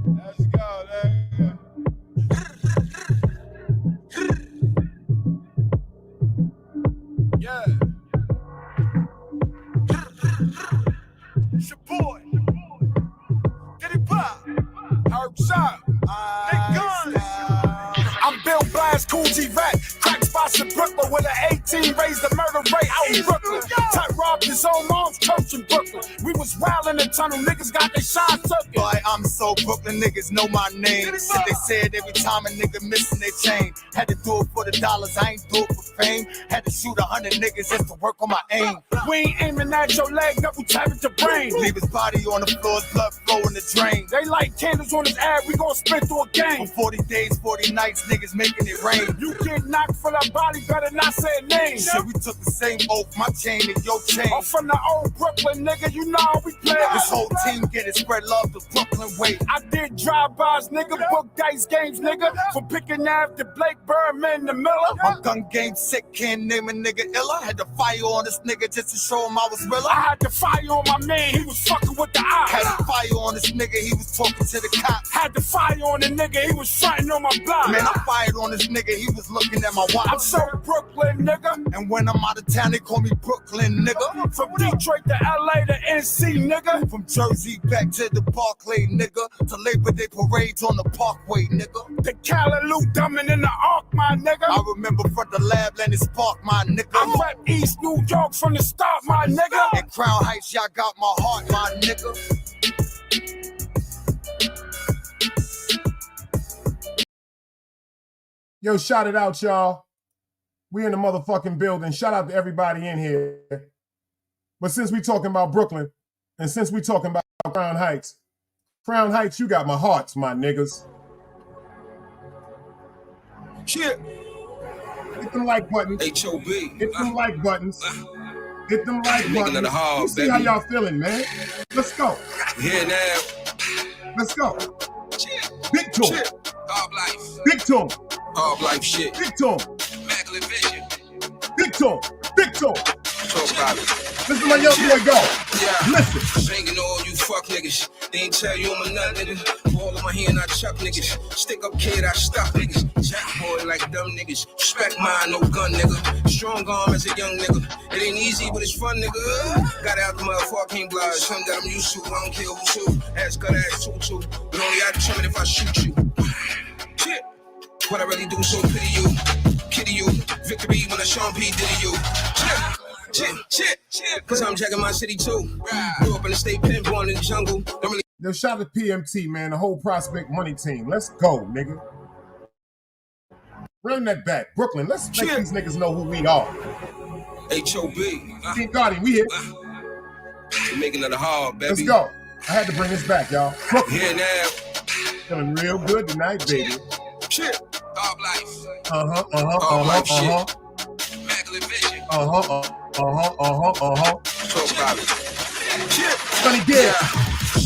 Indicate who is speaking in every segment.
Speaker 1: Let's go. Yeah. It's your boy. Get it pop. Herb Shop. Big guns. I'm Bill Blast, Cool G-Vac. Crack spots in Brooklyn with an 18 raised the murder rate out in Brooklyn. Tuck robbed his own mom's church in Brooklyn. We was wild in the tunnel, niggas got their shine took.
Speaker 2: Boy, I'm so Brooklyn, niggas know my name. Shit they said every time a nigga missing their chain. Had to do it for the dollars, I ain't do it for fame. Had to shoot 100 niggas just to work on my aim.
Speaker 1: We ain't aiming at your leg, double tapping your brain.
Speaker 2: Leave his body on the floor, blood flow in the drain.
Speaker 1: They light candles on his ad, we gon' spin through a game.
Speaker 2: For 40 days, 40 nights, niggas making it rain.
Speaker 1: You get knocked for that body, better not say a name.
Speaker 2: Shit, we took the same oath, my chain and your chain.
Speaker 1: I'm from the old Brooklyn, nigga, you know how we play.
Speaker 2: This whole team get it, spread love the Brooklyn way.
Speaker 1: I did drive-bys, nigga, book dice games, nigga. From picking after Blake Birdman to Miller.
Speaker 2: My gun game sick, can't name a nigga iller. Had to fire on this nigga just to show him I was realer.
Speaker 1: I had to fire on my man, he was fucking with the eyes.
Speaker 2: Had to fire on this nigga, he was talking to the cops.
Speaker 1: Had to fire on the nigga, he was fronting on my block.
Speaker 2: Man, I fired on this nigga, he was looking at my watch.
Speaker 1: I'm so Brooklyn, nigga.
Speaker 2: And when I'm out of town, they call me Brooklyn, nigga.
Speaker 1: From Detroit to LA to NC, nigga.
Speaker 2: From Jersey back to the Barclay, nigga. To Labor Day parades on the Parkway, nigga.
Speaker 1: The Callaloo dumbing in the Ark, my nigga.
Speaker 2: I remember from the lab, Lenny Spark, my nigga.
Speaker 1: I rap East New York from the start, my nigga.
Speaker 2: In Crown Heights, y'all got my heart, my nigga.
Speaker 3: Yo, shout it out, y'all. We in the motherfucking building. Shout out to everybody in here. But since we talking about Brooklyn, and since we talking about Crown Heights, you got my hearts, my niggas.
Speaker 4: Shit.
Speaker 3: Hit them like buttons.
Speaker 4: HOB.
Speaker 3: Hit them like buttons. Hit them like
Speaker 4: Making it a hard,
Speaker 3: Let's see
Speaker 4: baby.
Speaker 3: how y'all feeling, man. Let's go.
Speaker 4: Here now.
Speaker 3: Let's go.
Speaker 4: Shit.
Speaker 3: Big tune.
Speaker 4: Shit. Hard life.
Speaker 3: Big tune.
Speaker 4: Hard life shit.
Speaker 3: Big tune.
Speaker 4: Immaculate vision.
Speaker 3: Big tune. Big tune.
Speaker 4: Talk about it.
Speaker 3: Listen to my young boy go.
Speaker 4: Yeah.
Speaker 3: Listen.
Speaker 4: Banging all you fuck niggas. They ain't tell you I'm a nut nigga. Ball in my hand, I chuck niggas. Stick up kid, I stop niggas. Jack boy like dumb niggas. Respect mine, no gun nigga. Strong arm as a young nigga. It ain't easy, but it's fun nigga. Got out the motherfucker, can't blind. Something that I'm used to. I don't care who's who. Ass cut, ass tutu. But only I determine if I shoot you. Shit. What I really do, so pity you. Kitty you. Victory when I Sean P. Diddy you. Shit. Cause I'm jacking my city too. Grew up in the state pen, born in the jungle. Don't really.
Speaker 3: Yo, shout out to PMT, man, the whole Prospect Money team. Let's go, nigga. Run that back. Brooklyn, let's make these niggas know who we are.
Speaker 4: H.O.B.
Speaker 3: Team Guardian, we here.
Speaker 4: We're making it a hard, baby.
Speaker 3: Let's go. I had to bring this back, y'all. Brooklyn.
Speaker 4: Here now.
Speaker 3: Feeling real good tonight, baby.
Speaker 4: Shit. Hard life.
Speaker 3: Hard
Speaker 4: life shit. Immaculate vision. Talk about it. Shit.
Speaker 3: Sunny Gale.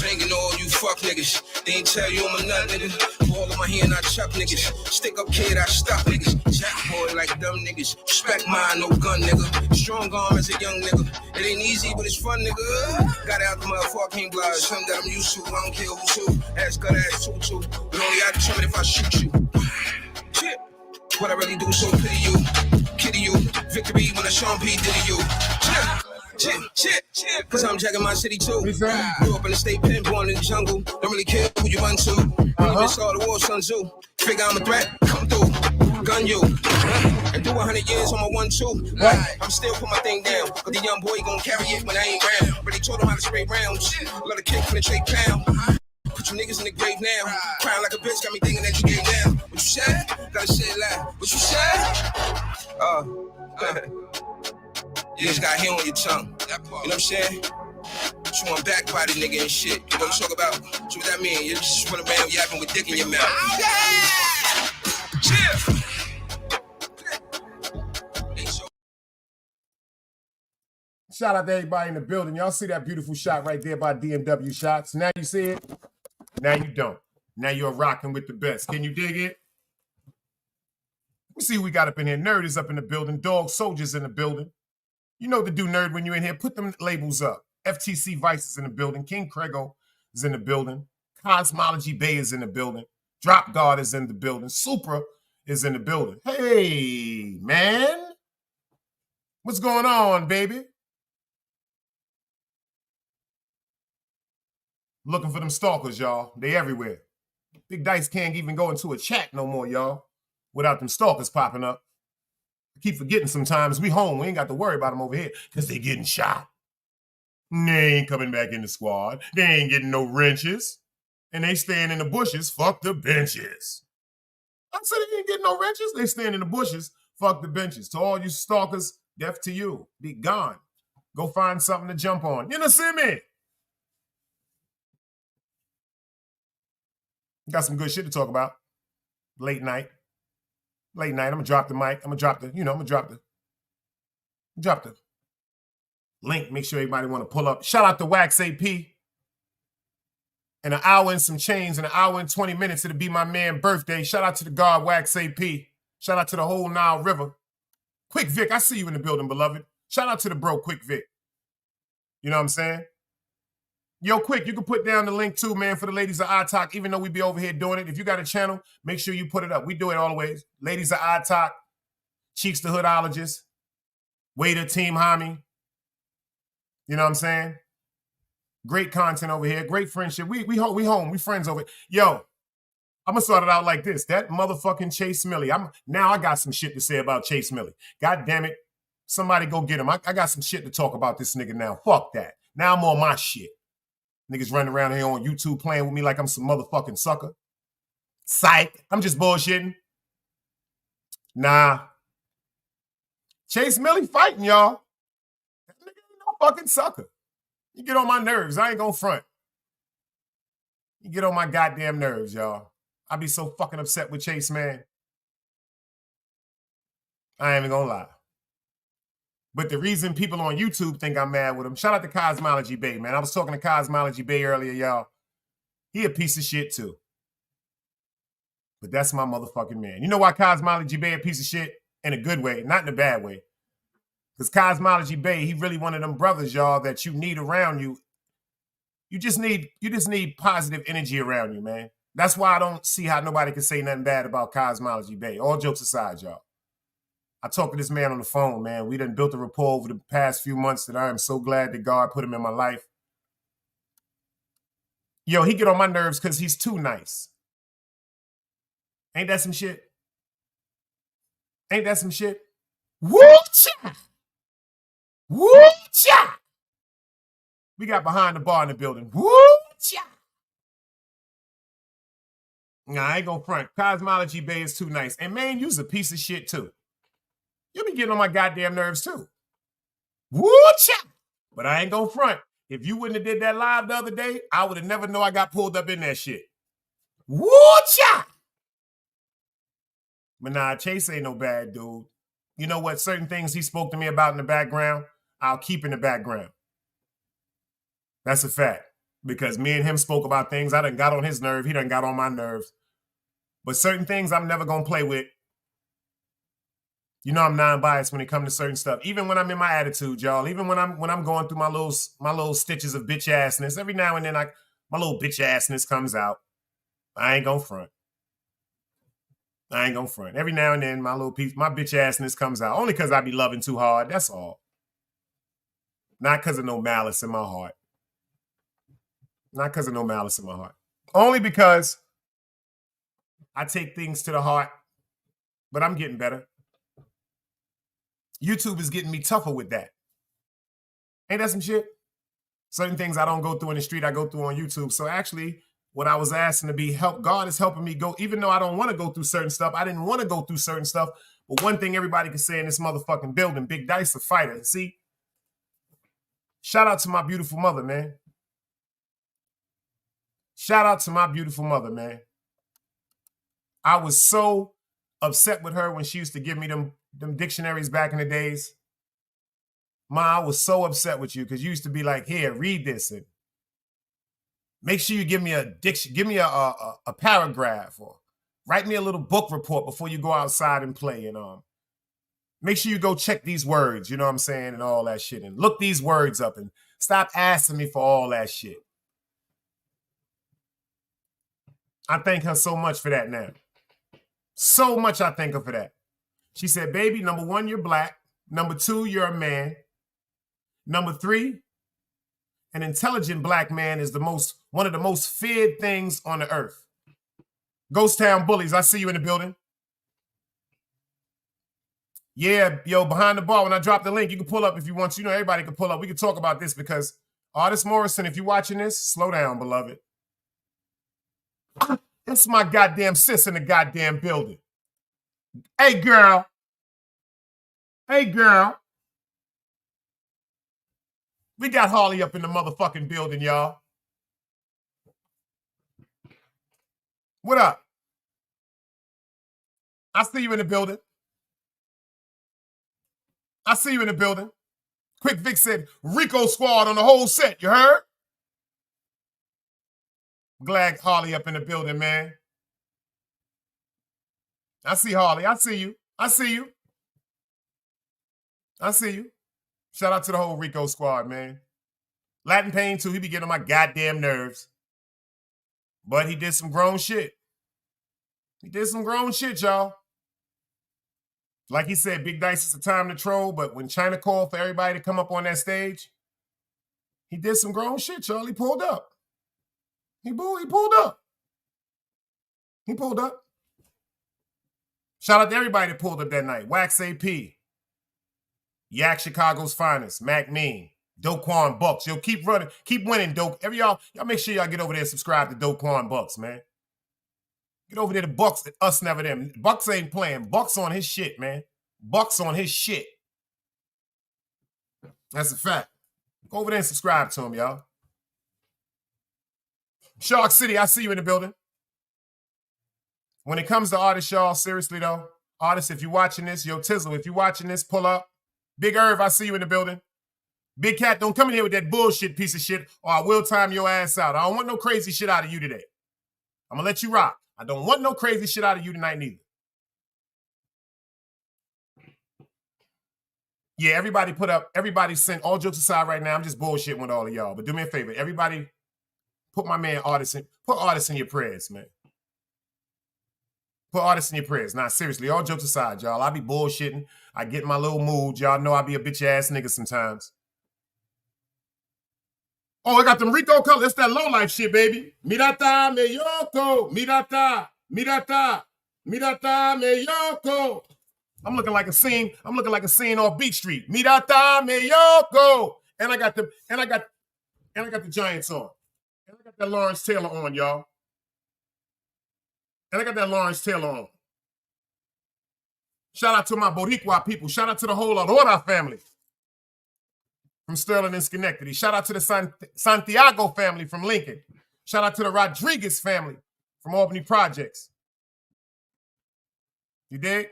Speaker 4: Banging all you fuck niggas. They ain't tell you I'm a nut nigga. Ball in my hand, I chuck niggas. Stick up kid, I stop niggas. Jack boy like dumb niggas. Respect mine, no gun nigga. Strong arm as a young nigga. It ain't easy, but it's fun nigga. Got out the motherfucker, can't blind. Something that I'm used to. I don't care who's who. Ass cut, ass tutu. But only I determine if I shoot you. Shit. What I really do, so pity you. Kitty you. Victory when I Sean P. Diddy you. Shit. Cause I'm jacking my city too. Grew up in the state pen, born in the jungle. Don't really care who you run to. When start the war, Sun Tzu. Figure I'm a threat, come through. Gun you. And do 100 years on my 1-2. I'm still put my thing down. But the young boy gon' carry it when I ain't round. But they told him how to spray rounds. Let a kick penetrate pound. Put you niggas in the grave now. Crying like a bitch, got me thinking that you gave down. What you said? Gotta say it loud. What you said? You just got hair on your tongue. You know what I'm saying? You want back body nigga and shit. You know what I'm talking about? So what that mean? You just run around yapping with dick in your mouth.
Speaker 3: Shout out to everybody in the building. Y'all see that beautiful shot right there by DMW Shots. Now you see it. Now you don't. Now you're rocking with the best. Can you dig it? Let me see who we got up in here. Nerd is up in the building. Dog Soldier's in the building. You know what to do, Nerd, when you're in here. Put them labels up. FTC Vice is in the building. King Crego is in the building. Cosmology Bay is in the building. Drop Guard is in the building. Supra is in the building. Hey, man. What's going on, baby? Looking for them stalkers, y'all. They everywhere. Big Dice can't even go into a chat no more, y'all, without them stalkers popping up. I keep forgetting sometimes we home. We ain't got to worry about them over here because they getting shot. And they ain't coming back in the squad. They ain't getting no wrenches. And they staying in the bushes. Fuck the benches. I said they ain't getting no wrenches. They staying in the bushes. Fuck the benches. To all you stalkers, deaf to you. Be gone. Go find something to jump on. You know, see me? Got some good shit to talk about. Late night. I'm gonna drop the mic. I'm gonna drop the link. Make sure everybody want to pull up. Shout out to Wax AP. In an hour and some change, in an hour and 20 minutes, it'll be my man's birthday. Shout out to the God Wax AP. Shout out to the whole Nile River. Quick Vic, I see you in the building, beloved. Shout out to the bro, Quick Vic. You know what I'm saying? Yo, Quick, you can put down the link too, man, for the Ladies of Odd Talk, even though we be over here doing it. If you got a channel, make sure you put it up. We do it always. Ladies of Odd Talk, Cheeks the Hoodologist, Waiter Team Homie. You know what I'm saying? Great content over here. Great friendship. We home. We friends over here. Yo, I'm going to start it out like this. That motherfucking Chase Millie. Now I got some shit to say about Chase Millie. God damn it. Somebody go get him. I got some shit to talk about this nigga now. Fuck that. Now I'm on my shit. Niggas running around here on YouTube playing with me like I'm some motherfucking sucker. Psych. I'm just bullshitting. Nah. Chase Millie fighting, y'all. That nigga ain't no fucking sucker. You get on my nerves. I ain't gonna front. You get on my goddamn nerves, y'all. I be so fucking upset with Chase, man. I ain't even gonna lie. But the reason people on YouTube think I'm mad with him, shout out to Cosmology Bay, man. I was talking to Cosmology Bay earlier, y'all. He a piece of shit too. But that's my motherfucking man. You know why Cosmology Bay a piece of shit? In a good way, not in a bad way. Because Cosmology Bay, he really one of them brothers, y'all, that you need around you. You just need positive energy around you, man. That's why I don't see how nobody can say nothing bad about Cosmology Bay. All jokes aside, y'all. I talked to this man on the phone, man. We done built a rapport over the past few months that I am so glad that God put him in my life. Yo, he get on my nerves because he's too nice. Ain't that some shit? Ain't that some shit? Woo-cha! Woo-cha! We got behind the bar in the building. Woo-cha! Nah, I ain't gonna front. Cosmology Bay is too nice. And man, you's a piece of shit too. You be getting on my goddamn nerves too. Woo-cha! But I ain't gonna front. If you wouldn't have did that live the other day, I would have never know I got pulled up in that shit. Woo-cha! But nah, Chase ain't no bad dude. You know what? Certain things he spoke to me about in the background, I'll keep in the background. That's a fact. Because me and him spoke about things. I done got on his nerve. He done got on my nerves. But certain things I'm never going to play with. You know I'm non-biased when it comes to certain stuff. Even when I'm in my attitude, y'all. Even when I'm going through my little stitches of bitch assness. Every now and then my little bitch assness comes out. I ain't going to front. I ain't gonna front. Every now and then, my bitch assness comes out. Only because I be loving too hard. That's all. Not because of no malice in my heart. Not because of no malice in my heart. Only because I take things to the heart. But I'm getting better. YouTube is getting me tougher with that. Ain't that some shit? Certain things I don't go through in the street, I go through on YouTube. So actually, what I was asking to be helped, God is helping me go, even though I don't want to go through certain stuff. I didn't want to go through certain stuff. But one thing everybody can say in this motherfucking building, Big Dice a fighter. See? Shout out to my beautiful mother, man. Shout out to my beautiful mother, man. I was so upset with her when she used to give me them dictionaries back in the days. Ma, I was so upset with you because you used to be like, here, read this and make sure you give me a paragraph or write me a little book report before you go outside and play. And make sure you go check these words, you know what I'm saying, and all that shit. And look these words up and stop asking me for all that shit. I thank her so much for that now. So much I thank her for that. She said, baby, number 1, you're black. Number 2, you're a man. Number 3, an intelligent black man is one of the most feared things on the earth. Ghost Town Bullies, I see you in the building. Yeah, yo, behind the bar, when I drop the link, you can pull up if you want to. You know, everybody can pull up. We can talk about this because Artist Morrison, if you're watching this, slow down, beloved. That's my goddamn sis in the goddamn building. Hey, girl. Hey, girl. We got Harley up in the motherfucking building, y'all. What up? I see you in the building. I see you in the building. Quick Vic said, Rico Squad on the whole set. You heard? Glad Harley up in the building, man. I see Harley. I see you. I see you. I see you. Shout out to the whole Rico Squad, man. Latin Pain, too. He be getting on my goddamn nerves. But he did some grown shit. He did some grown shit, y'all. Like he said, Big Dice is the time to troll, but when China called for everybody to come up on that stage, he did some grown shit, y'all. He pulled up. He pulled up. He pulled up. Shout out to everybody that pulled up that night. Wax AP. Yak Chicago's finest. Mac Mean. Doquan Bucks. Yo, keep running. Keep winning, Dope. Y'all make sure y'all get over there and subscribe to Doquan Bucks, man. Get over there to Bucks, us never them. Bucks ain't playing. Bucks on his shit, man. Bucks on his shit. That's a fact. Go over there and subscribe to him, y'all. Shark City, I see you in the building. When it comes to artists, y'all, seriously though, artists, if you're watching this, yo, Tizzle, if you're watching this, pull up. Big Irv, I see you in the building. Big Cat, don't come in here with that bullshit piece of shit, or I will time your ass out. I don't want no crazy shit out of you today. I'm gonna let you rock. I don't want no crazy shit out of you tonight neither. Yeah, everybody sent, all jokes aside right now, I'm just bullshitting with all of y'all. But do me a favor, everybody put my man Artist in your prayers, man. Put Artist in your prayers. Nah, seriously, all jokes aside, y'all. I be bullshitting. I get in my little mood. Y'all know I be a bitch ass nigga sometimes. Oh, I got them Rico colors. It's that low life shit, baby. Mirata me yoko. Mirata me yoko. I'm looking like a scene off Beach Street. Mirata me yoko. And I got the Giants on. And I got that Lawrence Taylor on, y'all. And I got that Lawrence Taylor on. Shout out to my Boricua people. Shout out to the whole Aurora family from Sterling and Schenectady. Shout out to the Santiago family from Lincoln. Shout out to the Rodriguez family from Albany Projects. You dig?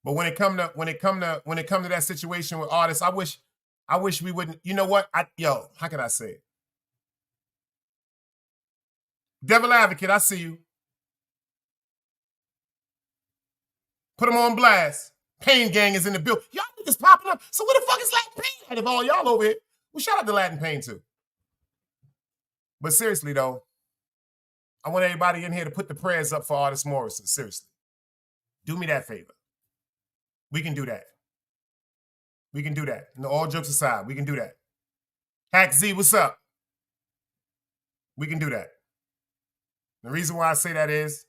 Speaker 3: But when it come to that situation with Artists, I wish we wouldn't. You know what? How can I say it? Devil Advocate, I see you. Put him on blast. Pain Gang is in the building. Y'all niggas popping up. So where the fuck is Latin Pain at if all y'all over here? Well, shout out to Latin Pain too. But seriously though, I want everybody in here to put the prayers up for Artist Morrison. Seriously. Do me that favor. We can do that. We can do that. No, all jokes aside, we can do that. Hack Z, what's up? We can do that. The reason why I say that is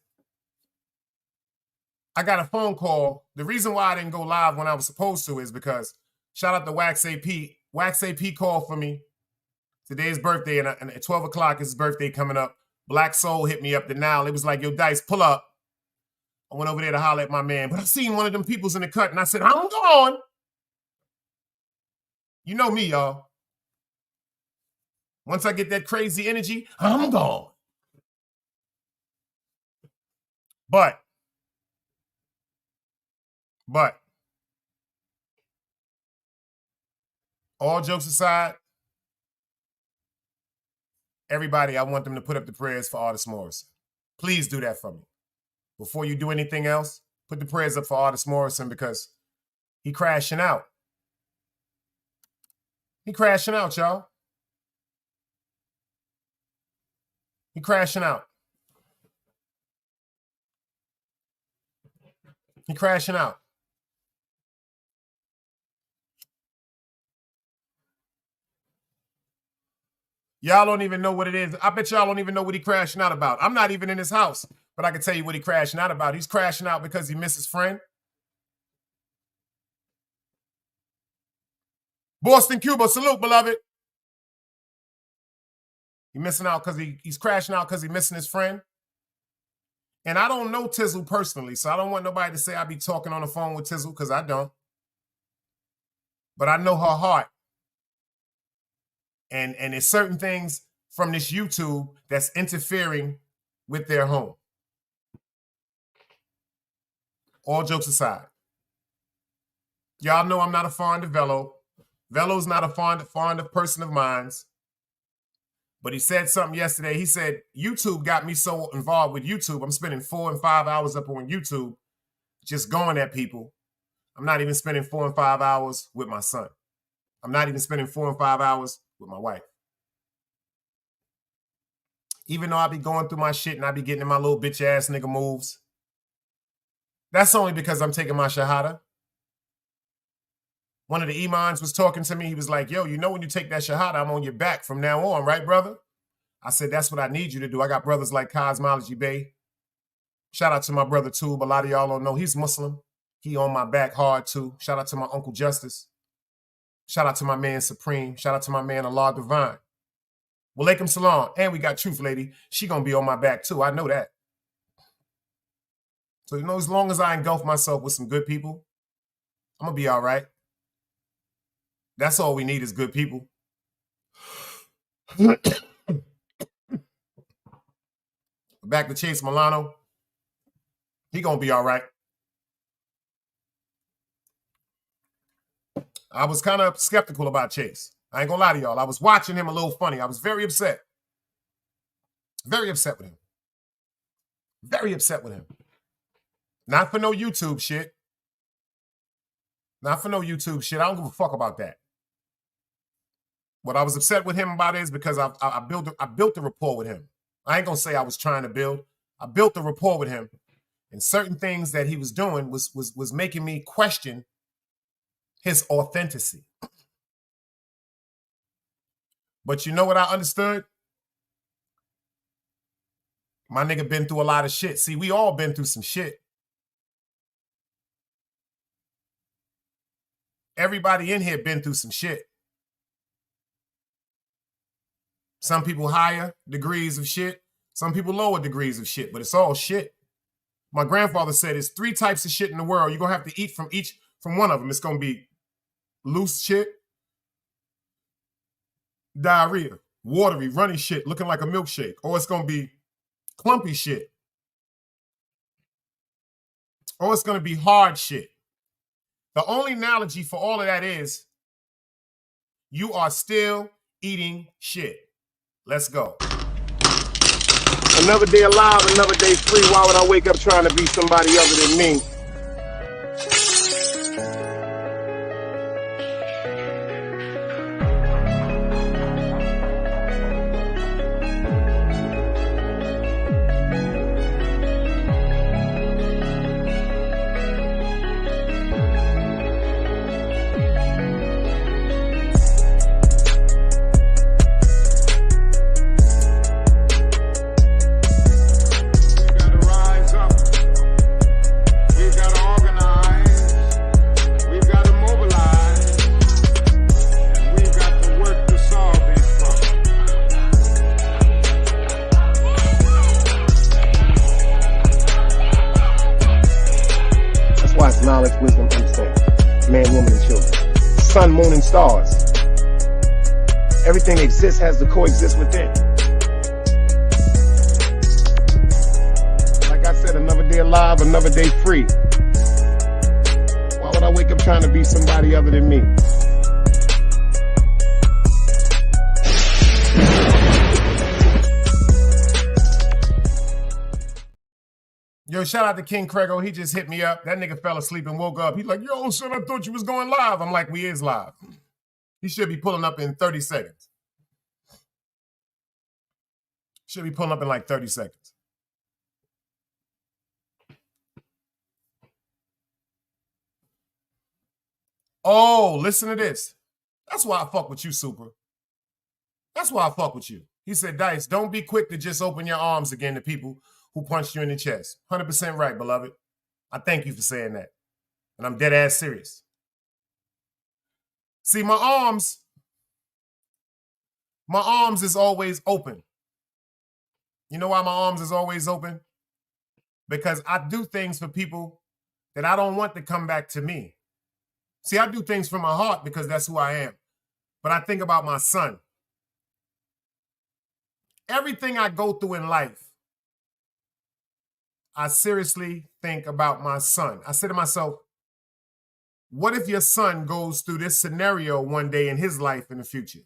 Speaker 3: I got a phone call. The reason why I didn't go live when I was supposed to is because shout out to Wax AP. Wax AP called for me. Today's birthday, and at 12 o'clock is his birthday coming up. Black Soul hit me up the now. It was like, yo, Dice, pull up. I went over there to holler at my man, but I seen one of them peoples in the cut, and I said, I'm gone. You know me, y'all. Once I get that crazy energy, I'm gone. But all jokes aside, everybody, I want them to put up the prayers for Artist Morrison. Please do that for me. Before you do anything else, put the prayers up for Artist Morrison because he crashing out. He crashing out, y'all. He crashing out. He crashing out. Y'all don't even know what it is. I bet y'all don't even know what he crashing out about. I'm not even in his house, but I can tell you what he crashing out about. He's crashing out because he missed his friend. Boston, Cuba, salute, beloved. He's missing out because he's crashing out because he's missing his friend. And I don't know Tizzle personally, so I don't want nobody to say I be talking on the phone with Tizzle because I don't. But I know her heart. And there's certain things from this YouTube that's interfering with their home. All jokes aside. Y'all know I'm not a fond of Velo. Velo's not a fond of person of mine. But he said something yesterday. He said, YouTube got me so involved with YouTube. I'm spending 4 and 5 hours up on YouTube just going at people. I'm not even spending 4 and 5 hours with my son. I'm not even spending 4 and 5 hours with my wife. Even though I be going through my shit and I be getting in my little bitch ass nigga moves. That's only because I'm taking my shahada. One of the imams was talking to me. He was like, yo, you know when you take that shahada, I'm on your back from now on, right, brother? I said, that's what I need you to do. I got brothers like Cosmology Bay. Shout out to my brother, too. But a lot of y'all don't know he's Muslim. He on my back hard, too. Shout out to my Uncle Justice. Shout out to my man Supreme. Shout out to my man Allah Divine. Walaikum salam. And we got Truth Lady. She going to be on my back, too. I know that. So, you know, as long as I engulf myself with some good people, I'm going to be all right. That's all we need is good people. Back to Chase Milano. He gonna be all right. I was kind of skeptical about Chase. I ain't gonna lie to y'all. I was watching him a little funny. I was very upset. Very upset with him. Very upset with him. Not for no YouTube shit. Not for no YouTube shit. I don't give a fuck about that. What I was upset with him about is because I built a rapport with him. I ain't gonna say I was trying to build. I built a rapport with him, and certain things that he was doing was making me question his authenticity. But you know what I understood? My nigga been through a lot of shit. See, we all been through some shit. Everybody in here been through some shit. Some people higher degrees of shit. Some people lower degrees of shit, but it's all shit. My grandfather said there's 3 types of shit in the world. You're going to have to eat from one of them. It's going to be loose shit, diarrhea, watery, runny shit, looking like a milkshake, or it's going to be clumpy shit, or it's going to be hard shit. The only analogy for all of that is you are still eating shit. Let's go. Another day alive, another day free. Why would I wake up trying to be somebody other than me? Knowledge, wisdom, understanding. Man, woman, and children. Sun, moon, and stars. Everything that exists has to coexist within. Like I said, another day alive, another day free. Why would I wake up trying to be somebody other than me? Yo, shout out to King Crego. He just hit me up. That nigga fell asleep and woke up. He's like, yo, son, I thought you was going live. I'm like, we is live. He should be pulling up in 30 seconds. Should be pulling up in like 30 seconds. Oh, listen to this. That's why I fuck with you, Super. That's why I fuck with you. He said, Dice, don't be quick to just open your arms again to people who punched you in the chest. 100% right, beloved. I thank you for saying that. And I'm dead ass serious. See, my arms is always open. You know why my arms is always open? Because I do things for people that I don't want to come back to me. See, I do things from my heart because that's who I am. But I think about my son. Everything I go through in life, I seriously think about my son. I say to myself, what if your son goes through this scenario one day in his life in the future?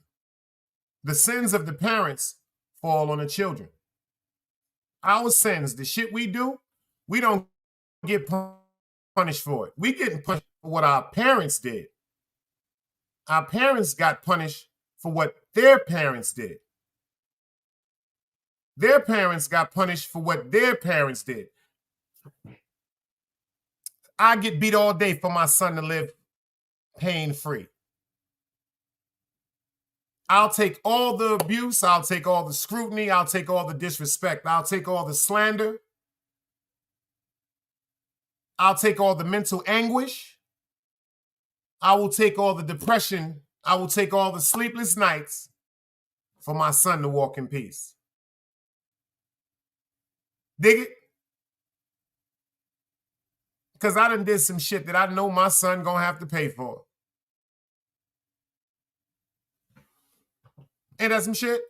Speaker 3: The sins of the parents fall on the children. Our sins, the shit we do, we don't get punished for it. We getting punished for what our parents did. Our parents got punished for what their parents did. Their parents got punished for what their parents did. I get beat all day for my son to live pain-free. I'll take all the abuse. I'll take all the scrutiny. I'll take all the disrespect. I'll take all the slander. I'll take all the mental anguish. I will take all the depression. I will take all the sleepless nights for my son to walk in peace. Dig it? Because I done did some shit that I know my son gonna have to pay for. Ain't that some shit?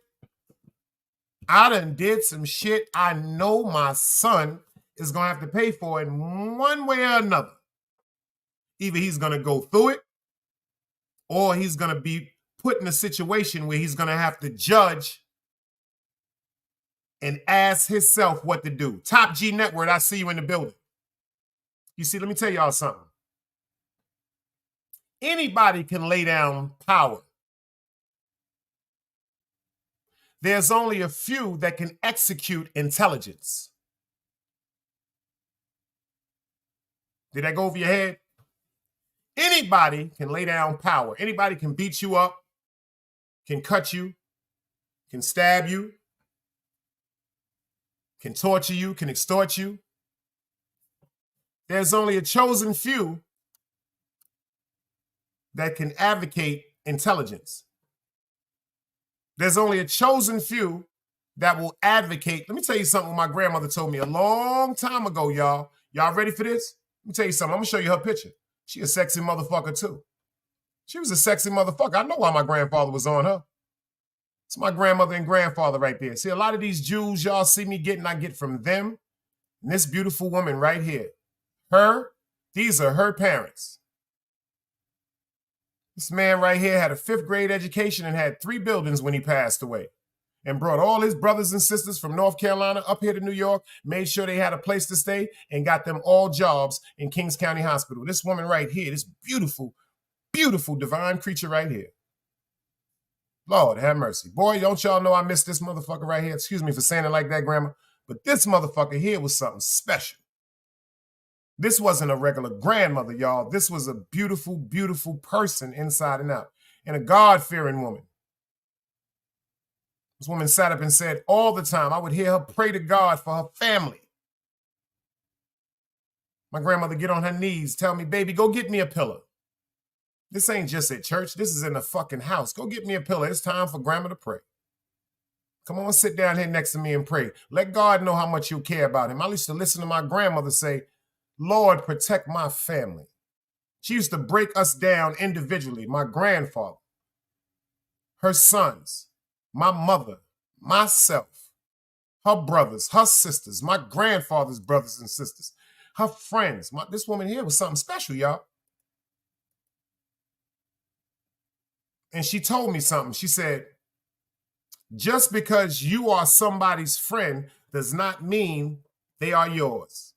Speaker 3: I done did some shit I know my son is going to have to pay for it in one way or another. Either he's going to go through it, or he's going to be put in a situation where he's going to have to judge and ask himself what to do. Top G Network, I see you in the building. You see, let me tell y'all something. Anybody can lay down power. There's only a few that can execute intelligence. Did that go over your head? Anybody can lay down power. Anybody can beat you up, can cut you, can stab you, can torture you, can extort you. There's only a chosen few that can advocate intelligence. There's only a chosen few that will advocate. Let me tell you something my grandmother told me a long time ago, y'all. Y'all ready for this? Let me tell you something. I'm going to show you her picture. She a sexy motherfucker, too. She was a sexy motherfucker. I know why my grandfather was on her. It's my grandmother and grandfather right there. See, a lot of these Jews y'all see me getting, I get from them. And this beautiful woman right here. These are her parents. This man right here had a 5th grade education and had 3 buildings when he passed away, and brought all his brothers and sisters from North Carolina up here to New York, made sure they had a place to stay, and got them all jobs in Kings County Hospital. This woman right here, this beautiful, beautiful divine creature right here. Lord have mercy. Boy, don't y'all know I miss this motherfucker right here? Excuse me for saying it like that, Grandma, but this motherfucker here was something special. This wasn't a regular grandmother, y'all. This was a beautiful, beautiful person inside and out, and a God-fearing woman. This woman sat up and said all the time, I would hear her pray to God for her family. My grandmother get on her knees, tell me, baby, go get me a pillow. This ain't just at church. This is in the fucking house. Go get me a pillow. It's time for Grandma to pray. Come on, sit down here next to me and pray. Let God know how much you care about him. I used to listen to my grandmother say, Lord, protect my family. She used to break us down individually. My grandfather, her sons, my mother, myself, her brothers, her sisters, my grandfather's brothers and sisters, her friends. This woman here was something special, y'all. And she told me something. She said, just because you are somebody's friend does not mean they are yours.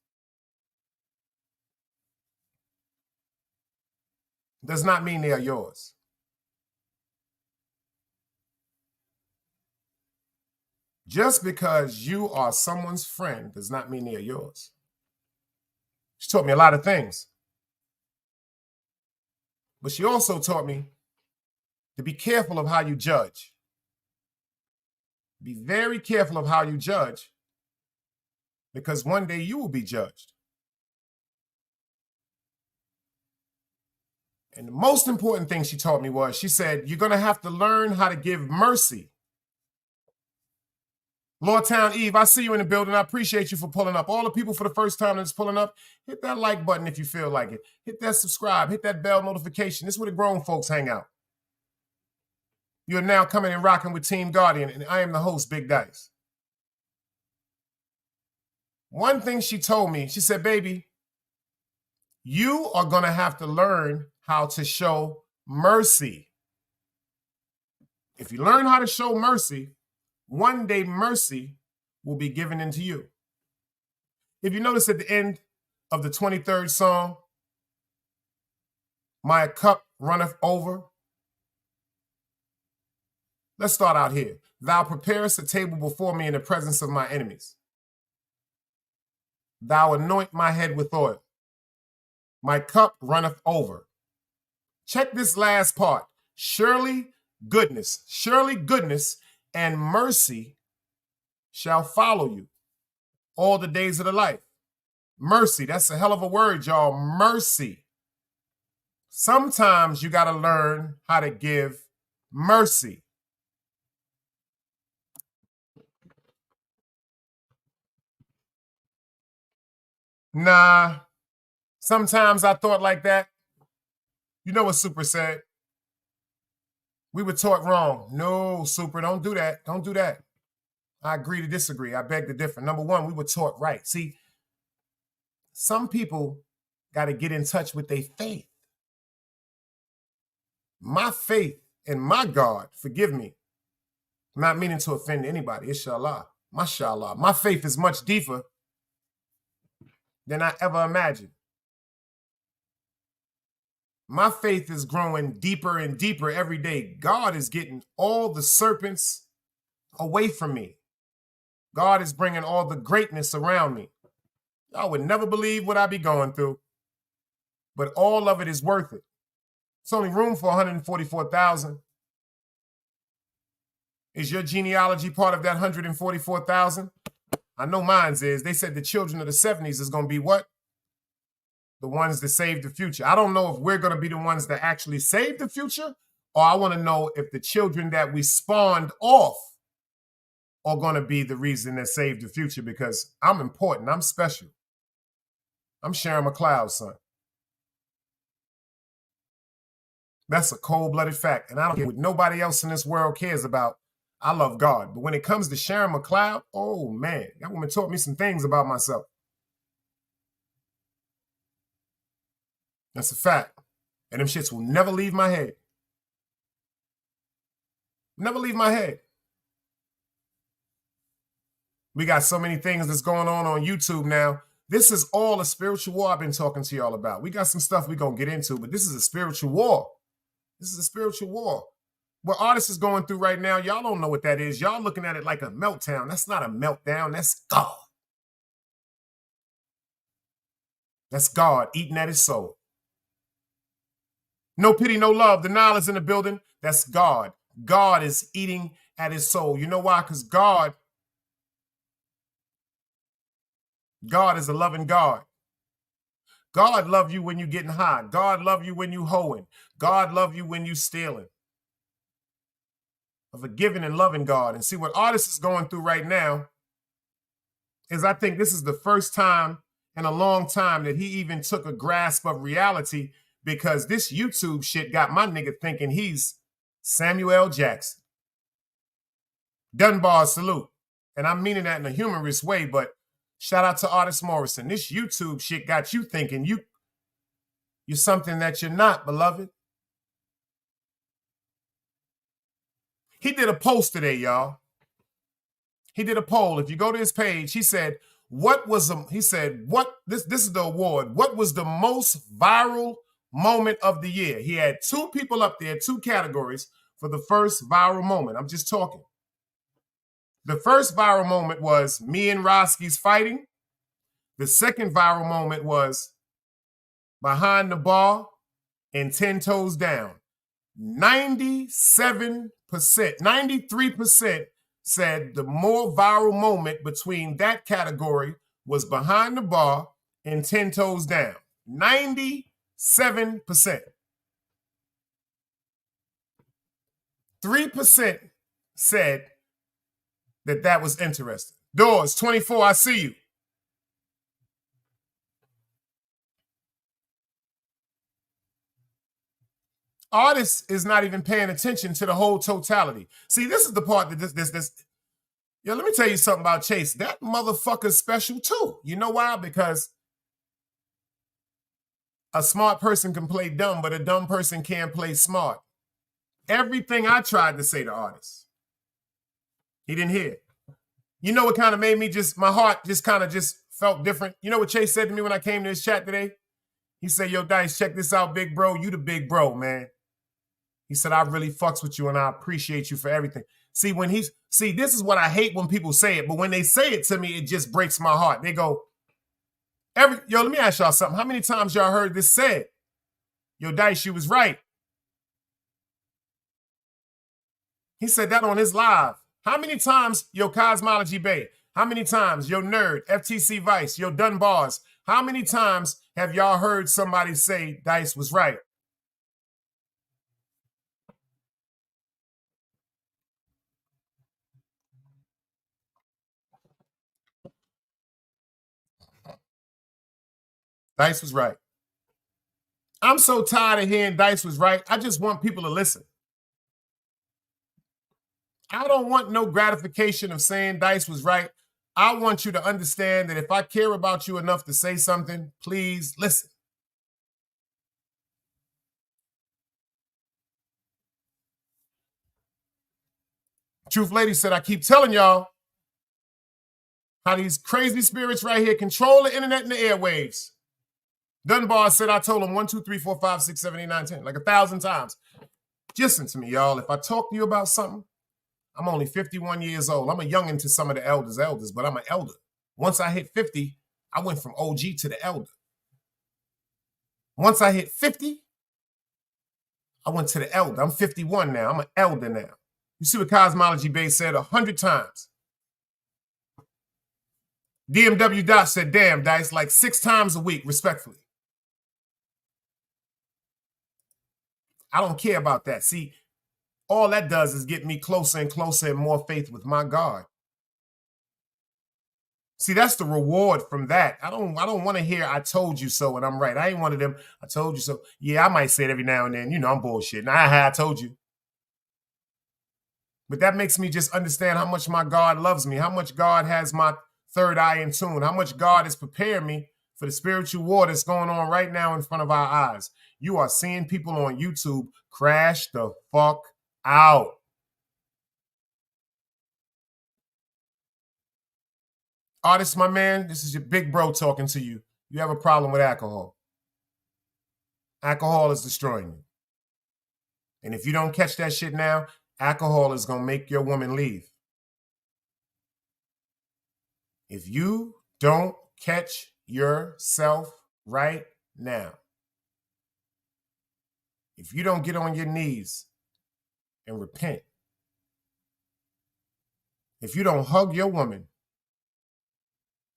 Speaker 3: Does not mean they are yours. Just because you are someone's friend does not mean they are yours. She taught me a lot of things. But she also taught me to be careful of how you judge. Be very careful of how you judge, because one day you will be judged. And the most important thing she taught me was, she said, you're going to have to learn how to give mercy. Lordtown Eve, I see you in the building. I appreciate you for pulling up. All the people for the first time that's pulling up, hit that like button if you feel like it. Hit that subscribe. Hit that bell notification. This is where the grown folks hang out. You're now coming and rocking with Team Guardian, and I am the host, Big Dice. One thing she told me, she said, baby, you are going to have to learn how to show mercy. If you learn how to show mercy, one day mercy will be given into you. If you notice at the end of the 23rd Psalm, my cup runneth over. Let's start out here. Thou preparest a table before me in the presence of my enemies. Thou anoint my head with oil. My cup runneth over. Check this last part. Surely goodness and mercy shall follow you all the days of the life. Mercy, that's a hell of a word, y'all. Mercy. Sometimes you got to learn how to give mercy. Nah, sometimes I thought like that. You know what Super said? We were taught wrong. No, Super, don't do that. Don't do that. I agree to disagree. I beg to differ. Number one, we were taught right. See, some people got to get in touch with their faith. My faith in my God, forgive me, not meaning to offend anybody, inshallah, mashallah. My faith is much deeper than I ever imagined. My faith is growing deeper and deeper every day. God is getting all the serpents away from me. God is bringing all the greatness around me. Y'all would never believe what I be going through, but all of it is worth it. It's only room for 144,000. Is your genealogy part of that 144,000? I know mine's is. They said the children of the 70s is going to be what? The ones that save the future. I don't know if we're going to be the ones that actually save the future, or I want to know if the children that we spawned off are going to be the reason that saved the future, because I'm important. I'm special. I'm Sharon McLeod's son. That's a cold-blooded fact, and I don't care what nobody else in this world cares about. I love God. But when it comes to Sharon McLeod, oh, man, that woman taught me some things about myself. That's a fact. And them shits will never leave my head. Never leave my head. We got so many things that's going on YouTube now. This is all a spiritual war I've been talking to y'all about. We got some stuff we're going to get into, but this is a spiritual war. This is a spiritual war. What artists is going through right now, y'all don't know what that is. Y'all looking at it like a meltdown. That's not a meltdown. That's God. That's God eating at his soul. No pity, no love. The Nile is in the building. That's God. God is eating at his soul. You know why? Because God is a loving God. God love you when you getting high. God love you when you hoeing. God love you when you stealing. A forgiving and loving God. And see, what artists is going through right now is, I think this is the first time in a long time that he even took a grasp of reality, because this YouTube shit got my nigga thinking he's Samuel L. Jackson. Dunbar salute. And I'm meaning that in a humorous way, but shout out to Artist Morrison. This YouTube shit got you thinking you're something that you're not, beloved. He did a post today, y'all. He did a poll. If you go to his page, he said, this is the award. What was the most viral moment of the year? He had two people up there, two categories for the first viral moment. I'm just talking. The first viral moment was me and Roski's fighting. The second viral moment was behind the bar and 10 toes down. 97%, 93% said the more viral moment between that category was behind the bar and 10 toes down. 97%. 3% said that was interesting. Doors 24, I see you. Artists is not even paying attention to the whole totality. See, this is the part that this. Yo, let me tell you something about Chase. That motherfucker's special too. You know why? Because a smart person can play dumb, but a dumb person can't play smart. Everything I tried to say to artists, he didn't hear. You know what kind of made me my heart just kind of felt different? You know what Chase said to me when I came to his chat today? He said, yo, Dice, check this out, big bro. You the big bro, man. He said, I really fucks with you and I appreciate you for everything. See, this is what I hate when people say it, but when they say it to me, it just breaks my heart. They go, yo, let me ask y'all something. How many times y'all heard this said? Yo, Dice, you was right. He said that on his live. How many times, yo, Cosmology Bay? How many times, yo, Nerd, FTC Vice, yo, Dunbars? How many times have y'all heard somebody say Dice was right? Dice was right. I'm so tired of hearing Dice was right. I just want people to listen. I don't want no gratification of saying Dice was right. I want you to understand that if I care about you enough to say something, please listen. Truth Lady said, I keep telling y'all how these crazy spirits right here control the internet and the airwaves. Dunbar said, I told him 1, 2, 3, 4, 5, 6, 7, 8, 9, 10, like 1,000 times. Just listen to me, y'all. If I talk to you about something, I'm only 51 years old. I'm a youngin' to some of the elders, but I'm an elder. Once I hit 50, I went from OG to the elder. Once I hit 50, I went to the elder. I'm 51 now. I'm an elder now. You see what Cosmology Bay said 100 times. DMW Dot said, damn, Dice, like 6 times a week, respectfully. I don't care about that. See, all that does is get me closer and closer and more faith with my God. See, that's the reward from that. I don't want to hear I told you so and I'm right. I ain't one of them, I told you so. Yeah, I might say it every now and then. You know, I'm bullshitting. I told you. But that makes me just understand how much my God loves me, how much God has my third eye in tune, how much God has prepared me for the spiritual war that's going on right now in front of our eyes. You are seeing people on YouTube crash the fuck out. Artist, my man, this is your big bro talking to you. You have a problem with alcohol. Alcohol is destroying you. And if you don't catch that shit now, alcohol is going to make your woman leave. If you don't catch yourself right now, if you don't get on your knees and repent, if you don't hug your woman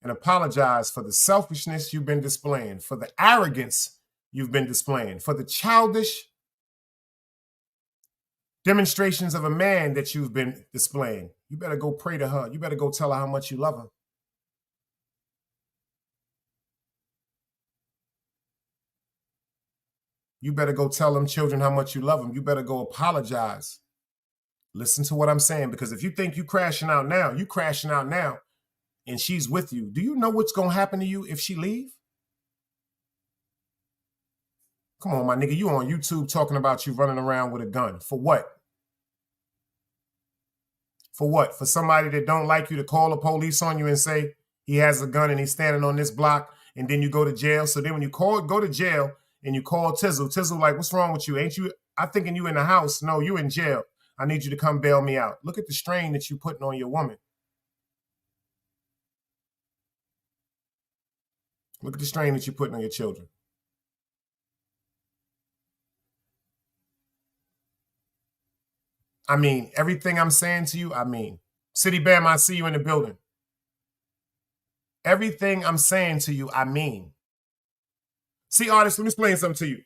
Speaker 3: and apologize for the selfishness you've been displaying, for the arrogance you've been displaying, for the childish demonstrations of a man that you've been displaying, you better go pray to her. You better go tell her how much you love her. You better go tell them children how much you love them. You better go apologize. Listen to what I'm saying, because if you think you crashing out now, and she's with you, do you know what's going to happen to you if she leave? Come on, my nigga, you on YouTube talking about you running around with a gun. For what? For what? For somebody that don't like you to call the police on you and say he has a gun and he's standing on this block, and then you go to jail. So then when you go to jail and you call Tizzle like, what's wrong with you? Ain't you, I'm thinking you in the house. No, you in jail. I need you to come bail me out. Look at the strain that you're putting on your woman. Look at the strain that you're putting on your children. I mean, everything I'm saying to you, I mean. City Bam, I see you in the building. Everything I'm saying to you, I mean. See, artists, let me explain something to you.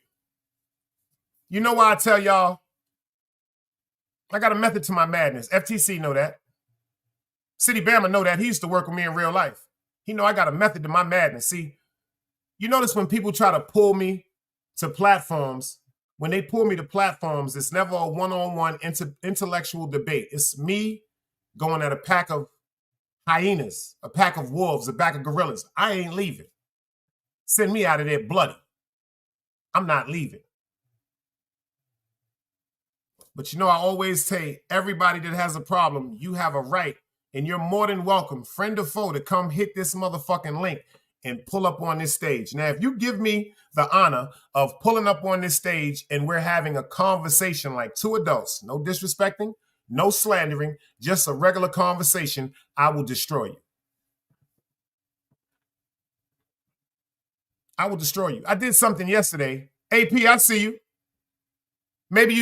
Speaker 3: You know why I tell y'all? I got a method to my madness. FTC know that. City Bama know that. He used to work with me in real life. He know I got a method to my madness. See, you notice when people try to pull me to platforms, when they pull me to platforms, it's never a one-on-one intellectual debate. It's me going at a pack of hyenas, a pack of wolves, a pack of gorillas. I ain't leaving. Send me out of there bloody. I'm not leaving. But you know, I always say, everybody that has a problem, you have a right, and you're more than welcome, friend or foe, to come hit this motherfucking link and pull up on this stage. Now, if you give me the honor of pulling up on this stage and we're having a conversation like two adults, no disrespecting, no slandering, just a regular conversation, I will destroy you. I will destroy you. I did something yesterday. AP, I see you. Maybe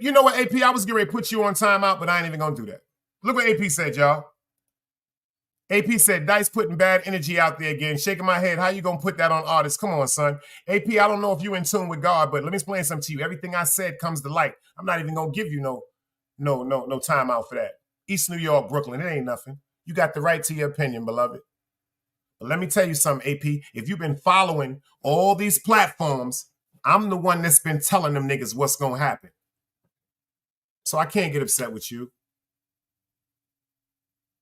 Speaker 3: you know what, AP, I was getting ready to put you on timeout, but I ain't even gonna do that. Look what AP said, y'all. AP said, Dice putting bad energy out there again, shaking my head. How you gonna put that on artists? Come on, son. AP, I don't know if you in tune with God, but let me explain something to you. Everything I said comes to light. I'm not even gonna give you no timeout for that. East New York, Brooklyn, it ain't nothing. You got the right to your opinion, beloved. But let me tell you something, AP. If you've been following all these platforms, I'm the one that's been telling them niggas what's going to happen. So I can't get upset with you.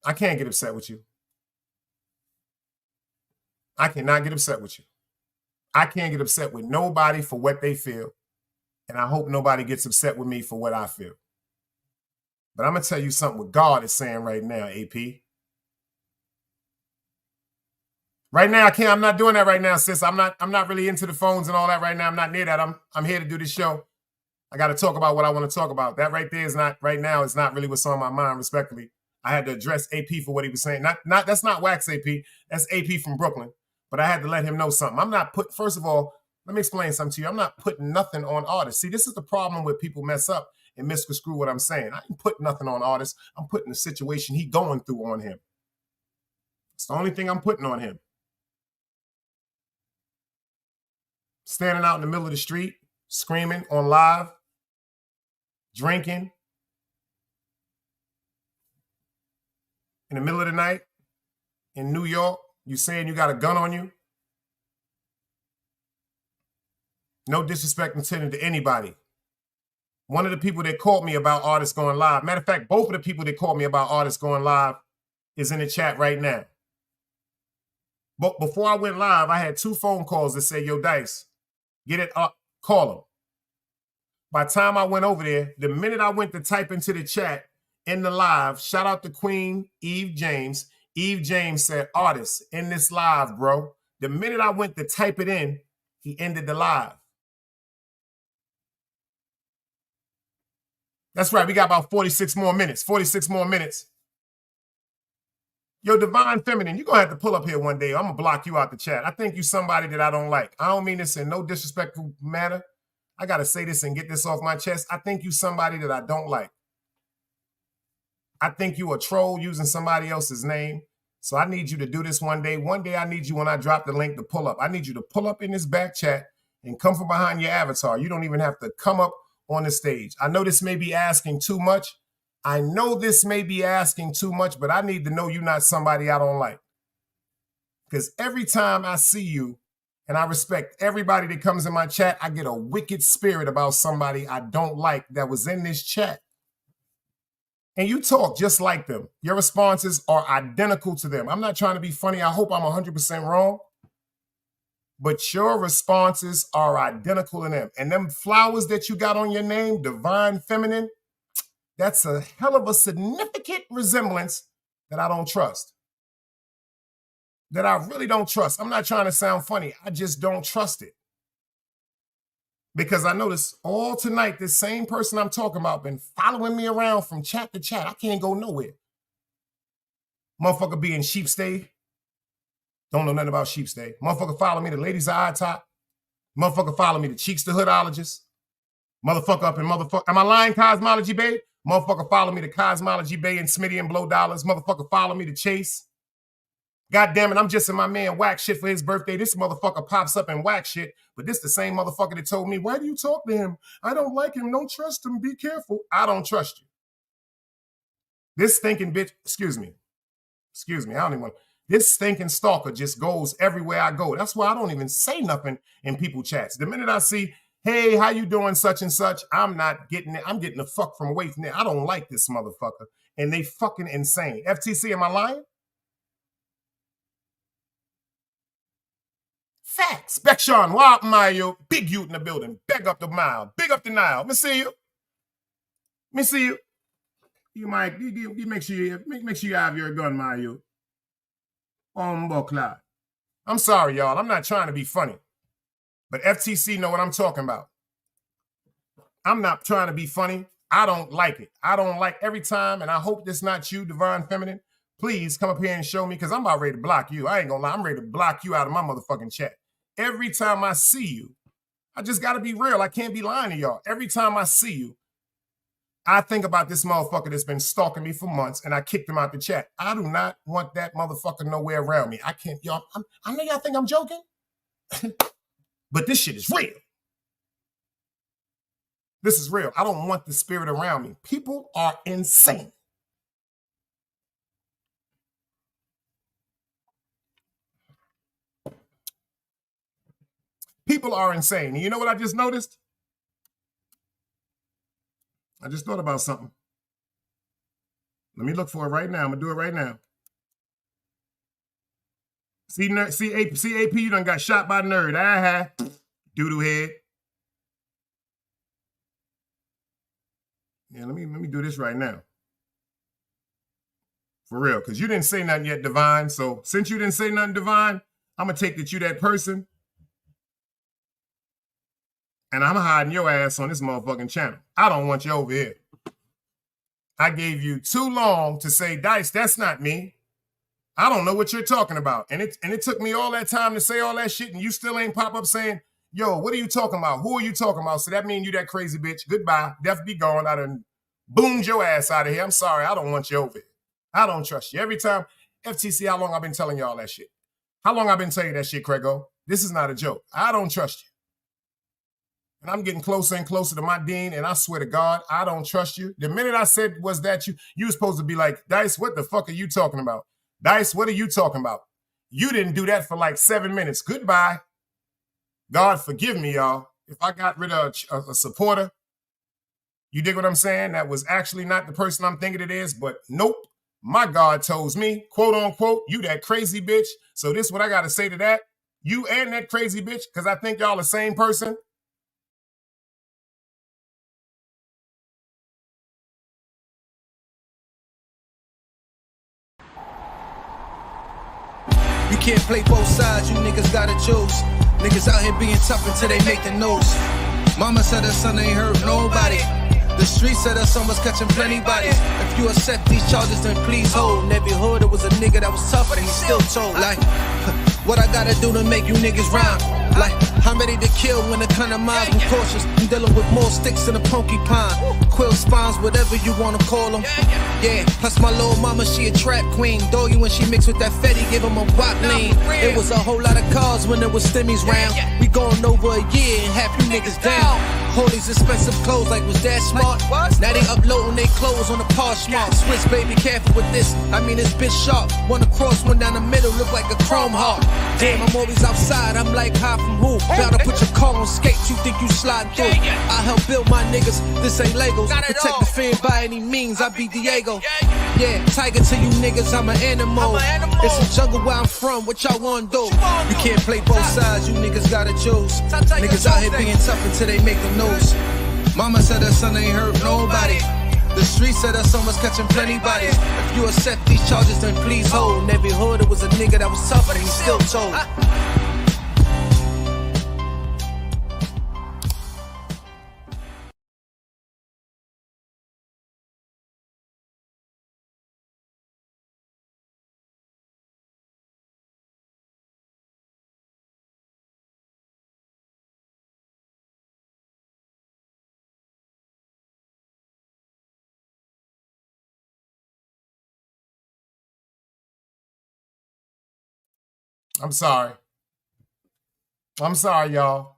Speaker 3: I can't get upset with you. I cannot get upset with you. I can't get upset with nobody for what they feel. And I hope nobody gets upset with me for what I feel. But I'm going to tell you something what God is saying right now, AP. Right now, I'm not doing that right now, sis. I'm not really into the phones and all that right now. I'm not near that. I'm here to do this show. I got to talk about what I want to talk about. That right there is not, right now, it's not really what's on my mind, respectfully. I had to address AP for what he was saying. That's not Wax AP. That's AP from Brooklyn. But I had to let him know something. I'm not first of all, let me explain something to you. I'm not putting nothing on artists. See, this is the problem where people mess up and misconstrue what I'm saying. I ain't putting nothing on artists. I'm putting the situation he going through on him. It's the only thing I'm putting on him. Standing out in the middle of the street, screaming on live, drinking, in the middle of the night, in New York, you saying you got a gun on you? No disrespect intended to anybody. One of the people that called me about artists going live, matter of fact, both of the people that called me about artists going live is in the chat right now. But before I went live, I had 2 phone calls that said, yo, Dice, get it up, call him. By the time I went over there, the minute I went to type into the chat in the live, shout out to Queen Eve James. Eve James said, artists in this live, bro. The minute I went to type it in, he ended the live. That's right. We got about 46 more minutes. 46 more minutes. Yo, Divine Feminine, you're going to have to pull up here one day. I'm going to block you out the chat. I think you somebody that I don't like. I don't mean this in no disrespectful manner. I got to say this and get this off my chest. I think you somebody that I don't like. I think you a troll using somebody else's name. So I need you to do this one day. One day I need you, when I drop the link, to pull up. I need you to pull up in this back chat and come from behind your avatar. You don't even have to come up on the stage. I know this may be asking too much. I know this may be asking too much, but I need to know you're not somebody I don't like. Because every time I see you, and I respect everybody that comes in my chat, I get a wicked spirit about somebody I don't like that was in this chat. And you talk just like them. Your responses are identical to them. I'm not trying to be funny. I hope I'm 100% wrong. But your responses are identical to them. And them flowers that you got on your name, Divine Feminine, that's a hell of a significant resemblance that I don't trust. That I really don't trust. I'm not trying to sound funny. I just don't trust it. Because I notice all tonight, this same person I'm talking about been following me around from chat to chat. I can't go nowhere. Motherfucker be in Sheepstay. Don't know nothing about Sheepstay. Motherfucker follow me to Ladies Eye Top. Motherfucker follow me to Cheeks the Hoodologist. Motherfucker up in motherfucker. Am I lying, Cosmology Bay? Motherfucker follow me to Cosmology Bay and Smitty and Blow Dollars. Motherfucker follow me to Chase. God damn it, I'm just in my man Wax shit for his birthday. This motherfucker pops up and Wax shit, but this the same motherfucker that told me, why do you talk to him? I don't like him. Don't trust him. Be careful. I don't trust you. This stinking bitch, excuse me, I don't even want to. This stinking stalker just goes everywhere I go. That's why I don't even say nothing in people chats. The minute I see, hey, how you doing, such and such, I'm not getting it. I'm getting the fuck from away from there. I don't like this motherfucker. And they fucking insane. FTC, am I lying? Facts. Bekshawn, Wap Mayo, big youth in the building. Big up the mile. Big up the Nile. Let me see you. Let me see you. You might, you make sure you have your gun, Mayo. I'm sorry, y'all. I'm not trying to be funny. But FTC know what I'm talking about. I'm not trying to be funny. I don't like it. I don't like every time, and I hope this not you, Divine Feminine. Please come up here and show me, because I'm about ready to block you. I ain't gonna lie. I'm ready to block you out of my motherfucking chat. Every time I see you, I just got to be real. I can't be lying to y'all. Every time I see you, I think about this motherfucker that's been stalking me for months, and I kicked him out the chat. I do not want that motherfucker nowhere around me. I can't, y'all. I know y'all think I'm joking, but this shit is real. This is real. I don't want the spirit around me. People are insane. People are insane. And you know what I just noticed? I just thought about something. Let me look for it right now. I'm going to do it right now. See, CAP, you done got shot by nerd. Doodoo head. Yeah, let me do this right now. For real, because you didn't say nothing yet, Divine. So since you didn't say nothing, Divine, I'm going to take that you that person. And I'm hiding your ass on this motherfucking channel. I don't want you over here. I gave you too long to say, Dice, that's not me. I don't know what you're talking about. And it took me all that time to say all that shit, and you still ain't pop up saying, yo, what are you talking about? Who are you talking about? So that means you that crazy bitch. Goodbye. Death be gone. I done boomed your ass out of here. I'm sorry. I don't want you over here. I don't trust you. Every time, FTC, how long I've been telling y'all that shit? How long I've been telling you that shit, Craigo? This is not a joke. I don't trust you. And I'm getting closer and closer to my dean, and I swear to God, I don't trust you. The minute I said was that you were supposed to be like, Dice, what the fuck are you talking about? Dice, what are you talking about? You didn't do that for like 7 minutes. Goodbye. God forgive me, y'all. If I got rid of a supporter, you dig what I'm saying? That was actually not the person I'm thinking it is, but nope. My God tells me, quote unquote, you that crazy bitch. So this is what I got to say to that. You and that crazy bitch, because I think y'all the same person.
Speaker 4: You can't play both sides, you niggas gotta choose. Niggas out here being tough until they make the news. Mama said her son ain't hurt nobody. The streets said her son was catching plenty bodies. If you accept these charges, then please hold. In every hood, it was a nigga that was tough, but he still told. Like, what I gotta do to make you niggas rhyme? Like, I'm ready to kill when it kind of minds. I'm cautious. I'm dealing with more sticks than a porcupine. Quill spines, whatever you wanna call them. Yeah, plus my little mama, she a trap queen. Doggy when she mixed with that Fetty, give him a wop lean. It was a whole lot of cars when there was stimmies round. We going over a year and half you niggas down. All these expensive clothes, like was that smart? Now they uploading their clothes on the Poshmark. Swiss baby, careful with this. I mean this bitch sharp. One across, one down the middle, look like a chrome heart. Damn, I'm always outside. I'm like high from who? Bout to put your car on skates. You think you slide through? I help build my niggas. This ain't Legos. Protect the fan by any means. I be Diego. Yeah, tiger to you niggas. I'm an animal. It's a jungle where I'm from. What y'all wanna do? You can't play both sides. You niggas gotta choose. Niggas out here being tough until they make the news. Mama said her son ain't hurt nobody. The streets said her son was catching plenty bodies. If you accept these charges, then please hold. In every hood, it was a nigga that was tough, but he still told.
Speaker 3: I'm sorry. I'm sorry, y'all.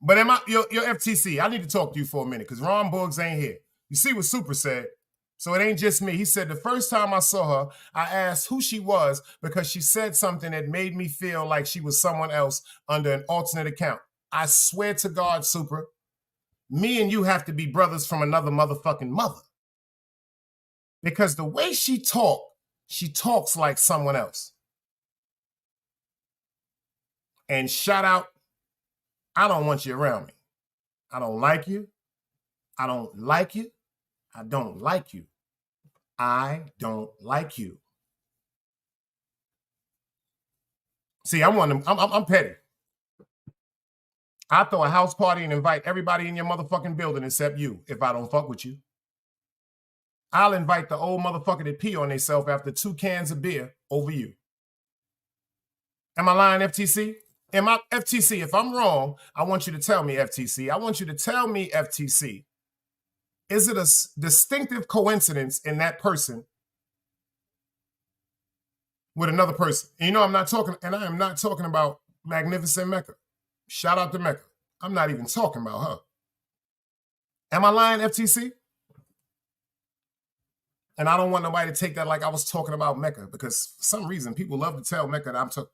Speaker 3: But your FTC, I need to talk to you for a minute because Ron Buggs ain't here. You see what Super said? So it ain't just me. He said the first time I saw her, I asked who she was because she said something that made me feel like she was someone else under an alternate account. I swear to God, Super, me and you have to be brothers from another motherfucking mother. Because the way she talks like someone else. And shout out, I don't want you around me. I don't like you. I don't like you. I don't like you. I don't like you. See, I'm petty. I throw a house party and invite everybody in your motherfucking building except you if I don't fuck with you. I'll invite the old motherfucker that pee on themselves after 2 cans of beer over you. Am I lying, FTC? FTC, if I'm wrong, I want you to tell me, FTC. I want you to tell me, FTC, is it a distinctive coincidence in that person with another person? And I am not talking about Magnificent Mecca. Shout out to Mecca. I'm not even talking about her. Am I lying, FTC? And I don't want nobody to take that like I was talking about Mecca because for some reason people love to tell Mecca that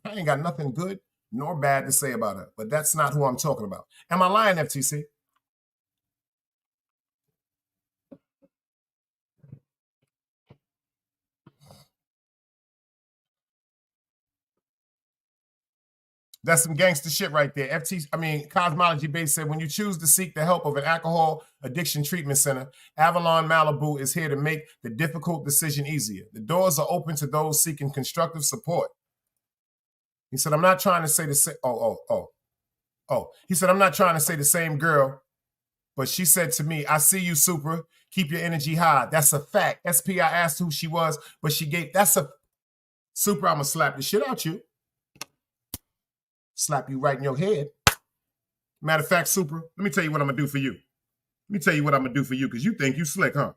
Speaker 3: I ain't got nothing good nor bad to say about her, but that's not who I'm talking about. Am I lying, FTC? That's some gangster shit right there. Cosmology Base said, when you choose to seek the help of an alcohol addiction treatment center, Avalon Malibu is here to make the difficult decision easier. The doors are open to those seeking constructive support. He said, I'm not trying to say the same. He said, I'm not trying to say the same girl, but she said to me, I see you, Super. Keep your energy high. That's a fact. SP, I asked who she was, but she gave, that's a, Super, I'm going to slap the shit out you. Slap you right in your head. Matter of fact, Super, let me tell you what I'm going to do for you. Let me tell you what I'm going to do for you, because you think you slick, huh?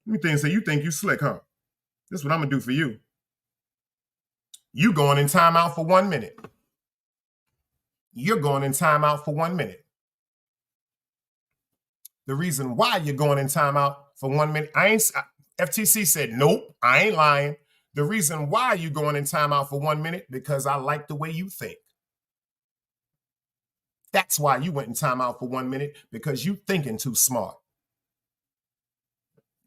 Speaker 3: Let me say, you think you slick, huh? This is what I'm going to do for you. You going in timeout for 1 minute. You're going in timeout for 1 minute. The reason why you're going in timeout for 1 minute, FTC said, nope, I ain't lying. The reason why you're going in timeout for 1 minute, because I like the way you think. That's why you went in timeout for 1 minute, because you thinking too smart.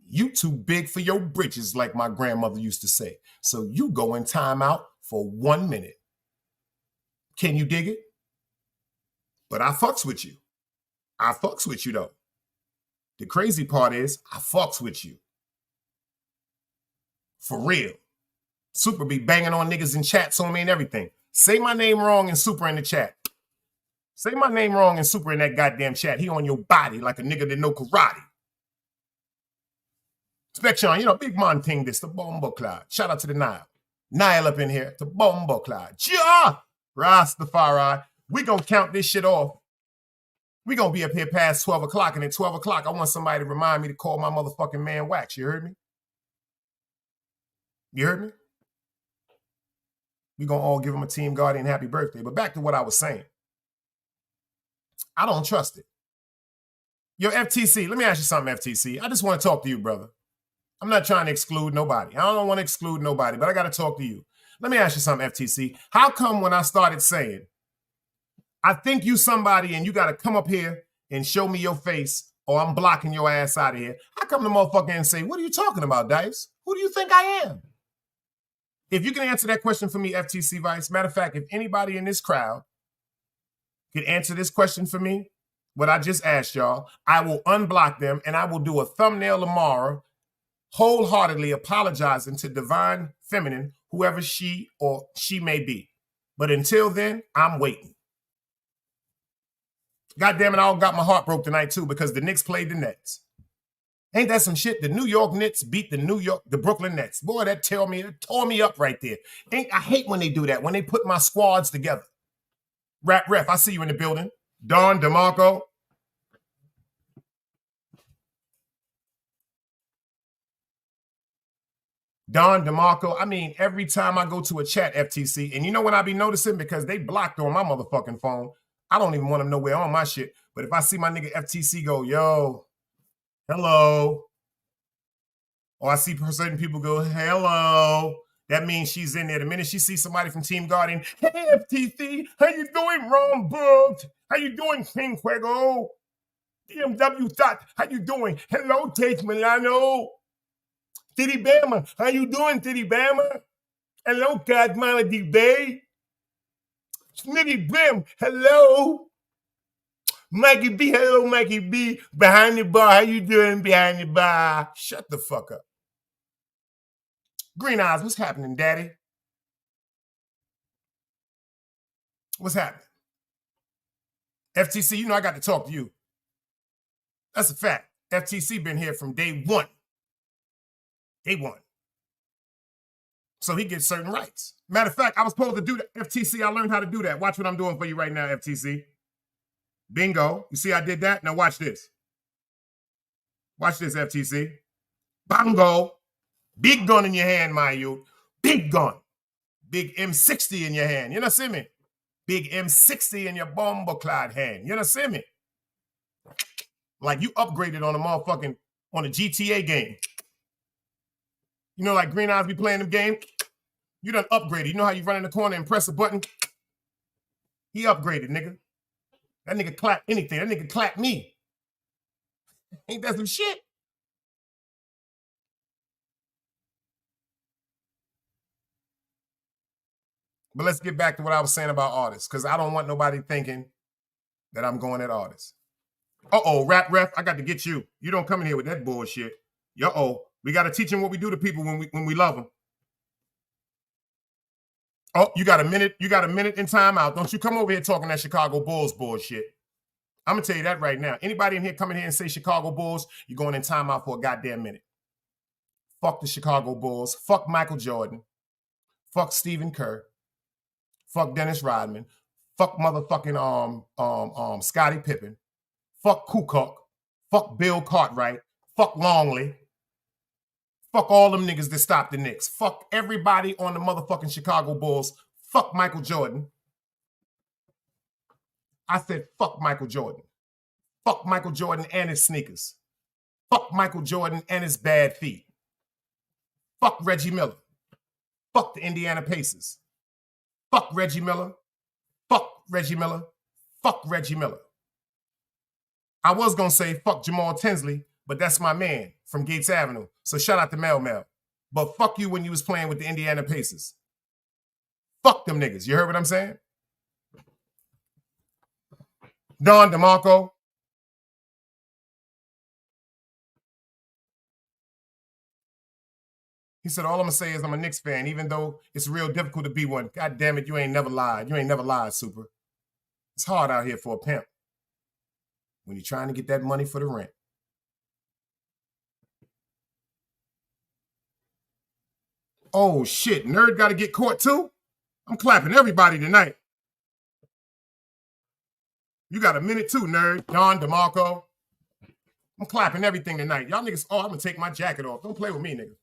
Speaker 3: You too big for your britches, like my grandmother used to say. So you go in timeout for 1 minute. Can you dig it? But I fucks with you. I fucks with you, though. The crazy part is, I fucks with you. For real. Super be banging on niggas in chats on me and everything. Say my name wrong and Super in the chat. Say my name wrong and Super in that goddamn chat. He on your body like a nigga that know karate. Spection, you know, big man thing this, the Bombo Cloud. Shout out to the Nile. Nile up in here, the Bombo Cloud. Ja! Rastafari. We gonna count this shit off. We gonna be up here past 12 o'clock, and at 12 o'clock, I want somebody to remind me to call my motherfucking man Wax. You heard me? You heard me? We gonna all give him a Team Guardian happy birthday. But back to what I was saying. I don't trust it. Yo, FTC, let me ask you something, FTC. I just want to talk to you, brother. I'm not trying to exclude nobody. I don't want to exclude nobody, but I got to talk to you. Let me ask you something, FTC. How come when I started saying, I think you somebody and you got to come up here and show me your face or I'm blocking your ass out of here, how come the motherfucker and say, what are you talking about, Dice? Who do you think I am? If you can answer that question for me, FTC Vice, matter of fact, if anybody in this crowd could answer this question for me, what I just asked y'all, I will unblock them and I will do a thumbnail tomorrow wholeheartedly apologizing to Divine Feminine, whoever she or she may be. But until then, I'm waiting. God damn it, I all got my heart broke tonight too because the Knicks played the Nets. Ain't that some shit? The New York Knicks beat the Brooklyn Nets. Boy, that tore me up right there. I hate when they do that, when they put my squads together. Rap Ref, I see you in the building. Don DeMarco. Don DeMarco. I mean, every time I go to a chat, FTC, and you know what I be noticing? Because they blocked on my motherfucking phone. I don't even want them nowhere on my shit. But if I see my nigga FTC go, yo, hello. Or I see certain people go, hello. That means she's in there. The minute she sees somebody from Team Guardian, hey, FTC, how you doing, Ron Booked? How you doing, King Fuego? BMW Thought, how you doing? Hello, Tate Milano. Titty Bama, how you doing, Titty Bama? Hello, God Melody Bay. Snitty Brim, hello. Mikey B, hello, Mikey B. Behind the bar, how you doing behind the bar? Shut the fuck up. Green Eyes, what's happening, Daddy? What's happening? FTC, you know I got to talk to you. That's a fact. FTC been here from day one. Day one. So he gets certain rights. Matter of fact, I was supposed to do that. FTC, I learned how to do that. Watch what I'm doing for you right now, FTC. Bingo. You see I did that? Now watch this. Watch this, FTC. Bongo. Big gun in your hand, my youth. Big gun. Big M60 in your hand. You know see me? Big M60 in your bomboclad hand. You know see me? Like you upgraded on a GTA game. You know, like Green Eyes be playing them game? You done upgraded. You know how you run in the corner and press a button? He upgraded, nigga. That nigga clap anything. That nigga clap me. Ain't that some shit? But let's get back to what I was saying about artists, because I don't want nobody thinking that I'm going at artists. Uh-oh, Rap Ref, I got to get you. You don't come in here with that bullshit. We got to teach them what we do to people when we love them. Oh, you got a minute in timeout. Don't you come over here talking that Chicago Bulls bullshit. I'm going to tell you that right now. Anybody in here come in here and say Chicago Bulls, you're going in timeout for a goddamn minute. Fuck the Chicago Bulls. Fuck Michael Jordan. Fuck Stephen Kerr. Fuck Dennis Rodman. Fuck motherfucking Scottie Pippen. Fuck Kukoc. Fuck Bill Cartwright. Fuck Longley. Fuck all them niggas that stopped the Knicks. Fuck everybody on the motherfucking Chicago Bulls. Fuck Michael Jordan. I said fuck Michael Jordan. Fuck Michael Jordan and his sneakers. Fuck Michael Jordan and his bad feet. Fuck Reggie Miller. Fuck the Indiana Pacers. Fuck Reggie Miller. Fuck Reggie Miller. Fuck Reggie Miller. I was going to say fuck Jamal Tinsley, but that's my man from Gates Avenue. So shout out to Mel Mel. But fuck you when you was playing with the Indiana Pacers. Fuck them niggas. You heard what I'm saying? Don DeMarco. He said, all I'm going to say is I'm a Knicks fan, even though it's real difficult to be one. God damn it, you ain't never lied. You ain't never lied, Super. It's hard out here for a pimp when you're trying to get that money for the rent. Oh, shit. Nerd got to get caught, too? I'm clapping everybody tonight. You got a minute, too, Nerd. Don DeMarco. I'm clapping everything tonight. Y'all niggas, I'm going to take my jacket off. Don't play with me, nigga.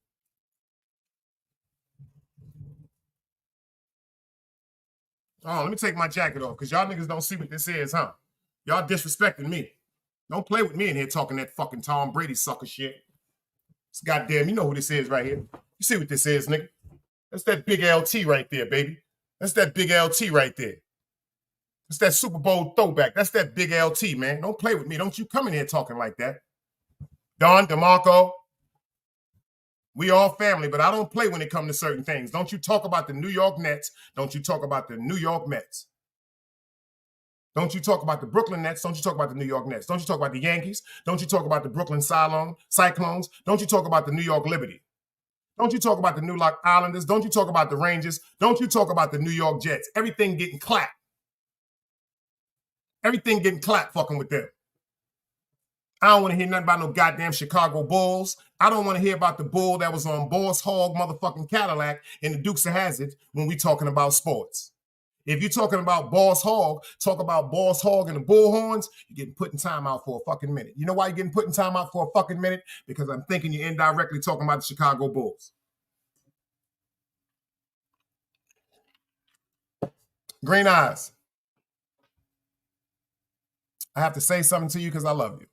Speaker 3: Oh, let me take my jacket off, because y'all niggas don't see what this is, huh? Y'all disrespecting me. Don't play with me in here talking that fucking Tom Brady sucker shit. It's goddamn, you know who this is right here. You see what this is, nigga? That's that big LT right there, baby. That's that big LT right there. That's that Super Bowl throwback. That's that big LT, man. Don't play with me. Don't you come in here talking like that. Don DeMarco. We all family, but I don't play when it comes to certain things. Don't you talk about the New York Nets. Don't you talk about the New York Mets. Don't you talk about the Brooklyn Nets. Don't you talk about the New York Nets. Don't you talk about the Yankees. Don't you talk about the Brooklyn Cyclones. Don't you talk about the New York Liberty. Don't you talk about the New York Islanders. Don't you talk about the Rangers. Don't you talk about the New York Jets. Everything getting clapped. Everything getting clapped fucking with them. I don't want to hear nothing about no goddamn Chicago Bulls. I don't want to hear about the bull that was on Boss Hogg motherfucking Cadillac in the Dukes of Hazzard when we talking about sports. If you're talking about Boss Hogg, talk about Boss Hogg and the Bullhorns, you're getting put in timeout for a fucking minute. You know why you're getting put in timeout for a fucking minute? Because I'm thinking you're indirectly talking about the Chicago Bulls. Green Eyes. I have to say something to you because I love you.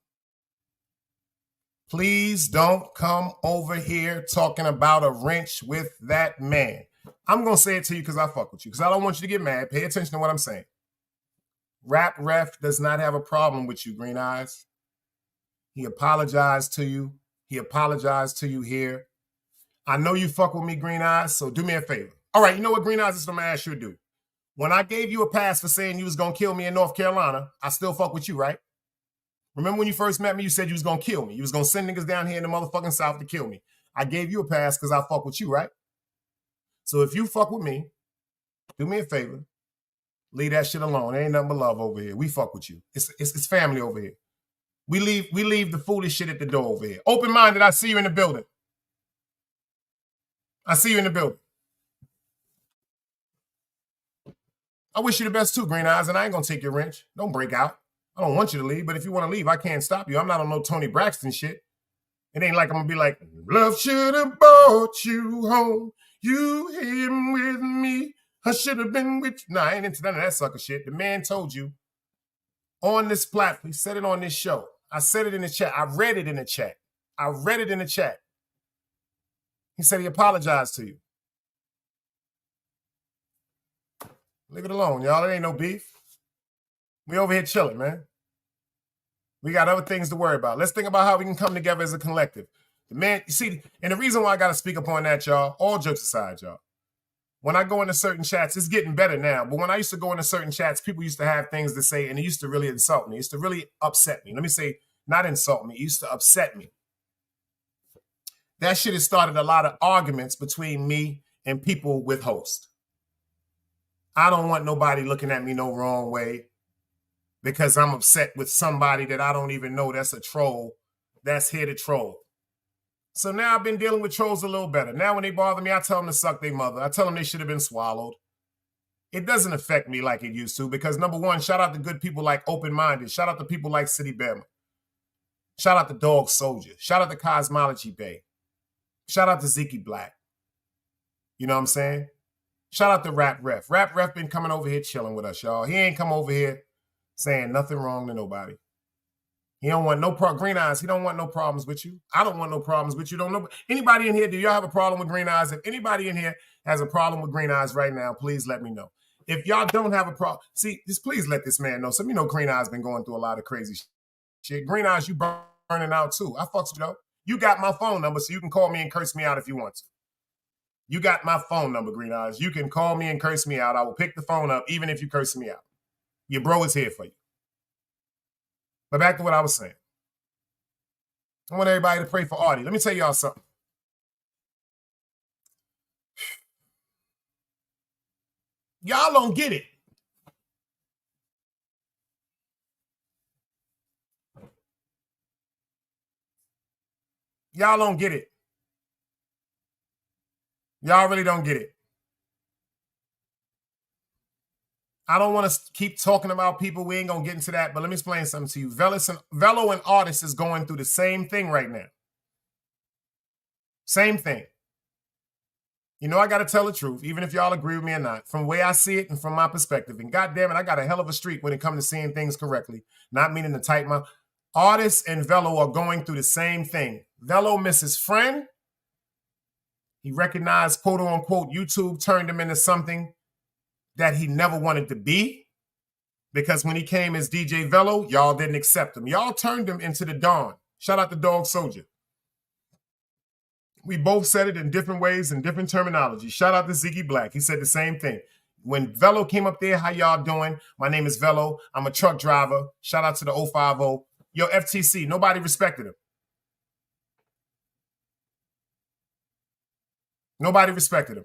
Speaker 3: Please don't come over here talking about a wrench with that man. I'm going to say it to you because I fuck with you, because I don't want you to get mad. Pay attention to what I'm saying. Rap Ref does not have a problem with you, Green Eyes. He apologized to you. He apologized to you here. I know you fuck with me, Green Eyes, so do me a favor. All right, you know what, Green Eyes, this is what I'm going to ask you to do. When I gave you a pass for saying you was going to kill me in North Carolina, I still fuck with you, right? Remember when you first met me, you said you was going to kill me. You was going to send niggas down here in the motherfucking South to kill me. I gave you a pass because I fuck with you, right? So if you fuck with me, do me a favor. Leave that shit alone. There ain't nothing but love over here. We fuck with you. It's family over here. We leave the foolish shit at the door over here. Open-minded, I see you in the building. I see you in the building. I wish you the best too, Green Eyes, and I ain't going to take your wrench. Don't break out. I don't want you to leave, but if you want to leave, I can't stop you. I'm not on no Tony Braxton shit. It ain't like I'm going to be like, love should have brought you home. You him with me. I should have been with you. Nah, I ain't into none of that sucker shit. The man told you on this platform. He said it on this show. I said it in the chat. I read it in the chat. I read it in the chat. He said he apologized to you. Leave it alone, y'all. It ain't no beef. We over here chilling, man. We got other things to worry about. Let's think about how we can come together as a collective. The man, you see, and the reason why I got to speak up on that, y'all, all jokes aside, y'all. When I go into certain chats, it's getting better now. But when I used to go into certain chats, people used to have things to say, and it used to really insult me. It used to really upset me. Let me say, not insult me. It used to upset me. That shit has started a lot of arguments between me and people with host. I don't want nobody looking at me no wrong way because I'm upset with somebody that I don't even know that's a troll, that's here to troll. So now I've been dealing with trolls a little better. Now when they bother me, I tell them to suck their mother. I tell them they should have been swallowed. It doesn't affect me like it used to because, number one, shout out to good people like Open Minded. Shout out to people like City Bama. Shout out to Dog Soldier. Shout out to Cosmology Bay. Shout out to Zeke Black. You know what I'm saying? Shout out to Rap Ref. Rap Ref been coming over here chilling with us, y'all. He ain't come over here saying nothing wrong to nobody. He don't want no Green Eyes. He don't want no problems with you. I don't want no problems with you. Don't know anybody in here. Do y'all have a problem with Green Eyes? If anybody in here has a problem with Green Eyes right now, please let me know. If y'all don't have a problem, see, just please let this man know. Some Green Eyes been going through a lot of crazy shit. Green Eyes, you burning out too. I fucks with you. You got my phone number, so you can call me and curse me out if you want to. You got my phone number, Green Eyes. You can call me and curse me out. I will pick the phone up, even if you curse me out. Your bro is here for you. But back to what I was saying. I want everybody to pray for Artie. Let me tell y'all something. Y'all don't get it. Y'all don't get it. Y'all really don't get it. I don't want to keep talking about people. We ain't going to get into that, but let me explain something to you. Velo and Artist is going through the same thing right now. Same thing. You know, I got to tell the truth, even if y'all agree with me or not, from the way I see it and from my perspective. And goddamn it, I got a hell of a streak when it comes to seeing things correctly, not meaning to type my... Artist and Velo are going through the same thing. Velo missed his friend. He recognized, quote unquote, YouTube turned him into something that he never wanted to be, because when he came as DJ Velo, y'all didn't accept him. Y'all turned him into the Don. Shout out to Dog Soldier. We both said it in different ways and different terminology. Shout out to Ziggy Black. He said the same thing. When Velo came up there, how y'all doing? My name is Velo. I'm a truck driver. Shout out to the 050. Yo, FTC, nobody respected him. Nobody respected him.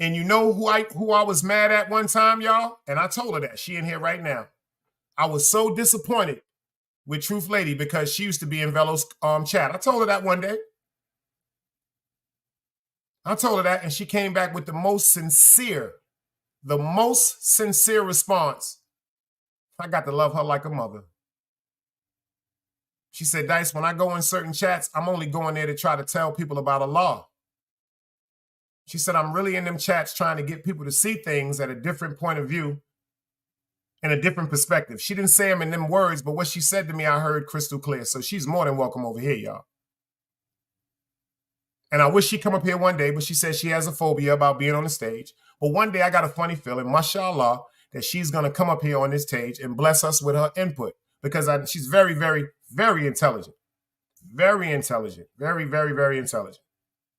Speaker 3: And you know who I was mad at one time, y'all? And I told her that. She in here right now. I was so disappointed with Truth Lady because she used to be in Velo's chat. I told her that one day. I told her that, and she came back with the most sincere response. I got to love her like a mother. She said, Dice, when I go in certain chats, I'm only going there to try to tell people about Allah. She said, I'm really in them chats trying to get people to see things at a different point of view and a different perspective. She didn't say them in them words, but what she said to me, I heard crystal clear. So she's more than welcome over here, y'all. And I wish she'd come up here one day, but she said she has a phobia about being on the stage. But one day I got a funny feeling, mashallah, that she's going to come up here on this stage and bless us with her input, because she's very, very, very intelligent. Very intelligent. Very, very, very intelligent.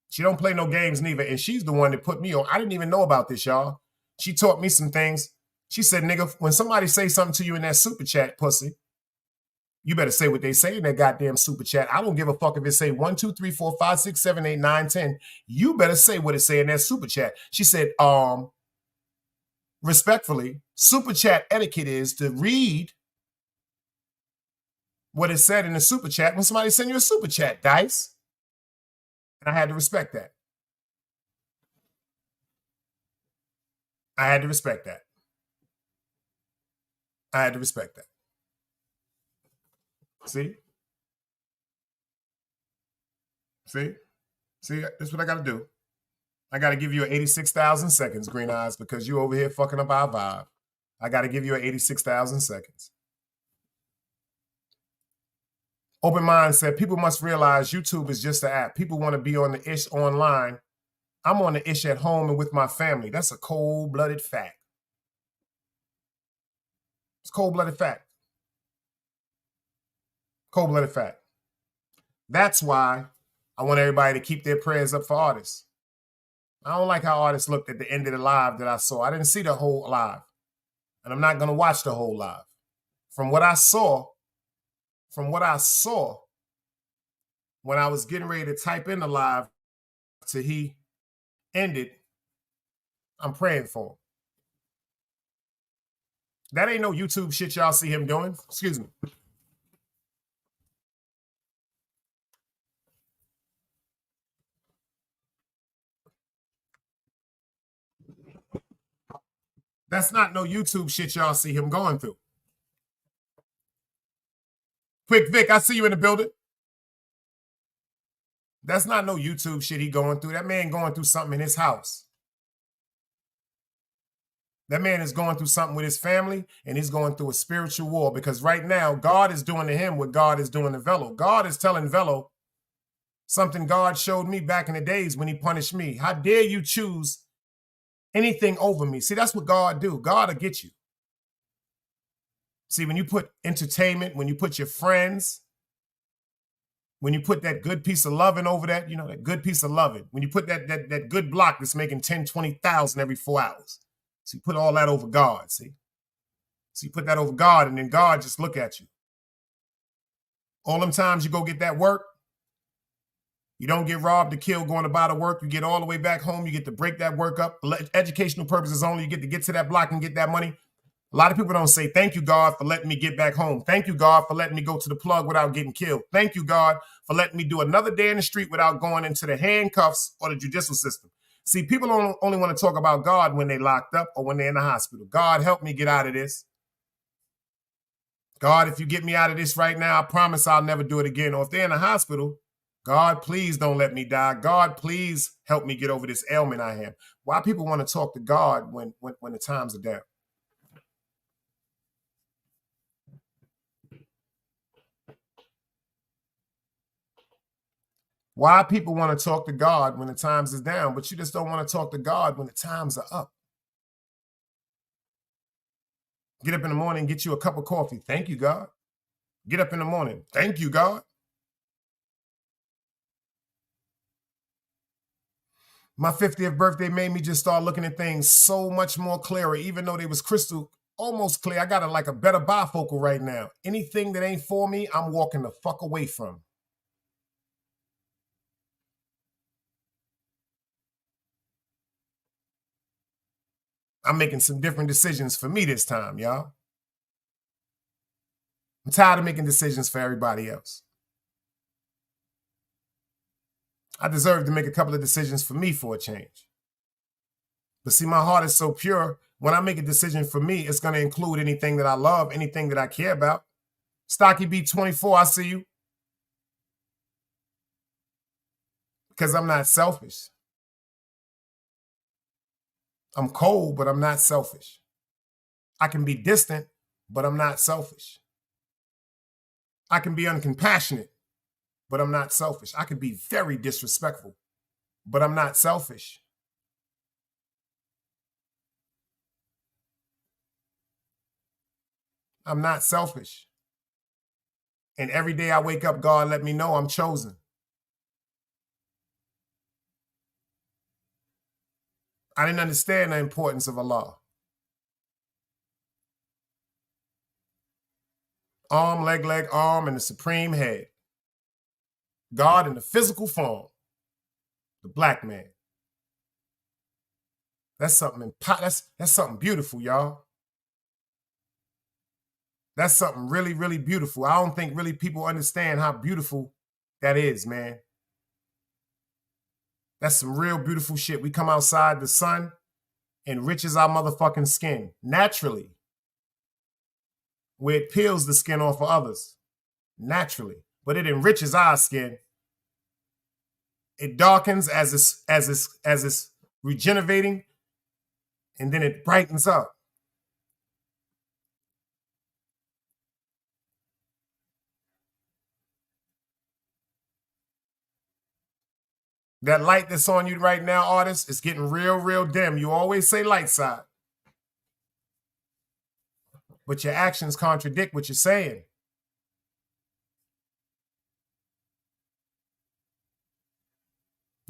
Speaker 3: She don't play no games neither, and she's the one that put me on. I didn't even know about this, y'all. She taught me some things. She said, nigga, when somebody say something to you in that super chat, pussy, you better say what they say in that goddamn super chat. I don't give a fuck if it say 1, 2, 3, 4, 5, 6, 7, 8, 9, 10. You better say what it say in that super chat. She said, respectfully, super chat etiquette is to read what is said in the super chat when somebody send you a super chat, Dice. And I had to respect that. I had to respect that. I had to respect that. See? See? See, that's what I got to do. I got to give you an 86,000 seconds, Green Eyes, because you over here fucking up our vibe. I got to give you an 86,000 seconds. Open Mind said, people must realize YouTube is just an app. People want to be on the ish online. I'm on the ish at home and with my family. That's a cold-blooded fact. It's cold-blooded fact. Cold-blooded fact. That's why I want everybody to keep their prayers up for artists. I don't like how artists looked at the end of the live that I saw. I didn't see the whole live. And I'm not going to watch the whole live. From what I saw, when I was getting ready to type in the live till he ended, I'm praying for him. That ain't no YouTube shit y'all see him doing. Excuse me. That's not no YouTube shit y'all see him going through. Quick Vic, I see you in the building. That's not no YouTube shit he going through. That man going through something in his house. That man is going through something with his family, and he's going through a spiritual war because right now, God is doing to him what God is doing to Velo. God is telling Velo something God showed me back in the days when he punished me. How dare you choose anything over me? See, that's what God do. God will get you. See, when you put entertainment, when you put your friends, when you put that good piece of loving over that, you know, that good piece of loving, when you put that good block that's making 10, 20,000 every 4 hours. So you put all that over God, see? So you put that over God, and then God just look at you. All them times you go get that work, you don't get robbed or killed going to buy the work. You get all the way back home. You get to break that work up. Educational purposes only. You get to get to that block and get that money. A lot of people don't say, thank you, God, for letting me get back home. Thank you, God, for letting me go to the plug without getting killed. Thank you, God, for letting me do another day in the street without going into the handcuffs or the judicial system. See, people only want to talk about God when they're locked up or when they're in the hospital. God, help me get out of this. God, if you get me out of this right now, I promise I'll never do it again. Or if they're in the hospital, God, please don't let me die. God, please help me get over this ailment I have. Why people want to talk to God when the times are down? Why people want to talk to God when the times is down, but you just don't want to talk to God when the times are up? Get up in the morning, get you a cup of coffee. Thank you, God. Get up in the morning. Thank you, God. My 50th birthday made me just start looking at things so much more clearer, even though they was crystal almost clear. I got a better bifocal right now. Anything that ain't for me, I'm walking the fuck away from. I'm making some different decisions for me this time, y'all. I'm tired of making decisions for everybody else. I deserve to make a couple of decisions for me for a change. But see, my heart is so pure. When I make a decision for me, it's going to include anything that I love, anything that I care about. Stocky B24, I see you. Because I'm not selfish. I'm cold, but I'm not selfish. I can be distant, but I'm not selfish. I can be uncompassionate, but I'm not selfish. I can be very disrespectful, but I'm not selfish. I'm not selfish. And every day I wake up, God let me know I'm chosen. I didn't understand the importance of Allah. Arm, leg, arm, and the supreme head. God in the physical form. The black man. That's something that's something beautiful, y'all. That's something really, really beautiful. I don't think really people understand how beautiful that is, man. That's some real beautiful shit. We come outside, the sun enriches our motherfucking skin naturally, where it peels the skin off of others naturally, but it enriches our skin. It darkens as it's regenerating, and then it brightens up. That light that's on you right now, artist, is getting real, real dim. You always say light side, but your actions contradict what you're saying.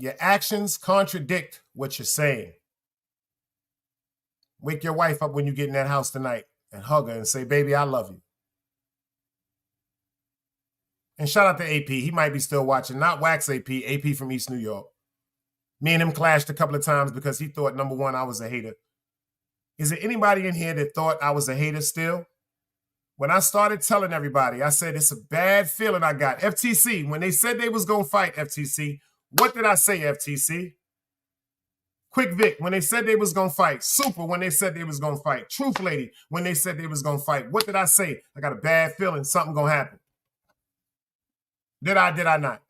Speaker 3: Your actions contradict what you're saying. Wake your wife up when you get in that house tonight and hug her and say, baby, I love you. And shout out to AP. He might be still watching. Not Wax AP, AP from East New York. Me and him clashed a couple of times because he thought, number one, I was a hater. Is there anybody in here that thought I was a hater still? When I started telling everybody, I said, it's a bad feeling I got. FTC, when they said they was going to fight FTC, what did I say, FTC? Quick Vic, when they said they was going to fight. Super, when they said they was going to fight. Truth Lady, when they said they was going to fight. What did I say? I got a bad feeling something going to happen. Did I not?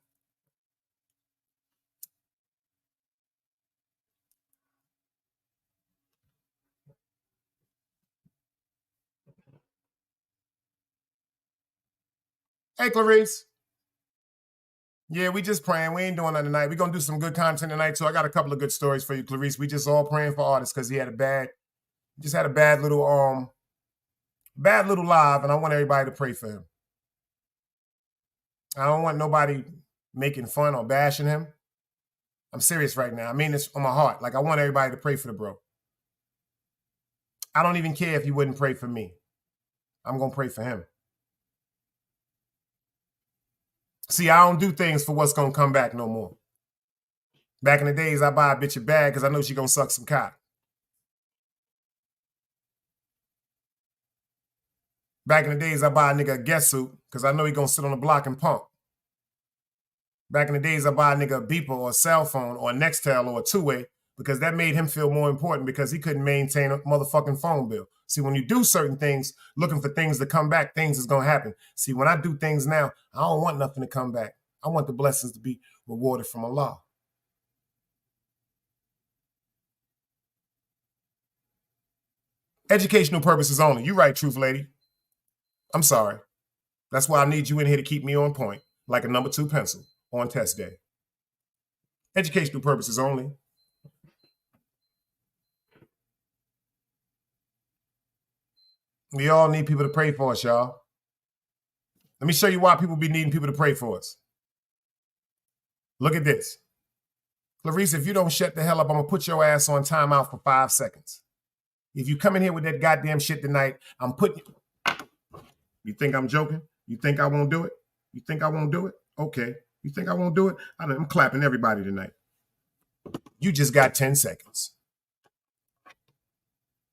Speaker 3: Hey, Clarice. Yeah, we just praying. We ain't doing that tonight. We're going to do some good content tonight, so I got a couple of good stories for you, Clarice. We just all praying for artists because he had a bad little live, and I want everybody to pray for him. I don't want nobody making fun or bashing him. I'm serious right now. I mean this on my heart. Like, I want everybody to pray for the bro. I don't even care if you wouldn't pray for me. I'm going to pray for him. See, I don't do things for what's going to come back no more. Back in the days, I buy a bitch a bag because I know she going to suck some cock. Back in the days, I buy a nigga a guest suit because I know he going to sit on the block and pump. Back in the days, I buy a nigga a beeper or a cell phone or a Nextel or a two-way because that made him feel more important because he couldn't maintain a motherfucking phone bill. See, when you do certain things, looking for things to come back, things is going to happen. See, when I do things now, I don't want nothing to come back. I want the blessings to be rewarded from Allah. Educational purposes only. You right, Truth Lady. I'm sorry. That's why I need you in here to keep me on point, like a number 2 pencil on test day. Educational purposes only. We all need people to pray for us, y'all. Let me show you why people be needing people to pray for us. Look at this. Clarice, if you don't shut the hell up, I'm going to put your ass on timeout for 5 seconds. If you come in here with that goddamn shit tonight, I'm putting you. You think I'm joking? You think I won't do it? You think I won't do it? Okay. You think I won't do it? I'm clapping everybody tonight. You just got 10 seconds.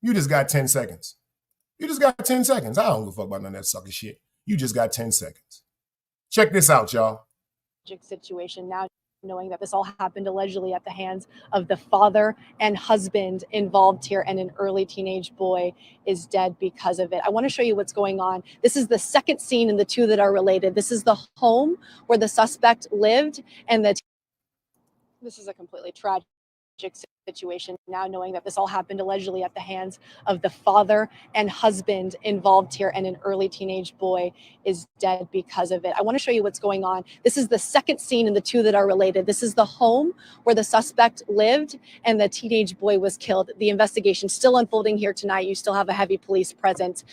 Speaker 3: You just got 10 seconds. You just got 10 seconds. I don't give a fuck about none of that sucker shit. You just got 10 seconds. Check this out, y'all.
Speaker 5: Situation now, knowing that this all happened allegedly at the hands of the father and husband involved here, and an early teenage boy is dead because of it. I want to show you what's going on. This is the second scene in the two that are related. This is the home where the suspect lived, and this is a completely tragic situation now, knowing that this all happened allegedly at the hands of the father and husband involved here, and an early teenage boy is dead because of it. I want to show you what's going on. This is the second scene in the two that are related. This is the home where the suspect lived and the teenage boy was killed. The investigation still unfolding here tonight. You still have a heavy police presence.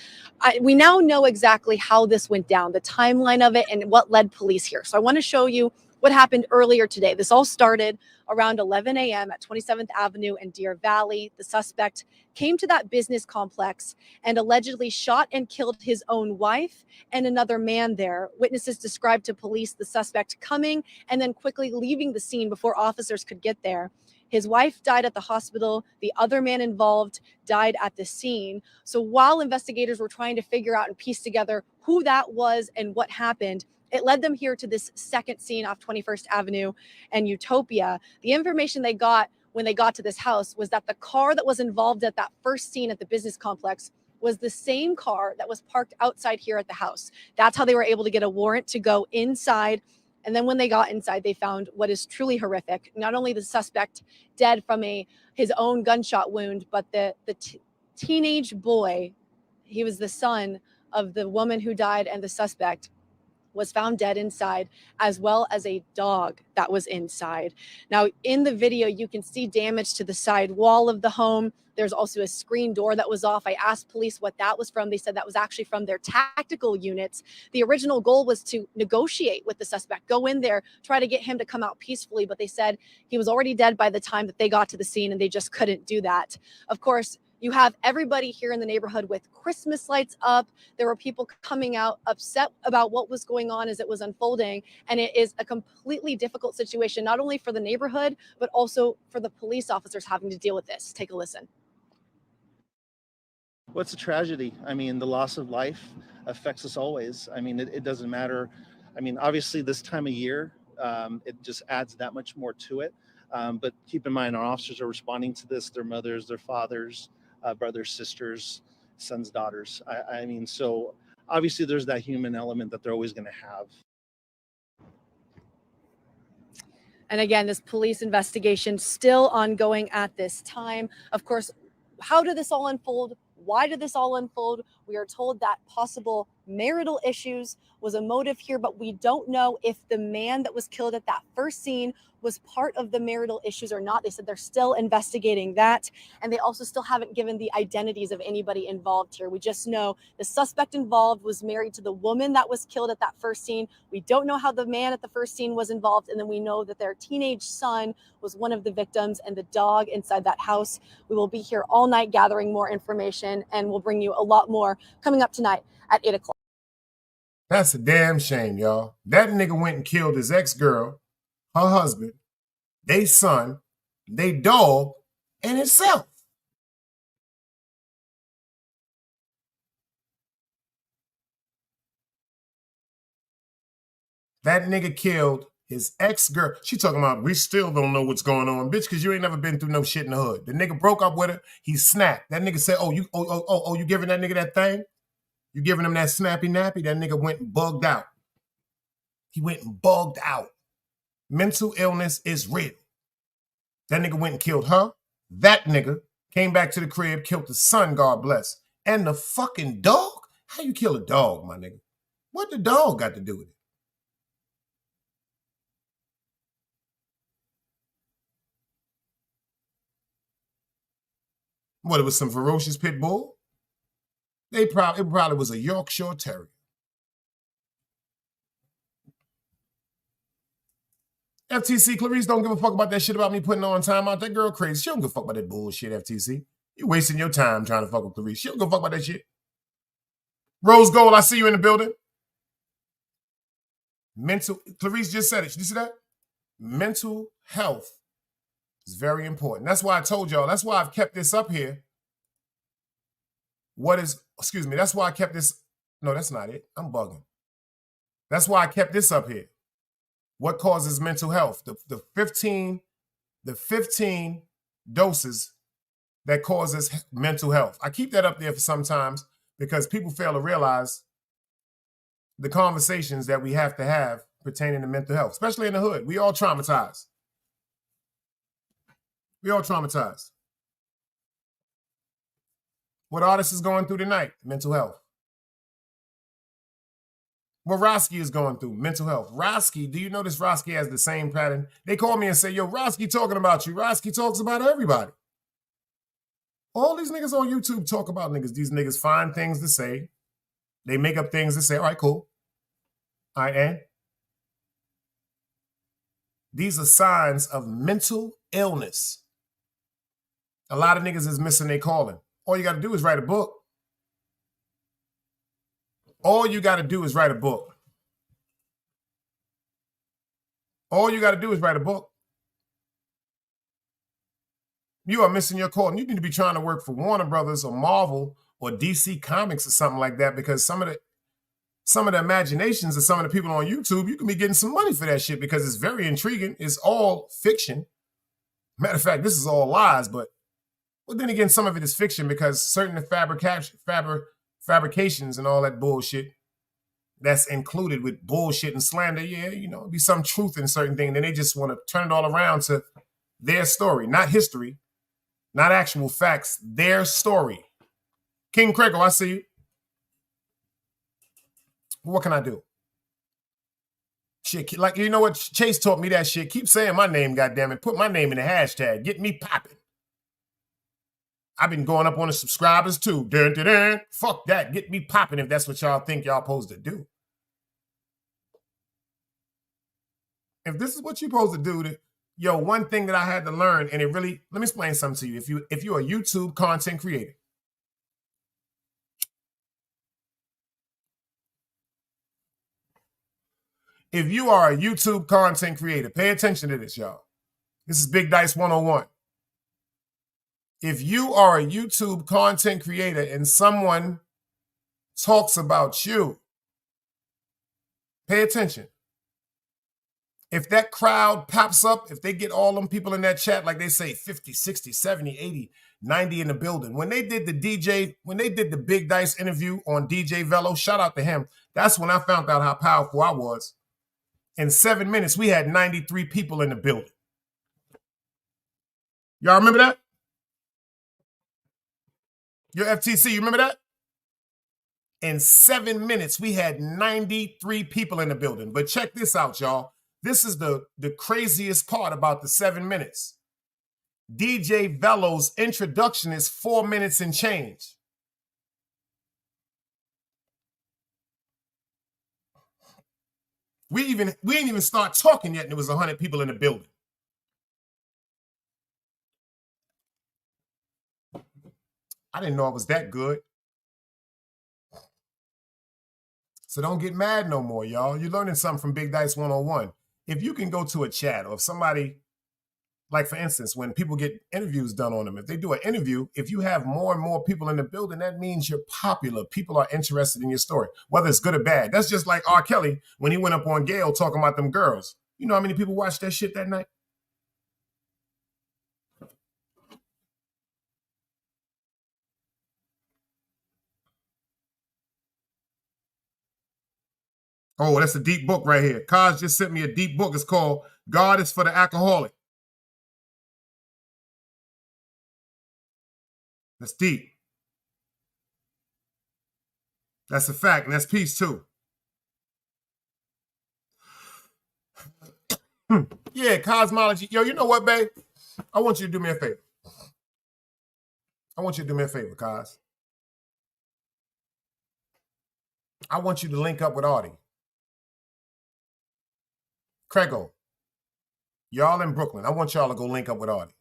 Speaker 5: We now know exactly how this went down, the timeline of it, and what led police here. So I want to show you what happened earlier today. This all started around 11 a.m. at 27th Avenue and Deer Valley. The suspect came to that business complex and allegedly shot and killed his own wife and another man there. Witnesses described to police the suspect coming and then quickly leaving the scene before officers could get there. His wife died at the hospital. The other man involved died at the scene. So while investigators were trying to figure out and piece together who that was and what happened, it led them here to this second scene off 21st Avenue and Utopia. The information they got when they got to this house was that the car that was involved at that first scene at the business complex was the same car that was parked outside here at the house. That's how they were able to get a warrant to go inside. And then when they got inside, they found what is truly horrific. Not only the suspect dead from his own gunshot wound, but the teenage boy, he was the son of the woman who died and the suspect. was found dead inside, as well as a dog that was inside. Now, in the video, you can see damage to the side wall of the home. There's also a screen door that was off. I asked police what that was from. They said that was actually from their tactical units. The original goal was to negotiate with the suspect, go in there, try to get him to come out peacefully. But they said he was already dead by the time that they got to the scene, and they just couldn't do that. Of course, you have everybody here in the neighborhood with Christmas lights up. There were people coming out upset about what was going on as it was unfolding. And it is a completely difficult situation, not only for the neighborhood, but also for the police officers having to deal with this. Take a listen.
Speaker 6: What's a tragedy? I mean, the loss of life affects us always. I mean, it doesn't matter. I mean, obviously this time of year, it just adds that much more to it. But keep in mind, our officers are responding to this, their mothers, their fathers, brothers, sisters, sons, daughters. I mean, so obviously there's that human element that they're always going to have.
Speaker 5: And again, this police investigation still ongoing at this time. Of course, how did this all unfold? Why did this all unfold? We are told that possible marital issues was a motive here, but we don't know if the man that was killed at that first scene was part of the marital issues or not. They said they're still investigating that. And they also still haven't given the identities of anybody involved here. We just know the suspect involved was married to the woman that was killed at that first scene. We don't know how the man at the first scene was involved. And then we know that their teenage son was one of the victims and the dog inside that house. We will be here all night gathering more information, and we'll bring you a lot more coming up tonight at 8 o'clock.
Speaker 3: That's a damn shame, y'all. That nigga went and killed his ex-girl, her husband, they son, they dog, and himself. That nigga killed his ex-girl. She talking about, we still don't know what's going on, bitch, because you ain't never been through no shit in the hood. The nigga broke up with her. He snapped. That nigga said, you giving that nigga that thing? You giving him that snappy nappy? That nigga went and bugged out. He went and bugged out. Mental illness is real. That nigga went and killed her. That nigga came back to the crib, killed the son, God bless. And the fucking dog? How you kill a dog, my nigga? What the dog got to do with it? What, it was some ferocious pit bull? It probably was a Yorkshire Terrier. FTC, Clarice don't give a fuck about that shit about me putting on time out. That girl crazy. She don't give a fuck about that bullshit, FTC. You wasting your time trying to fuck with Clarice. She don't give a fuck about that shit. Rose Gold, I see you in the building. Clarice just said it. Did you see that? Mental health is very important. That's why I told y'all. That's why I've kept this up here. That's why I kept this. No, that's not it. I'm bugging. That's why I kept this up here. What causes mental health? The 15 doses that causes mental health. I keep that up there for sometimes because people fail to realize the conversations that we have to have pertaining to mental health, especially in the hood. We all traumatized. We all traumatized. What artist is going through tonight? Mental health. What Roski is going through, mental health. Roski, do you notice Roski has the same pattern? They call me and say, yo, Roski talking about you. Roski talks about everybody. All these niggas on YouTube talk about niggas. These niggas find things to say. They make up things to say. All right, cool. All right, and? These are signs of mental illness. A lot of niggas is missing their calling. All you got to do is write a book. All you got to do is write a book. All you got to do is write a book. You are missing your call. And you need to be trying to work for Warner Brothers or Marvel or DC Comics or something like that, because some of the imaginations of some of the people on YouTube, you can be getting some money for that shit because it's very intriguing. It's all fiction. Matter of fact, this is all lies, but then again, some of it is fiction because certain fabrications and all that bullshit that's included with bullshit and slander, yeah, you know, be some truth in certain things. Then they just want to turn it all around to their story, not history, not actual facts, their story. King Crego, I see you. What can I do? Shit, like, you know what? Chase taught me that shit. Keep saying my name, goddammit. Put my name in the hashtag. Get me popping. I've been going up on the subscribers too. Dun, dun, dun. Fuck that. Get me popping if that's what y'all think y'all supposed to do. If this is what you're supposed to do, yo, one thing that I had to learn, and it really, let me explain something to you. If you're a YouTube content creator, if you are a YouTube content creator, pay attention to this, y'all. This is Big Dice 101. If you are a YouTube content creator and someone talks about you, pay attention. If that crowd pops up, if they get all them people in that chat, like they say 50, 60, 70, 80, 90 in the building. When they did the Big Dice interview on DJ Velo, shout out to him. That's when I found out how powerful I was. In 7 minutes, we had 93 people in the building. Y'all remember that? Your FTC, you remember that? In 7 minutes, we had 93 people in the building. But check this out, y'all. This is the craziest part about the 7 minutes. DJ Velo's introduction is 4 minutes and change. We ain't even start talking yet, and there was 100 people in the building. I didn't know I was that good. So don't get mad no more, y'all. You're learning something from Big Dice 101. If you can go to a chat, or if somebody, like for instance, when people get interviews done on them, if they do an interview, if you have more and more people in the building, that means you're popular. People are interested in your story, whether it's good or bad. That's just like R. Kelly when he went up on Gayle talking about them girls. You know how many people watched that shit that night? Oh, that's a deep book right here. Kaz just sent me a deep book. It's called God is for the Alcoholic. That's deep. That's a fact, and that's peace too. Yeah, cosmology. Yo, you know what, babe? I want you to do me a favor. I want you to do me a favor, Kaz. I want you to link up with Audie. Craigo, y'all in Brooklyn, I want y'all to go link up with Audie.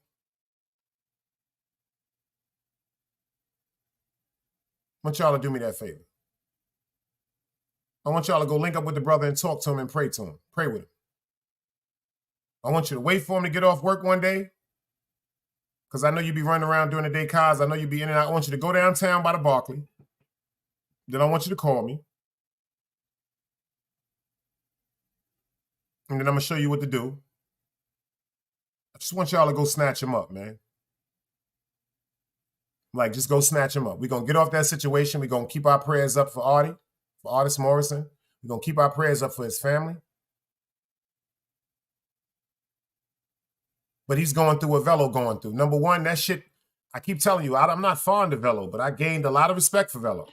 Speaker 3: I want y'all to do me that favor. I want y'all to go link up with the brother and talk to him and pray to him. Pray with him. I want you to wait for him to get off work one day, because I know you be running around during the day, Kaz. I know you be in and out. I want you to go downtown by the Barclay. Then I want you to call me. And then I'm going to show you what to do. I just want y'all to go snatch him up, man. Like, just go snatch him up. We're going to get off that situation. We're going to keep our prayers up for Audie, for Artist Morrison. We're going to keep our prayers up for his family. But he's going through what Velo going through. Number one, that shit, I keep telling you, I'm not fond of Velo, but I gained a lot of respect for Velo.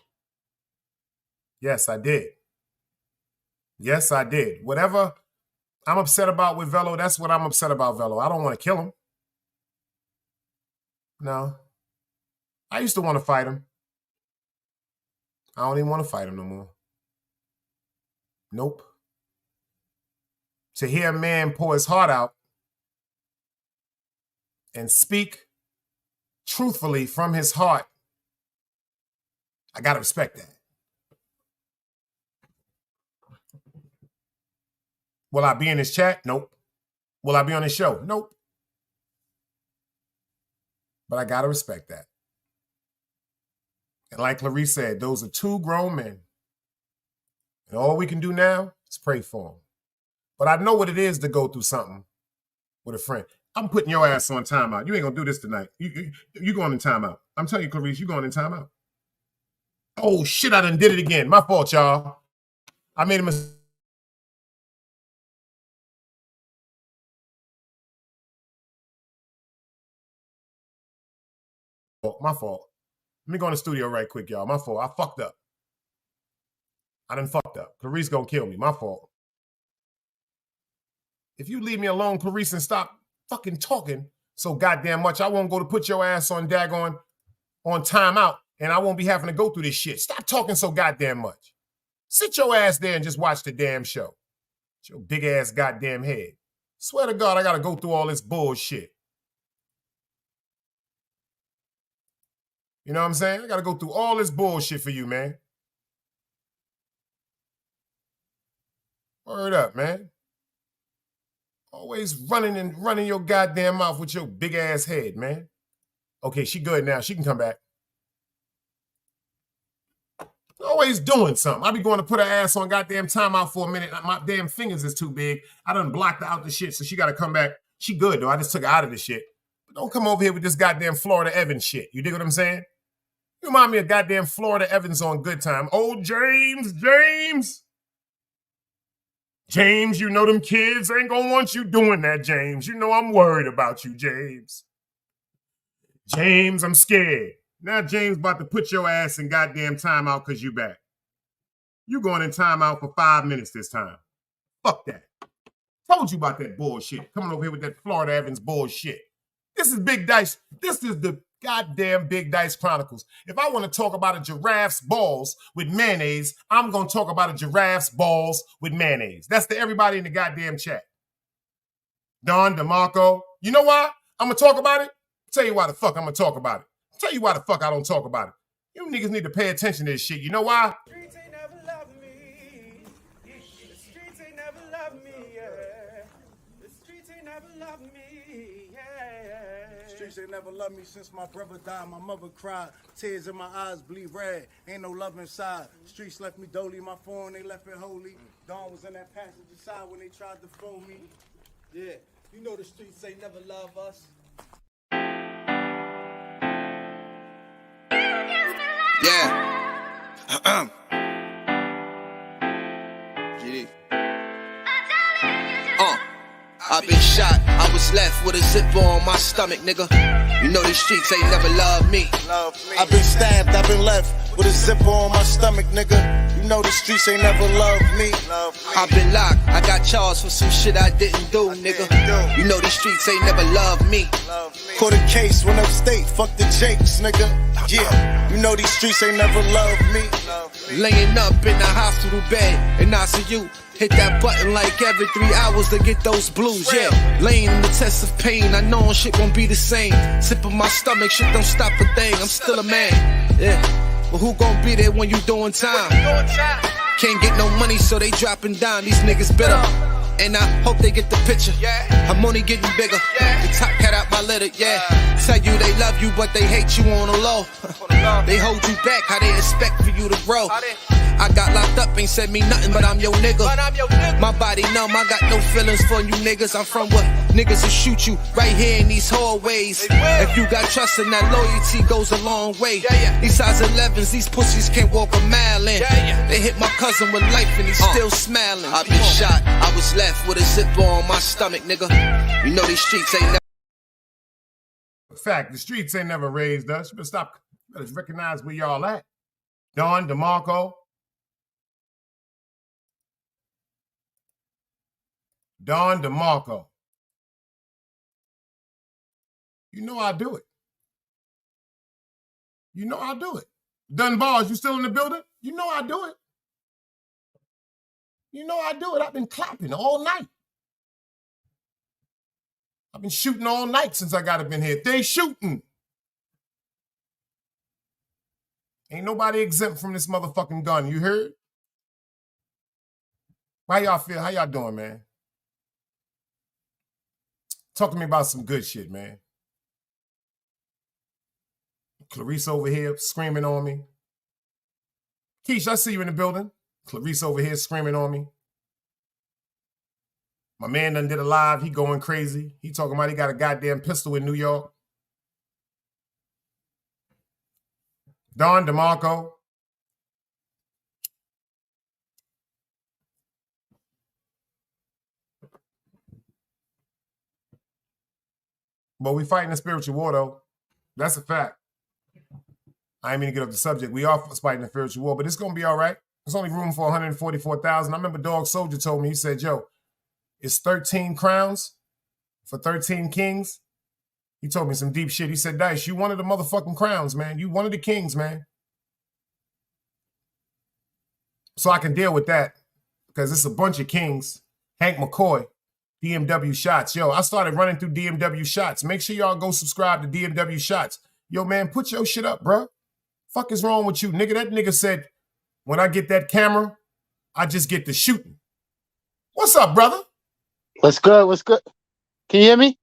Speaker 3: Yes, I did. Yes, I did. Whatever I'm upset about with Velo, that's what I'm upset about Velo. I don't want to kill him. No. I used to want to fight him. I don't even want to fight him no more. Nope. To hear a man pour his heart out and speak truthfully from his heart, I got to respect that. Will I be in his chat? Nope. Will I be on his show? Nope. But I got to respect that. And like Clarice said, those are two grown men. And all we can do now is pray for them. But I know what it is to go through something with a friend. I'm putting your ass on timeout. You ain't going to do this tonight. You going in timeout. I'm telling you, Clarice, you going in timeout. Oh, shit, I done did it again. My fault, y'all. I made a mistake. My fault. Let me go in the studio right quick, y'all. My fault. I fucked up. I done fucked up. Clarice gonna kill me. My fault. If you leave me alone, Clarice, and stop fucking talking so goddamn much, I won't go to put your ass on daggone on timeout, and I won't be having to go through this shit. Stop talking so goddamn much. Sit your ass there and just watch the damn show. With your big ass goddamn head. Swear to God, I gotta go through all this bullshit. You know what I'm saying? I gotta go through all this bullshit for you, man. Word up, man. Always running your goddamn mouth with your big ass head, man. Okay, she good now. She can come back. Always doing something. I be going to put her ass on goddamn timeout for a minute. My damn fingers is too big. I done blocked her out the shit, so she got to come back. She good, though. I just took her out of the shit. But don't come over here with this goddamn Florida Evans shit. You dig what I'm saying? You remind me of goddamn Florida Evans on Good Time. Old James. James, you know them kids ain't gonna want you doing that, James. You know I'm worried about you, James. James, I'm scared. Now James about to put your ass in goddamn timeout because you back. You going in timeout for 5 minutes this time. Fuck that. Told you about that bullshit. Coming over here with that Florida Evans bullshit. This is Big Dice. This is the goddamn Big Dice Chronicles. If I want to talk about a giraffe's balls with mayonnaise, I'm going to talk about a giraffe's balls with mayonnaise. That's to everybody in the goddamn chat. Don DeMarco. You know why I'm going to talk about it? Tell you why the fuck I'm going to talk about it. Tell you why the fuck I don't talk about it. You niggas need to pay attention to this shit. You know why?
Speaker 7: The streets ain't never loved me. The streets ain't never loved me, yeah. The streets ain't never loved me, yeah.
Speaker 2: Streets ain't never loved me since my brother died. My mother cried. Tears in my eyes bleed red. Ain't no love inside. Streets left me dolly. My phone, they left it holy. Dawn was in that passenger side when they tried to phone me.
Speaker 7: Yeah, you know the streets ain't never love us.
Speaker 4: Yeah. GD. I've been shot, I was left with a zipper on my stomach, nigga. You know these streets ain't never loved me.
Speaker 2: I've been stabbed, I've been left with a zipper on my stomach, nigga. You know the streets ain't never loved me.
Speaker 4: I've been locked, I got charged for some shit I didn't do, nigga. You know these streets ain't never loved me.
Speaker 2: Caught a case, went upstate, fuck the Jakes, nigga. Yeah, you know these streets ain't never loved me.
Speaker 4: Laying up in the hospital bed in ICU. Hit that button like every 3 hours to get those blues, yeah. Laying in the test of pain, I know shit won't be the same. Sipping my stomach, shit don't stop a thing, I'm still a man, yeah. But who gon' be there when you doing time? Can't get no money, so they dropping down, these niggas bitter. And I hope they get the picture. I'm only getting bigger. The top cat out my litter, yeah. Tell you they love you, but they hate you on the low. They hold you back, how they expect for you to grow. I got locked up, ain't said me nothing, but I'm your nigga. My body numb, I got no feelings for you niggas. I'm from what niggas will shoot you right here in these hallways. If you got trust in that loyalty goes a long way. These size 11s, these pussies can't walk a mile in. They hit my cousin with life and he's still smiling. I've been shot, I was left with a zipper on my stomach, nigga. You know these streets ain't never.
Speaker 3: Fact, the streets ain't never raised us. You better stop. You better recognize where y'all at. Don DeMarco. Don DeMarco. You know I do it. You know I do it. Dunbars, you still in the building? You know I do it. You know I do it. I've been clapping all night. I've been shooting all night since I got up in here. They shooting. Ain't nobody exempt from this motherfucking gun. You heard? How y'all feel? How y'all doing, man? Talk to me about some good shit, man. Clarice over here screaming on me. Keish, I see you in the building. Clarice over here screaming on me. My man done did a live. He going crazy. He talking about he got a goddamn pistol in New York. Don DeMarco. But we fighting a spiritual war, though. That's a fact. I ain't mean to get off the subject. We are fighting a spiritual war, but it's going to be all right. There's only room for 144,000. I remember Dog Soldier told me, he said, yo, is 13 crowns for 13 kings. He told me some deep shit. He said, Dice, you one of the motherfucking crowns, man. You one of the kings, man. So I can deal with that because it's a bunch of kings. Hank McCoy, DMW Shots. Yo, I started running through DMW Shots. Make sure y'all go subscribe to DMW Shots. Yo, man, put your shit up, bro. Fuck is wrong with you, nigga? That nigga said, when I get that camera, I just get to shooting. What's up, brother?
Speaker 8: What's good? What's good? Can you hear me?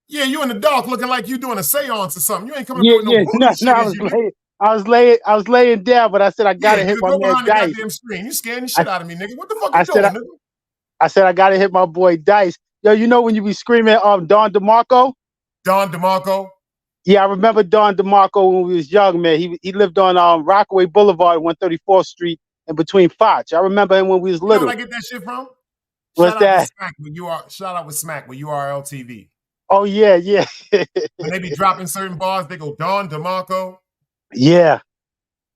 Speaker 3: Yeah, you in the dark looking like you doing a seance or something. You ain't coming
Speaker 8: Yeah,
Speaker 3: up with no
Speaker 8: yeah. No,
Speaker 3: bullshit.
Speaker 8: no, I was laying down, but I said I gotta hit
Speaker 3: nigga,
Speaker 8: my
Speaker 3: go
Speaker 8: man
Speaker 3: behind the
Speaker 8: Dice.
Speaker 3: goddamn screen. You scaring the shit out of me, nigga. What the fuck
Speaker 8: I
Speaker 3: you
Speaker 8: said
Speaker 3: doing, nigga?
Speaker 8: I said I gotta hit my boy Dice. Yo, you know when you be screaming Don DeMarco?
Speaker 3: Don DeMarco?
Speaker 8: Yeah, I remember Don DeMarco when we was young, man. He lived on Rockaway Boulevard, 134th Street, in between Foch. I remember him when we was
Speaker 3: You know
Speaker 8: little.
Speaker 3: where I get that shit from?
Speaker 8: What's
Speaker 3: Shout
Speaker 8: that?
Speaker 3: out with Smack with URL TV.
Speaker 8: Oh yeah, yeah.
Speaker 3: When they be dropping certain bars, they go Don DeMarco.
Speaker 8: Yeah.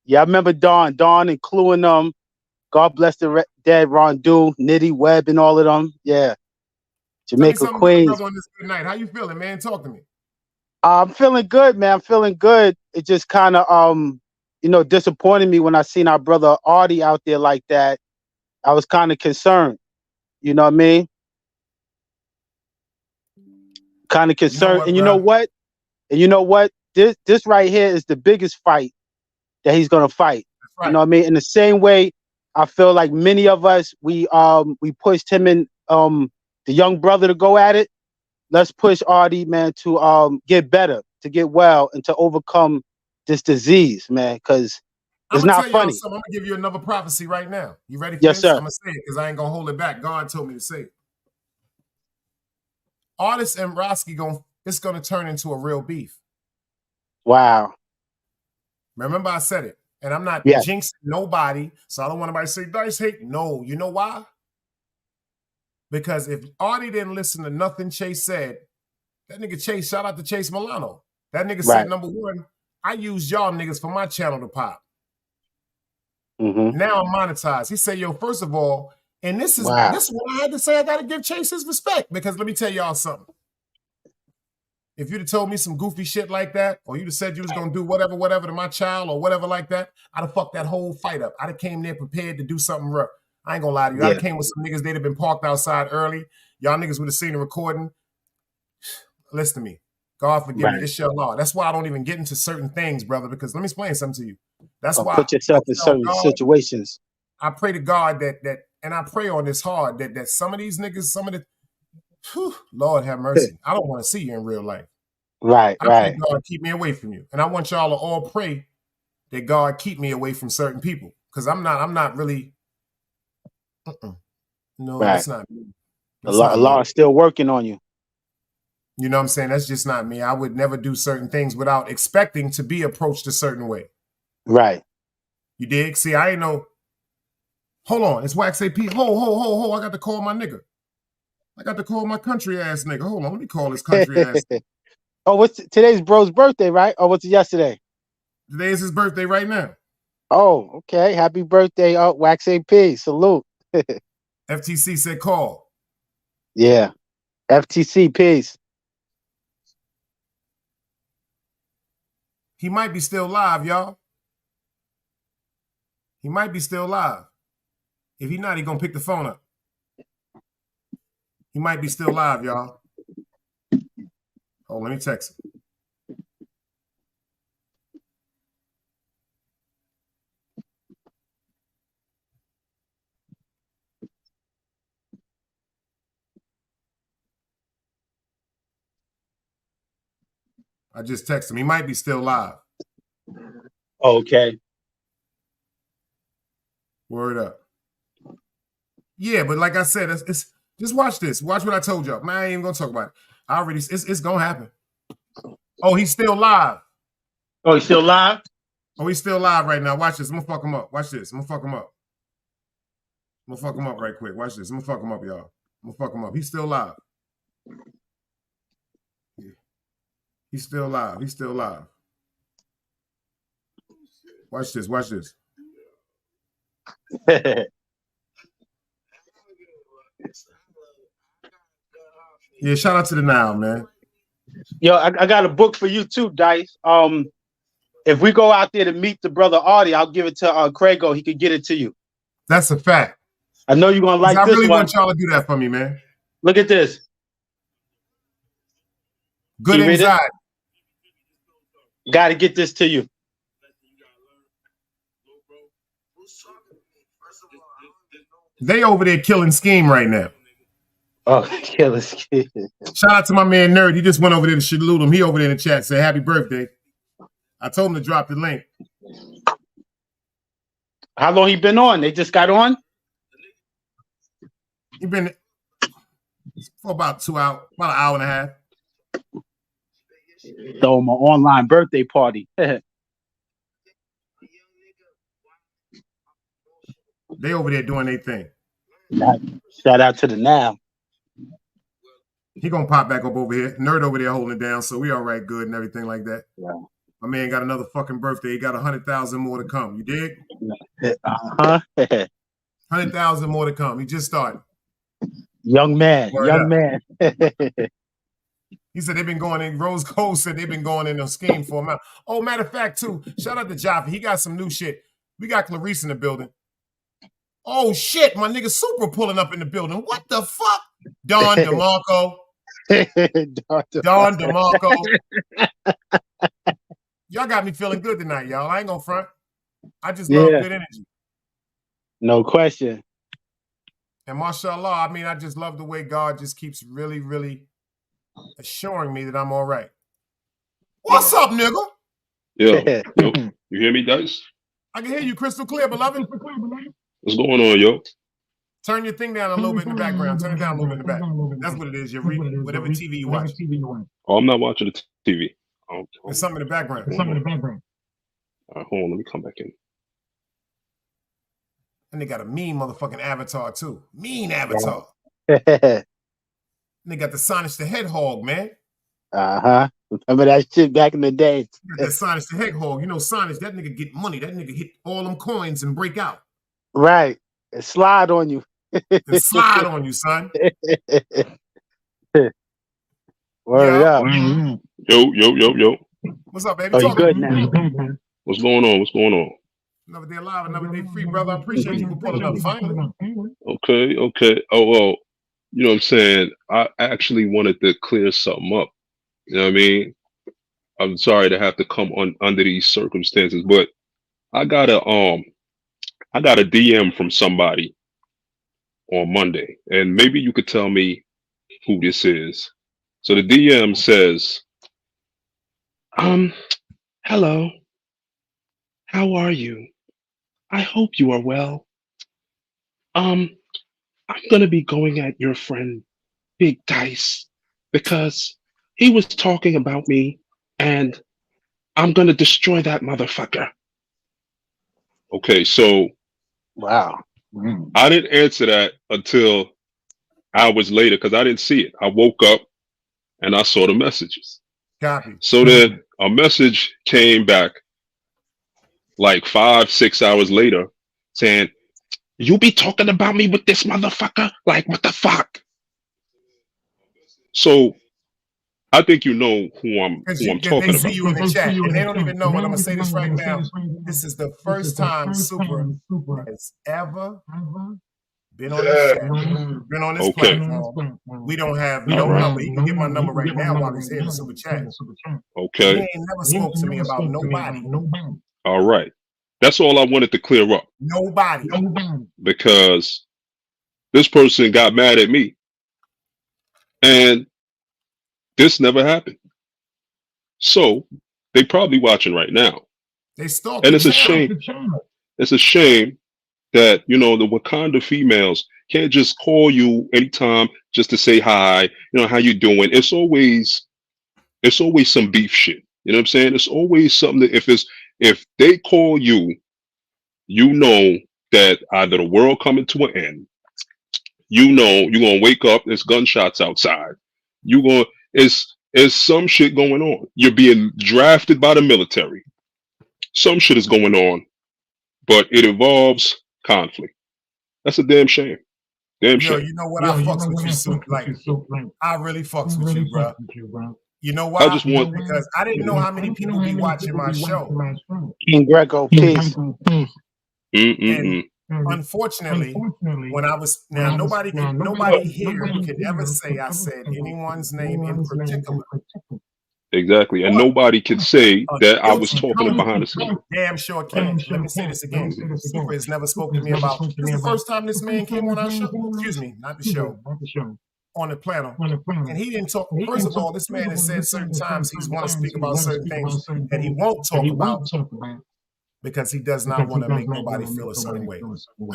Speaker 8: Yeah, I remember Don and Clue and them. God bless the dead Rondu, Nitty, Webb, and all of them. Yeah.
Speaker 3: Tell me
Speaker 8: Jamaica,
Speaker 3: something,
Speaker 8: Queens.
Speaker 3: brother, on this good night. How you feeling, man? Talk to me.
Speaker 8: I'm feeling good, man. I'm feeling good. It just kind of, disappointed me when I seen our brother Artie out there like that. I was kind of concerned. You know what I mean? Kind of concerned. And you know what? And you know what? This right here is the biggest fight that he's gonna fight.
Speaker 3: That's right.
Speaker 8: You know what I mean? In the same way, I feel like many of us we pushed him and the young brother to go at it. Let's push Artie, man, to get better, to get well, and to overcome this disease, man, because it's not funny.
Speaker 3: I'm gonna give you another prophecy right now. You ready for
Speaker 8: Yes,
Speaker 3: this?
Speaker 8: sir.
Speaker 3: I'm gonna say it because I ain't gonna hold it back. God told me to say it. Artist and Roski it's gonna turn into a real beef.
Speaker 8: Wow.
Speaker 3: Remember I said it. And I'm not jinxing nobody, so I don't want anybody to say Dice hate. No, you know why? Because if Artie didn't listen to nothing Chase said, that nigga Chase, shout out to Chase Milano. That nigga said, number one, I use y'all niggas for my channel to pop.
Speaker 8: Mm-hmm.
Speaker 3: Now I'm monetized. He said, yo, first of all, and this is what I had to say. I gotta give Chase his respect because let me tell y'all something. If you'd have told me some goofy shit like that, or you'd have said you was gonna do whatever to my child or whatever like that, I'd have fucked that whole fight up. I'd have came there prepared to do something rough. I ain't gonna lie to you. I'd have came with some niggas, they'd have been parked outside early. Y'all niggas would have seen the recording. Listen to me. God forgive me. Inshallah. That's why I don't even get into certain things, brother, because let me explain something to you. That's why
Speaker 8: put yourself in certain situations.
Speaker 3: I pray to God that and I pray on this hard that some of these niggas, Lord have mercy. I don't want to see you in real life.
Speaker 8: Right.
Speaker 3: I pray God keep me away from you. And I want y'all to all pray that God keep me away from certain people. Because I'm not really No, it's not me.
Speaker 8: Allah is still working on you.
Speaker 3: You know what I'm saying? That's just not me. I would never do certain things without expecting to be approached a certain way.
Speaker 8: Right.
Speaker 3: You dig? See, I ain't know. Hold on. It's Wax AP. Ho. I got to call my nigga. I got to call my country ass nigga. Hold on. Let me call this country ass.
Speaker 8: Oh, today's bro's birthday, right? Or what's it yesterday?
Speaker 3: Today is his birthday right now.
Speaker 8: Oh, okay. Happy birthday, Wax AP. Salute.
Speaker 3: FTC said call.
Speaker 8: Yeah. FTC, peace.
Speaker 3: He might be still live, y'all. He might be still live. If he not, he gonna pick the phone up. He might be still live, y'all. Oh, let me text him. I just texted him. He might be still live.
Speaker 8: Okay.
Speaker 3: Word up. Yeah, but like I said, it's just watch this. Watch what I told y'all. Man, I ain't even gonna talk about it. It's gonna happen. Oh, he's still live.
Speaker 8: Oh, he's still live?
Speaker 3: Oh, he's still live right now. Watch this. I'm gonna fuck him up. Watch this. I'm gonna fuck him up. I'm gonna fuck him up right quick. Watch this. I'm gonna fuck him up, y'all. I'm gonna fuck him up. He's still live. Yeah. He's still live. He's still live. Watch this. Watch this. Yeah, shout out to the Nile, man.
Speaker 8: Yo, I got a book for you too, Dice. If we go out there to meet the brother Artie, I'll give it to Craigo. He could get it to you.
Speaker 3: That's a fact.
Speaker 8: I know you're gonna like
Speaker 3: I
Speaker 8: this
Speaker 3: really
Speaker 8: one.
Speaker 3: want y'all to do that for me, man.
Speaker 8: Look at this.
Speaker 3: Good
Speaker 8: You read it?
Speaker 3: anxiety.
Speaker 8: Got to get this to you.
Speaker 3: They over there killing Scheme right now.
Speaker 8: Oh, killer Scheme.
Speaker 3: Shout out to my man Nerd. He just went over there to salute him. He over there in the chat. Say happy birthday. I told him to drop the link.
Speaker 8: How long he been on? They just got on?
Speaker 3: He been for about 2 hours, about an hour and a half.
Speaker 8: So my online birthday party.
Speaker 3: They over there doing their thing.
Speaker 8: Shout out to the Now.
Speaker 3: He gonna pop back up over here. Nerd over there holding it down, so we all right, good and everything like that.
Speaker 8: Yeah.
Speaker 3: My man got another fucking birthday. He got 100,000 more to come. You dig? 100,000 more to come. He just started.
Speaker 8: Young man.
Speaker 3: Word
Speaker 8: young
Speaker 3: up.
Speaker 8: man.
Speaker 3: He said they've been going in. Rose Cole said they've been going in on Scheme for a month. Oh, matter of fact, too. Shout out to Jaffa. He got some new shit. We got Clarice in the building. Oh shit, my nigga Super pulling up in the building. What the fuck? Don DeMarco. Don DeMarco. Y'all got me feeling good tonight, y'all. I ain't gonna front. I just love good energy.
Speaker 8: No question.
Speaker 3: And mashallah, I mean, I just love the way God just keeps really, really assuring me that I'm all right. What's up, nigga?
Speaker 9: Yo, you hear me, Dice?
Speaker 3: I can hear you crystal clear, beloved.
Speaker 9: What's going on, yo?
Speaker 3: Turn your thing down a little bit in the background. Turn it down a little bit in the back. That's what it is. You're reading whatever TV you watch.
Speaker 9: Oh, I'm not watching the TV.
Speaker 3: There's something in the background.
Speaker 9: All right, hold on. Let me come back in.
Speaker 3: And they got a mean motherfucking avatar, too. Mean avatar.
Speaker 8: Uh-huh.
Speaker 3: And they got the Sonic the Hedgehog, man.
Speaker 8: Remember that shit back in the day?
Speaker 3: That Sonic the Hedgehog. You know, Sonic, that nigga get money. That nigga hit all them coins and break out.
Speaker 8: Right. And slide on you.
Speaker 3: And slide on you, son.
Speaker 8: Word up.
Speaker 9: Yo.
Speaker 3: What's up, baby?
Speaker 8: Oh, you good now?
Speaker 9: What's going on?
Speaker 3: Another day alive, another day free, brother. I appreciate you for pulling up finally.
Speaker 9: Okay. Oh, well, you know what I'm saying? I actually wanted to clear something up. You know what I mean? I'm sorry to have to come on under these circumstances, but I got a DM from somebody on Monday, and maybe you could tell me who this is. So the DM says, hello, how are you? I hope you are well. I'm gonna be going at your friend Big Dice because he was talking about me, and I'm gonna destroy that motherfucker. Okay, so
Speaker 8: wow.
Speaker 9: I didn't answer that until hours later because I didn't see it. I woke up and I saw the messages.
Speaker 3: Copy.
Speaker 9: So then a message came back like 5-6 hours later saying, "You be talking about me with this motherfucker? Like, what the fuck?" So I think you know who I'm talking
Speaker 3: they see
Speaker 9: about.
Speaker 3: you in the chat, and they don't even know. And I'm gonna say this right now. This is the first time Super has ever been on this chat, been on this platform. We don't have no number. You can get my number right now while he's here in the super chat.
Speaker 9: Okay.
Speaker 3: He ain't never spoke to me about nobody.
Speaker 9: All right. That's all I wanted to clear up.
Speaker 3: Nobody.
Speaker 9: Because this person got mad at me. And this never happened. So they probably watching right now.
Speaker 3: They stalking.
Speaker 9: And it's a shame. It's a shame that, you know, the Wakanda females can't just call you anytime just to say hi, you know, how you doing? It's always some beef shit. You know what I'm saying? It's always something that if they call you, you know that either the world coming to an end, you know you're gonna wake up, there's gunshots outside. It's some shit going on. You're being drafted by the military. Some shit is going on, but it involves conflict. That's a damn shame. Damn
Speaker 3: Yo,
Speaker 9: shame.
Speaker 3: you know what? I fucks with you, Soup. Like, I really fucks with you, bro. You know why?
Speaker 9: I just want.
Speaker 3: Because I didn't know how many people be watching my show.
Speaker 8: King Greco, peace.
Speaker 3: And unfortunately, when I was nobody here can ever say I said anyone's name in particular.
Speaker 9: Exactly, and
Speaker 3: But
Speaker 9: nobody can say that I was
Speaker 3: guilty
Speaker 9: talking
Speaker 3: party
Speaker 9: behind the scenes.
Speaker 3: damn sure can. Let me say this again. Super has never spoken to me about. This is the first time this man came on our show. Excuse me, not the show. On the panel, and he didn't talk. First of all, this man has said certain times he's want to speak about certain things that he won't talk about because he does not want to make nobody feel a certain way.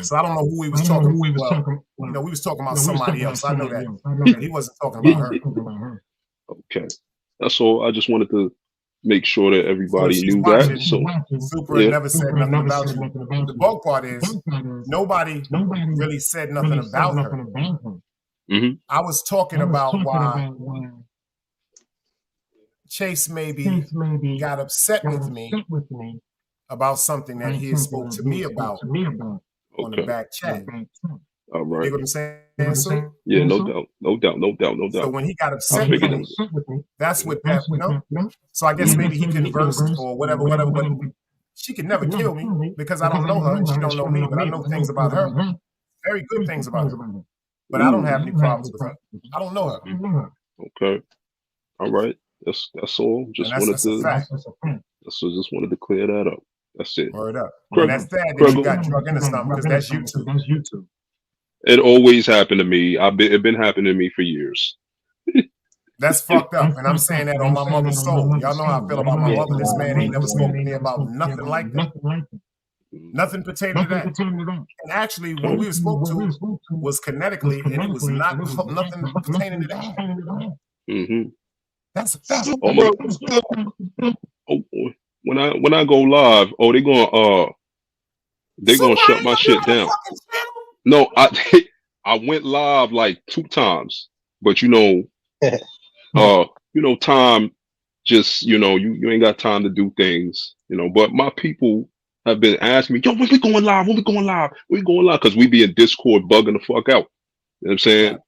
Speaker 3: So I don't know who he was talking. Well, you know, we was talking about somebody else. I know that, and he wasn't talking about her.
Speaker 9: Okay, that's all. I just wanted to make sure that
Speaker 3: So if
Speaker 9: everybody
Speaker 3: she's
Speaker 9: knew
Speaker 3: watching,
Speaker 9: that. So
Speaker 3: Super
Speaker 9: yeah,
Speaker 3: never said nothing about you. The bulk part is nobody really said nothing about her.
Speaker 9: hmm
Speaker 3: I was talking about why Chase maybe got upset with me about something that he had spoke to me about on the
Speaker 9: okay,
Speaker 3: back chat.
Speaker 9: all
Speaker 3: You
Speaker 9: right.
Speaker 3: dig what I'm saying, Sue?
Speaker 9: Yeah, no doubt, no doubt, no doubt, no
Speaker 3: So
Speaker 9: doubt.
Speaker 3: when he got
Speaker 9: I
Speaker 3: upset with
Speaker 9: figured
Speaker 3: me,
Speaker 9: it was.
Speaker 3: that's what that, you know? So I guess maybe he conversed or whatever, but she could never kill me because I don't know her and she don't know me, but I know things about her, very good things about her. But I don't have any problems with her. I don't know her.
Speaker 9: Okay, all right. That's all.
Speaker 3: And
Speaker 9: Just
Speaker 3: that's
Speaker 9: wanted
Speaker 3: a
Speaker 9: to.
Speaker 3: fact.
Speaker 9: Just wanted to clear that up. That's it.
Speaker 3: Word up. And
Speaker 9: Greg,
Speaker 3: that's sad that
Speaker 9: Greg,
Speaker 3: you got drug into something because that's you too.
Speaker 9: it always happened to me. It been happening to me for years.
Speaker 3: That's fucked up. And I'm saying that on my mother's soul. Y'all know how I feel about my mother. This man ain't never spoken to me about nothing like that. Nothing pertaining to that. And actually, what we spoke to was kinetically, and it was not nothing pertaining to that.
Speaker 9: Mm-hmm.
Speaker 3: That's a fact.
Speaker 9: Oh my! Oh, when I go live, they gonna shut my shit down. No, I went live like 2 times, but time just you ain't got time to do things, But my people have been asking me, yo, when we going live? When we going live? When we going live? Because we be in Discord bugging the fuck out. You know what I'm saying?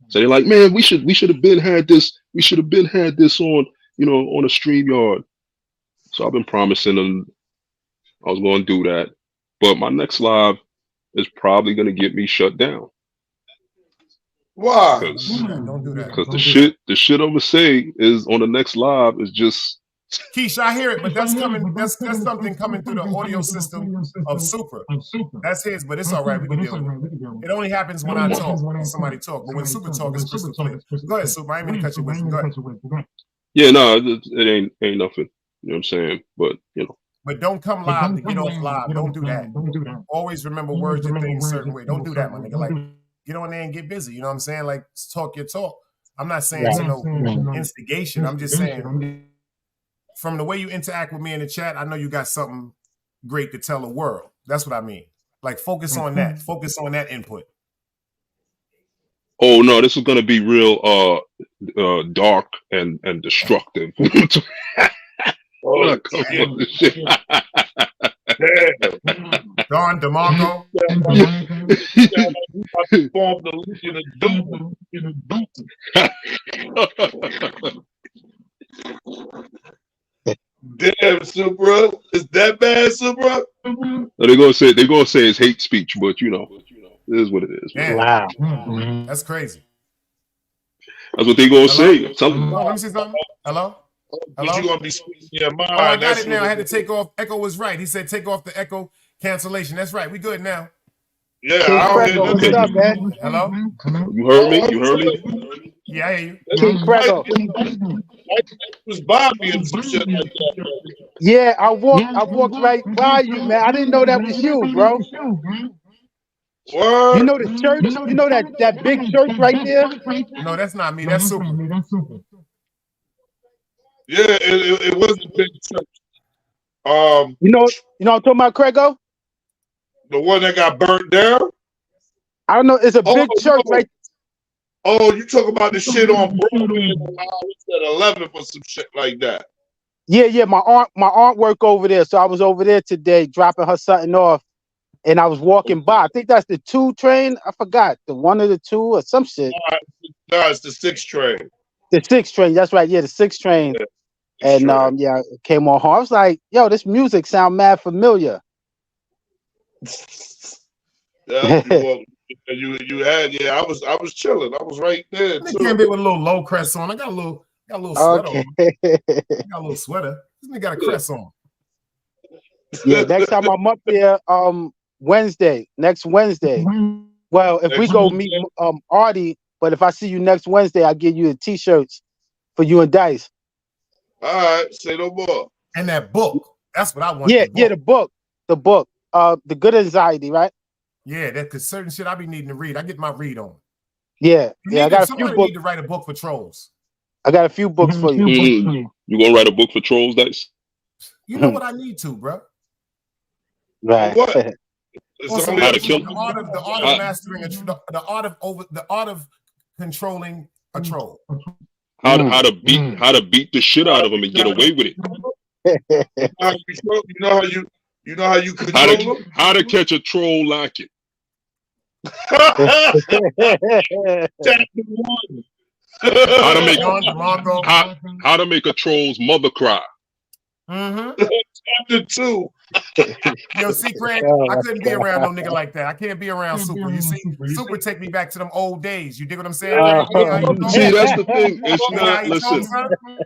Speaker 9: So they're like, man, we should have been had this. We should have been had this on, on a StreamYard. So I've been promising them I was going to do that, but my next live is probably going to get me shut down.
Speaker 10: Why?
Speaker 3: Don't do that.
Speaker 9: Because the shit I'm gonna say is on the next live is just.
Speaker 3: Keisha, I hear it, but that's coming. That's something coming through the audio system of Super. That's his, but it's all right. We can deal with it. It only happens when I talk, when somebody talk. But when Super talk, it's crystal clear. Go ahead, Super. I ain't mean to cut you with. Go ahead.
Speaker 9: Yeah, no, it ain't nothing. You know what I'm saying? But
Speaker 3: But don't come live to get off live. Don't do that. Always remember words and things a certain way. Don't do that, my nigga. Like, get on there and get busy. You know what I'm saying? Like, talk your talk. I'm not saying to no instigation. I'm just saying from the way you interact with me in the chat, I know you got something great to tell the world. That's what I mean. Like, focus on that. Focus on that input.
Speaker 9: Oh no, this is gonna be real dark and destructive.
Speaker 10: Oh,
Speaker 3: Don DeMarco.
Speaker 10: Damn, Supra. Is that bad, Supra?
Speaker 9: They're gonna say it's hate speech, but it is what it is.
Speaker 3: Man.
Speaker 8: Wow.
Speaker 3: That's crazy.
Speaker 9: That's what they gonna say.
Speaker 3: Let me say something. Hello?
Speaker 10: Hello? You gonna be speaking your mind.
Speaker 3: Oh, I got it now. I had to take off. Echo was right. He said take off the echo cancellation. That's right. We good now.
Speaker 10: Yeah, I don't
Speaker 8: What's up, man?
Speaker 3: Hello?
Speaker 9: You heard me? You heard me?
Speaker 3: Yeah, I hear you.
Speaker 8: King Prego.
Speaker 10: was Bobby and some shit like that.
Speaker 8: Yeah, I walked right by you, man. I didn't know that was you, bro.
Speaker 10: Word.
Speaker 8: You know the church? You know that big church right there?
Speaker 3: No, that's not me. That's Super.
Speaker 10: Yeah, it was a big church.
Speaker 8: You know what I'm talking about, Craigo?
Speaker 10: The one that got burnt down?
Speaker 8: I don't know. It's a big church, right?
Speaker 10: Oh, you talk about the shit on Broadway at 11th or some shit like that.
Speaker 8: Yeah. My aunt work over there, so I was over there today dropping her something off. and I was walking by. I think that's the 2 train. I forgot the 1 or the 2 or some shit.
Speaker 10: No, it's the 6 train.
Speaker 8: The 6 train. That's right. Yeah, the 6 train.
Speaker 10: Yeah,
Speaker 8: And yeah, it came on hard. I was like, yo, this music sound mad familiar.
Speaker 10: Yeah, you had I was chilling. I was right there.
Speaker 3: They came in with a little low crest on. I got a little sweater on.
Speaker 8: Okay.
Speaker 3: I got a little sweater. This nigga got a crest on.
Speaker 8: Yeah, next time I'm up there, Wednesday, next Wednesday. Well, if we go meet Artie, but if I see you next Wednesday, I'll give you the t-shirts for you and Dice.
Speaker 10: All right, say no more.
Speaker 3: And that book. That's what I want.
Speaker 8: Yeah, the book. The Good Anxiety, right?
Speaker 3: Yeah, because certain shit I be needing to read. I get my read on.
Speaker 8: Yeah, I got a few books.
Speaker 3: Need to write a book for trolls.
Speaker 8: I got a few books for you.
Speaker 9: You gonna write a book for trolls, Dice?
Speaker 3: You know what I need to, bro.
Speaker 8: Right.
Speaker 10: What?
Speaker 9: How to kill
Speaker 3: the art of mastering the art of controlling a troll.
Speaker 9: How to beat the shit out of them and get away with it.
Speaker 10: You know how you control them?
Speaker 9: How to catch a troll like it.
Speaker 10: Chapter 1.
Speaker 9: How to make a troll's mother cry.
Speaker 10: Chapter 2.
Speaker 3: Yo, see, Craig, I couldn't be around no nigga like that. I can't be around Super. You see, Super take me back to them old days. You dig what I'm saying?
Speaker 9: See, that's the thing. It's not. Listen.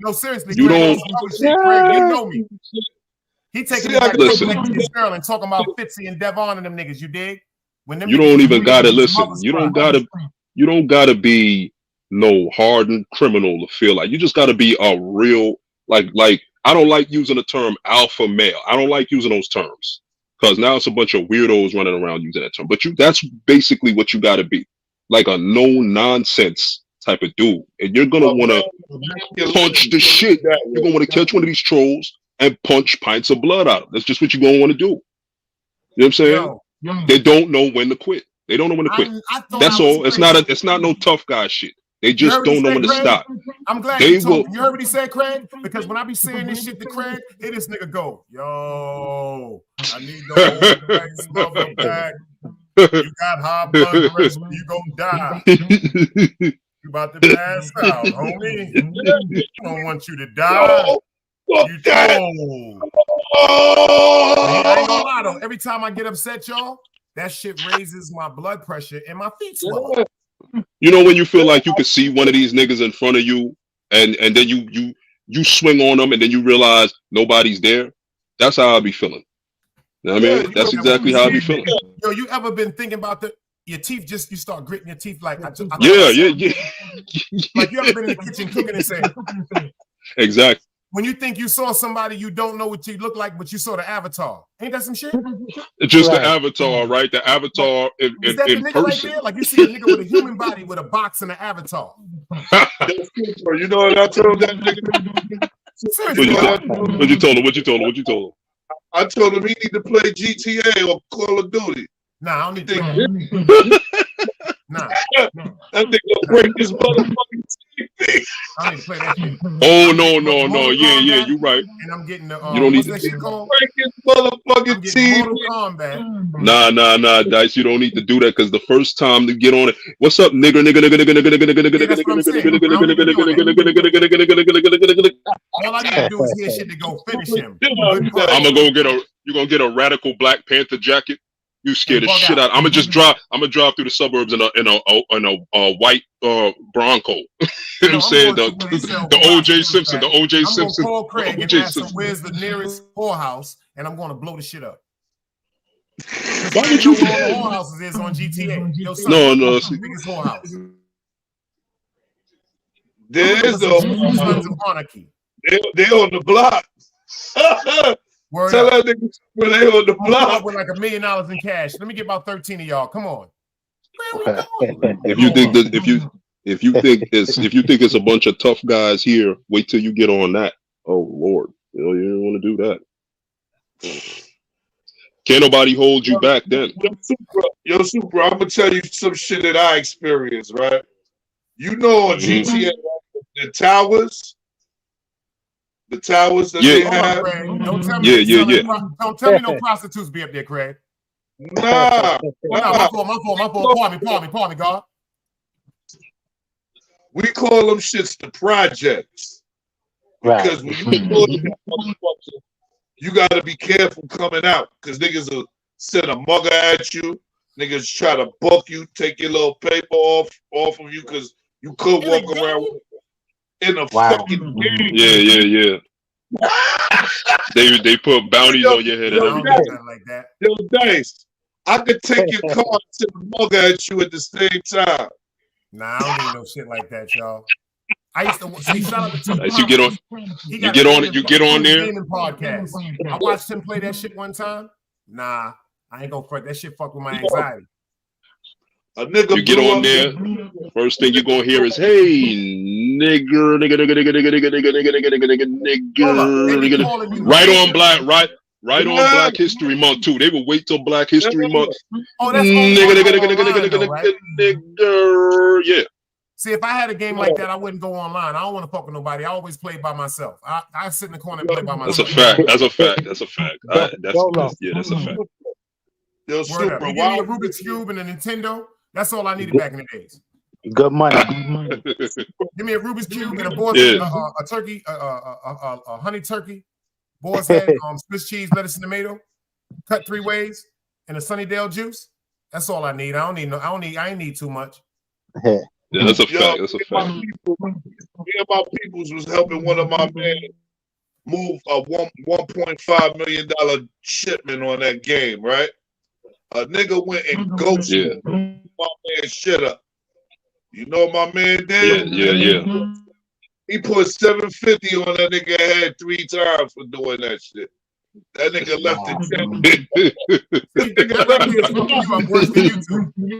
Speaker 3: No, seriously.
Speaker 9: You don't.
Speaker 3: Craig, you know me. He taking me back to Sterling, talking about Fitzy and Devon and them niggas. You dig? When them
Speaker 9: you don't even gotta listen. You don't gotta be no hardened criminal to feel like. You just gotta be a real like. I don't like using the term alpha male. I don't like using those terms because now it's a bunch of weirdos running around using that term. But that's basically what you got to be, like a no nonsense type of dude. And you're gonna want to punch the shit. You're gonna want to catch one of these trolls and punch pints of blood out of them. That's just what you're gonna want to do. You know what I'm saying? They don't know when to quit. They don't know when to quit. That's all. It's not no tough guy shit. They just don't know when to stop.
Speaker 3: I'm glad you heard what he said, Craig? Because when I be saying this shit to Craig, hey, this nigga go, yo, I need the old back. You got high blood pressure, you gonna die. You about to pass out, homie. I don't want you to die. You told. I ain't gonna lie though. Every time I get upset, y'all, that shit raises my blood pressure and my feet swell.
Speaker 9: You know when you feel like you could see one of these niggas in front of you, and then you swing on them, and then you realize nobody's there. That's how I be feeling. You know what I mean? That's exactly how I be feeling.
Speaker 3: Yo, you ever been thinking about your teeth? Just you start gritting your teeth like
Speaker 9: yeah.
Speaker 3: Like you ever been in the kitchen cooking and saying
Speaker 9: exactly.
Speaker 3: When you think you saw somebody, you don't know what you look like, but you saw the avatar. Ain't that some shit?
Speaker 9: It's just the avatar, right? The avatar in
Speaker 3: the nigga person. Right there? Like you see a nigga with a human body with a box and an avatar.
Speaker 10: You know what I told that nigga?
Speaker 9: What you told him?
Speaker 10: I told him he need to play GTA or Call of Duty.
Speaker 3: Nah, I don't need to. Nah.
Speaker 10: That nigga break his motherfucking TV.
Speaker 3: I need to play that shit.
Speaker 9: Oh no. Yeah, you right.
Speaker 3: And I'm getting the
Speaker 9: you don't need to
Speaker 10: break his motherfucking TV.
Speaker 9: Nah, Dice, you don't need to do that because the first time to get on it, what's up, nigga?
Speaker 3: All I need to do is hear shit to go finish him.
Speaker 9: You're gonna get a radical Black Panther jacket. You scared the shit out. I'm gonna drive through the suburbs in a white Bronco. You know what I'm saying? The OJ Simpson. The OJ Simpson.
Speaker 3: I'm gonna call Craig and ask him where's the nearest whorehouse, and I'm gonna blow the shit up.
Speaker 9: Why did you?
Speaker 3: Whorehouses is on GTA. Yo, son,
Speaker 9: no.
Speaker 3: Biggest whorehouse.
Speaker 10: There's
Speaker 3: Sons of Anarchy.
Speaker 10: They on the block. Tell that nigga when they on the block
Speaker 3: with like $1 million in cash. Let me get about 13 of y'all. Come on.
Speaker 9: If you think it's a bunch of tough guys here, wait till you get on that. Oh Lord, you don't want to do that. Can't nobody hold you back then.
Speaker 10: Yo, Super, I'm gonna tell you some shit that I experienced. Right? You know on GTA the towers. The towers that they have.
Speaker 3: Don't tell me Don't tell me no prostitutes be up there, Craig.
Speaker 10: Nah,
Speaker 3: Oh, no, my fault. Pardon me, God.
Speaker 10: we call them shits the projects. Because when you go to that motherfucker, you gotta be careful coming out. Because niggas will send a mugger at you. Niggas try to buck you, take your little paper off of you because you could walk around with it in a fucking game.
Speaker 9: Yeah. they put bounties on your head and everything.
Speaker 3: Like that.
Speaker 10: Yo, Dice, I could take your car and send a mugger at you at the same time.
Speaker 3: Nah, I don't need no shit like that, y'all. I used to see. Shout out to T.
Speaker 9: You get on. You get on there.
Speaker 3: Gaming podcast. I watched him play that shit one time. Nah, I ain't gonna front. That shit fuck with my anxiety.
Speaker 10: A nigga
Speaker 9: you get on there. First thing you're gonna hear is, "Hey, nigger." Right on Black History Month too. They will wait till Black History Month.
Speaker 3: Oh, that's
Speaker 9: nigger. Yeah.
Speaker 3: See, if I had a game like that, I wouldn't go online. I don't want to fuck with nobody. I always play by myself. I sit in the corner and play by myself.
Speaker 9: That's a fact. That's a fact. That's a fact.
Speaker 10: Yo,
Speaker 3: Super, you give me a Rubik's Cube and a Nintendo. That's all I needed back in the days.
Speaker 8: Good money.
Speaker 3: Give me a Rubik's Cube and a turkey, a honey turkey, boar's head, Swiss cheese, lettuce, and tomato, cut 3 ways, and a Sunnydale juice. That's all I need. I ain't need too much.
Speaker 9: Yeah, that's a fact. That's a fact.
Speaker 10: Me and my peoples was helping one of my men move a $1.5 million shipment on that game, right? A nigga went and ghosted my man shit up. You know what my man did?
Speaker 9: Yeah.
Speaker 10: He put $750 on that nigga head 3 times for doing that shit. That nigga left it.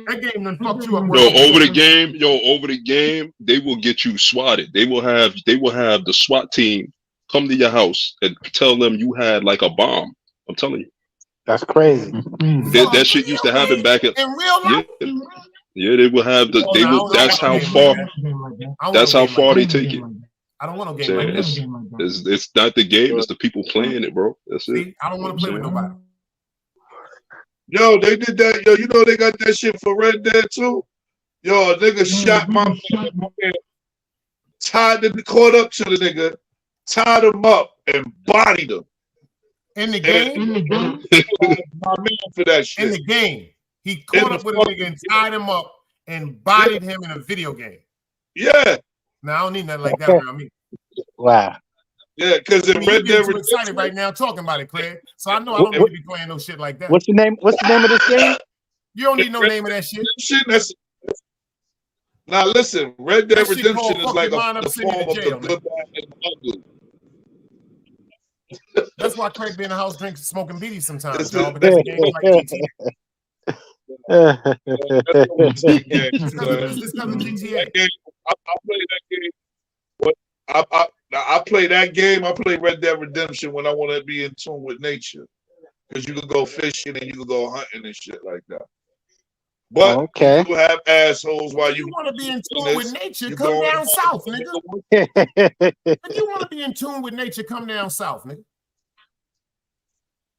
Speaker 3: That game done fucked you up.
Speaker 9: Over the game, they will get you swatted. They will have the SWAT team come to your house and tell them you had like a bomb. I'm telling you.
Speaker 8: That's crazy.
Speaker 9: That shit used to happen back in
Speaker 3: real life.
Speaker 9: Yeah, they will have the. They will. That's how far. That's how far they take it.
Speaker 3: I don't want no game like that.
Speaker 9: It's not the game, it's the people playing it, bro. That's it.
Speaker 3: I don't want to play with nobody.
Speaker 10: Yo, they did that. Yo, you know they got that shit for Red Dead too. Yo, a nigga shot my man, caught up to the nigga, tied him up, and bodied him.
Speaker 3: In the game?
Speaker 10: My man for that shit.
Speaker 3: In the game. He caught up with a nigga and tied him up and bodied him in a video game.
Speaker 10: Yeah.
Speaker 3: Now I don't need nothing like that around me.
Speaker 8: Wow.
Speaker 10: Yeah, because in Red Dead Redemption,
Speaker 3: excited right now talking about it, Claire. So I know I don't need to be playing no shit like that.
Speaker 8: What's the name of this game?
Speaker 3: You don't need no name of that shit.
Speaker 10: Now listen, Red Dead Redemption is like the form of the good, bad, and ugly.
Speaker 3: That's why Craig be in the house drinking, smoking beaties sometimes, y'all. But that's a game like GTA.
Speaker 10: I play that game. I play Red Dead Redemption when I want to be in tune with nature, because you can go fishing and you can go hunting and shit like that. But you have assholes while you
Speaker 3: want to be in tune with nature. Come down south, nigga. If you want to be in tune with nature, come down south, nigga.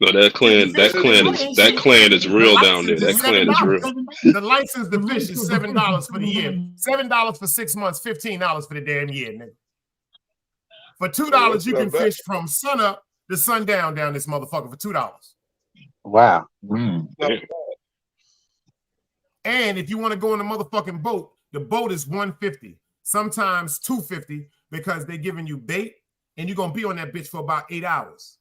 Speaker 9: No, that clan is real down there. That clan is real.
Speaker 3: The license to fish is $7 for the year. $7 for 6 months, $15 for the damn year, nigga. For $2, you can fish from sun up to sundown down this motherfucker for $2.
Speaker 8: Wow.
Speaker 3: And if you want to go in a motherfucking boat, the boat is $150, sometimes $250, because they're giving you bait, and you're gonna be on that bitch for about 8 hours.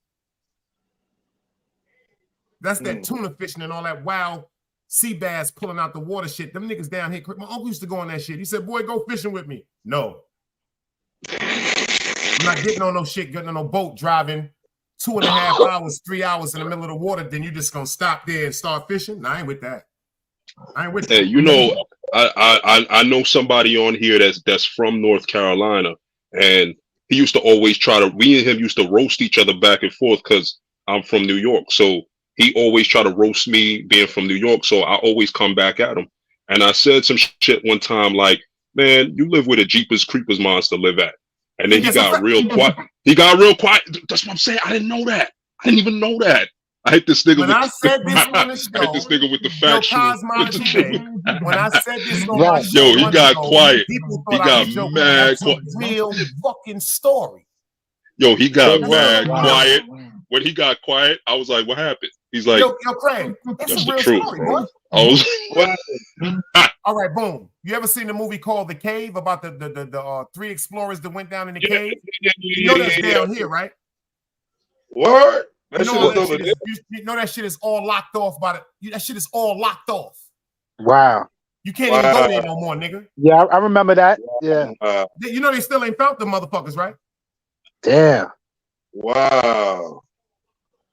Speaker 3: That's that tuna fishing and all that wild sea bass pulling out the water shit. Them niggas down here. My uncle used to go on that shit. He said, "Boy, go fishing with me." No. I'm not getting on no shit, getting on no boat, driving 2.5 hours, 3 hours in the middle of the water. Then you just gonna stop there and start fishing? No, I ain't with that. I ain't with that.
Speaker 9: Hey, you know, I know somebody on here that's from North Carolina, and he used to always we and him used to roast each other back and forth because I'm from New York. So he always try to roast me being from New York. So I always come back at him. And I said some shit one time like, man, you live where the Jeepers Creepers monster live at. And then he got real quiet. He got real quiet. That's what I'm saying. I didn't know that. I didn't even know that. I hit this nigga
Speaker 3: When
Speaker 9: with
Speaker 3: I said this on the
Speaker 9: I
Speaker 3: show,
Speaker 9: hit this nigga with the
Speaker 3: Yo,
Speaker 9: factual.
Speaker 3: Cosmology Bay, when I said this on my
Speaker 8: Right.
Speaker 3: show,
Speaker 9: Yo, he
Speaker 3: months
Speaker 9: got
Speaker 3: ago,
Speaker 9: quiet.
Speaker 3: people
Speaker 9: He
Speaker 3: thought I
Speaker 9: got
Speaker 3: was joking.
Speaker 9: mad
Speaker 3: That's a
Speaker 9: quiet.
Speaker 3: real fucking story.
Speaker 9: Yo, he got
Speaker 3: That's
Speaker 9: mad
Speaker 3: a real
Speaker 9: quiet. When he got quiet, I was like, "What happened?" He's like,
Speaker 3: Yo, Craig, it's
Speaker 9: "That's
Speaker 3: a
Speaker 9: the
Speaker 3: real
Speaker 9: truth."
Speaker 3: story, boy.
Speaker 9: I was
Speaker 3: All right, boom. You ever seen the movie called The Cave about the three explorers that went down in the cave? You know that's down here, right?
Speaker 10: What? That
Speaker 3: You
Speaker 10: shit
Speaker 3: know,
Speaker 10: was
Speaker 3: that
Speaker 10: over
Speaker 3: shit
Speaker 10: there.
Speaker 3: is, you know that shit is all locked off by the. That shit is all locked off.
Speaker 8: Wow.
Speaker 3: You can't even go there no more, nigga.
Speaker 8: Yeah, I remember that. Yeah.
Speaker 3: You know they still ain't found the motherfuckers, right?
Speaker 8: Damn.
Speaker 10: Wow.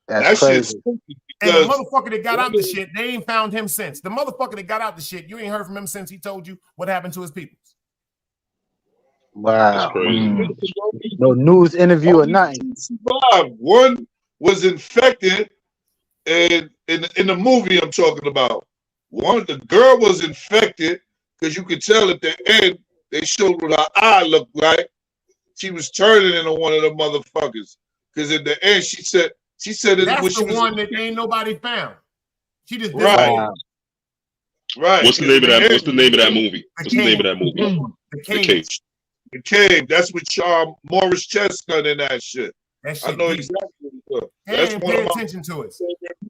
Speaker 8: That's
Speaker 10: That shit's
Speaker 8: crazy.
Speaker 3: And the motherfucker that got out the shit, they ain't found him since. The motherfucker that got out the shit, you ain't heard from him since he told you what happened to his people.
Speaker 8: Wow. No news interview or nothing.
Speaker 10: survived. One was infected, and in the movie I'm talking about, the girl was infected because you could tell at the end they showed what her eye looked like. She was turning into one of the motherfuckers. Because at the end she said it
Speaker 3: That's
Speaker 10: was
Speaker 3: the one that ain't nobody found. She just
Speaker 10: right. Right.
Speaker 9: What's the name of that? What's the name of that movie? What's the name of that movie?
Speaker 3: The
Speaker 9: The Cave.
Speaker 10: The Cave. That's with Morris Chestnut in that shit.
Speaker 3: That shit
Speaker 10: I know
Speaker 3: deep.
Speaker 10: exactly.
Speaker 3: They
Speaker 10: That's
Speaker 3: ain't
Speaker 10: one
Speaker 3: pay
Speaker 10: of my
Speaker 3: attention to it.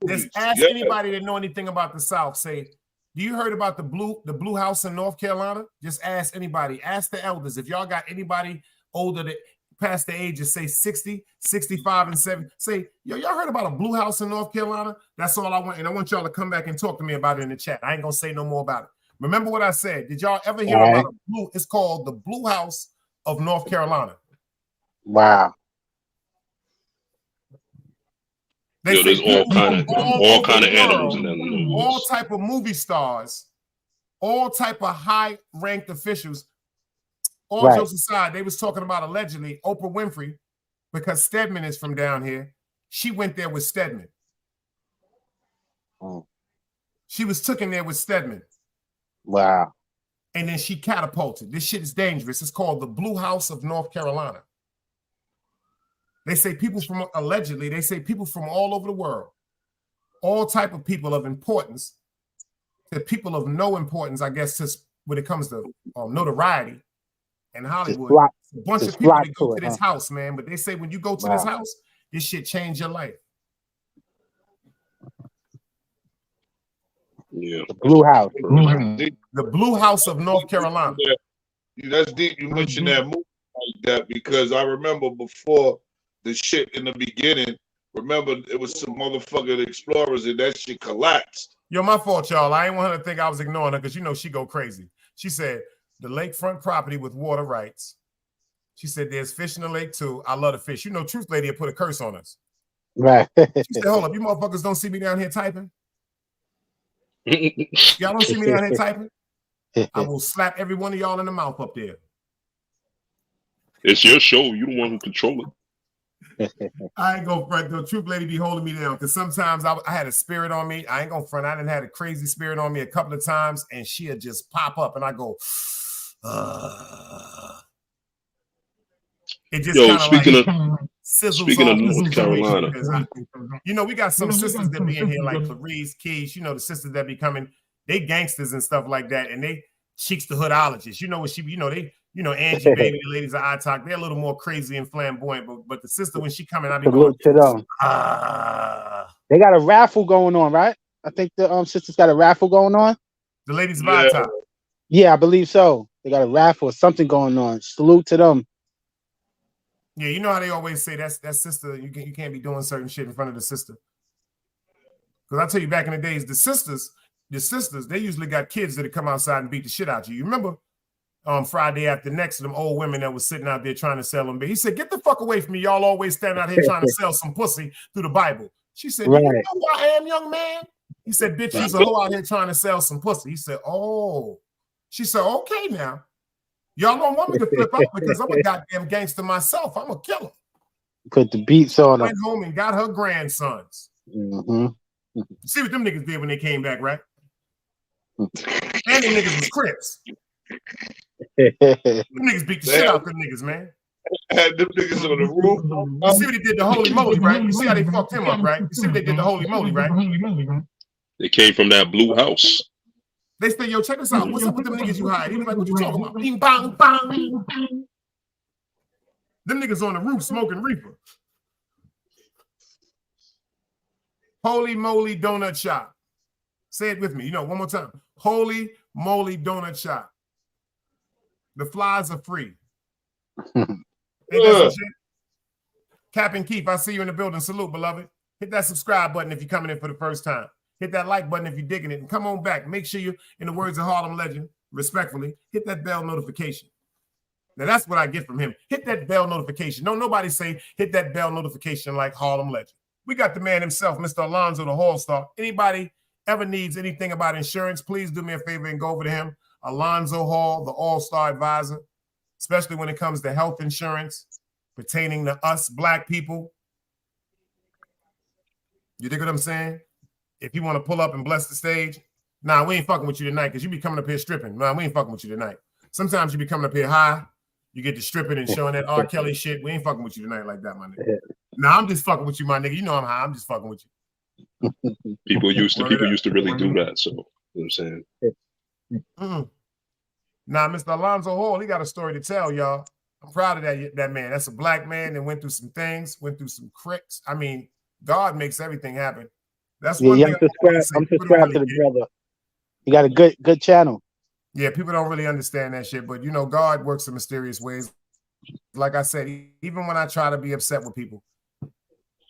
Speaker 10: movies.
Speaker 3: Just ask
Speaker 10: Yeah.
Speaker 3: anybody that know anything about the South. Say, do you heard about the Blue House in North Carolina? Just ask anybody. Ask the elders. If y'all got anybody older that past the age of say 60, 65, and 7, say, yo, y'all heard about a Blue House in North Carolina? That's all I want. And I want y'all to come back and talk to me about it in the chat. I ain't gonna say no more about it. Remember what I said. Did y'all ever hear about a blue? It's called the Blue House of North Carolina.
Speaker 8: Wow.
Speaker 3: They
Speaker 9: Yo, there's
Speaker 3: say
Speaker 9: all kind of
Speaker 3: over the
Speaker 9: animals in
Speaker 3: world,
Speaker 9: that.
Speaker 3: all type of movie stars, all type of high-ranked officials. All
Speaker 8: Right.
Speaker 3: jokes aside, they was talking about allegedly Oprah Winfrey, because Stedman is from down here. She went there with Stedman.
Speaker 8: Oh.
Speaker 3: She was taken there with Stedman.
Speaker 8: Wow.
Speaker 3: And then she catapulted. This shit is dangerous. It's called the Blue House of North Carolina. They say people from, allegedly, they say people from all over the world, all type of people of importance, to people of no importance, I guess, just when it comes to notoriety in Hollywood. A bunch of people that go to this house, man. But they say when you go to this house, this shit change your life.
Speaker 9: Yeah.
Speaker 8: The Blue House.
Speaker 3: The Blue House of North Carolina.
Speaker 10: That's deep. You mentioned that movie like that because I remember before the shit in the beginning. Remember, it was some motherfucking explorers and that shit collapsed.
Speaker 3: Yo, my fault, y'all. I ain't want her to think I was ignoring her because you know she go crazy. She said the lakefront property with water rights. She said there's fish in the lake too. I love the fish. You know, Truth Lady will put a curse on us.
Speaker 8: Right.
Speaker 3: She said, hold up, you motherfuckers don't see me down here typing? Y'all don't see me down here typing? I will slap every one of y'all in the mouth up there.
Speaker 9: It's your show. You the one who control it.
Speaker 3: I ain't gonna front. The Truth Lady be holding me down because sometimes I had a spirit on me. I ain't gonna front. I done had a crazy spirit on me a couple of times, and she'll just pop up, and I go, It just
Speaker 9: Yo,
Speaker 3: speaking
Speaker 9: of North Carolina,
Speaker 3: you know, we got some sisters that be in here like Clarice, Keys. You know, the sisters that be coming, they gangsters and stuff like that, and they cheeks the hoodologists. You know what she? You know they. You know, Angie Baby, the ladies of iTalk, they're a little more crazy and flamboyant, but the sister, when she come in, I be going,
Speaker 8: They got a raffle going on, right? I think the sisters got a raffle going on.
Speaker 3: The ladies of iTalk.
Speaker 8: Yeah, I believe so. They got a raffle or something going on. Salute to them.
Speaker 3: Yeah, you know how they always say that sister, you can't be doing certain shit in front of the sister. Because I tell you, back in the days, the sisters, they usually got kids that come outside and beat the shit out of you. You remember? Friday after next, them old women that was sitting out there trying to sell them. He said, get the fuck away from me. Y'all always stand out here trying to sell some pussy through the Bible. She said, you know who I am, young man? He said, bitch, you's a hoe out here trying to sell some pussy. He said, oh. She said, okay now. Y'all don't want me to flip out because I'm a goddamn gangster myself. I'm a killer.
Speaker 8: Put the beats on them.
Speaker 3: Went home and got her grandsons.
Speaker 8: Mm-hmm.
Speaker 3: See what them niggas did when they came back, right? And them niggas was Crips. Them niggas beat the shit out of them niggas, man.
Speaker 10: Had them niggas on the roof.
Speaker 3: You see what he did to Holy Moly, right? You see how they fucked him up, right? You see what they did to Holy Moly, right?
Speaker 9: They came from that blue house.
Speaker 3: They say, yo, check this out. What's up with them niggas you hired? He was like, what you talking about? Bing, bang, bang. Them niggas on the roof smoking reefer. Holy Moly Donut Shop. Say it with me. You know, one more time. Holy Moly Donut Shop. The flies are free. Ain't that some shit? Captain Keith, I see you in the building. Salute, beloved. Hit that subscribe button if you're coming in for the first time. Hit that like button if you're digging it. And come on back. Make sure you, in the words of Harlem Legend, respectfully, hit that bell notification. Now, that's what I get from him. Hit that bell notification. Don't nobody say hit that bell notification like Harlem Legend. We got the man himself, Mr. Alonzo, the Hall Star. Anybody ever needs anything about insurance, please do me a favor and go over to him. Alonzo Hall, the All-Star Advisor, especially when it comes to health insurance pertaining to us black people. You dig what I'm saying? If you want to pull up and bless the stage, nah, we ain't fucking with you tonight because you be coming up here stripping. Nah, we ain't fucking with you tonight. Sometimes you be coming up here high, you get to stripping and showing that R. Kelly shit. We ain't fucking with you tonight like that, my nigga. Nah, I'm just fucking with you, my nigga. You know I'm high. I'm just fucking with you.
Speaker 9: People used to really do that. So, you know what I'm saying?
Speaker 3: Now, Mr. Alonzo Hall, he got a story to tell, y'all. I'm proud of that man. That's a black man that went through some things, went through some cricks. I mean, God makes everything happen. That's one thing.
Speaker 8: I'm subscribed to the brother. You got a good channel.
Speaker 3: Yeah, people don't really understand that shit, but you know, God works in mysterious ways. Like I said, even when I try to be upset with people,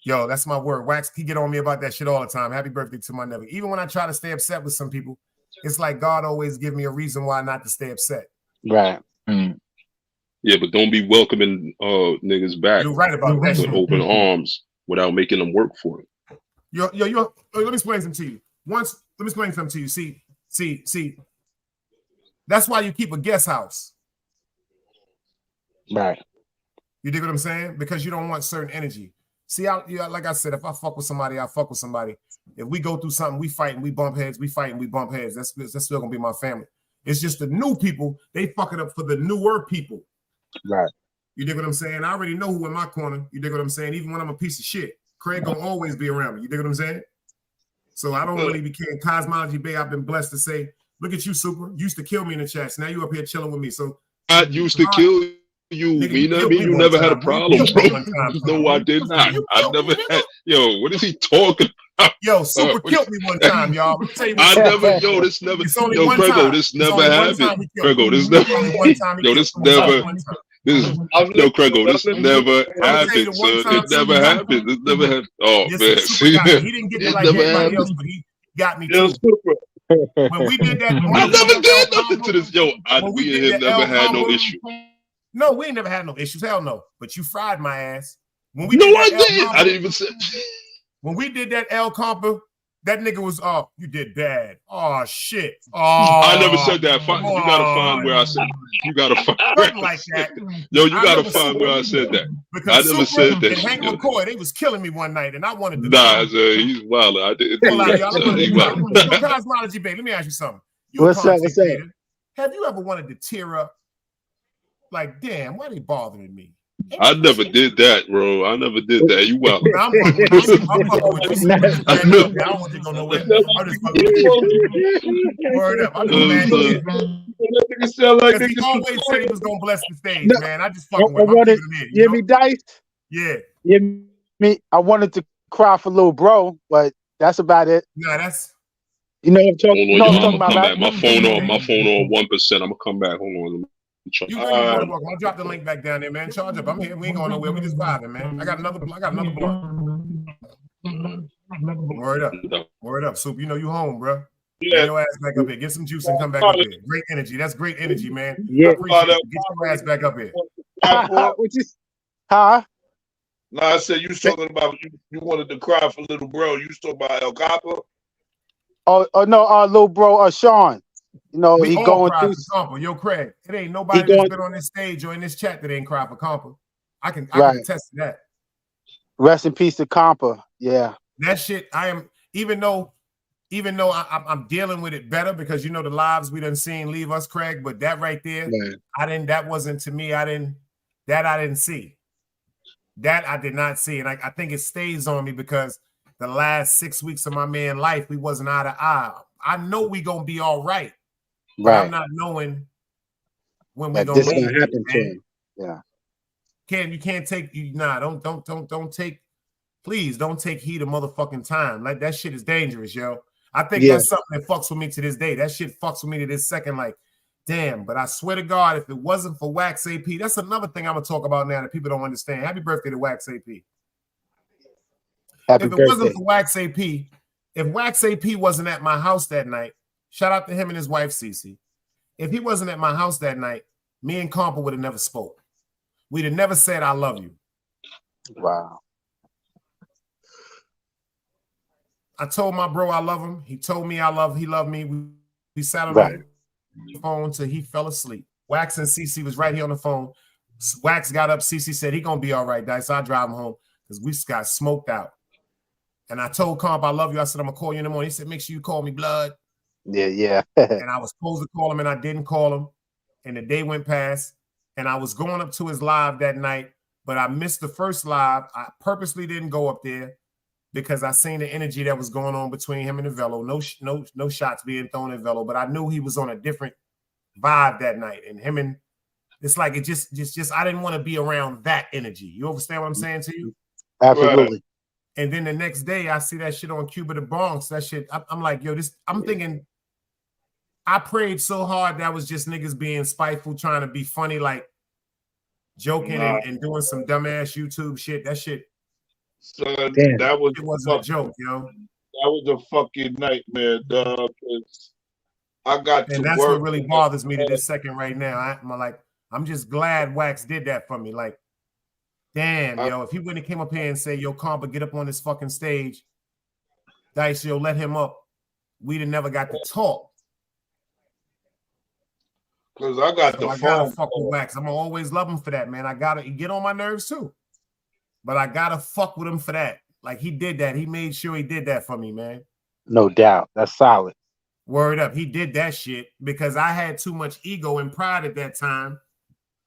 Speaker 3: yo, that's my word. Wax, he get on me about that shit all the time. Happy birthday to my nigga. Even when I try to stay upset with some people, it's like God always give me a reason why not to stay upset.
Speaker 8: Right.
Speaker 9: Yeah, but don't be welcoming niggas back.
Speaker 3: You're right about that
Speaker 9: with
Speaker 3: shit.
Speaker 9: open arms without making them work for it.
Speaker 3: Yo, let me explain something to you. Let me explain something to you. See, that's why you keep a guest house.
Speaker 8: Right.
Speaker 3: You dig what I'm saying? Because you don't want certain energy. See, like I said, if I fuck with somebody, I fuck with somebody. If we go through something, we fight and we bump heads. We fight and we bump heads. That's still gonna be my family. It's just the new people, they fuck it up for the newer people.
Speaker 8: Right.
Speaker 3: You dig what I'm saying? I already know who in my corner. You dig what I'm saying? Even when I'm a piece of shit, Craig gonna always be around me. You dig what I'm saying? So I don't really be caring. Cosmology Bay, I've been blessed to say, look at you, Super. You used to kill me in the chats. Now you up here chilling with me. So
Speaker 9: I used to kill you, Mina. You never had a problem, bro. No, I did not. I never had. Yo, what is he talking about?
Speaker 3: Yo, Super killed me one time, y'all.
Speaker 9: I never. Yo, this never. Yo, Prego, this never happened. Prego, this never. Yo, this never. This is yo, Crego. This never happened, son. It never happened. This never happened. Oh man, see,
Speaker 3: he didn't get it like everybody else, but he got me too. When we did that,
Speaker 9: I never did nothing to this. Yo, we and him never had no issue.
Speaker 3: No, we ain't never had no issues. Hell no. But you fried my ass. When
Speaker 9: we I did. I didn't even say.
Speaker 3: When we did that El Compa, that nigga was, oh, you did bad. Oh, shit. Oh,
Speaker 9: I never said that. You gotta find where I said. You gotta find where
Speaker 3: like that.
Speaker 9: Yo, you gotta find where I said that. I never said that.
Speaker 3: And Hank McCoy, they was killing me one night, and I wanted to.
Speaker 9: Nah, he's wild. I didn't do that.
Speaker 3: Cosmology Bay, let me ask you something.
Speaker 8: What's up?
Speaker 3: Have you ever wanted to tear up? Like, damn, why they bothering me?
Speaker 9: I never did that, bro. I never did that. You wild.
Speaker 3: I'm fucking with you. I don't want you to go nowhere. I'm just fucking with you. Word up. I'm just mad because he always said he was gonna bless the stage, man. I just fucking with him.
Speaker 8: You hear me, Dice?
Speaker 3: Yeah.
Speaker 8: You me? I wanted to cry for little bro, but that's about it.
Speaker 3: Nah, that's.
Speaker 8: You know what I'm talking,
Speaker 9: you know what I'm talking about? Right? My phone on 1%. I'm gonna come back. Hold on.
Speaker 3: You I'll drop the link back down there, man. Charge up. I'm here. We ain't going nowhere. We just vibing, man. I got another blunt. Word up. Word up, Soup. You know you home, bro. Yeah. Get your ass back up here. Get some juice and come back up here. Great energy. That's great energy, man.
Speaker 8: Yeah.
Speaker 3: Get your ass back up here.
Speaker 8: Huh?
Speaker 10: No, I said you was talking about you wanted to cry for little bro. You was talking about El Capo?
Speaker 8: Oh no, little bro, Sean. You know, he going through
Speaker 3: Compa. Yo, Craig, it ain't nobody that's been on this stage or in this chat that ain't cry for Compa. I can attest to that.
Speaker 8: Rest in peace to Compa. Yeah.
Speaker 3: That shit, I am, even though I'm dealing with it better because you know the lives we done seen leave us, Craig, but that right there, that wasn't to me. I didn't That I didn't see. That I did not see. And I think it stays on me because the last 6 weeks of my man life, we wasn't eye to eye. I know we gonna be all right. But I'm not knowing when we gonna
Speaker 8: this
Speaker 3: leave.
Speaker 8: gonna happen to him. Yeah.
Speaker 3: You can't take don't take, please don't take heed of motherfucking time. Like that shit is dangerous, yo. I think that's something that fucks with me to this day. That shit fucks with me to this second, like, damn. But I swear to God, if it wasn't for Wax AP, that's another thing I'm gonna talk about now that people don't understand. Happy birthday to Wax AP.
Speaker 8: Happy
Speaker 3: if it
Speaker 8: birthday.
Speaker 3: wasn't for Wax AP, if Wax AP wasn't at my house that night, shout out to him and his wife Cece. If he wasn't at my house that night, me and Compa would have never spoke. We'd have never said I love you.
Speaker 8: Wow.
Speaker 3: I told my bro I love him. He told me he loved me. We sat on the phone till he fell asleep. Wax and Cece was right here on the phone. Wax got up. Cece said he gonna be all right, Dice. I'll drive him home because we just got smoked out. And I told Comp I love you. I said I'm gonna call you in the morning. He said make sure you call me, blood.
Speaker 8: Yeah.
Speaker 3: And I was supposed to call him and I didn't call him. And the day went past. And I was going up to his live that night, but I missed the first live. I purposely didn't go up there because I seen the energy that was going on between him and the Velo. No shots being thrown at Velo, but I knew he was on a different vibe that night. And him and it's like it just I didn't want to be around that energy. You understand what I'm saying to you?
Speaker 8: Absolutely.
Speaker 3: And then the next day I see that shit on Cuba the Bronx. That shit, I'm like, yo, I'm thinking I prayed so hard that was just niggas being spiteful, trying to be funny, like joking and doing some dumbass YouTube shit. That shit.
Speaker 10: Son, that was
Speaker 3: it wasn't a joke, yo.
Speaker 10: That was a fucking nightmare, dog. I got
Speaker 3: and
Speaker 10: to
Speaker 3: that's
Speaker 10: work.
Speaker 3: what really bothers me to this second right now. I'm just glad Wax did that for me. Like, damn, yo, if he wouldn't have came up here and say, yo, Compa, get up on this fucking stage, Dice, yo, let him up, we'd have never got to talk.
Speaker 10: Because I got the
Speaker 3: I
Speaker 10: phone.
Speaker 3: gotta fuck with Wax. I'm gonna always love him for that, man. I gotta get on my nerves too. But I gotta fuck with him for that. Like he did that. He made sure he did that for me, man.
Speaker 8: No doubt. That's solid.
Speaker 3: Word up. He did that shit because I had too much ego and pride at that time.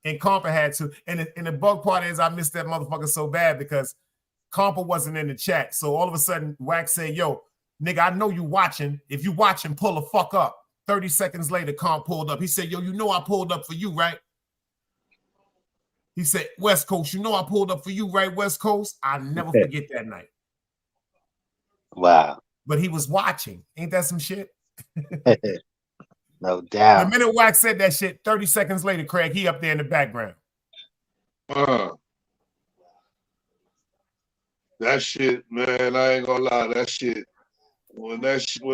Speaker 3: And Compa had to. And the bug part is I missed that motherfucker so bad because Compa wasn't in the chat. So all of a sudden, Wax said, yo, nigga, I know you watching. If you watching, pull the fuck up. 30 seconds later, Comp pulled up. He said, yo, you know I pulled up for you, right? He said, West Coast, you know I pulled up for you, right, West Coast? I'll never forget that night.
Speaker 8: Wow.
Speaker 3: But he was watching. Ain't that some shit?
Speaker 8: No doubt.
Speaker 3: The minute Wax said that shit, 30 seconds later, Craig, he up there in the background.
Speaker 10: That shit, man, I ain't gonna lie, that shit. When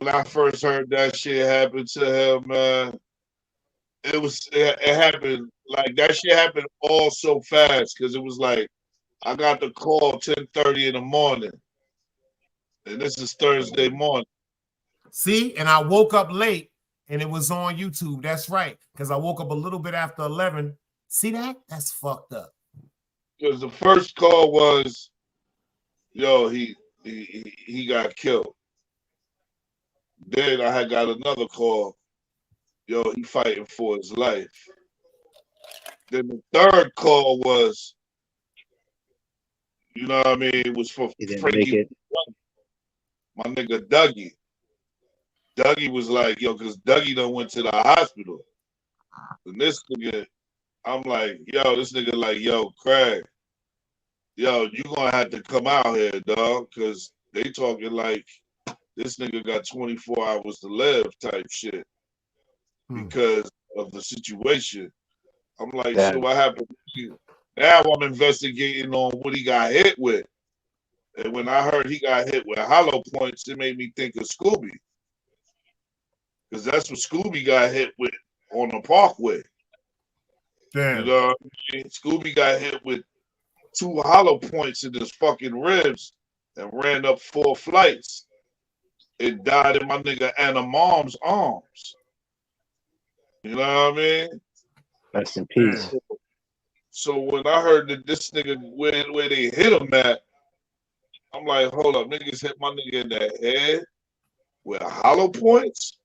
Speaker 10: I first heard that shit happen to him, man, it happened like that shit happened all so fast because it was like I got the call 10:30 in the morning, and this is Thursday morning.
Speaker 3: See, and I woke up late, and it was on YouTube. That's right, because I woke up a little bit after 11. See that? That's fucked up.
Speaker 10: Because the first call was, yo, he got killed. Then I had got another call, yo, he fighting for his life. Then the third call was, you know what I mean, it was for Frankie, my nigga Dougie. Dougie was like, yo, because Dougie done went to the hospital. And this nigga, I'm like, yo, this nigga like, yo, Craig, yo, you gonna have to come out here, dog, because they talking like this nigga got 24 hours to live type shit because of the situation. I'm like, so what happened? Now I'm investigating on what he got hit with. And when I heard he got hit with hollow points, it made me think of Scooby. Because that's what Scooby got hit with on the Parkway.
Speaker 3: Damn.
Speaker 10: You know what I mean? Scooby got hit with 2 hollow points in his fucking ribs and ran up 4 flights. It died in my nigga Anna Mom's arms. You know what I mean?
Speaker 8: Rest in peace.
Speaker 10: So when I heard that this nigga where they hit him at, I'm like, hold up, niggas hit my nigga in the head with hollow points.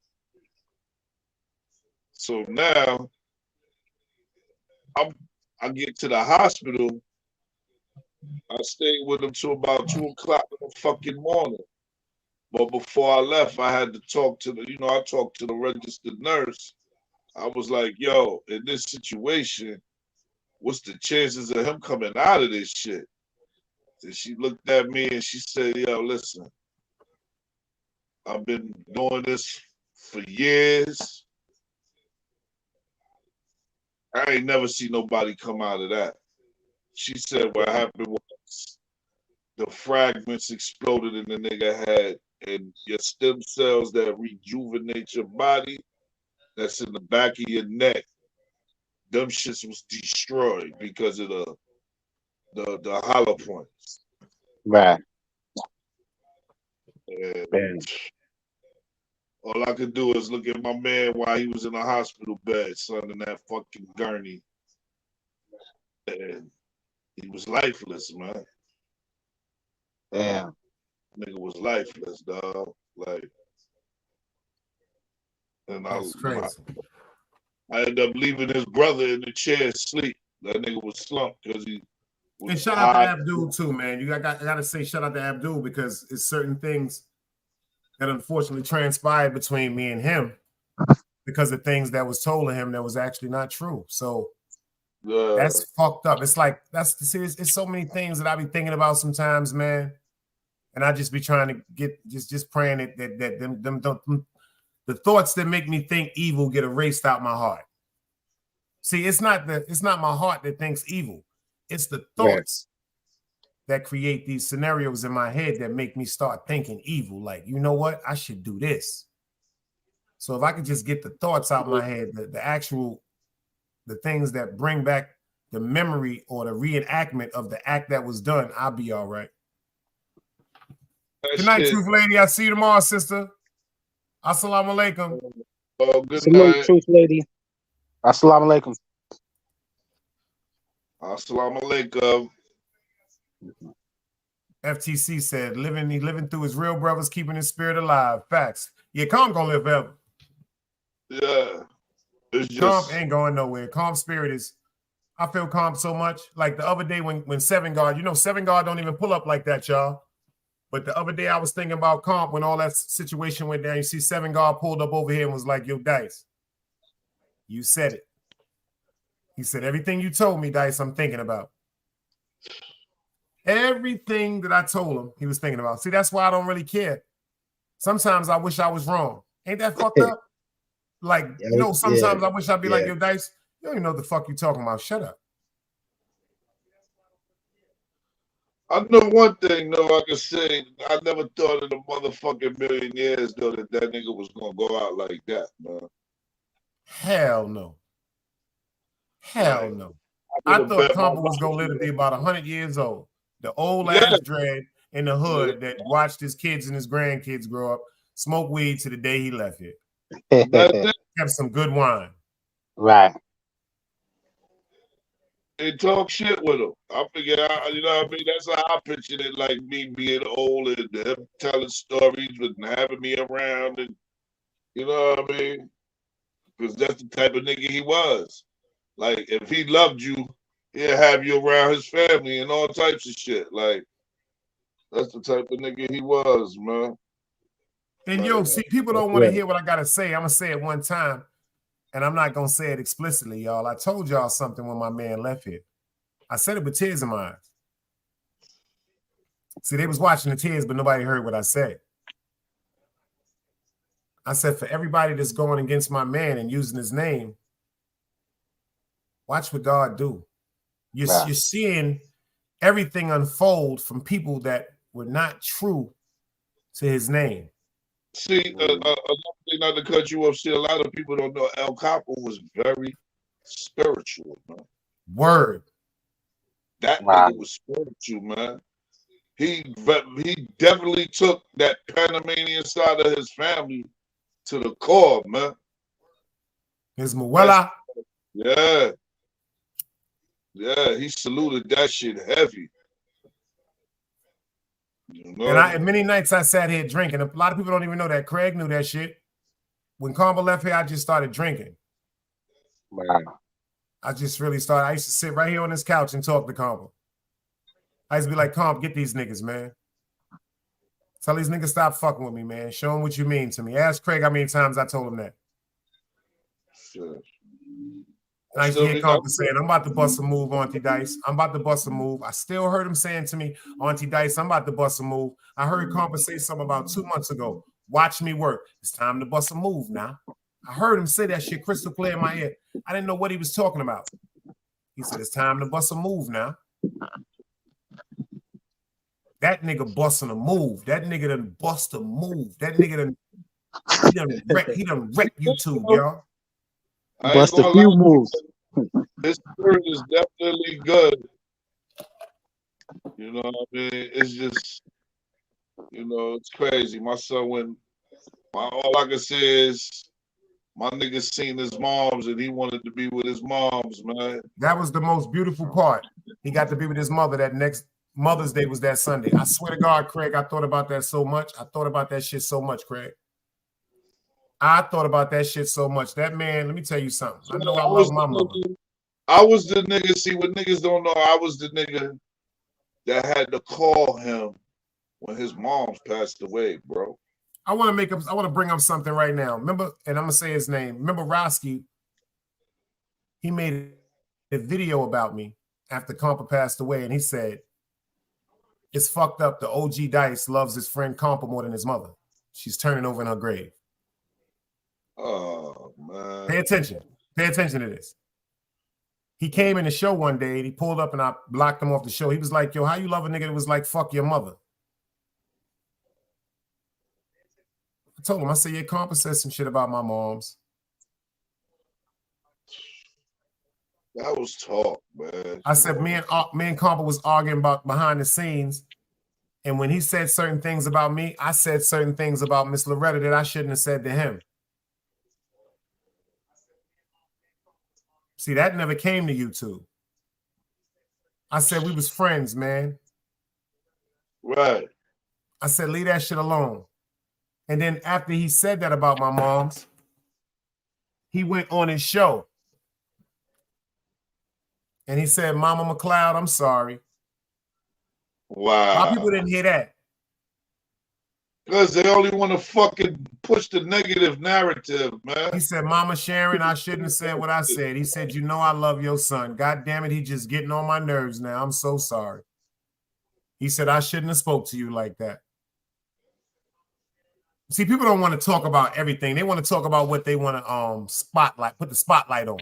Speaker 10: So now I get to the hospital. I stayed with him till about 2 o'clock in the fucking morning. But before I left, I had to talk to I talked to the registered nurse. I was like, yo, in this situation, what's the chances of him coming out of this shit? And she looked at me and she said, yo, listen, I've been doing this for years. I ain't never seen nobody come out of that. She said what happened was the fragments exploded in the nigga head, and your stem cells that rejuvenate your body, that's in the back of your neck, them shits was destroyed because of the hollow points.
Speaker 8: Right.
Speaker 10: And all I could do is look at my man while he was in the hospital bed, son, in that fucking gurney. And he was lifeless, man.
Speaker 8: Damn.
Speaker 10: Nigga was lifeless, dog. Like, and
Speaker 3: That's crazy.
Speaker 10: I ended up leaving his brother in the chair asleep. That nigga was slumped because he was
Speaker 3: And shout out to Abdul too, man. I gotta say shout out to Abdul because it's certain things that unfortunately transpired between me and him because of things that was told to him that was actually not true. So that's fucked up. It's like that's the serious. It's so many things that I be thinking about sometimes, man. And I just be trying to get just praying that them the thoughts that make me think evil get erased out my heart. See, it's not my heart that thinks evil. It's the thoughts that create these scenarios in my head that make me start thinking evil. Like, you know what? I should do this. So if I could just get the thoughts out my head, the things that bring back the memory or the reenactment of the act that was done, I'll be all right. Good night, Truth Lady. I'll see you tomorrow, sister. Assalamu alaikum.
Speaker 10: Oh, good
Speaker 8: Salute,
Speaker 10: night.
Speaker 8: Truth Lady. Assalamu alaikum.
Speaker 10: Assalamu alaikum.
Speaker 3: FTC said, living through his real brothers, keeping his spirit alive. Facts. Yeah, Calm gonna live forever.
Speaker 10: Yeah. It's just...
Speaker 3: Calm ain't going nowhere. Calm spirit is, I feel Calm so much. Like the other day when Seven Guard, Seven Guard don't even pull up like that, y'all. But the other day I was thinking about Calm when all that situation went down. You see Seven Guard pulled up over here and was like, yo, Dice, you said it. He said, everything you told me, Dice, I'm thinking about. Everything that I told him, he was thinking about. See, that's why I don't really care. Sometimes I wish I was wrong. Ain't that fucked up? Like, sometimes I wish I'd be like, yo, Dice, you don't even know what the fuck you talking about. Shut up.
Speaker 10: I know one thing, though, I can say, I never thought in a motherfucking million years, though, that nigga was going to go out like that, man.
Speaker 3: Hell no. Hell no. I thought Combo was going to live to be about 100 years old. The old ass dread in the hood that watched his kids and his grandkids grow up, smoke weed to the day he left here. Have some good wine.
Speaker 8: Right.
Speaker 10: They talk shit with him. I figure out, you know what I mean? That's how I pictured it, like me being old and him telling stories and having me around, and you know what I mean? Because that's the type of nigga he was. Like, if he loved you, he'll have you around his family and all types of shit. Like, that's the type of nigga he was, man.
Speaker 3: And yo, see, people don't want to hear what I gotta say. I'm gonna say it one time, and I'm not gonna say it explicitly, y'all. I told y'all something when my man left here. I said it with tears in my eyes. See, they was watching the tears, but nobody heard what I said. I said, for everybody that's going against my man and using his name, watch what God do. You're seeing everything unfold from people that were not true to his name.
Speaker 10: See, another thing, not to cut you off, see, a lot of people don't know El Capo was very spiritual, man.
Speaker 3: Word.
Speaker 10: That nigga was spiritual, man. He definitely took that Panamanian side of his family to the core, man.
Speaker 3: His Muela.
Speaker 10: Yeah. Yeah, he saluted that shit heavy. You know?
Speaker 3: And many nights I sat here drinking. A lot of people don't even know that. Craig knew that shit. When Combo left here, I just started drinking.
Speaker 8: Wow.
Speaker 3: I just really started. I used to sit right here on this couch and talk to Compa. I used to be like, Comp, get these niggas, man. Tell these niggas stop fucking with me, man. Show them what you mean to me. Ask Craig how many times I told him that.
Speaker 10: Sure.
Speaker 3: And I used to hear Compa saying, I'm about to bust a move, Auntie Dice. I'm about to bust a move. I still heard him saying to me, Auntie Dice, I'm about to bust a move. I heard Compa say something about 2 months ago. Watch me work. It's time to bust a move now. I heard him say that shit crystal clear in my ear. I didn't know what he was talking about. He said, it's time to bust a move now. That nigga busting a move. That nigga done bust a move. That nigga done he done wrecked YouTube, y'all.
Speaker 8: Bust a few moves.
Speaker 10: This spirit is definitely good. You know what I mean? It's just, you know, it's crazy. My son all I can say is my nigga seen his moms and he wanted to be with his moms, man.
Speaker 3: That was the most beautiful part. He got to be with his mother that next Mother's Day was that Sunday. I swear to God, Craig, I thought about that so much. I thought about that shit so much, Craig. I thought about that shit so much. That man, let me tell you something. I know I love my mother.
Speaker 10: I was the nigga, see what niggas don't know, I was the nigga that had to call him when his mom's passed away, bro.
Speaker 3: I want to bring up something right now. Remember, and I'm gonna say his name. Remember Roski? He made a video about me after Compa passed away, and he said, it's fucked up. The OG Dice loves his friend Compa more than his mother. She's turning over in her grave.
Speaker 10: Oh, man.
Speaker 3: Pay attention. Pay attention to this. He came in the show one day and he pulled up and I blocked him off the show. He was like, yo, how you love a nigga that was like, fuck your mother? I told him, I said, yeah, Compa said some shit about my moms.
Speaker 10: That was talk, man.
Speaker 3: I said, me and Compa was arguing about behind the scenes. And when he said certain things about me, I said certain things about Miss Loretta that I shouldn't have said to him. See, that never came to YouTube. I said we was friends, man.
Speaker 10: Right.
Speaker 3: I said, leave that shit alone. And then after he said that about my moms, he went on his show. And he said, Mama McLeod, I'm sorry.
Speaker 10: Wow.
Speaker 3: Why people didn't hear that?
Speaker 10: Because they only want to fucking push the negative narrative, man.
Speaker 3: He said, Mama Sharon, I shouldn't have said what I said. He said, you know I love your son. God damn it, he just getting on my nerves now. I'm so sorry. He said, I shouldn't have spoke to you like that. See, people don't want to talk about everything. They want to talk about what they want to put the spotlight on.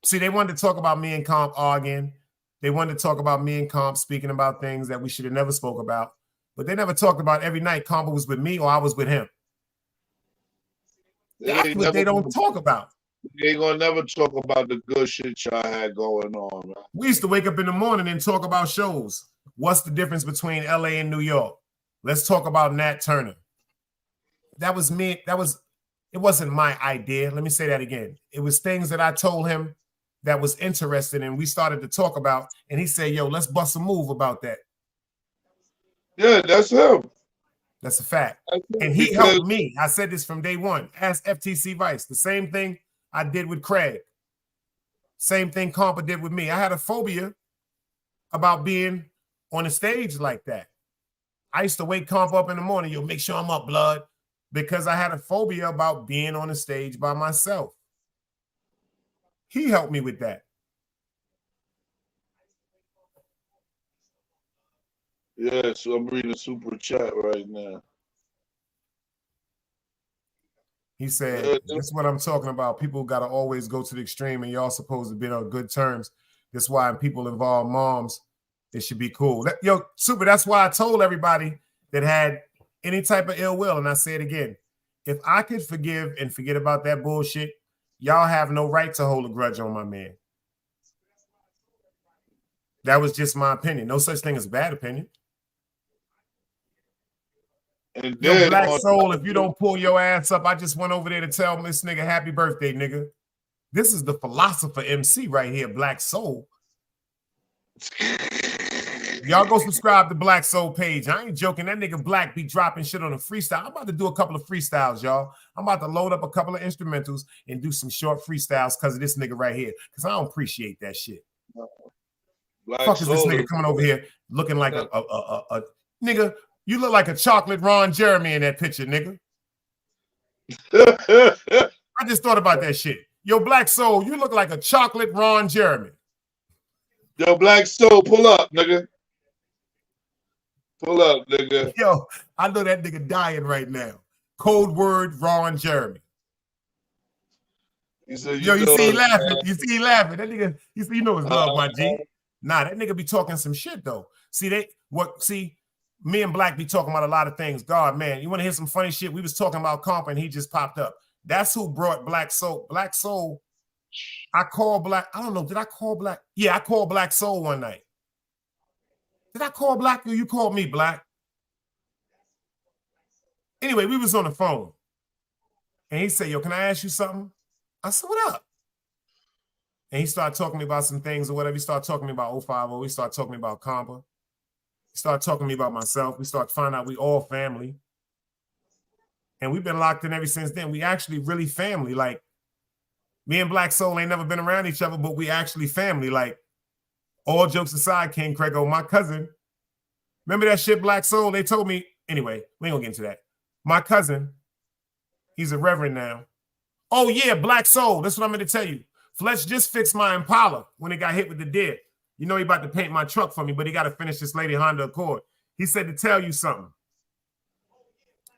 Speaker 3: See, they wanted to talk about me and Comp arguing. They wanted to talk about me and Comp speaking about things that we should have never spoke about. But they never talked about every night Compa was with me or I was with him. That's what they don't talk about.
Speaker 10: They ain't gonna never talk about the good shit y'all had going on, man.
Speaker 3: We used to wake up in the morning and talk about shows. What's the difference between LA and New York? Let's talk about Nat Turner. That was me. It wasn't my idea. Let me say that again. It was things that I told him that was interested in. We started to talk about, and he said, yo, let's bust a move about that.
Speaker 10: Yeah, that's him.
Speaker 3: That's a fact. And he helped me. I said this from day one. Ask FTC Vice. The same thing I did with Craig. Same thing Compa did with me. I had a phobia about being on a stage like that. I used to wake Compa up in the morning. Yo, make sure I'm up, blood. Because I had a phobia about being on a stage by myself. He helped me with that.
Speaker 10: Yeah, so I'm reading a super chat right now.
Speaker 3: He said, that's what I'm talking about. People got to always go to the extreme, and y'all supposed to be on good terms. That's why when people involve moms, it should be cool. Yo, Super, that's why I told everybody that had any type of ill will, and I say it again, if I could forgive and forget about that bullshit, y'all have no right to hold a grudge on my man. That was just my opinion. No such thing as bad opinion.
Speaker 10: And
Speaker 3: yo, Black Soul, if you don't pull your ass up, I just went over there to tell this nigga happy birthday, nigga. This is the philosopher MC right here, Black Soul. Y'all go subscribe to Black Soul page. I ain't joking. That nigga Black be dropping shit on a freestyle. I'm about to do a couple of freestyles, y'all. I'm about to load up a couple of instrumentals and do some short freestyles because of this nigga right here. Because I don't appreciate that shit.
Speaker 10: Black
Speaker 3: Fuck is this
Speaker 10: Soul
Speaker 3: nigga coming over here looking like a nigga? You look like a chocolate Ron Jeremy in that picture, nigga. I just thought about that shit. Yo, Black Soul, you look like a chocolate Ron Jeremy.
Speaker 10: Yo, Black Soul, pull up, nigga. Pull up, nigga.
Speaker 3: Yo, I know that nigga dying right now. Code word Ron Jeremy. Yo, you see he laughing. Man. You see he laughing. That nigga, you know his love, my G. Nah, that nigga be talking some shit though. See, me and Black be talking about a lot of things. God, man, you want to hear some funny shit? We was talking about Compa and he just popped up. That's who brought Black Soul. Black Soul, I called Black. I don't know. Did I call Black? Yeah, I called Black Soul one night. Did I call Black or you called me, Black? Anyway, we was on the phone. And he said, yo, can I ask you something? I said, what up? And he started talking to me about some things or whatever. He started talking to me about 050. He started talking to me about Compa. He started talking to me about myself. We started finding out we all family. And we've been locked in ever since then. We actually really family. Like, me and Black Soul ain't never been around each other, but we actually family. Like, all jokes aside, King Craigo, my cousin. Remember that shit, Black Soul? They told me. Anyway, we ain't gonna get into that. My cousin, he's a reverend now. Oh, yeah, Black Soul. That's what I'm going to tell you. Fletch just fixed my Impala when it got hit with the deer. You know he about to paint my truck for me, but he got to finish this lady Honda Accord. He said to tell you something.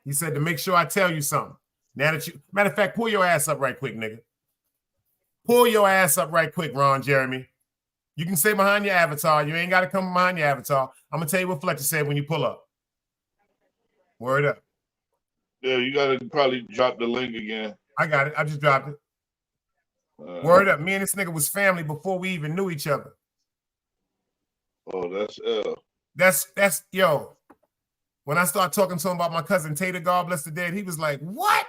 Speaker 3: He said to make sure I tell you something. Now that you, matter of fact, pull your ass up right quick, nigga. Pull your ass up right quick, Ron Jeremy. You can stay behind your avatar. You ain't got to come behind your avatar. I'm going to tell you what Fletcher said when you pull up. Word up.
Speaker 10: Yeah, you got to probably drop the link again.
Speaker 3: I got it. I just dropped it. Word up. Me and this nigga was family before we even knew each other.
Speaker 10: Oh, that's
Speaker 3: That's yo. When I started talking to him about my cousin Tater, God bless the dead, he was like, what?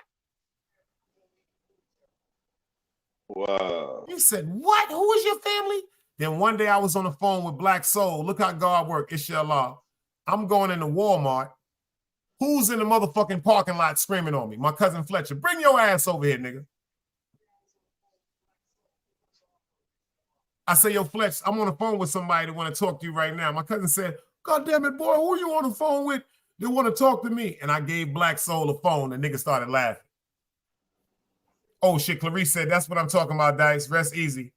Speaker 10: Wow.
Speaker 3: He said, what? Who is your family? Then one day I was on the phone with Black Soul. Look how God work, inshallah. I'm going into Walmart. Who's in the motherfucking parking lot screaming on me? My cousin Fletcher. Bring your ass over here, nigga. I say, yo, Fletch, I'm on the phone with somebody that want to talk to you right now. My cousin said, God damn it, boy, who you on the phone with? They want to talk to me. And I gave Black Soul a phone. The nigga started laughing. Oh, shit, Clarice said, that's what I'm talking about, Dice. Rest easy.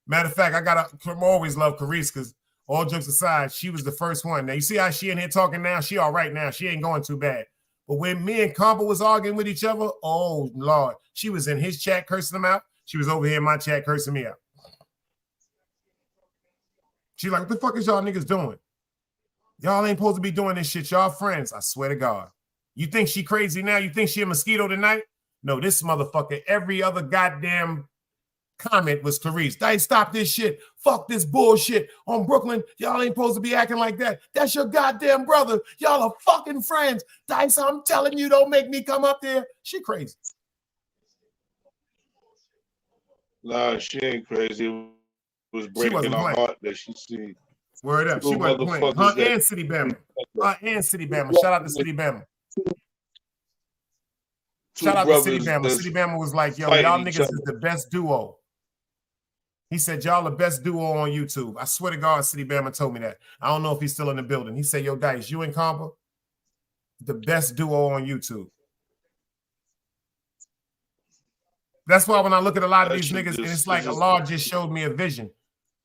Speaker 3: Matter of fact, I always love Clarice because all jokes aside, she was the first one. Now, you see how she in here talking now? She all right now. She ain't going too bad. But when me and Compa was arguing with each other, oh, Lord, she was in his chat cursing him out. She was over here in my chat cursing me out. She's like, what the fuck is y'all niggas doing? Y'all ain't supposed to be doing this shit. Y'all friends. I swear to God. You think she crazy now? You think she a mosquito tonight? No, this motherfucker, every other goddamn comment was Clarice. Dice, stop this shit. Fuck this bullshit. On Brooklyn, y'all ain't supposed to be acting like that. That's your goddamn brother. Y'all are fucking friends. Dice, I'm telling you, don't make me come up there. She crazy.
Speaker 10: Nah, she ain't crazy. It was breaking her heart that she seen.
Speaker 3: Word up. She wasn't playing. Her and City Bama. Her and City Bama. Shout out to City Bama. Shout out to City Bama. City Bama was like, yo, y'all niggas is the best duo. He said, y'all the best duo on YouTube. I swear to God, City Bama told me that. I don't know if he's still in the building. He said, yo, Dice, you and Compa, the best duo on YouTube. That's why when I look at a lot of these niggas, and it's like Allah just showed me a vision.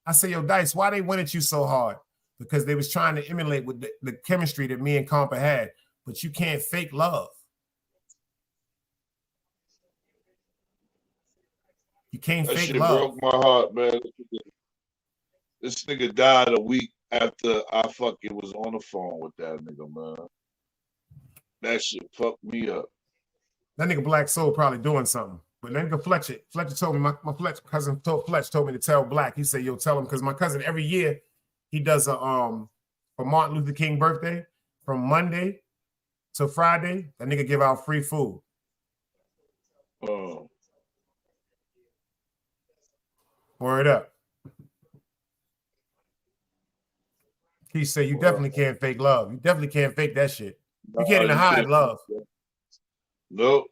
Speaker 3: I say, yo, Dice, why they went at you so hard? Because they was trying to emulate with the chemistry that me and Compa had. But you can't fake love. You can't fake
Speaker 10: shit
Speaker 3: love.
Speaker 10: Broke my heart, man. This nigga died a week after I fucking was on the phone with that nigga, man. That shit fucked me up.
Speaker 3: That nigga Black Soul probably doing something. But that nigga Fletcher told me, my cousin Fletch told me to tell Black. He said, yo, tell him, because my cousin every year he does for Martin Luther King birthday, from Monday to Friday, that nigga give out free food.
Speaker 10: Oh.
Speaker 3: Word up. He said you definitely can't fake love. You definitely can't fake that shit. You
Speaker 10: Nah,
Speaker 3: can't even hide
Speaker 10: can't.
Speaker 3: love.
Speaker 10: Nope.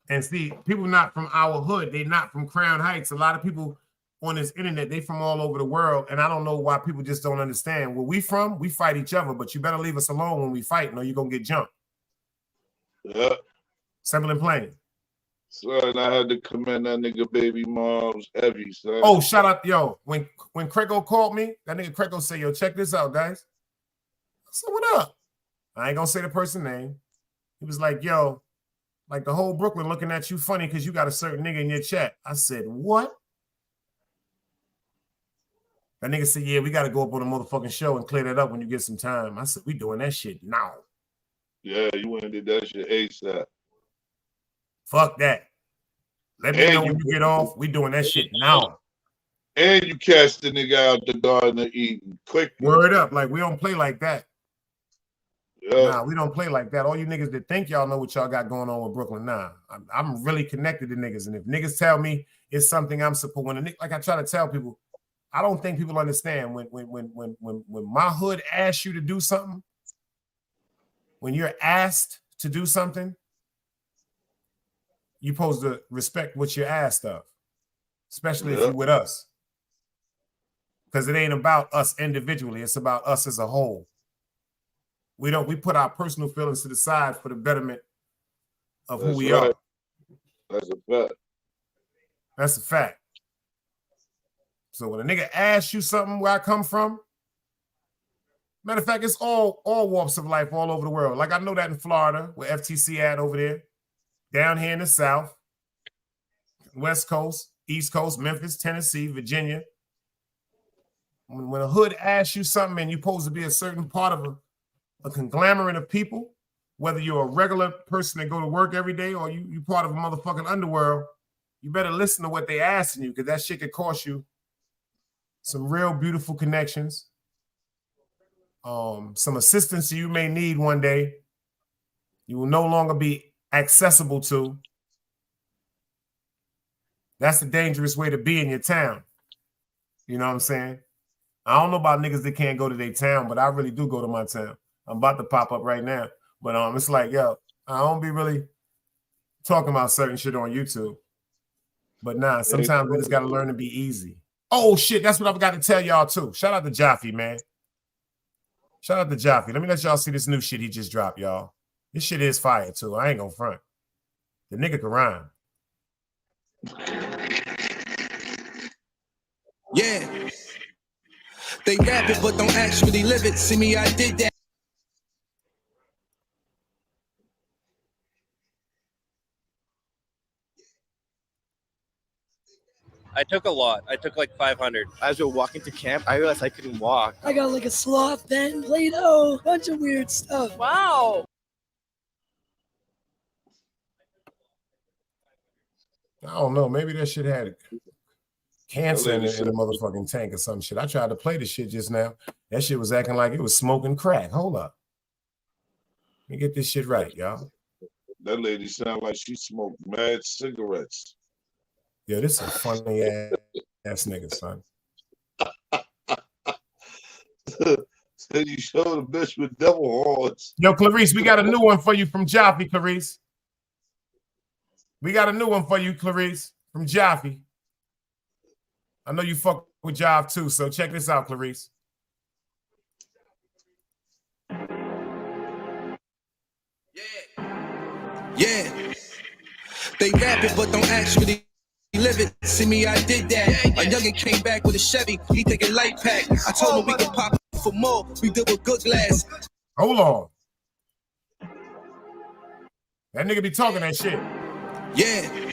Speaker 3: And see, people not from our hood, they not from Crown Heights. A lot of people on this internet, they from all over the world, and I don't know why people just don't understand. Where we from, we fight each other, but you better leave us alone when we fight, or you're gonna get jumped.
Speaker 10: Yeah.
Speaker 3: Simple and plain.
Speaker 10: Son, I had to commend that nigga baby mom's heavy, son.
Speaker 3: Oh, shout out, yo. When Crego called me, that nigga Crego said, yo, check this out, guys. I said, what up? I ain't gonna say the person's name. He was like, yo, like the whole Brooklyn looking at you funny because you got a certain nigga in your chat. I said, what? That nigga said, yeah, we got to go up on a motherfucking show and clear that up when you get some time. I said, we doing that shit now.
Speaker 10: Yeah, you went and did that shit ASAP.
Speaker 3: Fuck that. Let me know when you get off. We doing that shit now.
Speaker 10: And you cast the nigga out the Garden of Eden quick.
Speaker 3: Word up. Like, we don't play like that.
Speaker 10: Yeah.
Speaker 3: Nah, we don't play like that. All you niggas that think y'all know what y'all got going on with Brooklyn, nah. I'm really connected to niggas. And if niggas tell me it's something I'm supposed to, like I try to tell people, I don't think people understand when my hood asks you to do something, when you're asked to do something, you're supposed to respect what you're asked of, especially if you're with us. Because it ain't about us individually, it's about us as a whole. We put our personal feelings to the side for the betterment of who we are.
Speaker 10: That's a fact.
Speaker 3: That's a fact. So when a nigga asks you something where I come from, matter of fact, it's all walks of life all over the world. Like I know that in Florida, where FTC at over there, down here in the South, West Coast, East Coast, Memphis, Tennessee, Virginia. When a hood asks you something and you're supposed to be a certain part of a conglomerate of people, whether you're a regular person that go to work every day or you part of a motherfucking underworld, you better listen to what they asking you, because that shit could cost you some real beautiful connections, some assistance you may need one day. You will no longer be accessible to. That's a dangerous way to be in your town. You know what I'm saying? I don't know about niggas that can't go to their town, but I really do go to my town. I'm about to pop up right now. But it's like, yo, I don't be really talking about certain shit on YouTube. But nah, sometimes we just got to learn to be easy. Oh, shit, that's what I've got to tell y'all, too. Shout out to Jaffe, man. Shout out to Jaffe. Let me let y'all see this new shit he just dropped, y'all. This shit is fire, too. I ain't gonna front. The nigga can rhyme.
Speaker 4: Yeah. They rap it, but don't actually live it. See me, I did that.
Speaker 11: I took a lot. I took like 500.
Speaker 12: As we were walking to camp, I realized I couldn't walk.
Speaker 13: I got like a sloth pen, Play-Doh, bunch of weird stuff.
Speaker 14: Wow.
Speaker 3: I don't know. Maybe that shit had cancer in the motherfucking tank or some shit. I tried to play the shit just now. That shit was acting like it was smoking crack. Hold up. Let me get this shit right, y'all.
Speaker 10: That lady sound like she smoked mad cigarettes.
Speaker 3: Yeah, this is a funny ass nigga, son.
Speaker 10: Said you showed a bitch with devil horns.
Speaker 3: Yo, Clarice, we got a new one for you from Jaffe, Clarice. We got a new one for you, Clarice, from Jaffe. I know you fuck with Jaffe too, so check this out, Clarice.
Speaker 4: Yeah. They rap it, but don't actually live it. See me, I did that. A youngin' came back with a Chevy. He take a light pack. I told him we could pop for more. We did with good glass.
Speaker 3: Hold on. That nigga be talking that shit.
Speaker 4: Yeah.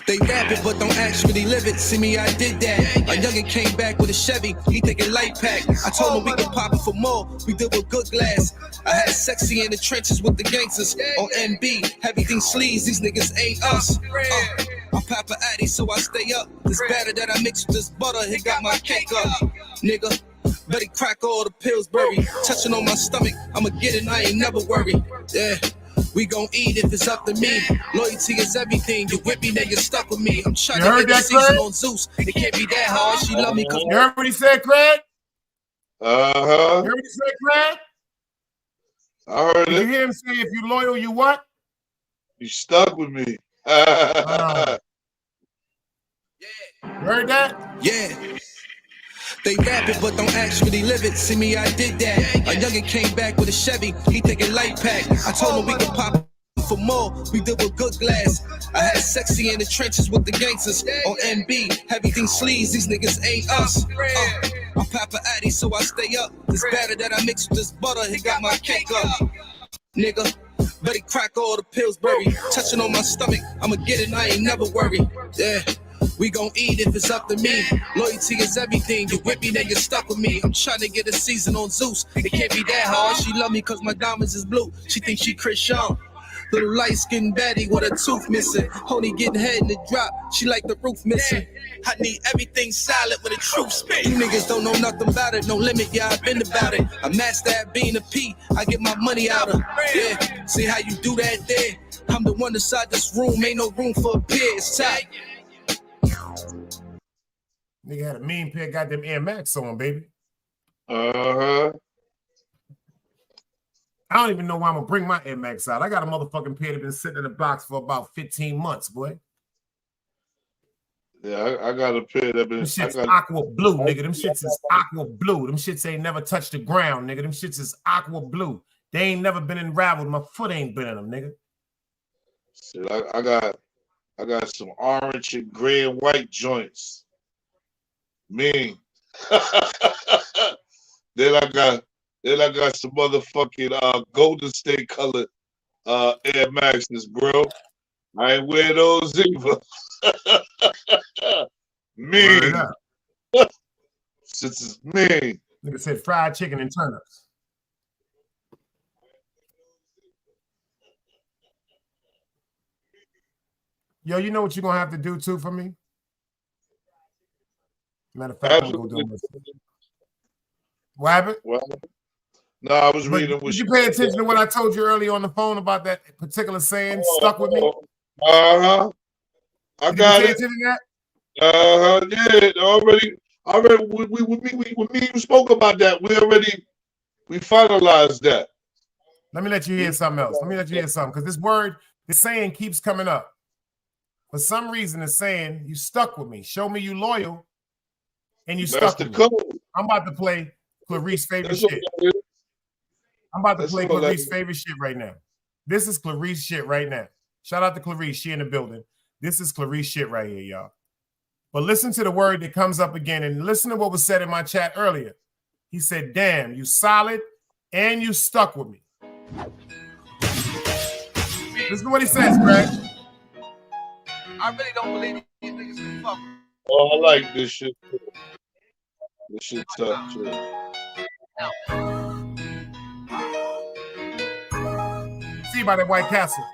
Speaker 4: They rap it, but don't actually live it. See me, I did that. A youngin' came back with a Chevy. He take a light pack. I told him we could pop it for more. We did with good glass. I had sexy in the trenches with the gangsters. On MB, everything sleaze. These niggas ain't us. I'm Papa Addy, so I stay up. This batter that I mix with this butter, it got my cake up. Nigga, better crack all the Pillsbury. Touching on my stomach, I'ma get it, I ain't never worry. Yeah. We gon' eat if it's up to me. Loyalty is everything. You with me, then you're stuck with me. I'm trying to make a season on Zeus. It can't be that hard. She love me cause
Speaker 3: you heard what he said, Craig?
Speaker 10: Uh-huh.
Speaker 3: You heard me say, Craig?
Speaker 10: I heard
Speaker 3: Did you
Speaker 10: it.
Speaker 3: hear him say, if you loyal, you what?
Speaker 10: You stuck with me.
Speaker 3: You heard that?
Speaker 4: Yeah. They rap it, but don't actually live it. See me, I did that. A youngin' came back with a Chevy. He thinking light pack. I told him we could pop for more. We did with good glass. I had sexy in the trenches with the gangsters. On MB, everything sleaze. These niggas ain't us. I'm Papa Addy, so I stay up. This batter that I mix with this butter, he got my cake up. Nigga, better crack all the Pillsbury. Touching on my stomach, I'ma get it, I ain't never worry. Yeah. We gon' eat if it's up to me. Loyalty is everything. You with me, then you're stuck with me. I'm trying to get a season on Zeus. It can't be that hard. She love me cause my diamonds is blue. She thinks she Chris Young. Little light-skinned baddie with a tooth missing. Only getting head in the drop. She like the roof missing. I need everything solid with a truth spit. You niggas don't know nothing about it. No limit, yeah, I've been about it. I master at being a P. I get my money out of. Yeah, see how you do that there? I'm the one inside this room. Ain't no room for a peer. It's tight.
Speaker 3: Nigga had a mean pair of goddamn Air Max on, baby.
Speaker 10: Uh-huh.
Speaker 3: I don't even know why I'm gonna bring my Air Max out. I got a motherfucking pair that been sitting in the box for about 15 months, boy.
Speaker 10: Yeah, I got a pair that been.
Speaker 3: Them shits aqua blue, nigga. Them shits is aqua blue. Them shits ain't never touched the ground, nigga. Them shits is aqua blue. They ain't never been unraveled. My foot ain't been in them, nigga.
Speaker 10: Shit, I got some orange and gray and white joints. Mean. Then I got some motherfucking Golden State colored Air Maxes, bro. I ain't wear those either. Mean. This is mean.
Speaker 3: Nigga said fried chicken and turnips. Yo, you know what you're gonna have to do too for me? Matter of fact, I'm gonna do this. What happened?
Speaker 10: No, I was reading.
Speaker 3: Did you pay attention to what I told you earlier on the phone about that particular saying? Stuck with me.
Speaker 10: Uh-huh. I got it. Yeah. Already. We spoke about that. We finalized that.
Speaker 3: Let me let you hear something else. Because this saying keeps coming up. For some reason, it's saying you stuck with me. Show me you loyal, and you stuck with me. I'm about to play Clarice's favorite shit. I'm about to play Clarice's favorite shit right now. This is Clarice shit right now. Shout out to Clarice. She in the building. This is Clarice shit right here, y'all. But listen to the word that comes up again, and listen to what was said in my chat earlier. He said, damn, you solid, and you stuck with me. Listen to what he says, Greg.
Speaker 4: I really don't believe these niggas can fuck.
Speaker 10: Oh, I like this shit. This shit tough, too.
Speaker 3: See by that White Castle.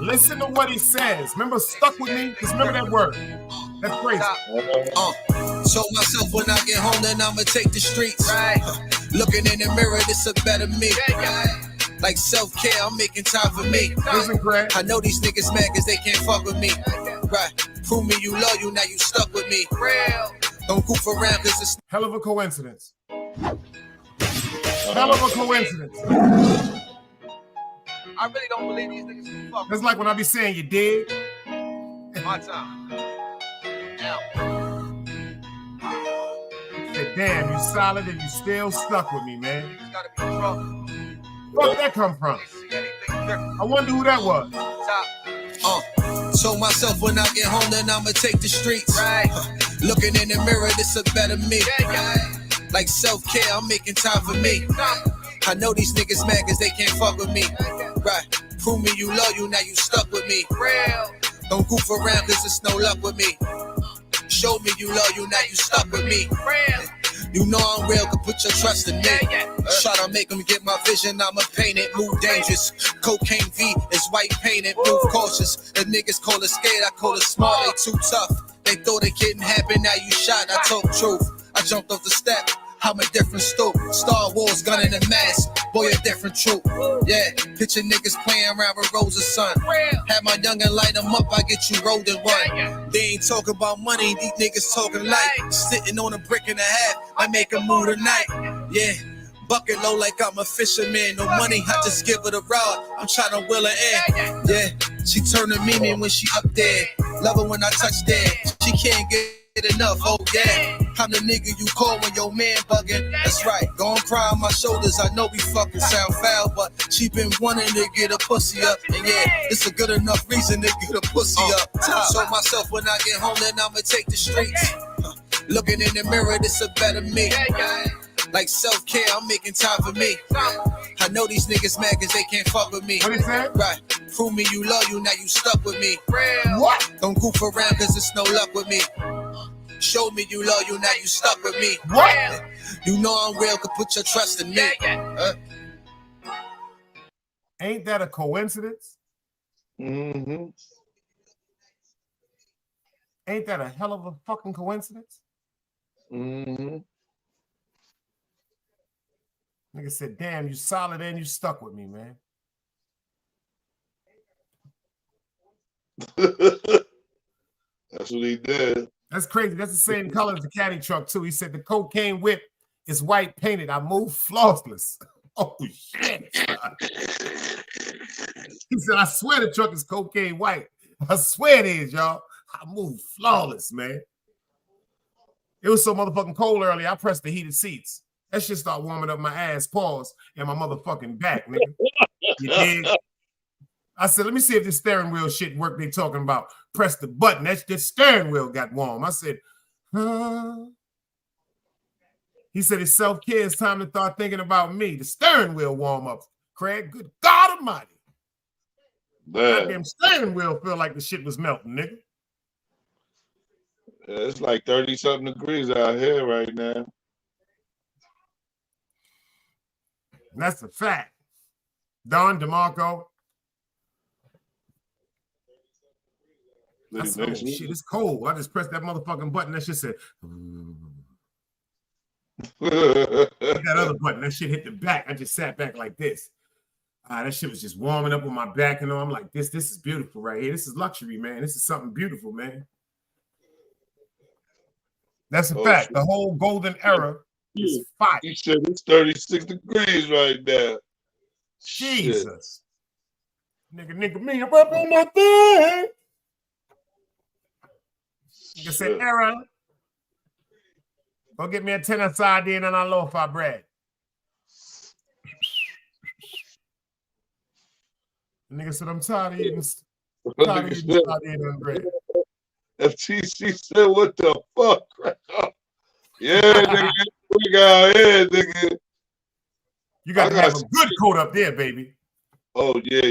Speaker 3: Listen to what he says. Remember, stuck with me? Just remember that word. That's crazy.
Speaker 4: Show myself when I get home, then I'ma take the streets. Looking in the mirror, this a better me. Like self-care, I'm making time for me.
Speaker 3: Listen, Greg.
Speaker 4: I know these niggas mad cause they can't fuck with me. Right. Prove me you love you, now you stuck with me. Don't goof around cause it's
Speaker 3: hell of a coincidence. Hell of a coincidence.
Speaker 4: I really don't believe these niggas can fuck.
Speaker 3: It's like when I be saying you dig.
Speaker 4: My time.
Speaker 3: Said, damn, you solid and you still stuck with me, man. Where'd that come from? I wonder who that was.
Speaker 4: Show myself when I get home, then I'ma take the streets. Looking in the mirror, this a better me. Like self-care, I'm making time for me. I know these niggas mad cause they can't fuck with me. Right. Prove me you love you, now you stuck with me. Don't goof around cause it's no luck with me. Show me you love you, now you stuck with me. You know I'm real, can put your trust in me. Try to make them get my vision, I'ma paint it, move dangerous. Cocaine V is white painted, move cautious. The niggas call it scared, I call it smart, they too tough. They thought it couldn't happen, now you shot, I told truth. I jumped off the step, I'm a different stoop. Star Wars gun in the mask. boy, a different troop. Yeah, picture niggas playing around with Rosa son. Have my youngin' light them up, I get you rolled in one. They ain't talking about money, these niggas talking light. Sitting on a brick and a half, I make a move tonight. Yeah. Bucket low like I'm a fisherman. No money, I just give her the rod. I'm trying to will her in. Yeah, she turning me when she up there. Love her when I touch there. She can't get enough, oh yeah. I'm the nigga you call when your man bugging. That's right, gon' cry on my shoulders. I know we fucking sound foul, but she been wanting to get a pussy up. And yeah, it's a good enough reason to get a pussy up. Show myself when I get home, then I'ma take the streets. Looking in the mirror, this a better me. Like self-care, I'm making time for me. I know these niggas mad cause they can't fuck with me.
Speaker 3: What is that?
Speaker 4: Right. Prove me you love you, now you stuck with me.
Speaker 3: What?
Speaker 4: Don't goof around cause it's no luck with me. Show me you love you, now you stuck with me.
Speaker 3: What?
Speaker 4: You know I'm real, could put your trust in me.
Speaker 3: Ain't that a coincidence?
Speaker 10: Mm-hmm.
Speaker 3: Ain't that a hell of a fucking coincidence?
Speaker 10: Mm-hmm.
Speaker 3: Nigga said, damn, you solid and you stuck with me, man.
Speaker 10: That's what he did.
Speaker 3: That's crazy. That's the same color as the caddy truck, too. He said the cocaine whip is white painted. I move flawless. Oh, shit. He said, I swear the truck is cocaine white. I swear it is, y'all. I move flawless, man. It was so motherfucking cold earlier. I pressed the heated seats. That shit start warming up my ass, pause, and my motherfucking back, nigga. You dig? I said, let me see if this steering wheel shit work they talking about. Press the button. That steering wheel got warm. I said, huh? He said, it's self-care. It's time to start thinking about me. The steering wheel warm up. Craig, good God almighty. Goddamn steering wheel feel like the shit was melting, nigga.
Speaker 10: Yeah, it's like 30-something degrees out here right now.
Speaker 3: That's a fact. Don DeMarco. I said, oh, shit, it's cold. I just pressed that motherfucking button. That shit said, that other button, that shit hit the back. I just sat back like this. That shit was just warming up on my back. And I'm like, this is beautiful right here. This is luxury, man. This is something beautiful, man. That's a fact. The whole golden era is fire.
Speaker 10: He said it's 36 degrees right now.
Speaker 3: Jesus. Nigga, me, I'm up on my thing. Nigga said, Aaron, go get me a 10 of sardine and a loaf of bread. The nigga said, I'm tired of eating sardine and bread.
Speaker 10: FTC said, what the fuck? Yeah, nigga, we got here, nigga.
Speaker 3: You got to have a good coat up there, baby.
Speaker 10: Oh, yeah,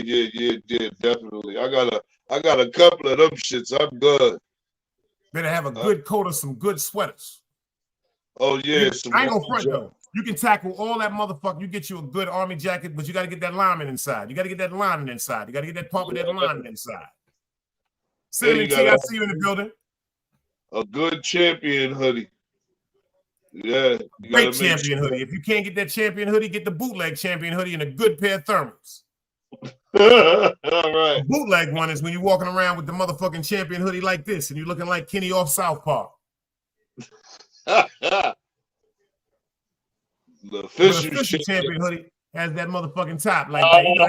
Speaker 10: definitely. I got a couple of them shits. I'm good.
Speaker 3: Better have a good coat of some good sweaters.
Speaker 10: Oh, yeah.
Speaker 3: I ain't gonna front, though. You can tackle all that motherfucker. You get you a good army jacket, but you got to get that lining inside. You got to get that lining inside. You got to get that pump with that lining inside. Cinnamon T, I see you in the building.
Speaker 10: A good champion hoodie. Yeah.
Speaker 3: Great champion hoodie. If you can't get that champion hoodie, get the bootleg champion hoodie and a good pair of thermals.
Speaker 10: All right.
Speaker 3: The bootleg one is when you're walking around with the motherfucking champion hoodie like this and you're looking like Kenny off South Park.
Speaker 10: The official
Speaker 3: champion hoodie has that motherfucking top like that. You know,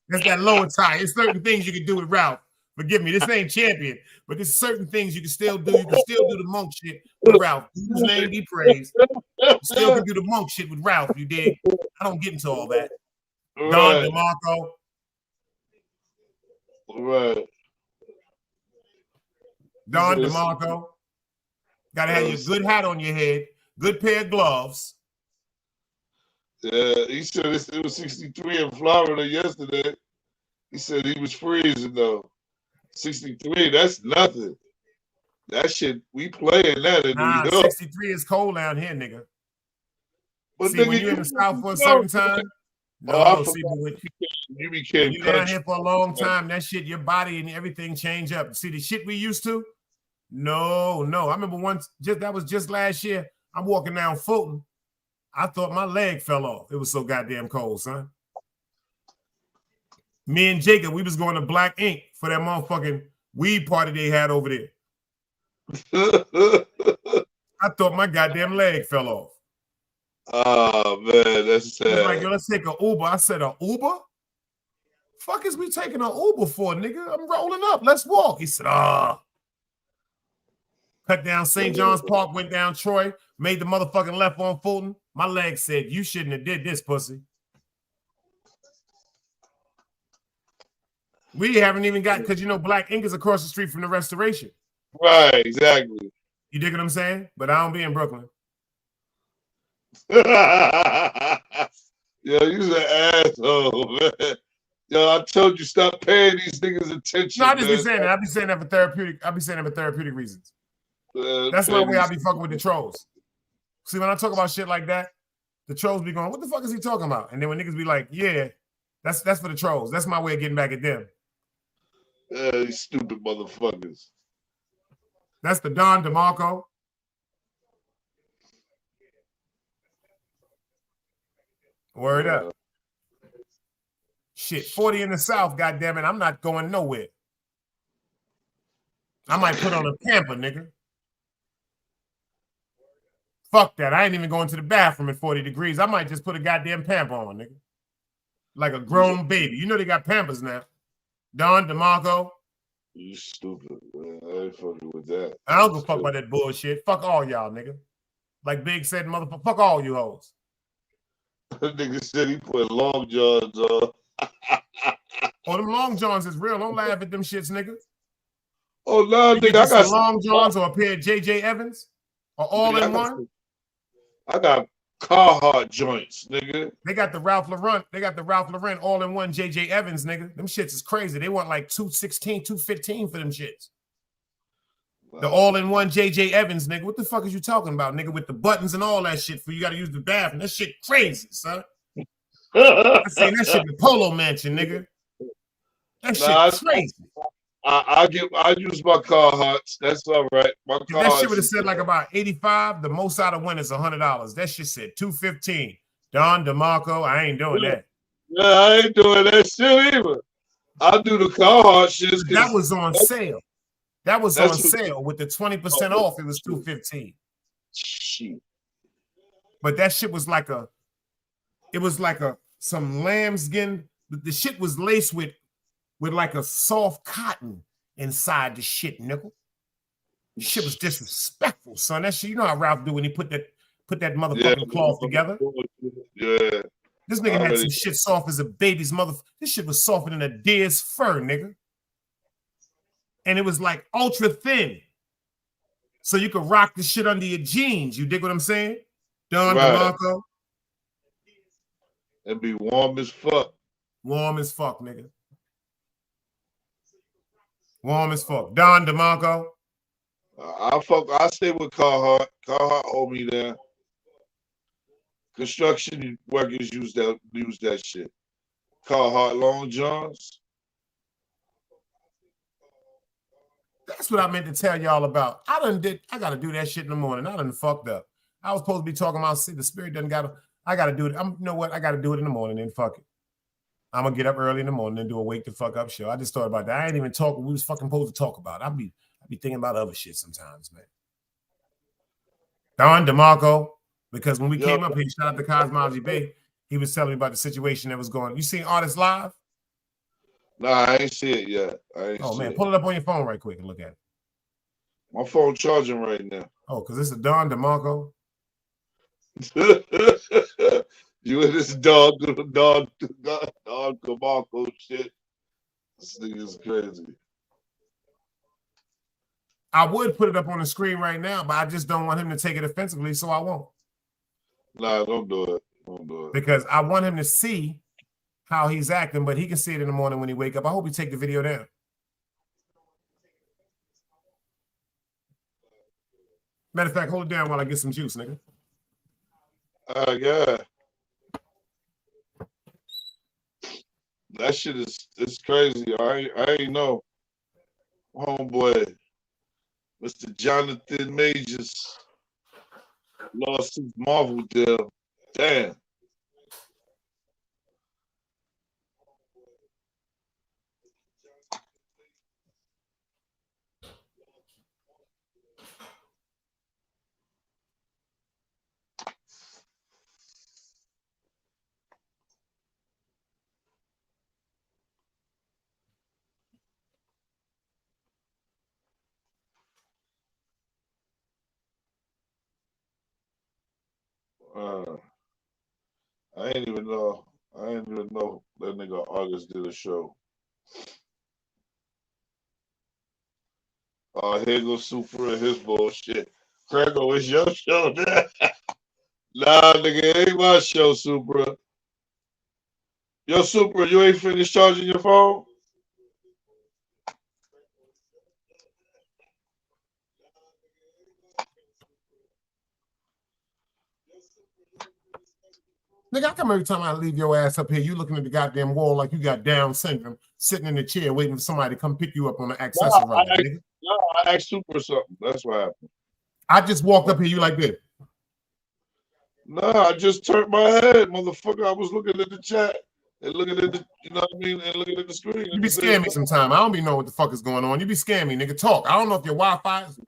Speaker 3: that's that lower tie. There's certain things you can do with Ralph. Forgive me, this ain't champion, but there's certain things you can still do. You can still do the monk shit with Ralph. Whose name be praised. You still can do the monk shit with Ralph, you dig? I don't get into all that.
Speaker 10: Right.
Speaker 3: Don DeMarco.
Speaker 10: Right.
Speaker 3: Don DeMarco. Gotta have your good hat on your head, good pair of gloves.
Speaker 10: Yeah, he said it was 63 in Florida yesterday. He said he was freezing though. 63, that's nothing. That shit, we playing that in New York.
Speaker 3: 63 is cold down here, nigga.
Speaker 10: But
Speaker 3: see, when you're in the South for a certain time,
Speaker 10: you became
Speaker 3: you down here for a long time, that shit, your body and everything change up. See the shit we used to? No. I remember once, that was just last year. I'm walking down Fulton. I thought my leg fell off. It was so goddamn cold, son. Me and Jacob, we was going to Black Ink for that motherfucking weed party they had over there. I thought my goddamn leg fell off.
Speaker 10: Oh man, that's sad.
Speaker 3: He was like, yo, let's take an Uber. I said, an Uber? Fuck is we taking an Uber for, nigga? I'm rolling up. Let's walk. He said, Cut down St. John's Park, went down Troy, made the motherfucking left on Fulton. My leg said, you shouldn't have did this, pussy. We haven't even got, because you know Black Ink is across the street from the Restoration.
Speaker 10: Right, exactly.
Speaker 3: You dig what I'm saying? But I don't be in Brooklyn.
Speaker 10: Yo, you's an asshole, man. Yo, I told you stop paying these niggas attention.
Speaker 3: No, I just be saying that. I be saying that for therapeutic. I be saying that for therapeutic reasons. That's my way I be fucking with the trolls. See, when I talk about shit like that, the trolls be going, "What the fuck is he talking about?" And then when niggas be like, "Yeah, that's for the trolls." That's my way of getting back at them.
Speaker 10: These stupid motherfuckers.
Speaker 3: That's the Don DeMarco. Word up. Shit, 40 in the South, goddammit. I'm not going nowhere. I might put on a pamper, nigga. Fuck that. I ain't even going to the bathroom at 40 degrees. I might just put a goddamn pamper on, nigga. Like a grown baby. You know they got pampers now. Don DeMarco.
Speaker 10: You stupid, man. I ain't fucking with that.
Speaker 3: I don't give a fuck about that bullshit. Fuck all y'all, nigga. Like Big said, motherfucker, fuck all you hoes.
Speaker 10: Nigga said he put long johns on.
Speaker 3: Oh, them long johns is real. Don't laugh at them shits, nigga.
Speaker 10: Oh no, nigga,
Speaker 3: I got some long johns or a pair of JJ Evans or all
Speaker 10: nigga,
Speaker 3: in one.
Speaker 10: I got Carhartt joints, nigga.
Speaker 3: They got the Ralph Lauren. They got the Ralph Lauren all in one JJ Evans, nigga. Them shits is crazy. They want like $216, $215 for them shits. The all-in-one JJ Evans, nigga. What the fuck is you talking about, nigga? With the buttons and all that shit for you got to use the bathroom. That shit crazy, son. I seen that shit in the Polo Mansion, nigga. That shit crazy.
Speaker 10: I use my Carhartts. That's all right. My
Speaker 3: If that shit would have said like about 85, the most out of win is $100. That shit said 215. Don DeMarco, I ain't doing that.
Speaker 10: Yeah, I ain't doing that shit either. I do the Carhartt shit.
Speaker 3: That was on sale. That was on sale with the 20% off. It was $215.
Speaker 10: Shit.
Speaker 3: But that shit was like some lambskin. The shit was laced with like a soft cotton inside the shit, nickel. Shit was disrespectful, son. That shit, you know how Ralph do when he put that motherfucking cloth together.
Speaker 10: Yeah.
Speaker 3: This nigga had some shit soft as a baby's mother. This shit was softer than a deer's fur, nigga. And it was like ultra thin. So you could rock the shit under your jeans. You dig what I'm saying? Don DeMarco.
Speaker 10: It'd be warm as fuck.
Speaker 3: Warm as fuck, nigga. Warm as fuck. Don DeMarco.
Speaker 10: I stay with Carhartt. Carhartt hold me there. Construction workers use that shit. Carhartt long johns.
Speaker 3: That's what I meant to tell y'all about. I gotta do that shit in the morning. I done fucked up. I was supposed to be talking about the spirit doesn't gotta. I gotta do it. You know what? I gotta do it in the morning and fuck it. I'm gonna get up early in the morning and do a wake the fuck up show. I just thought about that. I ain't even talking. We was fucking supposed to talk about. I be thinking about other shit sometimes, man. Don DeMarco, because when we came up here, shout out to Cosmology Bay, he was telling me about the situation that was going. You seen Artists Live?
Speaker 10: Nah, I ain't see it yet.
Speaker 3: Oh man, pull it up on your phone right quick and look at it.
Speaker 10: My phone charging right now.
Speaker 3: Oh, because it's a Don DeMarco.
Speaker 10: You and this dog DeMarco shit. This nigga is crazy.
Speaker 3: I would put it up on the screen right now, but I just don't want him to take it offensively, so I won't.
Speaker 10: Nah, don't do it. Don't do it.
Speaker 3: Because I want him to see how he's acting, but he can see it in the morning when he wake up. I hope he take the video down. Matter of fact, hold it down while I get some juice, nigga.
Speaker 10: Yeah. That shit is crazy. I ain't know. Homeboy, Mr. Jonathan Majors lost his Marvel deal. Damn. I ain't even know. I didn't even know that nigga August did a show. Here goes Super and his bullshit. Crago, it's your show now. Nah, nigga, it ain't my show, Super. Yo, Super, you ain't finished charging your phone?
Speaker 3: Nigga, I come every time I leave your ass up here, you looking at the goddamn wall like you got Down syndrome, sitting in the chair waiting for somebody to come pick you up on the accessory ride, nigga.
Speaker 10: I asked Super something. That's what happened.
Speaker 3: I just walked up here, you like this.
Speaker 10: Nah, I just turned my head, motherfucker. I was looking at the chat and looking at the, you know what I mean, and looking at the screen.
Speaker 3: You be scaring me sometime. I don't be knowing what the fuck is going on. You be scaring me, nigga. Talk. I don't know if your Wi-Fi is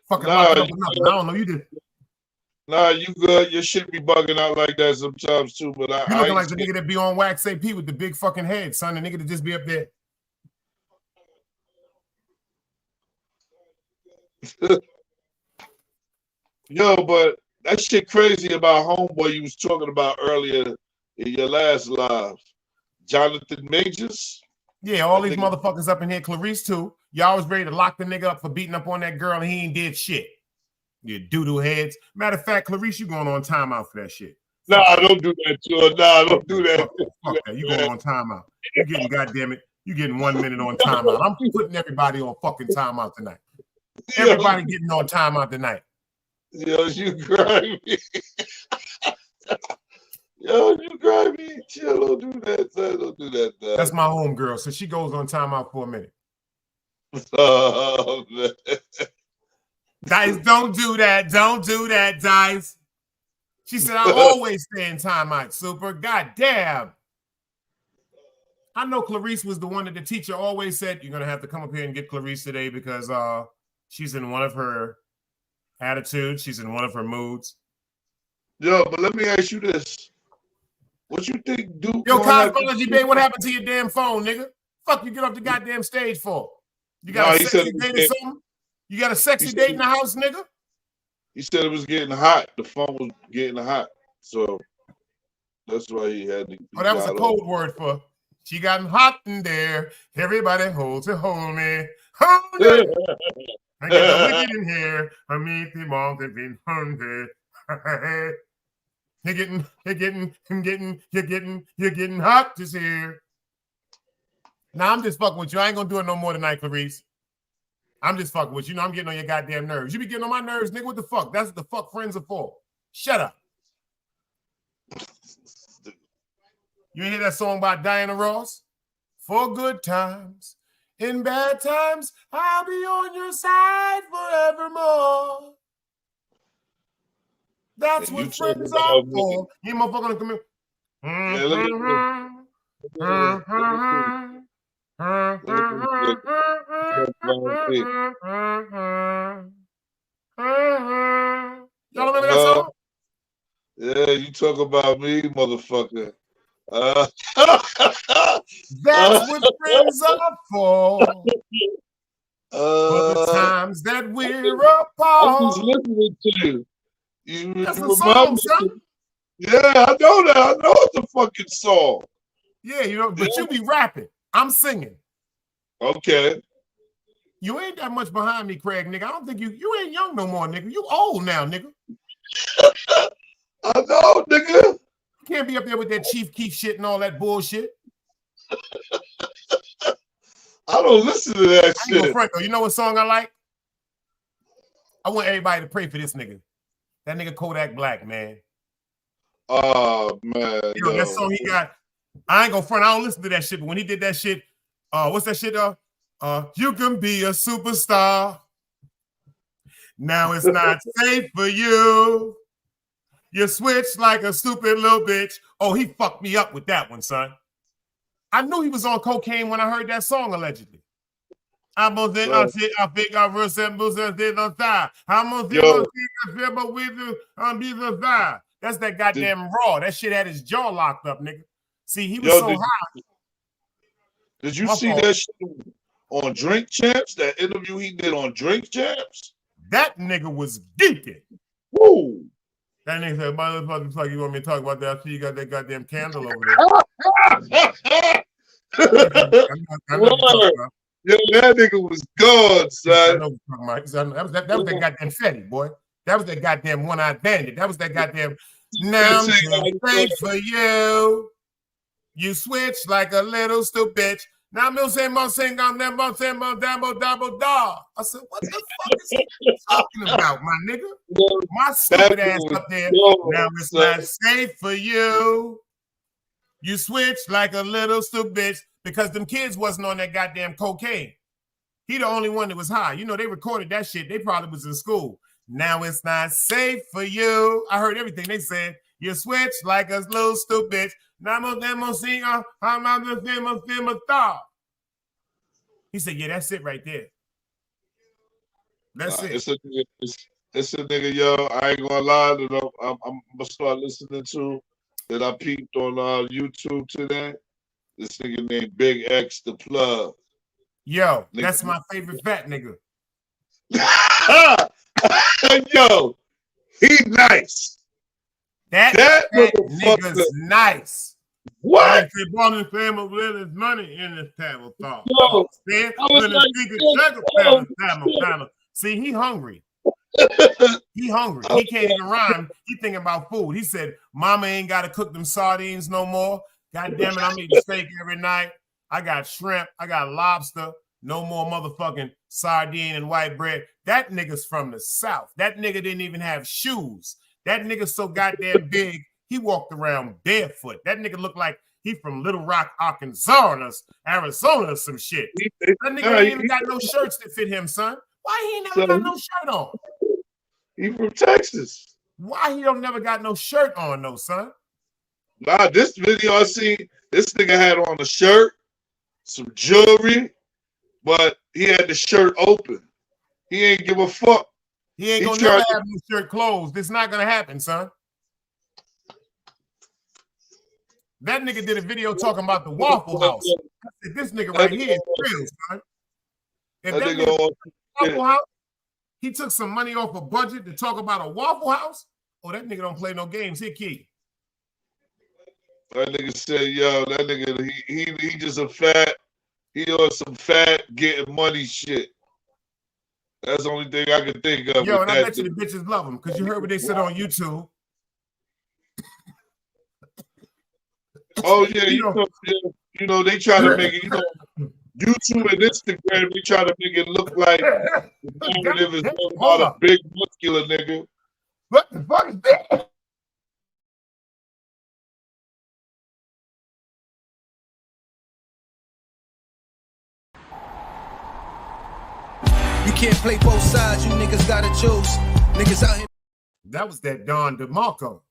Speaker 3: fucking locking up or nothing. I don't know. You did.
Speaker 10: Nah, you good. Your shit be bugging out like that sometimes too, but
Speaker 3: You looking like the nigga that be on Wax AP with the big fucking head, son. The nigga that just be up there.
Speaker 10: Yo, but that shit crazy about Homeboy you was talking about earlier in your last live. Jonathan Majors?
Speaker 3: Yeah, all these motherfuckers up in here, Clarice too. Y'all was ready to lock the nigga up for beating up on that girl and he ain't did shit. You doo-doo heads. Matter of fact, Clarice, you going on timeout for that shit.
Speaker 10: Nah, don't do that to her. Nah, don't do that.
Speaker 3: Fuck that. You going on timeout. You getting, goddamn it, you getting 1 minute on timeout. I'm putting everybody on fucking timeout tonight. Everybody getting on timeout tonight.
Speaker 10: Yo, you grimy. Yo, you grimy. Chill, don't do that, son. Don't do that, son.
Speaker 3: That's my homegirl, so she goes on timeout for a minute.
Speaker 10: Oh, man.
Speaker 3: Dice, don't do that. Don't do that, Dice. She said, I always stay in timeout, Super. God damn. I know Clarice was the one that the teacher always said, you're going to have to come up here and get Clarice today because she's in one of her attitudes. She's in one of her moods.
Speaker 10: Yo, but let me ask you this. What you think Duke...
Speaker 3: Yo, Cosmology Bay, what happened to your damn phone, nigga? Fuck you get off the goddamn stage for? You got a sexy date or something? You got a sexy date in the house, nigga?
Speaker 10: He said it was getting hot. The phone was getting hot. So that's why he had to...
Speaker 3: Oh, that was a code word for she got hot in there. Everybody hold me. Hold me. I get the wicked in here. I meet the mountain been hungry. You're getting hot this here. Now I'm just fucking with you. I ain't gonna do it no more tonight, Clarice. I'm just fucking with you. You know I'm getting on your goddamn nerves. You be getting on my nerves, nigga. What the fuck? That's what the fuck friends are for. Shut up. You hear that song by Diana Ross? For good times, in bad times, I'll be on your side forevermore. That's what friends are for. You motherfucker gonna come in.
Speaker 10: Yeah, look
Speaker 3: Y'all remember that song?
Speaker 10: Yeah, you talk about me, motherfucker.
Speaker 3: That's what friends are for. For the times that we're apart.
Speaker 10: I'm just listening to you.
Speaker 3: That's a song, son.
Speaker 10: Yeah, I know that. I know it's a fucking song.
Speaker 3: Yeah, you know, but you be rapping. I'm singing.
Speaker 10: Okay.
Speaker 3: You ain't that much behind me, Craig, nigga. I don't think you ain't young no more, nigga. You old now, nigga.
Speaker 10: I know, nigga.
Speaker 3: You can't be up there with that Chief Keef shit and all that bullshit.
Speaker 10: I don't listen to that shit.
Speaker 3: Frank, you know what song I like? I want everybody to pray for this nigga. That nigga Kodak Black, man.
Speaker 10: Oh, man.
Speaker 3: You know, that song he got, I ain't gonna front, I don't listen to that shit, but when he did that shit, what's that shit, you can be a superstar. Now it's not safe for you. You switch like a stupid little bitch. Oh, he fucked me up with that one, son. I knew he was on cocaine when I heard that song, allegedly. That's that goddamn Raw. That shit had his jaw locked up, nigga. See, he was so high.
Speaker 10: Did you see that shit on Drink Champs? That interview he did on Drink Champs?
Speaker 3: That nigga was geeking.
Speaker 10: Woo!
Speaker 3: That nigga said, motherfucker, fuck, you want me to talk about that? I see you got that goddamn candle over there.
Speaker 10: Yo, that nigga was gone, son.
Speaker 3: That was that goddamn Fetty, boy. That was that goddamn one-eyed bandit. That was that goddamn, now I'm just paid for you. You switch like a little stupid bitch. Now I'm saying, I said, what the fuck is he talking about, my nigga? My stupid ass up there. Now it's not safe for you. You switch like a little stupid bitch because them kids wasn't on that goddamn cocaine. He the only one that was high. You know, they recorded that shit. They probably was in school. Now it's not safe for you. I heard everything they said. You switch like a little stupid bitch. He said, yeah, that's it right there. That's it.
Speaker 10: It's a nigga, yo. I ain't gonna lie, that I'm gonna start listening to that I peeped on YouTube today. This nigga named Big X the Plug.
Speaker 3: Yo, that's my favorite fat nigga.
Speaker 10: Yo, he nice.
Speaker 3: That nigga's nice.
Speaker 10: What?
Speaker 3: Money in this table talk. See, he hungry. He hungry. He can't even rhyme. He thinking about food. He said, "Mama ain't got to cook them sardines no more. God damn it, I'm eating steak every night. I got shrimp. I got lobster. No more motherfucking sardine and white bread." That nigga's from the South. That nigga didn't even have shoes. That nigga so goddamn big, he walked around barefoot. That nigga looked like he from Little Rock, Arkansas, or Arizona or some shit. That nigga ain't even got no shirts that fit him, son. Why he ain't never got no shirt on?
Speaker 10: He from Texas.
Speaker 3: Why he don't never got no shirt on, no, son?
Speaker 10: Nah, this video I see, this nigga had on a shirt, some jewelry, but he had the shirt open. He ain't give a fuck.
Speaker 3: He ain't gonna never have his shirt closed. It's not gonna happen, son. That nigga did a video talking about the Waffle House. This nigga right here is real, son. If that nigga Waffle House, he took some money off a budget to talk about a Waffle House. Oh, that nigga don't play no games. Here, key.
Speaker 10: That nigga said, yo, that nigga, he just a fat, he on some fat getting money shit. That's the only thing I can think of.
Speaker 3: Yo, and I bet you the bitches love him because you heard what they said on YouTube.
Speaker 10: Oh yeah, you know they try to make it. You know, YouTube and Instagram, they try to make it look like the narrative is about a big muscular nigga.
Speaker 3: What the fuck is that?
Speaker 4: You can't play both sides, you niggas gotta choose. Niggas out here.
Speaker 3: That was that Don DeMarco.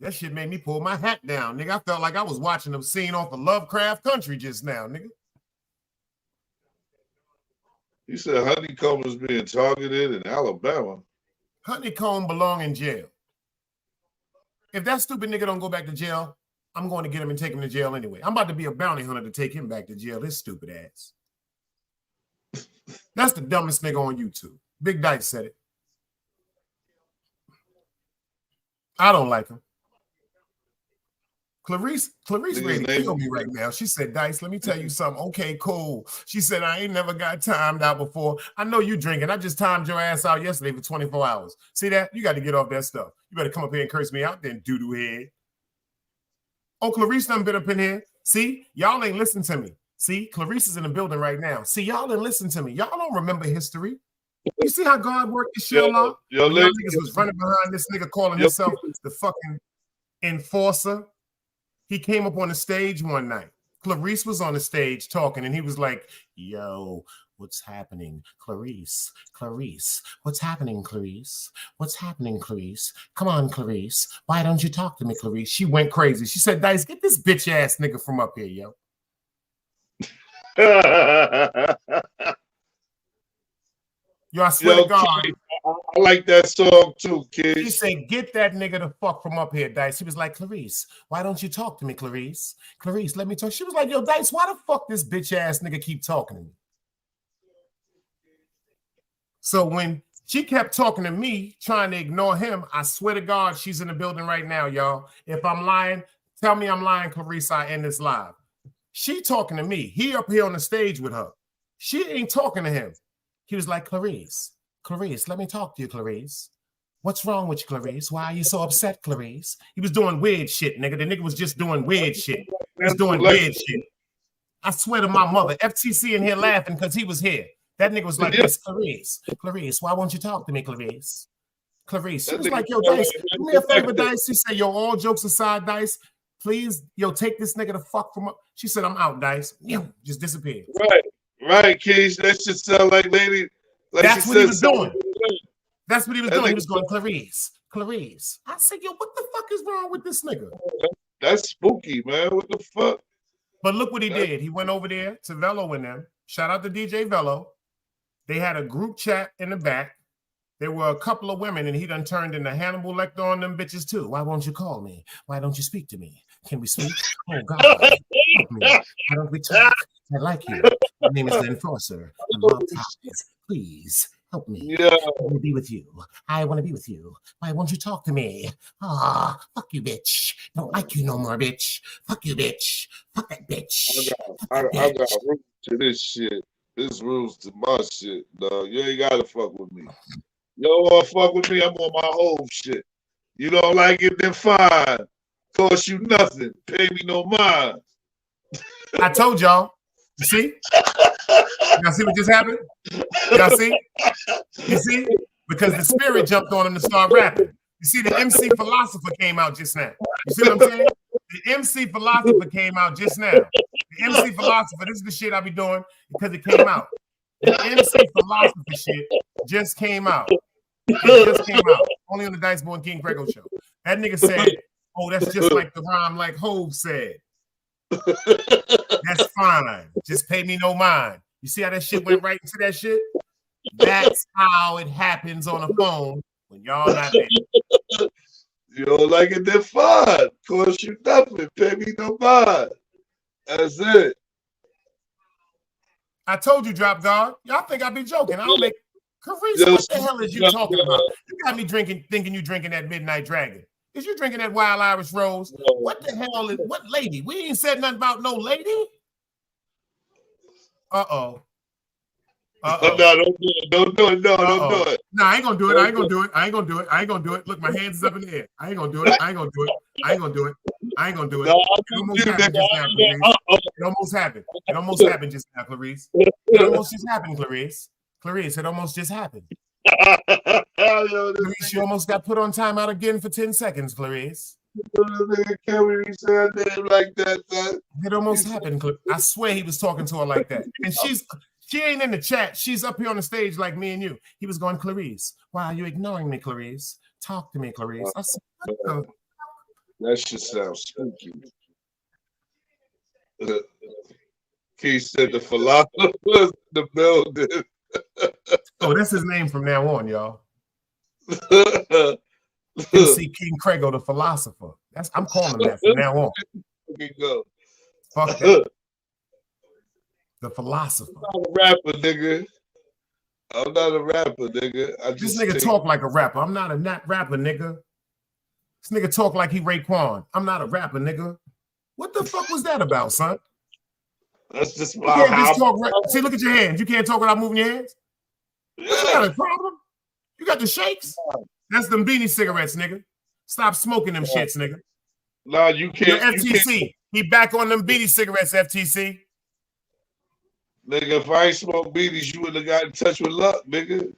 Speaker 3: That shit made me pull my hat down, nigga. I felt like I was watching a scene off of Lovecraft Country just now, nigga.
Speaker 10: He said Honeycomb is being targeted in Alabama.
Speaker 3: Honeycomb belong in jail. If that stupid nigga don't go back to jail, I'm going to get him and take him to jail anyway. I'm about to be a bounty hunter to take him back to jail, his stupid ass. That's the dumbest nigga on YouTube. Big Dice said it. I don't like him. Clarice ready to kill me right now. She said, Dice, let me tell you something. Okay, cool. She said, I ain't never got timed out before. I know you drinking. I just timed your ass out yesterday for 24 hours. See that? You got to get off that stuff. You better come up here and curse me out then, doo-doo head. Oh, Clarice done been up in here. See? Y'all ain't listen to me. See? Clarice is in the building right now. See, y'all didn't listen to me. Y'all don't remember history. You see how God worked this shit out? Y'all niggas was running behind this nigga calling himself the fucking enforcer. He came up on the stage one night Clarice was on the stage talking, and he was like, yo, what's happening, Clarice? Clarice, what's happening, Clarice? What's happening, Clarice? Come on, Clarice. Why don't you talk to me, Clarice? She went crazy. She said, Dice, get this bitch ass nigga from up here, yo. Yo, I swear to God.
Speaker 10: Kid, I like that song too, kid.
Speaker 3: He said, get that nigga the fuck from up here, Dice. He was like, Clarice, why don't you talk to me, Clarice? Clarice, let me talk. She was like, yo, Dice, why the fuck this bitch ass nigga keep talking to me? So when she kept talking to me, trying to ignore him, I swear to God, she's in the building right now, y'all. If I'm lying, tell me I'm lying, Clarice, I end this live. She talking to me. He up here on the stage with her. She ain't talking to him. He was like, Clarice, let me talk to you, Clarice. What's wrong with you, Clarice? Why are you so upset, Clarice? He was doing weird shit, nigga. The nigga was just doing weird shit. He was doing weird shit. I swear to my mother, FTC in here laughing because he was here. That nigga was like, yes, Clarice, why won't you talk to me, Clarice? Clarice, she was like, yo, Dice, do me a favor, Dice. She said, yo, all jokes aside, Dice, please, yo, take this nigga the fuck from up. She said, I'm out, Dice. Just disappeared.
Speaker 10: Right, Keys. That should sound like lady. Like
Speaker 3: that's what he was doing. That's what he was doing. He was
Speaker 10: going,
Speaker 3: Clarice. I said, yo, what the fuck is wrong with this nigga?
Speaker 10: That's spooky, man. What the fuck?
Speaker 3: But look what he did. He went over there to Velo and them. Shout out to DJ Velo. They had a group chat in the back. There were a couple of women, and he done turned into Hannibal Lecter on them bitches too. Why won't you call me? Why don't you speak to me? Can we speak? Oh, God. Help me. Why don't we talk? I like you. My name is the Enforcer. I'm Bob Ties. Please help me.
Speaker 10: Yeah.
Speaker 3: I want to be with you. I want to be with you. Why won't you talk to me? Ah, fuck you, bitch. Don't like you no more, bitch. Fuck you, bitch. Fuck that bitch.
Speaker 10: I got rules to this shit. This rules to my shit, dog. You ain't gotta fuck with me. You don't wanna fuck with me, I'm on my whole shit. You don't like it, then fine. Cost you nothing. Pay me no mind.
Speaker 3: I told y'all. You see? Y'all see what just happened? Y'all see? You see? Because the spirit jumped on him to start rapping. You see, the MC Philosopher came out just now. You see what I'm saying? The MC Philosopher came out just now. The MC Philosopher, this is the shit I be doing because it came out. The MC Philosopher shit just came out. It just came out. Only on the Dice Boy and King Grego show. That nigga said, oh, that's just like the rhyme like Hove said. That's fine. Just pay me no mind. You see how that shit went right into that shit? That's how it happens on the phone when y'all not there.
Speaker 10: You don't like it, then fine. Cost you nothing. Pay me no mind. That's it.
Speaker 3: I told you, Drop God. Y'all think I be joking. I don't make Caprice, what the hell is you talking about? You got me thinking you drinking that Midnight Dragon. Is you drinking that Wild Irish Rose? What the hell is what lady? We ain't said nothing about no lady. Uh-oh.
Speaker 10: No, don't do it. Don't do it. No, don't do it.
Speaker 3: No, I ain't gonna do it. I ain't gonna do it. I ain't gonna do it. I ain't gonna do it. Look, my hands is up in the air. I ain't gonna do it. I ain't gonna do it. I ain't gonna do it. I ain't gonna do it. It almost happened just now, Clarice. It almost happened. It almost happened just now, Clarice. It almost just happened, Clarice. Clarice, it almost just happened. Clarice, you almost got put on timeout again for 10 seconds, Clarice.
Speaker 10: Can't we say a name like that, son?
Speaker 3: It almost happened. I swear he was talking to her like that. And she ain't in the chat. She's up here on the stage like me and you. He was going, Clarice, why are you ignoring me, Clarice? Talk to me, Clarice. I said, what the?
Speaker 10: That shit sounds spooky. Keith said the philosopher was the building.
Speaker 3: Oh, that's his name from now on, y'all. MC King Craigo, the philosopher. I'm calling him that from now on. Fuck that. The philosopher.
Speaker 10: I'm not a rapper, nigga. I'm not a rapper, nigga.
Speaker 3: This nigga talk like a rapper. I'm not a rapper, nigga. This nigga talk like he Raekwon. I'm not a rapper, nigga. What the fuck was that about, son?
Speaker 10: That's just
Speaker 3: you
Speaker 10: my
Speaker 3: can't just talk. See, look at your hands. You can't talk without moving your hands. You got a problem? You got the shakes? That's them beanie cigarettes, nigga. Stop smoking them shits, nigga.
Speaker 10: No, you can't.
Speaker 3: FTC. He back on them beanie cigarettes, FTC.
Speaker 10: Nigga, if I ain't smoke beanies, you wouldn't have got in touch with luck, nigga.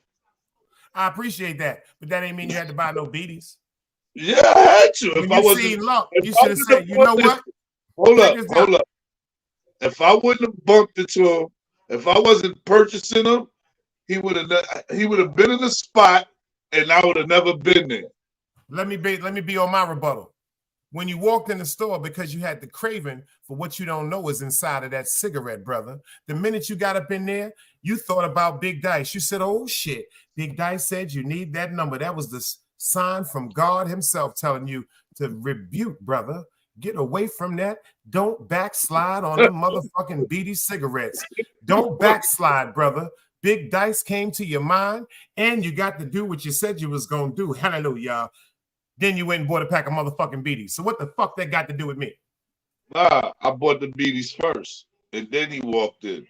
Speaker 3: I appreciate that, but that ain't mean you had to buy no beanies.
Speaker 10: Yeah, I had to.
Speaker 3: When you seen luck, you should have said, you know what?
Speaker 10: Hold up. If I wouldn't have bumped into him, if I wasn't purchasing him, he would have been in the spot, and I would have never been there.
Speaker 3: Let me be on my rebuttal. When you walked in the store because you had the craving for what you don't know is inside of that cigarette, brother, the minute you got up in there, you thought about Big Dice. You said, oh, shit, Big Dice said you need that number. That was the sign from God himself telling you to rebuke, brother. Get away from that. Don't backslide on them motherfucking BD cigarettes. Don't backslide, brother. Big Dice came to your mind, and you got to do what you said you was going to do. Hallelujah. Then you went and bought a pack of motherfucking beaties. So what the fuck that got to do with me?
Speaker 10: Nah, I bought the beaties first, and then he walked in.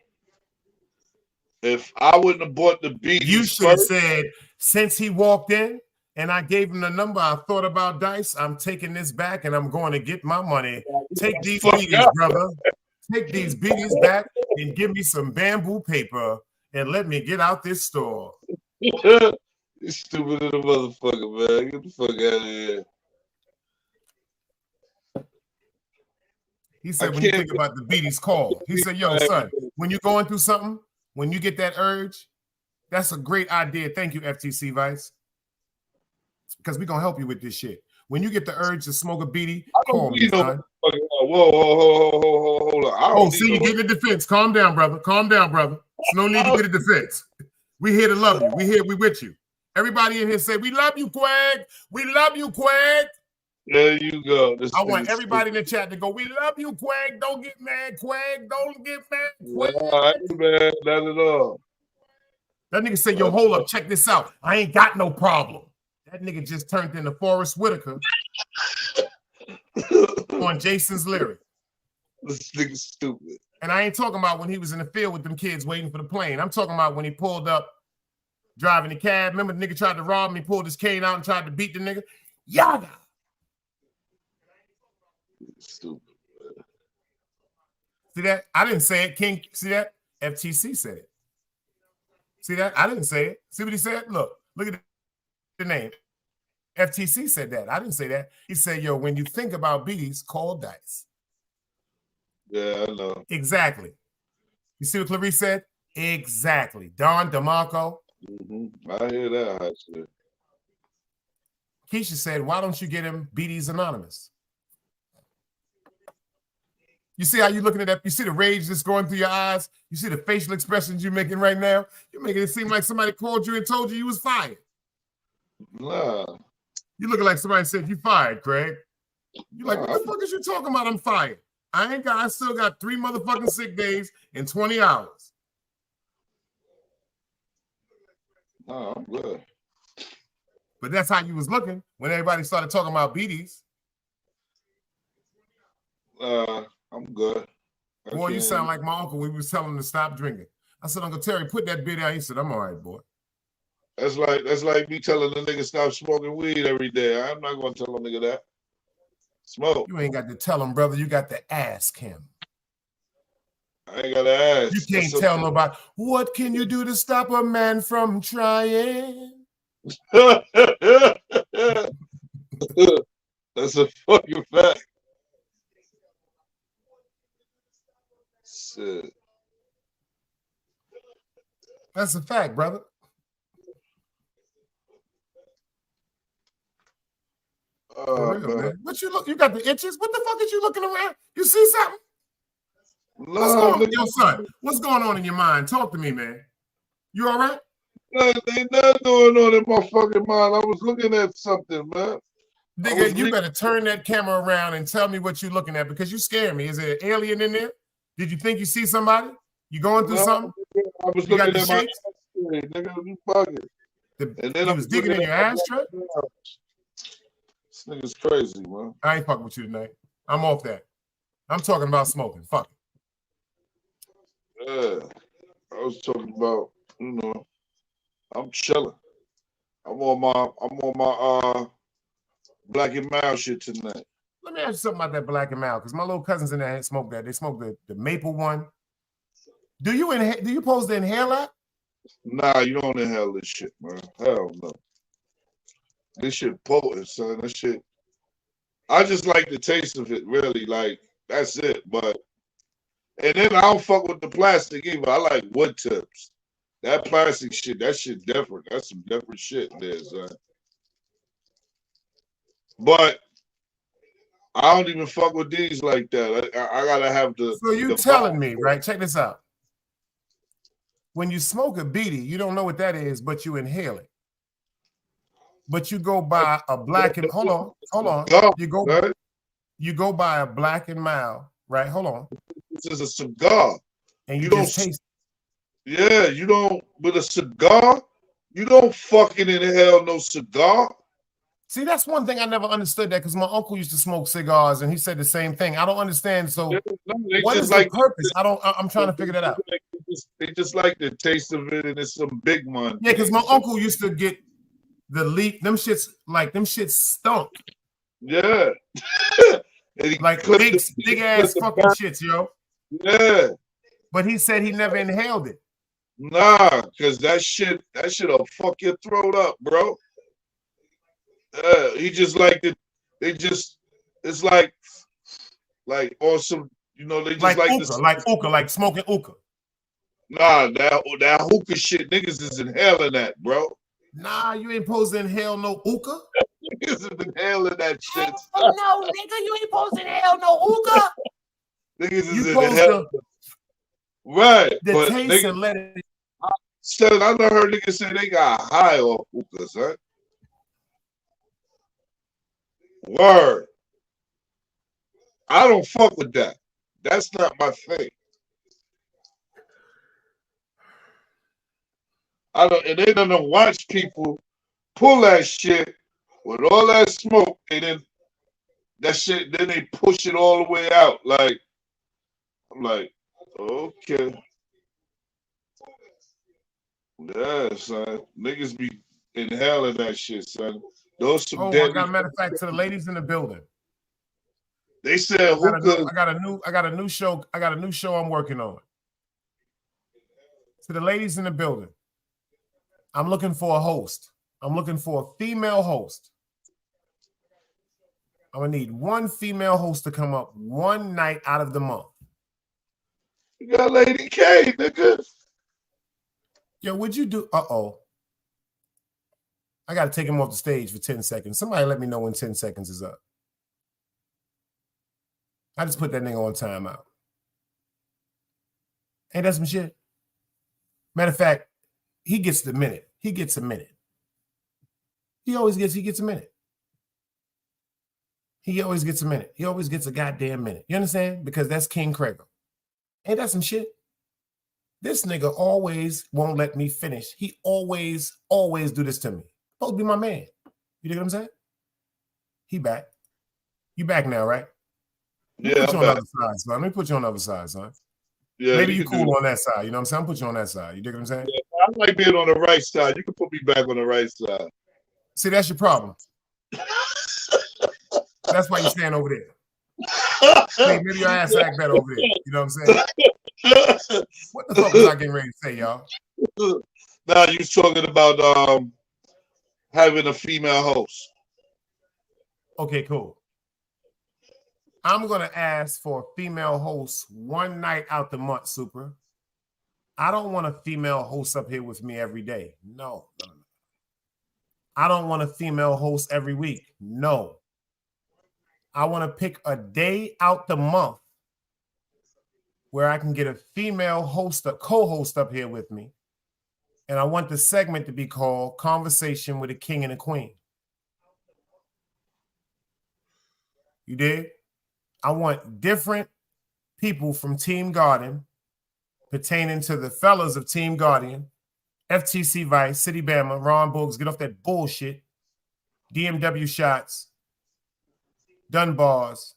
Speaker 10: If I wouldn't have bought the beaties,
Speaker 3: you should have said, since he walked in and I gave him the number, I thought about Dice. I'm taking this back and I'm going to get my money. Take these beaties, brother. Take these beaties back and give me some bamboo paper and let me get out this store.
Speaker 10: You stupid little motherfucker, man. Get the fuck out of here.
Speaker 3: He said, when you think about the beaties, call. He said, yo, son, when you're going through something, when you get that urge, that's a great idea. Thank you, FTC Vice. Because we're going to help you with this shit. When you get the urge to smoke a beanie, call me, son.
Speaker 10: Whoa, hold on.
Speaker 3: Oh, see, you get the defense. Calm down, brother. Calm down, brother. There's no need to get a defense. We here to love you. We with you. Everybody in here say, we love you, Quag. We love you, Quag.
Speaker 10: There you go.
Speaker 3: I want everybody in the chat to go, we love you, Quag. Don't get mad, Quag. Don't get mad, Quag.
Speaker 10: I ain't mad, not at all.
Speaker 3: That nigga said, yo, hold up, check this out. I ain't got no problem. That nigga just turned into Forrest Whitaker on Jason's lyric.
Speaker 10: This nigga's stupid.
Speaker 3: And I ain't talking about when he was in the field with them kids waiting for the plane. I'm talking about when he pulled up driving the cab. Remember the nigga tried to rob him? He pulled his cane out and tried to beat the nigga. Yaga.
Speaker 10: Stupid.
Speaker 3: See that? I didn't say it. King, see that? FTC said it. See that? I didn't say it. See what he said? Look at the name. FTC said that. I didn't say that. He said, yo, when you think about beaties, call Dice.
Speaker 10: Yeah, I know.
Speaker 3: Exactly. You see what Clarice said? Exactly. Don DeMarco.
Speaker 10: I hear that high shit.
Speaker 3: Keisha said, why don't you get him BD's Anonymous? You see how you're looking at that? You see the rage that's going through your eyes? You see the facial expressions you're making right now? You're making it seem like somebody called you and told you was fired.
Speaker 10: Nah.
Speaker 3: You looking like somebody said you fired, Craig. You're like, what the fuck is you talking about? I'm fired. I still got 3 motherfucking sick days in 20 hours.
Speaker 10: No, I'm good.
Speaker 3: But that's how you was looking when everybody started talking about BDs.
Speaker 10: I'm good.
Speaker 3: Boy, you sound like my uncle. We was telling him to stop drinking. I said, Uncle Terry, put that bit out. He said, I'm all right, boy.
Speaker 10: That's like me telling the nigga stop smoking weed every day. I'm not gonna tell a nigga that. Smoke.
Speaker 3: You ain't got to tell him, brother. You got to ask him.
Speaker 10: I ain't gotta ask.
Speaker 3: You can't tell nobody. What can you do to stop a man from trying?
Speaker 10: That's a fucking fact. Shit.
Speaker 3: That's a fact, brother. For real, man. What you look? You got the itches? What the fuck is you looking around? You see something? What's going on, your son? What's going on in your mind? Talk to me, man. You all right?
Speaker 10: Ain't nothing going on in my fucking mind. I was looking at something, man.
Speaker 3: Nigga, you better turn that camera around and tell me what you're looking at because you scare me. Is there an alien in there? Did you think you see somebody? You going through something?
Speaker 10: I was looking at my ashtray, nigga. You fucking.
Speaker 3: And then I was digging in your ashtray?
Speaker 10: This nigga's crazy, man.
Speaker 3: I ain't fucking with you tonight. I'm off that. I'm talking about smoking. Fuck it.
Speaker 10: Yeah. I was talking about, you know, I'm chilling. I'm on my Black and Mild shit tonight.
Speaker 3: Let me ask you something about that Black and Mild, because my little cousins in there smoke that. They smoke the maple one. Do you supposed to inhale that?
Speaker 10: Nah, you don't inhale this shit, man. Hell no. This shit potent, son. That shit. I just like the taste of it, really. Like, that's it. But And then I don't fuck with the plastic either. I like wood tips. That plastic shit, that shit different. That's some different shit there, son. But I don't even fuck with these like that. I gotta have the.
Speaker 3: So you telling me, right? Check this out. When you smoke a beanie, you don't know what that is, but you inhale it. But you go buy a black and hold on. You go buy a Black and Mild, right? Hold on.
Speaker 10: This is a cigar.
Speaker 3: And you
Speaker 10: don't
Speaker 3: just taste it.
Speaker 10: Yeah, you don't with a cigar, you don't fucking inhale no cigar.
Speaker 3: See, that's one thing I never understood that because my uncle used to smoke cigars and he said the same thing. I don't understand. So what is the purpose? I'm trying to figure that out.
Speaker 10: They just like the taste of it, and it's some big one.
Speaker 3: Yeah, because my uncle used to get the leaf, them shits stunk.
Speaker 10: Yeah.
Speaker 3: Like big ass fucking shits, yo.
Speaker 10: Yeah.
Speaker 3: But he said he never inhaled it.
Speaker 10: Nah, because that shit'll fuck your throat up, bro. He just like it. It's like awesome, you know, they just
Speaker 3: like smoking hookah.
Speaker 10: Nah, that hookah shit, niggas is inhaling that, bro.
Speaker 3: Nah, you ain't supposed to inhale no hookah.
Speaker 10: Niggas is inhaling that shit.
Speaker 3: Oh, no, nigga, you ain't supposed to inhale no hookah.
Speaker 10: Niggas is inhaling. Right,
Speaker 3: the taste and let it.
Speaker 10: I never heard niggas say they got high off hookahs, huh? Word. I don't fuck with that. That's not my thing. And they don't watch people pull that shit with all that smoke, and then that shit, then they push it all the way out. Like, I'm like, okay. Yeah, son. Niggas be inhaling that shit, son. Those some
Speaker 3: I got a matter of fact to the ladies in the building.
Speaker 10: They said
Speaker 3: I got a new show I'm working on. To the ladies in the building, I'm looking for a host. I'm looking for a female host. I'm gonna need one female host to come up one night out of the month.
Speaker 10: You got Lady K, nigga.
Speaker 3: Yo, would you do? I gotta take him off the stage for 10 seconds. Somebody let me know when 10 seconds is up. I just put that nigga on timeout. Ain't that some shit? Matter of fact, he gets the minute. He gets a minute. He gets a minute. He always gets a minute. He always gets a goddamn minute. You understand? Because that's King Craig. Ain't that some shit? This nigga always won't let me finish. He always do this to me. Supposed to be my man. You know what I'm saying? He back. You back now, right?
Speaker 10: Yeah,
Speaker 3: Let me put you on the other side, son.
Speaker 10: Yeah,
Speaker 3: maybe you cool on that side. You know what I'm saying? I'll put you on that side. You dig what I'm saying?
Speaker 10: Yeah, I like being on the right side. You can put me back on the right side.
Speaker 3: See, that's your problem. That's why you stand over there. Hey, maybe your ass act better over there. You know what I'm saying? What the fuck was I getting ready to say, y'all?
Speaker 10: Now you talking about having a female host.
Speaker 3: Okay, cool. I'm going to ask for a female host one night out the month, Super. I don't want a female host up here with me every day. No. I don't want a female host every week. No. I want to pick a day out the month where I can get a female host, a co-host up here with me. And I want the segment to be called Conversation with a King and a Queen. You did? I want different people from Team Guardian pertaining to the fellas of Team Guardian, FTC Vice, City Bama, Ron Boogs, get off that bullshit, DMW Shots, Dunbars,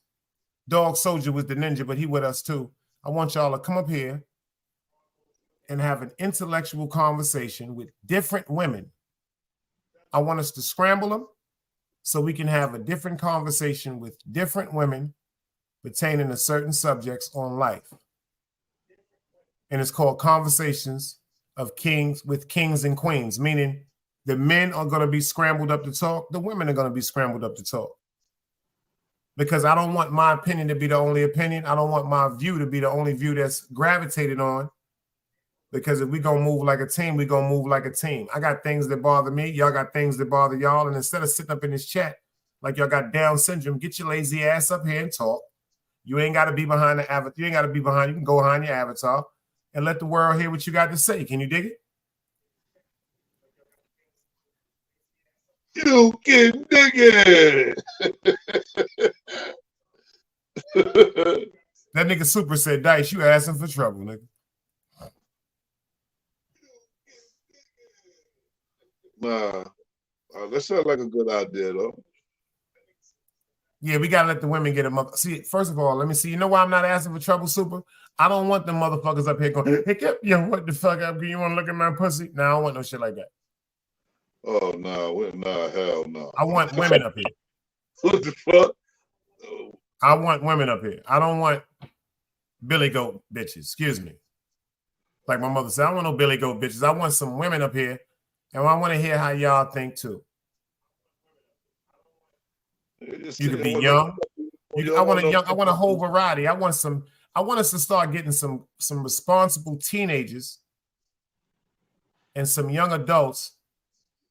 Speaker 3: Dog Soldier was the ninja, but he with us too. I want y'all to come up here and have an intellectual conversation with different women. I want us to scramble them so we can have a different conversation with different women pertaining to certain subjects on life. And it's called Conversations of Kings with Kings and Queens, meaning the men are going to be scrambled up to talk. The women are going to be scrambled up to talk. because I don't want my opinion to be the only opinion. I don't want my view to be the only view that's gravitated on. Because if we gonna move like a team, we gonna move like a team. I got things that bother me. Y'all got things that bother y'all. And instead of sitting up in this chat like y'all got Down syndrome, get your lazy ass up here and talk. You ain't got to be behind the avatar. You ain't got to be behind. You can go behind your avatar and let the world hear what you got to say. Can you dig it?
Speaker 10: You can dig it.
Speaker 3: That nigga Super said, Dice, you asking for trouble, nigga.
Speaker 10: Nah, that sounds like a good idea, though.
Speaker 3: Yeah, we gotta let the women get a mother. See, first of all, let me see. You know why I'm not asking for trouble, Super? I don't want them motherfuckers up here going, hey, yo, what the fuck up? You want to look at my pussy? No, I don't want no shit like that.
Speaker 10: Oh no, nah, hell no.
Speaker 3: I want women up here.
Speaker 10: What the fuck?
Speaker 3: I want women up here. I don't want Billy Goat bitches. Excuse me. Like my mother said, I don't want no Billy Goat bitches. I want some women up here, and I want to hear how y'all think too. You could be young. I want a whole variety. I want us to start getting some responsible teenagers and some young adults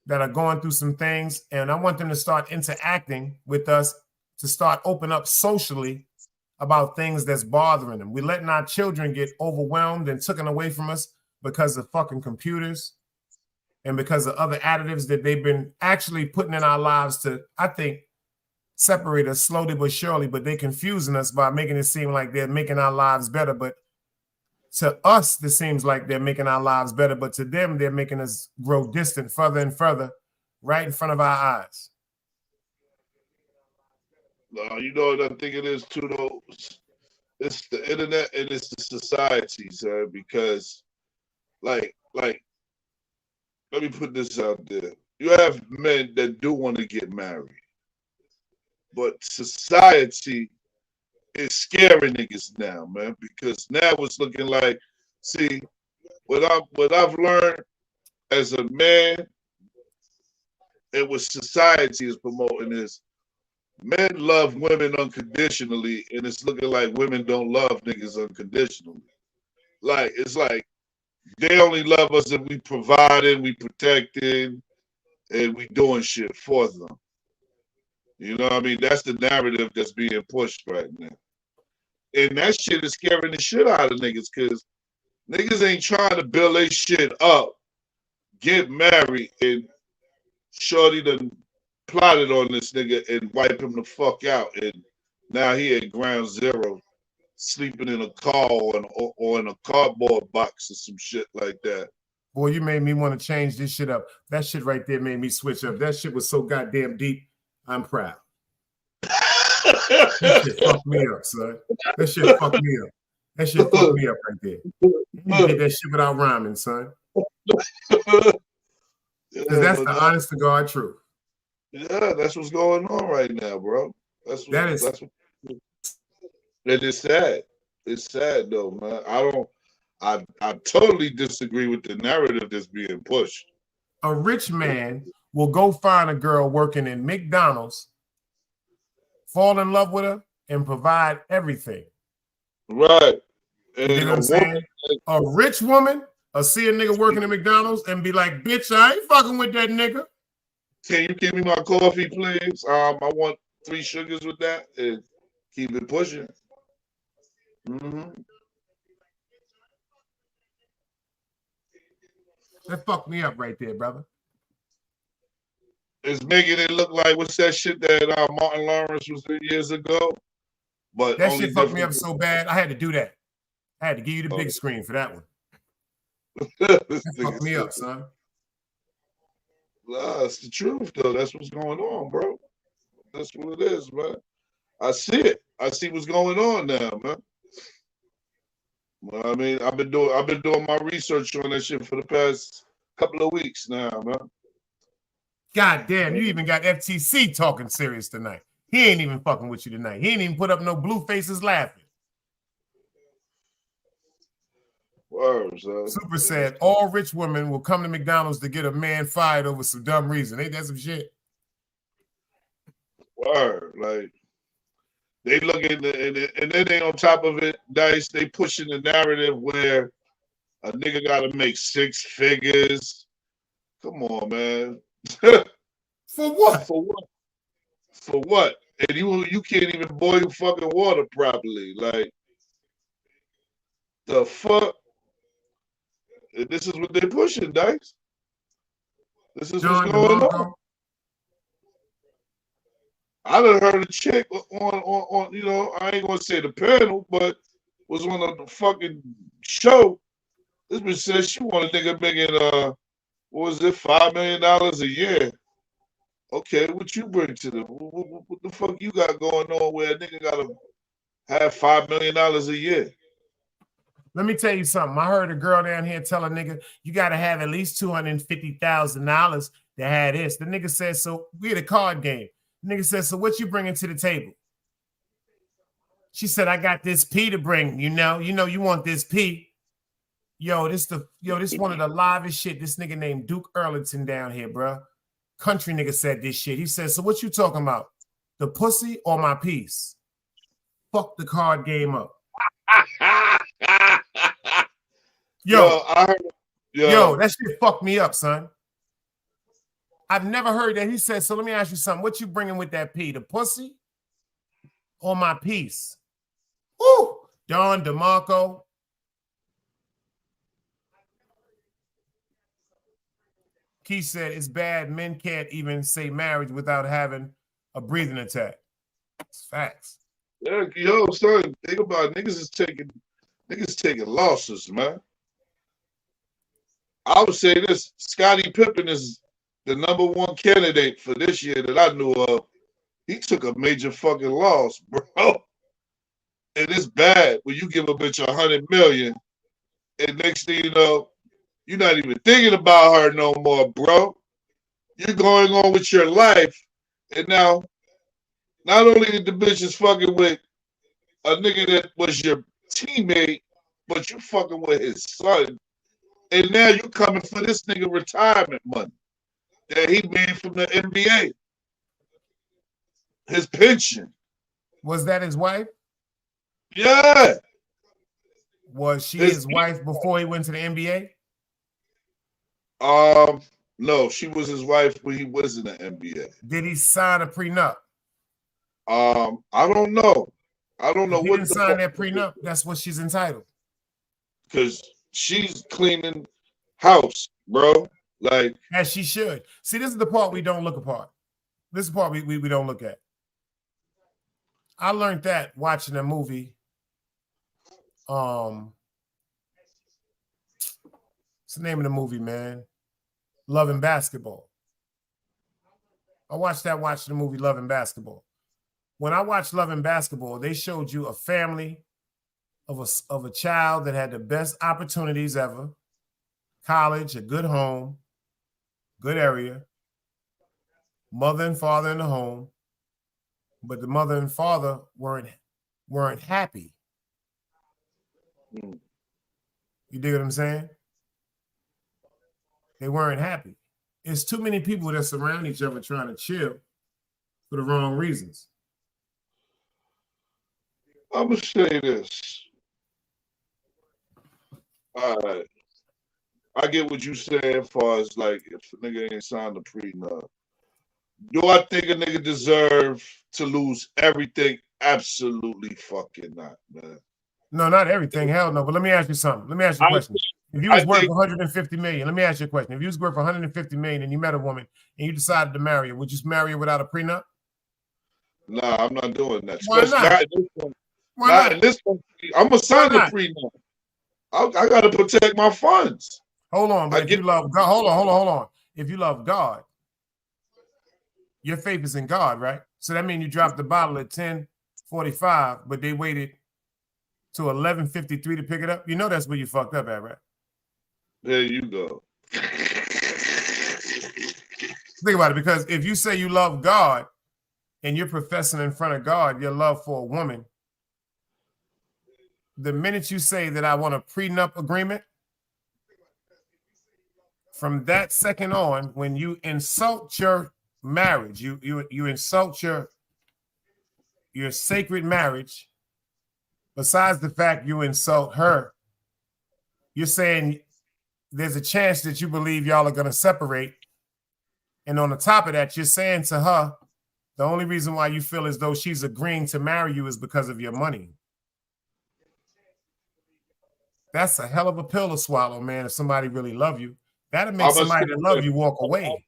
Speaker 3: that are going through some things, and I want them to start interacting with us to start open up socially about things that's bothering them. We're letting our children get overwhelmed and taken away from us because of fucking computers and because of other additives that they've been actually putting in our lives to, I think, separate us slowly but surely, but they're confusing us by making it seem like they're making our lives better. But to us, this seems like they're making our lives better, but to them, they're making us grow distant further and further right in front of our eyes.
Speaker 10: You know what I think it is too, though? It's the internet and it's the society, sir, because like, let me put this out there. You have men that do want to get married, but society is scaring niggas now, man, because now it's looking like, see, what I've learned as a man and what society is promoting is men love women unconditionally, and it's looking like women don't love niggas unconditionally. Like, it's like they only love us if we providing, we protecting, and we doing shit for them. You know what I mean? That's the narrative that's being pushed right now. And that shit is scaring the shit out of niggas, because niggas ain't trying to build their shit up, get married, and shorty done plotted on this nigga and wipe him the fuck out. And now he at ground zero, sleeping in a car or in a cardboard box or some shit like that.
Speaker 3: Boy, you made me want to change this shit up. That shit right there made me switch up. That shit was so goddamn deep. I'm proud. That shit fucked me up, son. That shit fucked me up. That shit fucked me up right there. You did that shit without rhyming, son. Because that's the honest to God truth.
Speaker 10: Yeah, that's what's going on right now, bro. That's what, and it's sad. It's sad though, man. I totally disagree with the narrative that's being pushed.
Speaker 3: A rich man will go find a girl working in McDonald's, fall in love with her, and provide everything.
Speaker 10: Right.
Speaker 3: And you know what I'm saying? A rich woman will see a nigga working at McDonald's and be like, bitch, I ain't fucking with that nigga.
Speaker 10: Can you give me my coffee, please? I want 3 sugars with that, and keep it pushing.
Speaker 3: That fucked me up right there, brother.
Speaker 10: It's making it look like, what's that shit that Martin Lawrence was doing years ago? But
Speaker 3: that shit fucked me up so bad, I had to do that. I had to give you the big screen for that one. That fucked me up, son.
Speaker 10: Nah, it's the truth, though. That's what's going on, bro. That's what it is, man. I see it. I see what's going on now, man. Well, I mean, I've been doing my research on that shit for the past couple of weeks now, man.
Speaker 3: God damn, you even got FTC talking serious tonight. He ain't even fucking with you tonight. He ain't even put up no blue faces laughing. Super said all rich women will come to McDonald's to get a man fired over some dumb reason. Ain't that some shit?
Speaker 10: Word, like They look at and then they on top of it, Dice. They pushing the narrative where a nigga got to make 6 figures. Come on, man.
Speaker 3: For what?
Speaker 10: For what? For what? And you can't even boil fucking water properly. Like the fuck. And this is what they're pushing, Dice. This is what's going on. I done heard a chick on you know, I ain't gonna say the panel, but was on the fucking show. This bitch said she want a nigga making what was it, $5 million a year. Okay, what you bring to them? What the fuck you got going on where a nigga gotta have $5 million a year?
Speaker 3: Let me tell you something. I heard a girl down here tell a nigga, you got to have at least $250,000 to have this. The nigga said, so we had a card game. The nigga said, so what you bringing to the table? She said, I got this P to bring. You know, you want this P. This one of the livest shit. This nigga named Duke Erlington down here, bro. Country nigga said this shit. He said, so what you talking about? The pussy or my piece? Fuck the card game up. Yo, that shit fucked me up, son. I've never heard that. He said, so let me ask you something. What you bringing with that P? The pussy or my piece? Woo! Don DeMarco. Keith said, it's bad. Men can't even say marriage without having a breathing attack. It's facts.
Speaker 10: Yeah, yo, son, think about it. Niggas is taking losses, man. I would say this: Scottie Pippen is the #1 candidate for this year that I knew of. He took a major fucking loss, bro. And it's bad when you give a bitch $100 million, and next thing you know, you're not even thinking about her no more, bro. You're going on with your life, and now, not only did the bitch is fucking with a nigga that was your teammate, but you fucking with his son. And now you coming for this nigga retirement money that he made from the NBA. His pension.
Speaker 3: Was that his wife?
Speaker 10: Yeah.
Speaker 3: Was she his wife before he went to the NBA?
Speaker 10: No, she was his wife when he was in the NBA.
Speaker 3: Did he sign a prenup?
Speaker 10: I don't know. I don't know
Speaker 3: if he
Speaker 10: what
Speaker 3: didn't sign that prenup. That's what she's entitled.
Speaker 10: Because she's cleaning house, bro. Like
Speaker 3: as she should. See, this is the part we don't look apart. This is the part we don't look at. I learned that watching a movie. What's the name of the movie, man? Love and Basketball. I watched that watching the movie Love and Basketball. When I watched Love and Basketball, they showed you a family of a child that had the best opportunities ever. College, a good home, good area. Mother and father in the home. But the mother and father weren't happy. You dig what I'm saying? They weren't happy. It's too many people that surround each other trying to chill for the wrong reasons.
Speaker 10: I'm gonna say this. All right. I get what you said as far as like if a nigga ain't signed a prenup. Do I think a nigga deserve to lose everything? Absolutely fucking not, man.
Speaker 3: No, not everything. Hell no. But let me ask you something. Let me ask you a question. If you was worth 150 million, let me ask you a question. If you was worth 150 million and you met a woman and you decided to marry her, would you marry her without a prenup?
Speaker 10: Nah, I'm not doing that.
Speaker 3: Why not?
Speaker 10: Why not? In this country, I'm gonna sign the prenup. I gotta protect my funds.
Speaker 3: Hold on, but if you love God, hold on. If you love God, your faith is in God, right? So that means you dropped the bottle at 10:45, but they waited to 11:53 to pick it up. You know that's where you fucked up at, right?
Speaker 10: There you go.
Speaker 3: Think about it, because if you say you love God and you're professing in front of God your love for a woman, the minute you say that I want a prenup agreement, from that second on, when you insult your marriage, you insult your your sacred marriage, besides the fact you insult her, you're saying there's a chance that you believe y'all are going to separate. And on the top of that, you're saying to her, the only reason why you feel as though she's agreeing to marry you is because of your money. That's a hell of a pill to swallow, man. If somebody really love you, that'll make somebody that love you walk away.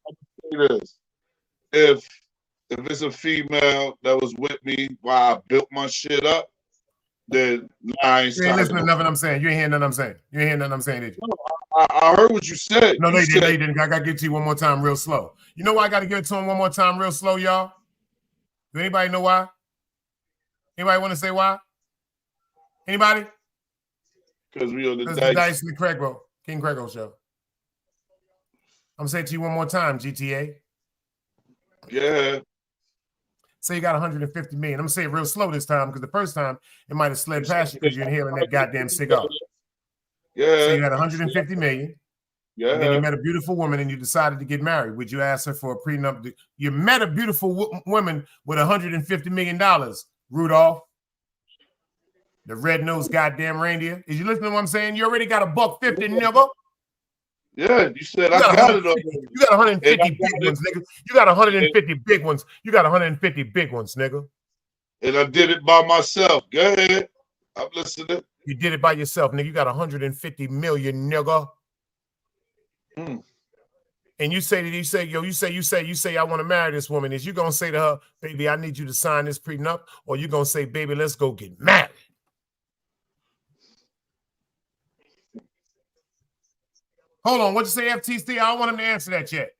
Speaker 10: If it's a female that was with me while I built my shit up, then I ain't
Speaker 3: You ain't listening to nothing I'm saying. You ain't hearing nothing I'm saying. You ain't hearing nothing I'm saying, did you?
Speaker 10: I heard what you said.
Speaker 3: No, you didn't. I got to give it to you one more time real slow. You know why I got to give it to him one more time real slow, y'all? Do anybody know why? Anybody want to say why? Anybody?
Speaker 10: Because we on the
Speaker 3: Dice and the Craigo, King Craigo show. I'm saying to you one more time, GTA.
Speaker 10: Yeah.
Speaker 3: Say you got 150 million. I'm gonna say it real slow this time because the first time it might have slid past you because you're inhaling that goddamn cigar.
Speaker 10: Yeah.
Speaker 3: So you had 150 million.
Speaker 10: Yeah.
Speaker 3: And then you met a beautiful woman and you decided to get married. Would you ask her for a prenup? You met a beautiful woman with $150 million, Rudolph. The red-nosed goddamn reindeer. Is you listening to what I'm saying? You already got $150, nigga.
Speaker 10: Yeah, you said I got it already.
Speaker 3: You got 150 big ones, nigga. You got 150 big ones. You got 150 big ones, nigga.
Speaker 10: And I did it by myself. Go ahead. I'm listening.
Speaker 3: You did it by yourself, nigga. You got 150 million, nigga. And you say, I want to marry this woman. Is you gonna say to her, baby, I need you to sign this prenup, or you gonna say, baby, let's go get married? Hold on, what'd you say, FTC? I don't want him to answer that yet.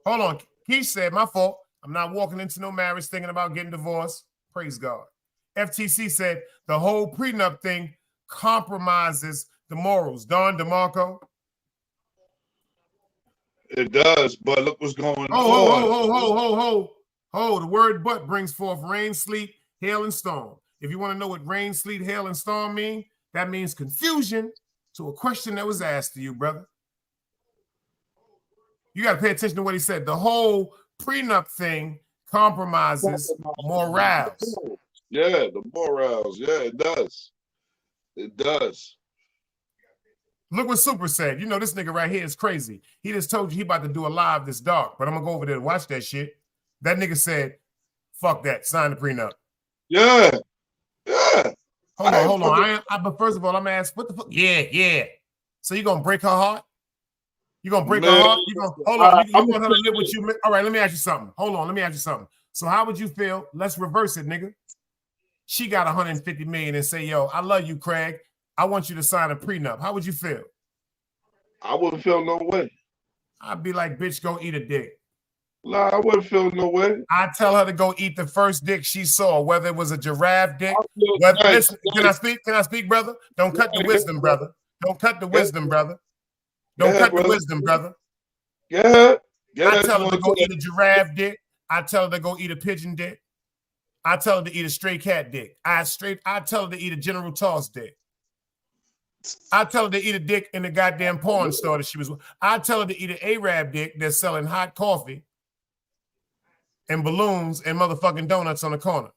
Speaker 3: Hold on. Keith said, my fault. I'm not walking into no marriage thinking about getting divorced. Praise God. FTC said the whole prenup thing compromises the morals. Don DeMarco.
Speaker 10: It does, but look what's going on.
Speaker 3: The word but brings forth rain, sleet, hail, and storm. If you want to know what rain, sleet, hail, and storm mean, that means confusion to a question that was asked to you, brother. You got to pay attention to what he said. The whole prenup thing compromises morals.
Speaker 10: Yeah, the morals. Yeah, it does. It does.
Speaker 3: Look what Super said. You know, this nigga right here is crazy. He just told you he about to do a live this dark, but I'm going to go over there and watch that shit. That nigga said, fuck that. Sign the prenup.
Speaker 10: Yeah. Yeah.
Speaker 3: Hold on. But first of all, I'm going to ask, what the fuck? Yeah. So you going to break her heart? You going to break her heart? Hold on. You want her to live with you? All right, let me ask you something. Hold on. Let me ask you something. So how would you feel? Let's reverse it, nigga. She got 150 million and say, yo, I love you, Craig. I want you to sign a prenup. How would you feel?
Speaker 10: I wouldn't feel no way.
Speaker 3: I'd be like, bitch, go eat a dick.
Speaker 10: Nah, I wouldn't feel no way.
Speaker 3: I'd tell her to go eat the first dick she saw, whether it was a giraffe dick. Listen, can I speak? Can I speak, brother? Don't cut the wisdom, brother. Don't cut the wisdom, brother. Don't cut the wisdom, brother.
Speaker 10: Yeah.
Speaker 3: I tell her to go eat a giraffe dick. I tell her to go eat a pigeon dick. I tell her to eat a stray cat dick. I tell her to eat a General Toss dick. I tell her to eat a dick in the goddamn porn store that she was. I tell her to eat an Arab dick that's selling hot coffee and balloons and motherfucking donuts on the corner.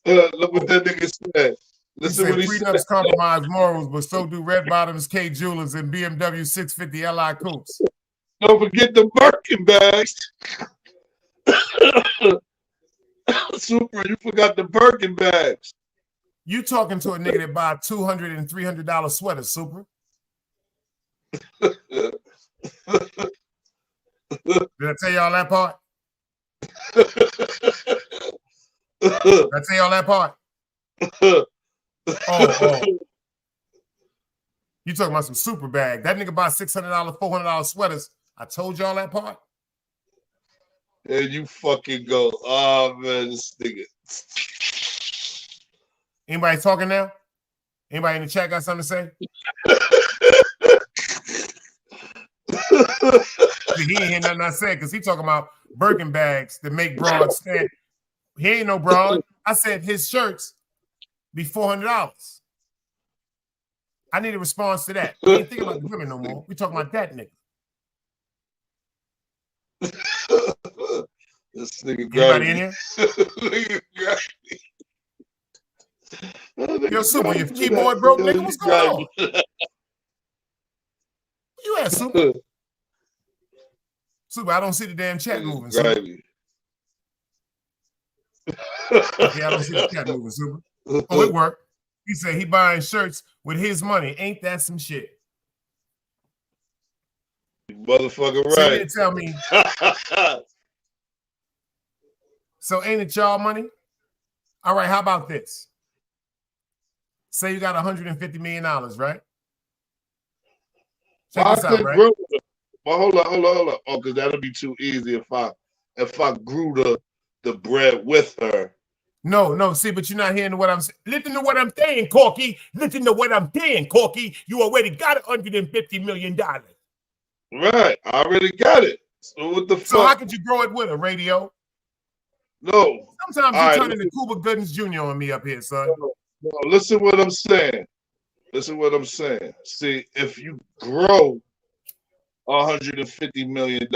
Speaker 10: Look what that nigga said. Listen what he said.
Speaker 3: Prenups compromise morals, but so do Red Bottoms, K Jewelers, and BMW 650 Li Coupes.
Speaker 10: Don't forget the Birkin bags. Super, you forgot the Birkin bags.
Speaker 3: You talking to a nigga that buy $200 and $300 sweaters, Super? Did I tell y'all that part? Did I tell y'all that part? Oh. You talking about some super bag. That nigga buy $600, $400 sweaters. I told y'all that part.
Speaker 10: And you fucking go, oh man, this nigga.
Speaker 3: Anybody talking now? Anybody in the chat got something to say? He ain't hear nothing I said because he talking about Birkin bags that make broads stand. He ain't no broad. I said his shirts be $400. I need a response to that. We ain't thinking about the women no more. We talking about that nigga.
Speaker 10: This nigga
Speaker 3: Anybody in
Speaker 10: grimy.
Speaker 3: here?
Speaker 10: Nigga grimy.
Speaker 3: Yo, Super, your
Speaker 10: Nigga
Speaker 3: keyboard broke,
Speaker 10: Yo,
Speaker 3: nigga.
Speaker 10: he
Speaker 3: What's going on?
Speaker 10: grimy.
Speaker 3: You at, Super? Super, I don't see the damn chat moving, Super.
Speaker 10: Grimy.
Speaker 3: Okay, I don't see the chat moving, Super. Oh, it worked. He said he buying shirts with his money. Ain't that some shit?
Speaker 10: You motherfucker
Speaker 3: So you
Speaker 10: right.
Speaker 3: didn't tell me. So ain't it y'all money? All right, how about this? Say you got $150 million, right? Check
Speaker 10: I
Speaker 3: this out,
Speaker 10: could
Speaker 3: right?
Speaker 10: grow it. But hold on. Oh, because that'll be too easy if I grew the bread with her.
Speaker 3: No, see, but you're not hearing what I'm saying. Listen to what I'm saying, Corky. Listen to what I'm saying, Corky. You already got $150 million.
Speaker 10: Right. I already got it. So what the fuck?
Speaker 3: So how could you grow it with a radio?
Speaker 10: No.
Speaker 3: Sometimes
Speaker 10: All
Speaker 3: you
Speaker 10: right,
Speaker 3: turn into Cuba Goodings Jr. on me up here, son.
Speaker 10: No, listen what I'm saying. See, if you grow $150 million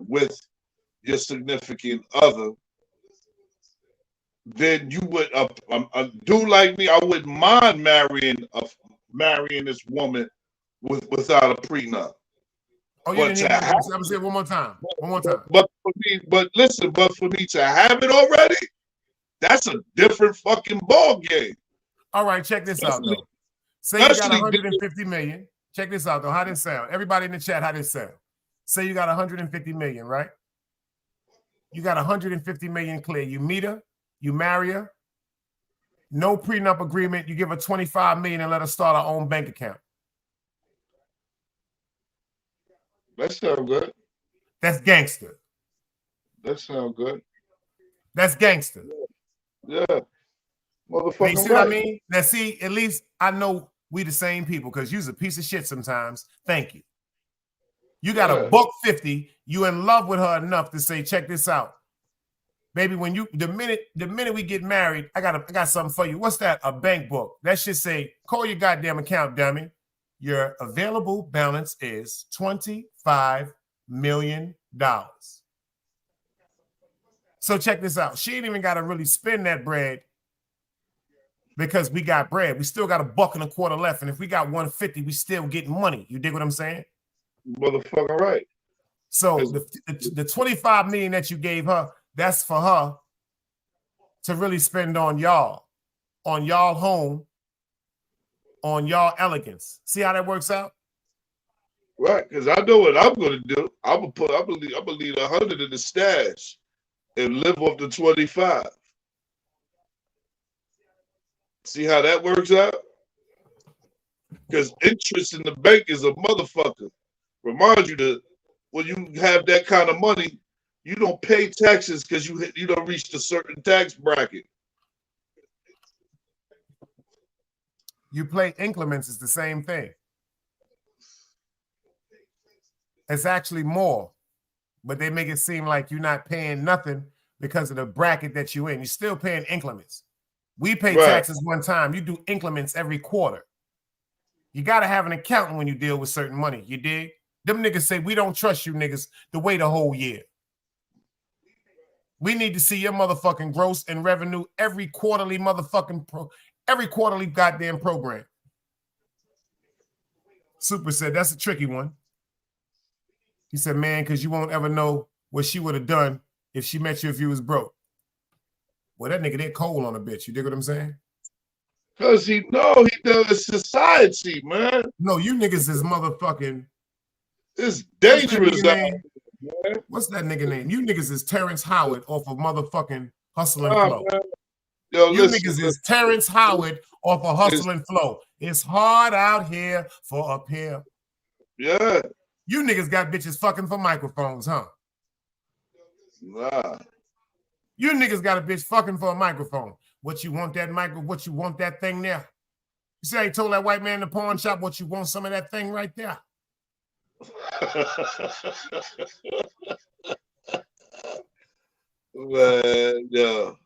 Speaker 10: with your significant other, then you would do like me. I wouldn't mind marrying this woman without a prenup.
Speaker 3: Oh, you didn't hear me? I'm gonna say it one more time.
Speaker 10: But for me to have it already, that's a different fucking ball game.
Speaker 3: All right, check this out though. Say you got 150 million. Check this out though. How this sound? Everybody in the chat, how this sound? Say you got 150 million, right? You got 150 million clear. You meet her, you marry her, no prenup agreement. You give her 25 million and let her start her own bank account.
Speaker 10: That sounds good.
Speaker 3: That's gangster.
Speaker 10: That sounds good.
Speaker 3: That's gangster.
Speaker 10: Yeah. Motherfucking
Speaker 3: Now, you see what I mean? Now, see, at least I know we the same people because you's a piece of shit sometimes. Thank you. You got a $150. You in love with her enough to say, check this out. Baby, when you the minute we get married, I got something for you. What's that? A bank book. That should say, call your goddamn account, dummy. Your available balance is $25 million. So check this out. She ain't even got to really spend that bread because we got bread. We still got $1.25 left. And if we got 150, we still getting money. You dig what I'm saying?
Speaker 10: Motherfucking right.
Speaker 3: So the 25 million that you gave her, that's for her to really spend on y'all home, on y'all elegance. See how that works out?
Speaker 10: Right, because I know what I'm gonna do. I'm gonna leave 100 in the stash and live off the 25. See how that works out? Because interest in the bank is a motherfucker. Remind you that when you have that kind of money, you don't pay taxes because you don't reach a certain tax bracket.
Speaker 3: You play increments, it's the same thing. It's actually more, but they make it seem like you're not paying nothing because of the bracket that you're in. You're still paying increments. We pay taxes one time. You do increments every quarter. You got to have an accountant when you deal with certain money. You dig? Them niggas say, we don't trust you niggas to wait a whole year. We need to see your motherfucking gross and revenue every quarterly every quarterly goddamn program. Super said, that's a tricky one. He said, man, because you won't ever know what she would have done if she met you if you was broke. Well, that nigga, they're cold on a bitch. You dig what I'm saying?
Speaker 10: Because he does society, man.
Speaker 3: No, you niggas is motherfucking.
Speaker 10: It's dangerous out
Speaker 3: here, man. What's that nigga name? You niggas is Terrence Howard off of motherfucking Hustle and Flow.
Speaker 10: Yo,
Speaker 3: you niggas is Terrence Howard off of Hustle and Flow. It's hard out here for a pair.
Speaker 10: Yeah.
Speaker 3: You niggas got bitches fucking for microphones, huh?
Speaker 10: Nah.
Speaker 3: You niggas got a bitch fucking for a microphone. What you want that what you want that thing there? You see how you told that white man in the pawn shop what you want some of that thing right there?
Speaker 10: Man, yo.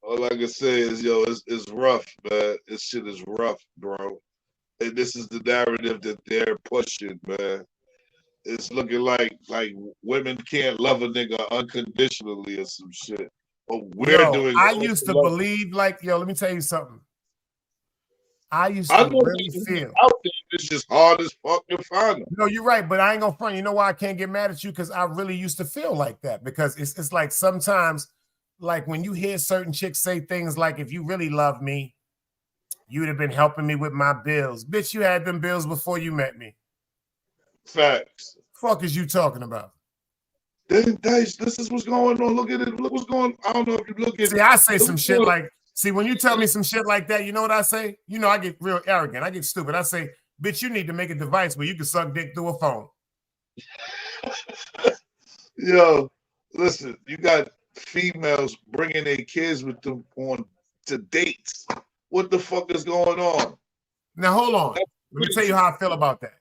Speaker 10: All I can say is, yo, it's rough, man. This shit is rough, bro. And this is the narrative that they're pushing, man. it's looking like women can't love a nigga unconditionally or some shit. But we're
Speaker 3: Yo,
Speaker 10: doing.
Speaker 3: I used to believe like, yo, let me tell you something. I used
Speaker 10: I
Speaker 3: to
Speaker 10: know
Speaker 3: really
Speaker 10: these
Speaker 3: feel.
Speaker 10: out there. It's just hard as fuck to find them.
Speaker 3: No, you're right, but I ain't gonna front. You know why I can't get mad at you? Because I really used to feel like that. Because it's like sometimes, like when you hear certain chicks say things like, if you really love me, you'd have been helping me with my bills. Bitch, you had them bills before you met me.
Speaker 10: Facts.
Speaker 3: Fuck is you talking about?
Speaker 10: This is what's going on. Look at it. Look what's going on. I don't know if you look at it.
Speaker 3: See, I say some shit like, see, when you tell me some shit like that, you know what I say? You know, I get real arrogant. I get stupid. I say, bitch, you need to make a device where you can suck dick through a phone.
Speaker 10: Yo, listen, you got females bringing their kids with them on to dates. What the fuck is going on?
Speaker 3: Now, hold on. Let me tell you how I feel about that.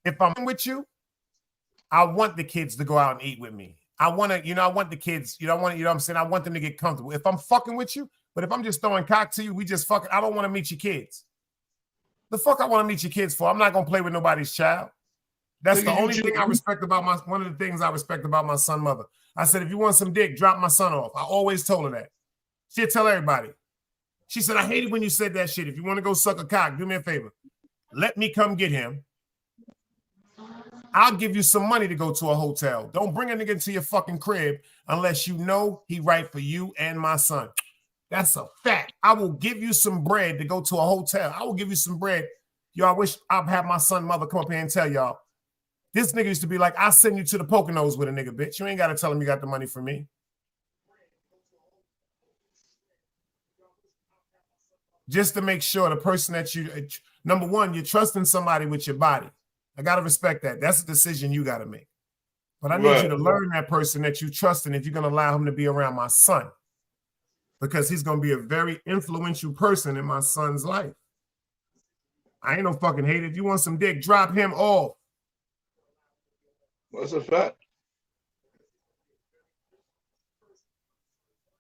Speaker 3: If I'm with you, I want the kids to go out and eat with me. I want to, I want the kids, you know what I'm saying? I want them to get comfortable. If I'm fucking with you, but if I'm just throwing cock to you, we just fucking, I don't want to meet your kids. The fuck I want to meet your kids for? I'm not going to play with nobody's child. That's the only thing I respect about one of the things I respect about my son mother. I said, if you want some dick, drop my son off. I always told her that. She'd tell everybody. She said, I hate it when you said that shit. If you want to go suck a cock, do me a favor. Let me come get him. I'll give you some money to go to a hotel. Don't bring a nigga into your fucking crib unless you know he right for you and my son. That's a fact. I will give you some bread to go to a hotel. I will give you some bread. Yo, I wish I'd have my son mother come up here and tell y'all. This nigga used to be like, I'll send you to the Poconos with a nigga, bitch. You ain't got to tell him you got the money from me. Just to make sure the person that you, number one, you're trusting somebody with your body. I got to respect that. That's a decision you got to make. But I need you to learn that person that you trust and if you're going to allow him to be around my son. Because he's going to be a very influential person in my son's life. I ain't no fucking hater. If you want some dick, drop him off.
Speaker 10: That's a fact.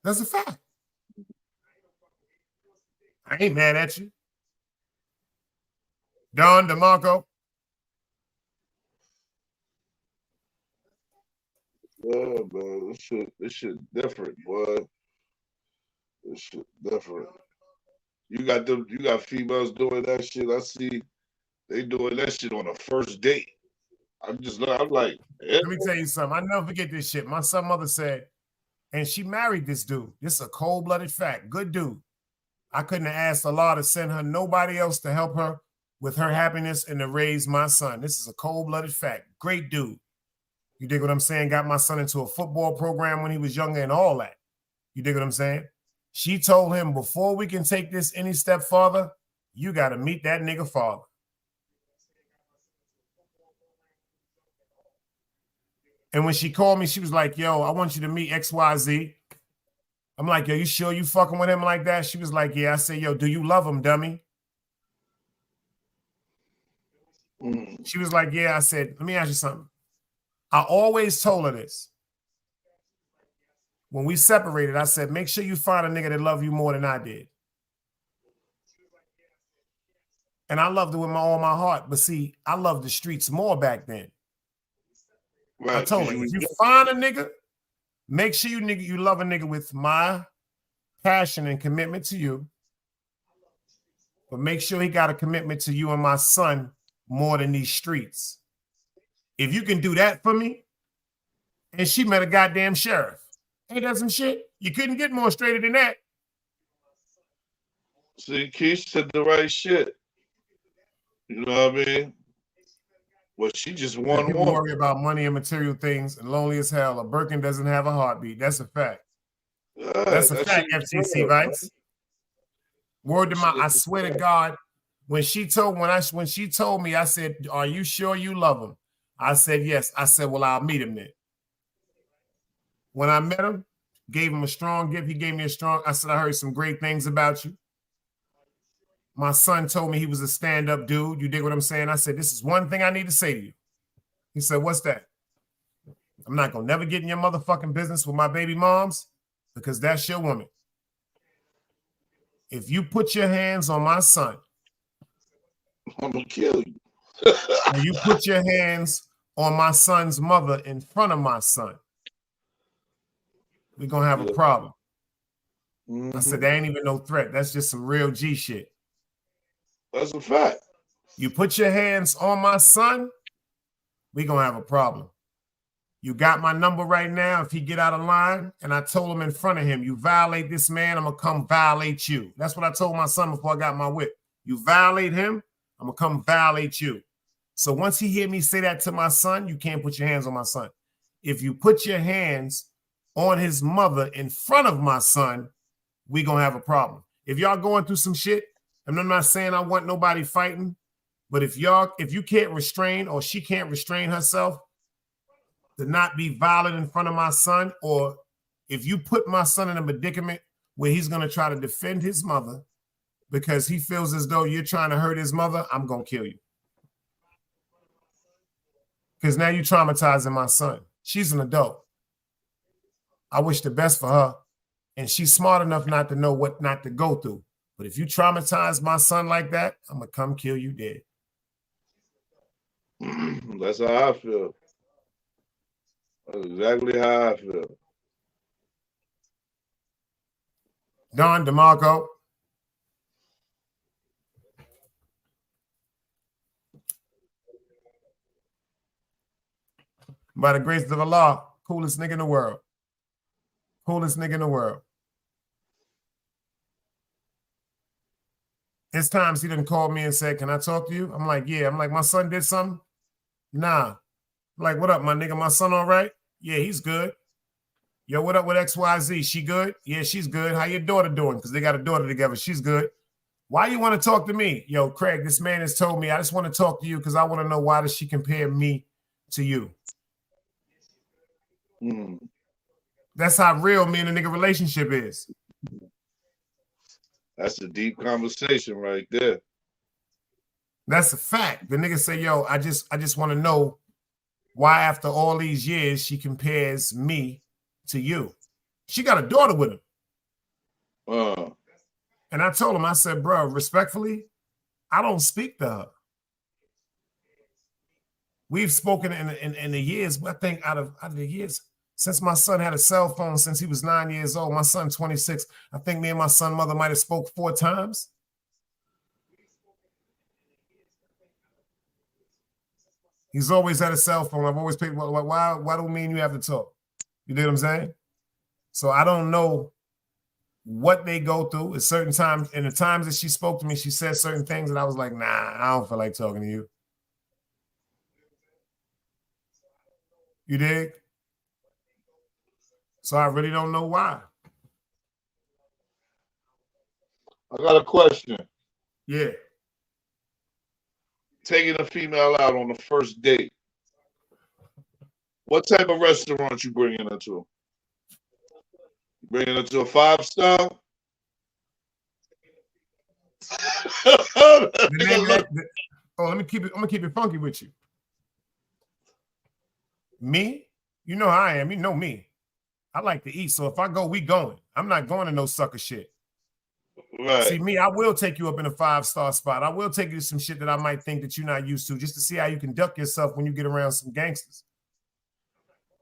Speaker 3: That's a fact. I ain't mad at you. Don DeMarco.
Speaker 10: Yeah, man. This shit different, boy. This shit different. You got females doing that shit. I see they doing that shit on a first date. I'm like,
Speaker 3: Let me tell you something. I never forget this shit. My son mother said, and she married this dude. This is a cold-blooded fact. Good dude. I couldn't have asked Allah to send her nobody else to help her with her happiness and to raise my son. This is a cold-blooded fact. Great dude. You dig what I'm saying? Got my son into a football program when he was younger and all that. You dig what I'm saying? She told him, before we can take this any step farther, you got to meet that nigga father. And when she called me, she was like, yo, I want you to meet XYZ. I'm like, yo, you sure you fucking with him like that? She was like, yeah. I said, yo, do you love him, dummy? She was like, yeah. I said, let me ask you something. I always told her this. When we separated, I said, make sure you find a nigga that love you more than I did. And I loved her with all my heart. But see, I loved the streets more back then. Right. I told her, if you find a nigga, make sure you love a nigga with my passion and commitment to you. But make sure he got a commitment to you and my son more than these streets. If you can do that for me, and she met a goddamn sheriff. Ain't that some shit? You couldn't get more straighter than that.
Speaker 10: See, Keisha said the right shit. You know what I mean? Well, she just won.
Speaker 3: People worry about money and material things and lonely as hell. A Birkin doesn't have a heartbeat. That's a fact. That's a fact, FCC Rights. Word to my, I swear to God, when she told me, I said, are you sure you love him? I said, yes. I said, well, I'll meet him then. When I met him, gave him a strong gift. He gave me a strong, I said, I heard some great things about you. My son told me he was a stand-up dude. You dig what I'm saying? I said, this is one thing I need to say to you. He said, what's that? I'm not going to never get in your motherfucking business with my baby moms because that's your woman. If you put your hands on my son,
Speaker 10: I'm gonna kill you.
Speaker 3: When you put your hands on my son's mother in front of my son, we're gonna have a problem. I said, that ain't even no threat. That's just some real G shit.
Speaker 10: That's a fact.
Speaker 3: You put your hands on my son, we're gonna have a problem. You got my number right now. If he get out of line, and I told him in front of him, you violate this man, I'm gonna come violate you. That's what I told my son before I got my whip. You violate him, I'm gonna come violate you. So once he hear me say that to my son, you can't put your hands on my son. If you put your hands on his mother in front of my son, we gonna have a problem. If y'all going through some shit, and I'm not saying I want nobody fighting, but if you can't restrain or she can't restrain herself to not be violent in front of my son, or if you put my son in a predicament where he's gonna try to defend his mother because he feels as though you're trying to hurt his mother, I'm gonna kill you. Because now you're traumatizing my son. She's an adult. I wish the best for her. And she's smart enough not to know what not to go through. But if you traumatize my son like that, I'm going to come kill you dead.
Speaker 10: That's how I feel. That's exactly how I feel.
Speaker 3: Don DeMarco. By the grace of Allah, coolest nigga in the world. Coolest nigga in the world. It's times he didn't call me and said, can I talk to you? I'm like, yeah. I'm like, my son did something? Nah. I'm like, what up, my nigga? My son all right? Yeah, he's good. Yo, what up with XYZ? She good? Yeah, she's good. How your daughter doing? Because they got a daughter together. She's good. Why you want to talk to me? Yo, Craig, this man has told me, I just want to talk to you because I want to know why does she compare me to you? That's how real me and the nigga relationship is.
Speaker 10: That's a deep conversation right there.
Speaker 3: That's a fact. The nigga say, yo, I just want to know why after all these years she compares me to you. She got a daughter with him. And I told him, I said, bro, respectfully, I don't speak to her. We've spoken in the years, I think out of the years, since my son had a cell phone since he was 9 years old, my son 26, I think me and my son mother might have spoke 4 times. He's always had a cell phone. I've always paid, why do me and you have to talk? You know what I'm saying? So I don't know what they go through at certain times. And the times that she spoke to me, she said certain things and I was like, nah, I don't feel like talking to you. You dig? So I really don't know why.
Speaker 10: I got a question.
Speaker 3: Yeah.
Speaker 10: Taking a female out on the first date. What type of restaurant you bringing her to? Bringing her to a 5-star?
Speaker 3: I'm gonna keep it funky with you. Me? You know how I am. You know me. I like to eat. So if I go, we going. I'm not going to no sucker shit.
Speaker 10: Right.
Speaker 3: See, me, I will take you up in a 5-star spot. I will take you to some shit that I might think that you're not used to, just to see how you conduct yourself when you get around some gangsters.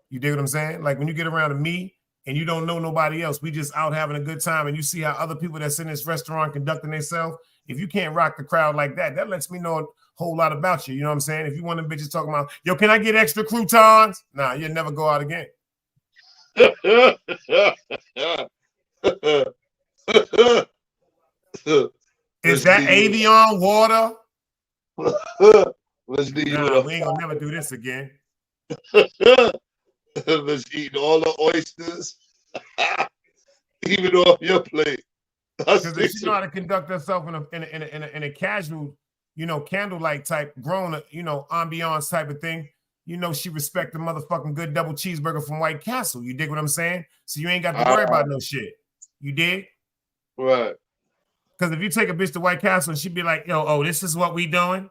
Speaker 3: You dig what I'm saying? Like when you get around to me and you don't know nobody else, we just out having a good time and you see how other people that's in this restaurant conducting themselves. If you can't rock the crowd like that, that lets me know a whole lot about you. You know what I'm saying? If you want them bitches talking about, yo, can I get extra croutons? Nah, you'll never go out again. Is that Avion water?
Speaker 10: Let's leave
Speaker 3: nah, we ain't gonna never do this again.
Speaker 10: Let's eat all the oysters, even off your plate.
Speaker 3: Because if she know how to conduct herself in a casual, candlelight type, grown, ambiance type of thing, she respect the motherfucking good double cheeseburger from White Castle. You dig what I'm saying? So you ain't got to worry about no shit. You dig?
Speaker 10: Right.
Speaker 3: Because if you take a bitch to White Castle and she be like, yo, this is what we doing.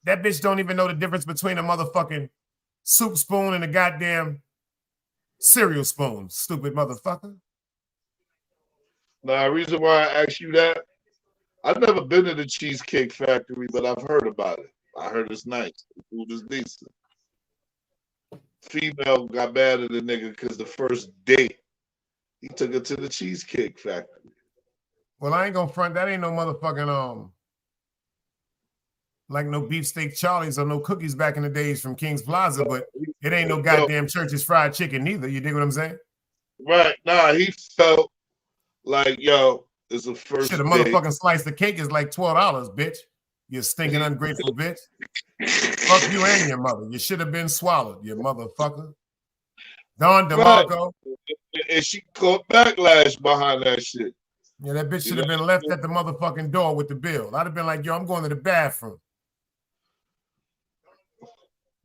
Speaker 3: That bitch don't even know the difference between a motherfucking soup spoon and a goddamn cereal spoon. Stupid motherfucker.
Speaker 10: Now, the reason why I asked you that, I've never been to the Cheesecake Factory, but I've heard about it. I heard it's nice. The food is decent. Female got mad at the nigga because the first date he took her to the Cheesecake Factory.
Speaker 3: Well, I ain't gonna front. That ain't no motherfucking like no beefsteak Charlie's or no cookies back in the days from King's Plaza, but it ain't no goddamn Church's Fried Chicken neither. You dig what I'm saying?
Speaker 10: Right. Nah, he felt like, yo, it's a first
Speaker 3: Shit, a
Speaker 10: date.
Speaker 3: motherfucking slice of cake is like $12, bitch. You stinking ungrateful bitch. Fuck you and your mother. You should have been swallowed, you motherfucker. Don DeMarco.
Speaker 10: Right. And she caught backlash behind that shit.
Speaker 3: Yeah, that bitch should have been left at the motherfucking door with the bill. I'd have been like, yo, I'm going to the bathroom.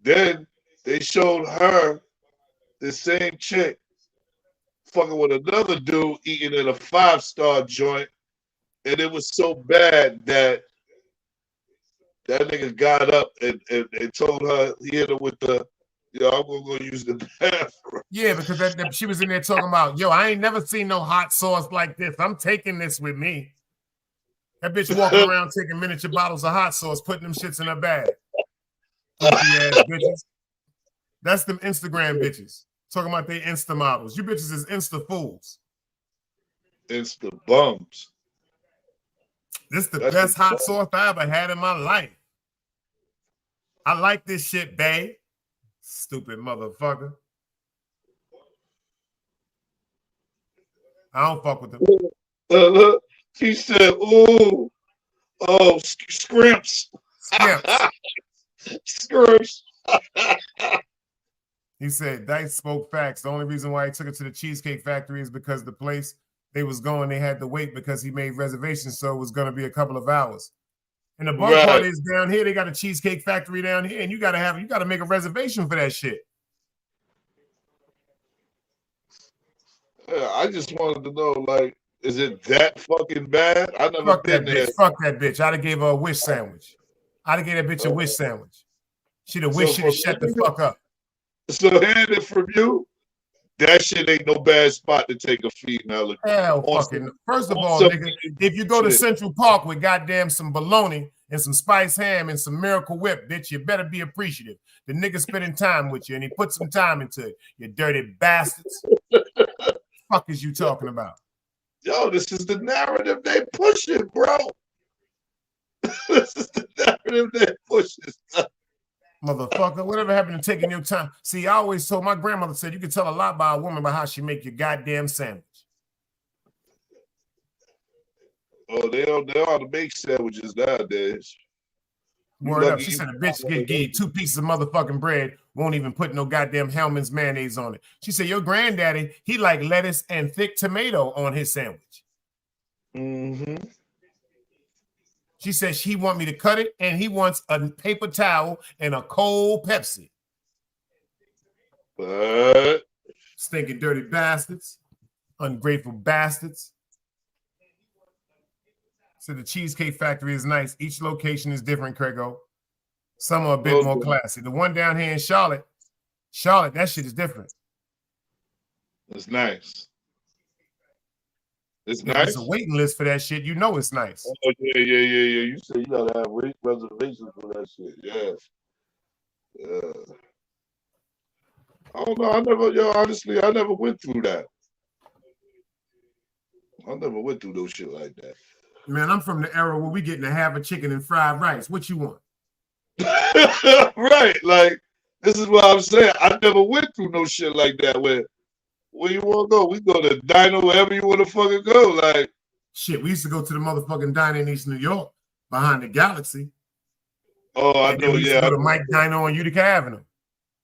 Speaker 10: Then they showed her, the same chick, fucking with another dude eating at a 5-star joint, and it was so bad that that nigga got up and told her, he hit her with the, yo, I'm gonna go use the bathroom.
Speaker 3: Yeah, because that she was in there talking about, yo, I ain't never seen no hot sauce like this. I'm taking this with me. That bitch walking around taking miniature bottles of hot sauce, putting them shits in her bag. Ass bitches. That's them Instagram bitches. Talking about they Insta models. You bitches is Insta fools.
Speaker 10: Insta bums.
Speaker 3: This is the best hot sauce I ever had in my life. I like this shit, babe. Stupid motherfucker. I don't fuck with them.
Speaker 10: He said, ooh, oh, scrimps.
Speaker 3: Scrimps.
Speaker 10: Scrimps.
Speaker 3: He said, Dice spoke facts. The only reason why he took it to the Cheesecake Factory is because the place they was going, they had to wait because he made reservations, so it was going to be a couple of hours. And the bunk part is down here. They got a Cheesecake Factory down here, and you got to make a reservation for that shit.
Speaker 10: Yeah, I just wanted to know, like, is it that fucking bad? I never been there.
Speaker 3: Fuck that bitch. I'd have gave her a wish sandwich. I'd have gave that bitch a wish sandwich. She'd have wished she'd have shut the fuck up.
Speaker 10: So hearing it from you, that shit ain't no bad spot to take a female.
Speaker 3: Hell fucking. First of all, nigga, if you go to Central Park with goddamn some bologna and some spice ham and some Miracle Whip, bitch, you better be appreciative. The nigga spending time with you and he put some time into it. You dirty bastards. Fuck is you talking about?
Speaker 10: Yo, this is the narrative they pushing, bro. This is the narrative they pushing.
Speaker 3: Motherfucker, whatever happened to taking your time? See, I always told my grandmother said you can tell a lot by a woman by how she make your goddamn sandwich.
Speaker 10: Oh, they ought to make sandwiches nowadays.
Speaker 3: Word up. She said a bitch give you 2 pieces of motherfucking bread, won't even put no goddamn Hellman's mayonnaise on it. She said your granddaddy, he like lettuce and thick tomato on his sandwich.
Speaker 10: Mm-hmm.
Speaker 3: She said she want me to cut it, and he wants a paper towel and a cold Pepsi.
Speaker 10: But
Speaker 3: stinking dirty bastards, ungrateful bastards. So the Cheesecake Factory is nice. Each location is different, Craigo. Some are a bit more classy. The one down here in Charlotte, that shit is different.
Speaker 10: It's nice. It's
Speaker 3: If
Speaker 10: nice.
Speaker 3: There's a waiting list for that shit. You know it's nice.
Speaker 10: Oh, yeah. You said you gotta have reservations for that shit. Yeah. I don't know. Honestly, I never went through that. I never went through no shit like that.
Speaker 3: Man, I'm from the era where we getting to have a chicken and fried rice. What you want?
Speaker 10: Right. Like, this is what I'm saying. I never went through no shit like that where you want to go? We go to diner wherever you want to fucking go. Like,
Speaker 3: shit, we used to go to the motherfucking diner in East New York behind the Galaxy.
Speaker 10: Oh, I know,
Speaker 3: we used to go to Mike Diner on Utica Avenue.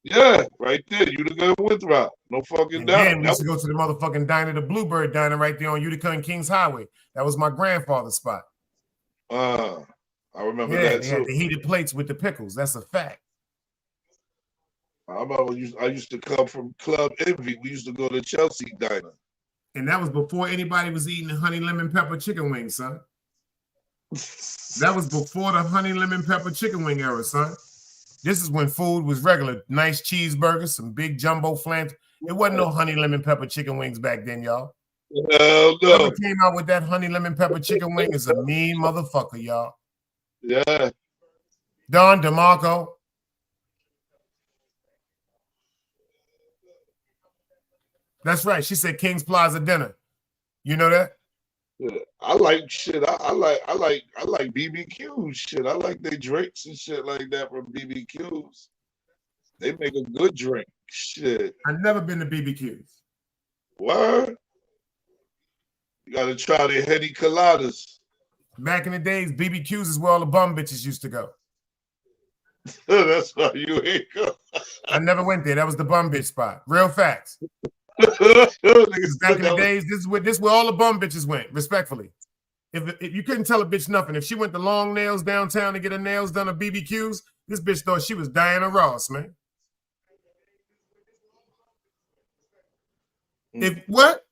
Speaker 10: Yeah, right there. Utica and Winthrop. No fucking doubt.
Speaker 3: Then we used to go to the motherfucking diner, the Bluebird Diner right there on Utica and Kings Highway. That was my grandfather's spot.
Speaker 10: I remember that
Speaker 3: they
Speaker 10: too.
Speaker 3: had the heated plates with the pickles. That's a fact.
Speaker 10: I used to come from Club Envy. We used to go to Chelsea Diner.
Speaker 3: And that was before anybody was eating honey lemon pepper chicken wings, son. That was before the honey lemon pepper chicken wing era, son. This is when food was regular. Nice cheeseburgers, some big jumbo flams. It wasn't no honey lemon pepper chicken wings back then, y'all.
Speaker 10: Hell
Speaker 3: Whoever
Speaker 10: no.
Speaker 3: came out with that honey lemon pepper chicken wing is a mean motherfucker, y'all.
Speaker 10: Yeah.
Speaker 3: Don DeMarco. That's right. She said King's Plaza dinner. You know that?
Speaker 10: Yeah. I like shit. I like BBQs shit. I like their drinks and shit like that from BBQs. They make a good drink. Shit.
Speaker 3: I've never been to BBQs.
Speaker 10: What? You gotta try their Henny Coladas.
Speaker 3: Back in the days, BBQs is where all the bum bitches used to go.
Speaker 10: That's why you ain't go.
Speaker 3: I never went there. That was the bum bitch spot. Real facts. Back in the days, this is where all the bum bitches went, respectfully. If you couldn't tell a bitch nothing, if she went to Long Nails downtown to get her nails done at BBQs, this bitch thought she was Diana Ross, man. If what?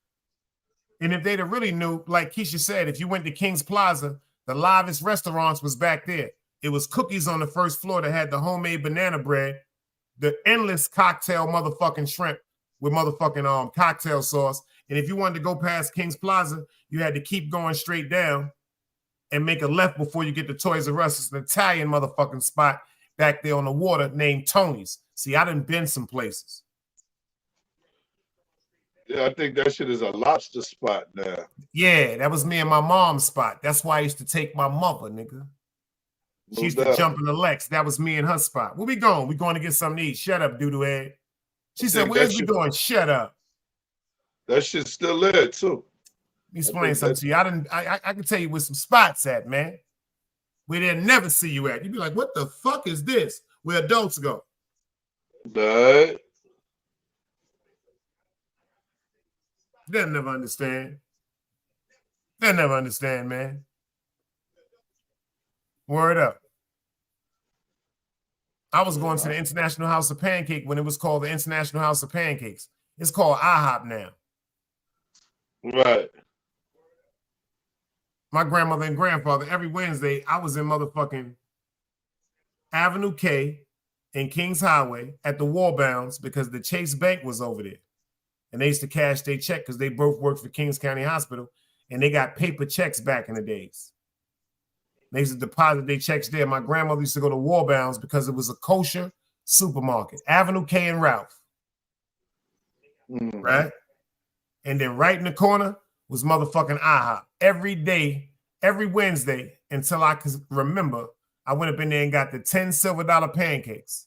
Speaker 3: And if they'd have really knew, like Keisha said, if you went to King's Plaza, the livest restaurants was back there. It was Cookies on the first floor that had the homemade banana bread, the endless cocktail motherfucking shrimp with motherfucking cocktail sauce. And if you wanted to go past King's Plaza, you had to keep going straight down and make a left before you get to Toys R Us. It's an Italian motherfucking spot back there on the water named Tony's. See, I done been some places.
Speaker 10: Yeah, I think that shit is a lobster spot now.
Speaker 3: Yeah, that was me and my mom's spot. That's why I used to take my mother, nigga. She used to jump in the Lex. That was me and her spot. Where we going? We going to get something to eat. Shut up, doo-doo head. She said, where's we going? Shut up.
Speaker 10: That shit's still there, too.
Speaker 3: Let me explain something to you. I can tell you where some spots at, man. Where they'll never see you at. You'd be like, what the fuck is this? Where adults go.
Speaker 10: Right.
Speaker 3: They'll never understand. They'll never understand, man. Word up. I was going to the International House of Pancake when it was called the International House of Pancakes. It's called IHOP now.
Speaker 10: Right.
Speaker 3: My grandmother and grandfather, every Wednesday, I was in motherfucking Avenue K and Kings Highway at the Warbounds because the Chase Bank was over there. And they used to cash their check because they both worked for Kings County Hospital, and they got paper checks back in the days. They used to deposit their checks there. My grandmother used to go to Warbounds because it was a kosher supermarket. Avenue K and Ralph. Right? And then right in the corner was motherfucking IHOP. Every day, every Wednesday, until I could remember, I went up in there and got the 10 silver dollar pancakes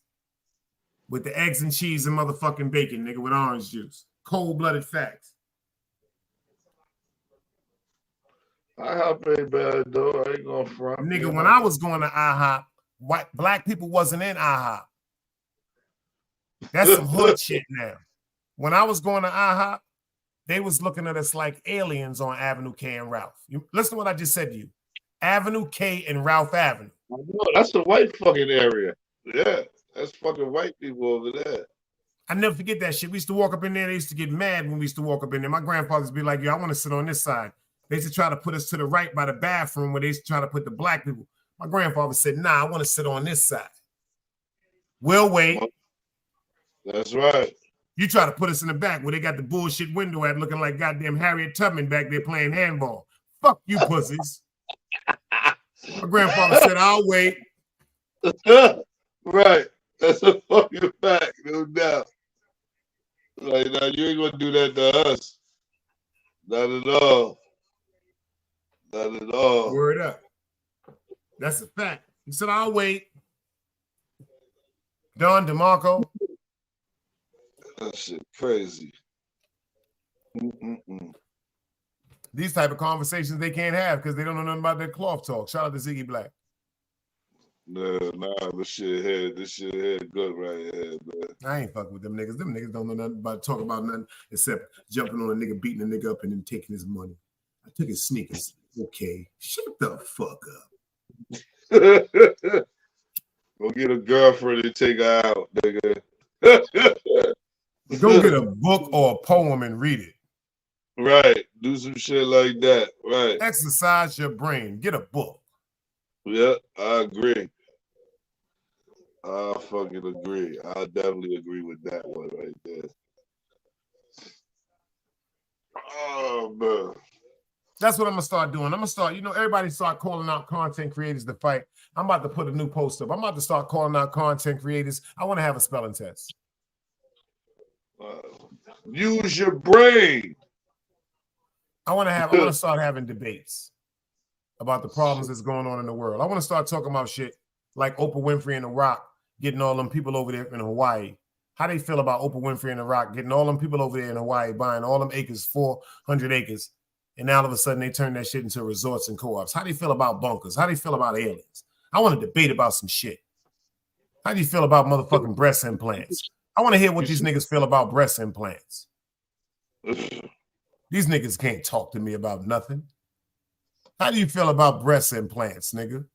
Speaker 3: with the eggs and cheese and motherfucking bacon, nigga, with orange juice. Cold-blooded facts.
Speaker 10: IHOP ain't bad, though. I ain't going front.
Speaker 3: Nigga, when I was going to IHOP, black people wasn't in IHOP. That's some hood shit now. When I was going to IHOP, they was looking at us like aliens on Avenue K and Ralph. Listen to what I just said to you. Avenue K and Ralph Avenue.
Speaker 10: No, that's a white fucking area. Yeah, that's fucking white people over there.
Speaker 3: I never forget that shit. We used to walk up in there. They used to get mad when we used to walk up in there. My grandfathers be like, yo, I want to sit on this side. They used to try to put us to the right by the bathroom where they used to try to put the black people. My grandfather said, nah, I want to sit on this side. We'll wait.
Speaker 10: That's right.
Speaker 3: You try to put us in the back where they got the bullshit window at looking like goddamn Harriet Tubman back there playing handball. Fuck you, pussies. My grandfather said, I'll wait.
Speaker 10: Right. That's a fucking fact, no doubt. Like, now you ain't gonna do that to us. Not at all. Not at all.
Speaker 3: Word up. That's a fact. He said, I'll wait. Don DeMarco.
Speaker 10: That shit crazy.
Speaker 3: These type of conversations they can't have because they don't know nothing about their cloth talk. Shout out to Ziggy Black.
Speaker 10: Nah, this shit here good right here, man.
Speaker 3: I ain't fucking with them niggas. Them niggas don't know nothing about talk about nothing except jumping on a nigga, beating a nigga up, and then taking his money. I took his sneakers. Okay, shut the fuck
Speaker 10: up. Go get a girlfriend and take her out, nigga.
Speaker 3: Go get a book or a poem and read it.
Speaker 10: Right. Do some shit like that. Right.
Speaker 3: Exercise your brain. Get a book.
Speaker 10: Yeah, I agree. I fucking agree. I definitely agree with that one right there. Oh man.
Speaker 3: That's what I'm gonna start doing. I'm gonna start, everybody start calling out content creators to fight. I'm about to put a new post up. I'm about to start calling out content creators. I want to have a spelling test.
Speaker 10: Use your brain.
Speaker 3: I want to start having debates about the problems that's going on in the world. I want to start talking about shit like Oprah Winfrey and The Rock getting all them people over there in Hawaii. How they feel about Oprah Winfrey and The Rock getting all them people over there in Hawaii, buying all them acres, 400 acres, and now all of a sudden they turn that shit into resorts and co-ops. How do you feel about bunkers? How do you feel about aliens? I want to debate about some shit. How do you feel about motherfucking breast implants? I want to hear what these niggas feel about breast implants. These niggas can't talk to me about nothing. How do you feel about breast implants, nigga?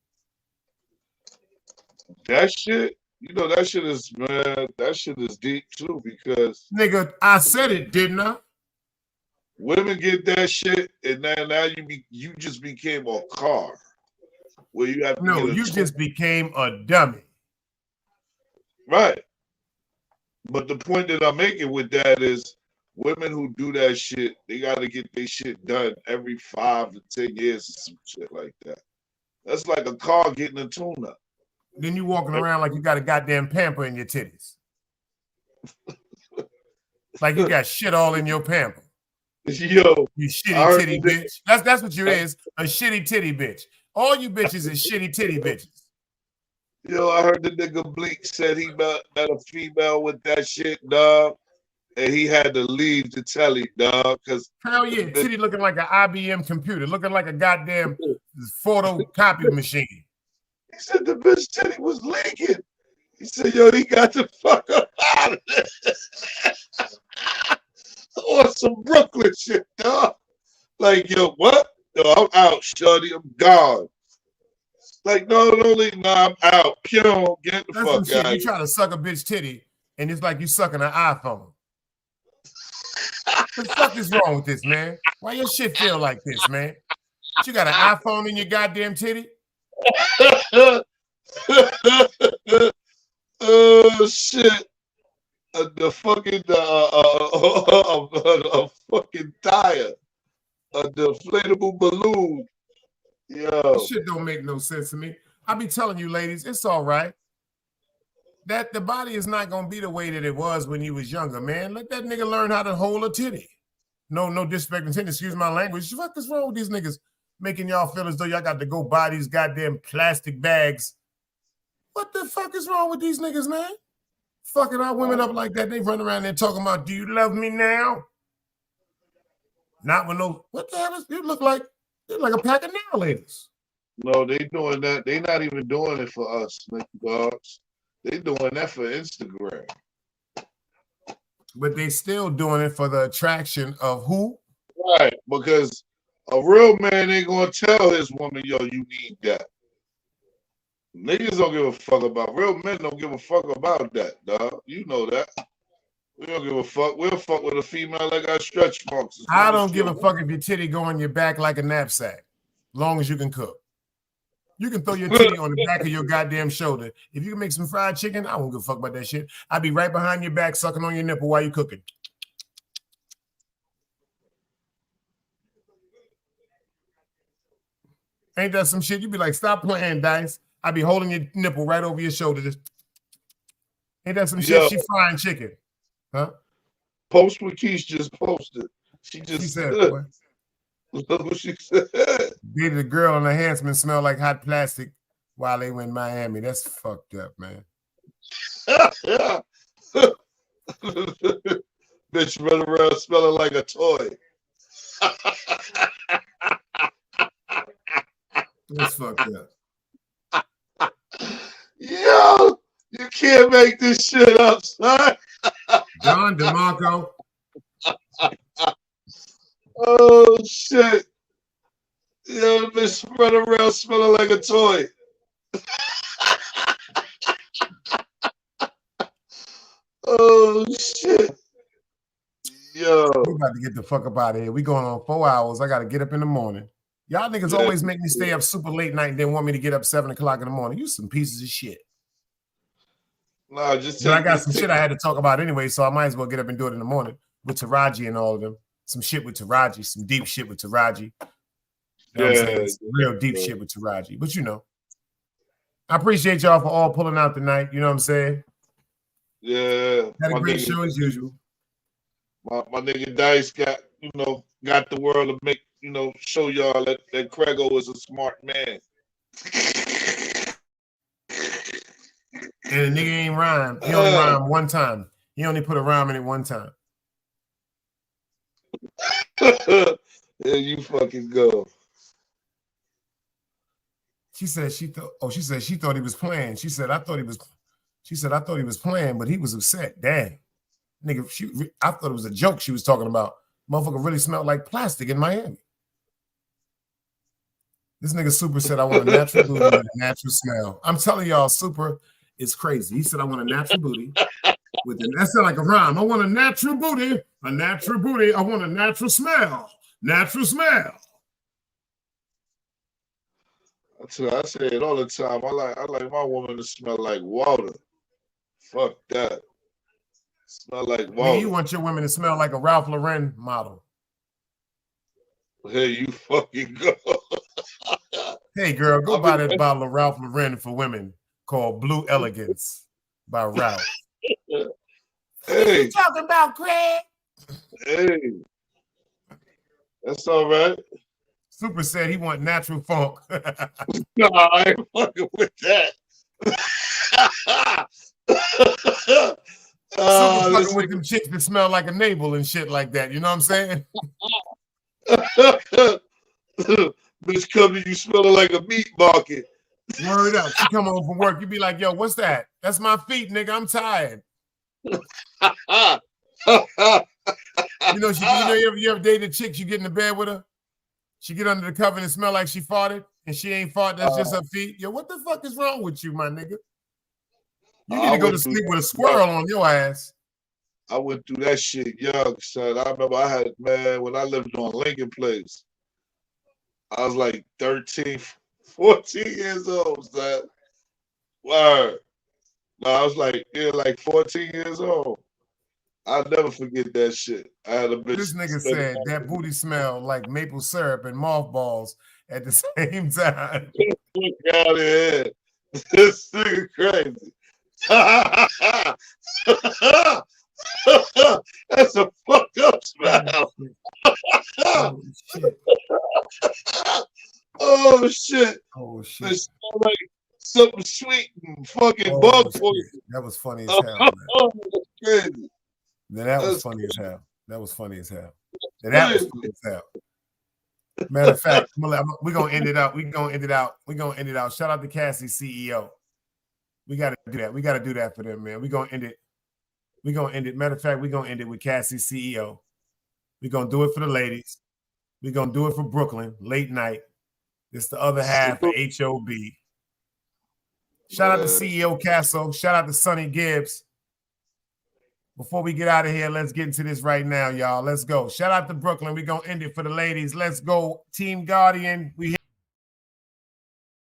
Speaker 10: That shit, that shit is, man, that shit is deep too because
Speaker 3: nigga, I said it, didn't I?
Speaker 10: Women get that shit, and now you just became a car where you have to
Speaker 3: you just became a dummy.
Speaker 10: Right. But the point that I'm making with that is women who do that shit, they got to get their shit done every 5 to 10 years or some shit like that. That's like a car getting a tune-up.
Speaker 3: Then you walking around like you got a goddamn pamper in your titties. Like you got shit all in your pamper.
Speaker 10: Yo,
Speaker 3: you shitty titty bitch. That's what you is, a shitty titty bitch. All you bitches is shitty titty bitches.
Speaker 10: Yo, I heard the nigga Bleak said he met a female with that shit, dog, and he had to leave the telly, dog, because
Speaker 3: hell yeah, titty looking like an IBM computer, looking like a goddamn photocopy machine.
Speaker 10: He said the bitch titty was leaking. He said, yo, he got the fuck up out of there. Or some Brooklyn shit, dog. Like, yo, what? Yo, I'm out, shorty. I'm gone. Like, no, I'm out. Pure, get the
Speaker 3: That's
Speaker 10: fuck out.
Speaker 3: You try to suck a bitch titty, and it's like you sucking an iPhone. What the fuck is wrong with this, man? Why your shit feel like this, man? You got an iPhone in your goddamn titty?
Speaker 10: Oh, shit. The fucking a fucking tire, a deflatable balloon. Yo,
Speaker 3: this shit don't make no sense to me. I be telling you, ladies, it's all right. That the body is not gonna be the way that it was when you was younger, man. Let that nigga learn how to hold a titty. No disrespect intended. Excuse my language. What is wrong with these niggas making y'all feel as though y'all got to go buy these goddamn plastic bags? What the fuck is wrong with these niggas, man? Fucking our women up like that. They run around there talking about, do you love me now? Not when no, what the hell is, you look like, you're like a pack of nail ladies.
Speaker 10: No, they doing that. They not even doing it for us, dogs. They doing that for Instagram.
Speaker 3: But they still doing it for the attraction of who?
Speaker 10: Right, because a real man ain't gonna tell his woman, yo, you need that. Niggas don't give a fuck about, real men don't give a fuck about that, dog. You know that. We don't give a fuck. We'll fuck with a female that got stretch marks.
Speaker 3: I don't give a fuck if your titty go on your back like a knapsack, long as you can cook. You can throw your titty on the back of your goddamn shoulder. If you can make some fried chicken, I won't give a fuck about that shit. I'll be right behind your back sucking on your nipple while you cooking. Ain't that some shit? You be like, stop playing, Dice. I be holding your nipple right over your shoulder. Just ain't that some shit? She frying chicken. Huh?
Speaker 10: Post what Keisha just posted. She
Speaker 3: said,
Speaker 10: what? Look what she said.
Speaker 3: Dated a girl and her handsman smell like hot plastic while they were in Miami. That's fucked up, man.
Speaker 10: Bitch running around smelling like a toy.
Speaker 3: That's fucked up.
Speaker 10: Yo, you can't make this shit up, son.
Speaker 3: John DeMarco.
Speaker 10: Oh shit. Yo, bitch running around smelling like a toy. Oh shit. Yo.
Speaker 3: We about to get the fuck up out of here. We going on 4 hours. I gotta get up in the morning. Y'all niggas always make me stay up super late night and then want me to get up 7 o'clock in the morning. You some pieces of shit.
Speaker 10: No, just
Speaker 3: I got some shit I had to talk about anyway, so I might as well get up and do it in the morning with Taraji and all of them. some shit with Taraji, some deep shit with Taraji. You know what I'm saying? Some real deep shit with Taraji. But you know, I appreciate y'all for all pulling out tonight. You know what I'm saying?
Speaker 10: Yeah.
Speaker 3: Had a great show as usual.
Speaker 10: My nigga Dice got the world to make, show y'all that Craigo is a smart man.
Speaker 3: And the nigga ain't rhyme. He only rhymed one time. He only put a rhyme in it one time.
Speaker 10: There you fucking go.
Speaker 3: She said she thought he was playing. She said I thought he was playing, but he was upset. Dang. Nigga, I thought it was a joke she was talking about. Motherfucker really smelled like plastic in Miami. This nigga Super said I want a natural booty with a natural smell. I'm telling y'all, Super is crazy. He said I want a natural booty with that sound like a rhyme. I want a natural booty, a natural booty. I want a natural smell, natural smell.
Speaker 10: I say it all the time. I like my woman to smell like water. Fuck that. Smell like water.
Speaker 3: Man, you want your women to smell like a Ralph Lauren model.
Speaker 10: Hey, you fucking go.
Speaker 3: Hey, girl, go buy that bottle of Ralph Lauren for women called Blue Elegance by Ralph.
Speaker 10: Hey.
Speaker 3: What you talking about, Craig?
Speaker 10: Hey. That's all right.
Speaker 3: Super said he want natural funk.
Speaker 10: No, I ain't fucking with that.
Speaker 3: Super fucking with them chicks that smell like a navel and shit like that. You know what I'm saying?
Speaker 10: Bitch come to you smelling like a meat market.
Speaker 3: Word up. She come home from work. You be like, yo, what's that? That's my feet, nigga. I'm tired. You ever dated a chick, you get in the bed with her, she get under the cover and it smell like she farted, and she ain't farted, that's just her feet. Yo, what the fuck is wrong with you, my nigga? You need to go to sleep with a squirrel on your ass.
Speaker 10: I went through that shit young, son. I remember I had, when I lived on Lincoln Place, I was like 13, 14 years old, son. Word. No, I was like 14 years old. I'll never forget that shit. I had a bitch.
Speaker 3: This nigga said that booty smelled like maple syrup and mothballs at the same time.
Speaker 10: Get out of here. This nigga crazy. That's a fucked up smell.
Speaker 3: Oh, shit.
Speaker 10: Oh, shit.
Speaker 3: Oh, shit.
Speaker 10: It smelled like something sweet and fucking bug poison.
Speaker 3: That was funny as hell, man.
Speaker 10: Oh, that's crazy.
Speaker 3: That was funny as hell. That was funny as hell. That was funny as hell. Matter of fact, we're gonna end it out. We're gonna end it out. Shout out to Cassie, CEO. We gotta do that. We gotta do that for them, man. We're gonna end it. Matter of fact, we're gonna end it with Cassie, CEO. We're gonna do it for the ladies. We're gonna do it for Brooklyn, late night. It's the other half of HOB. Shout out to CEO Castle. Shout out to Sonny Gibbs. Before we get out of here, let's get into this right now, y'all. Let's go. Shout out to Brooklyn. We're going to end it for the ladies. Let's go. Team Guardian. We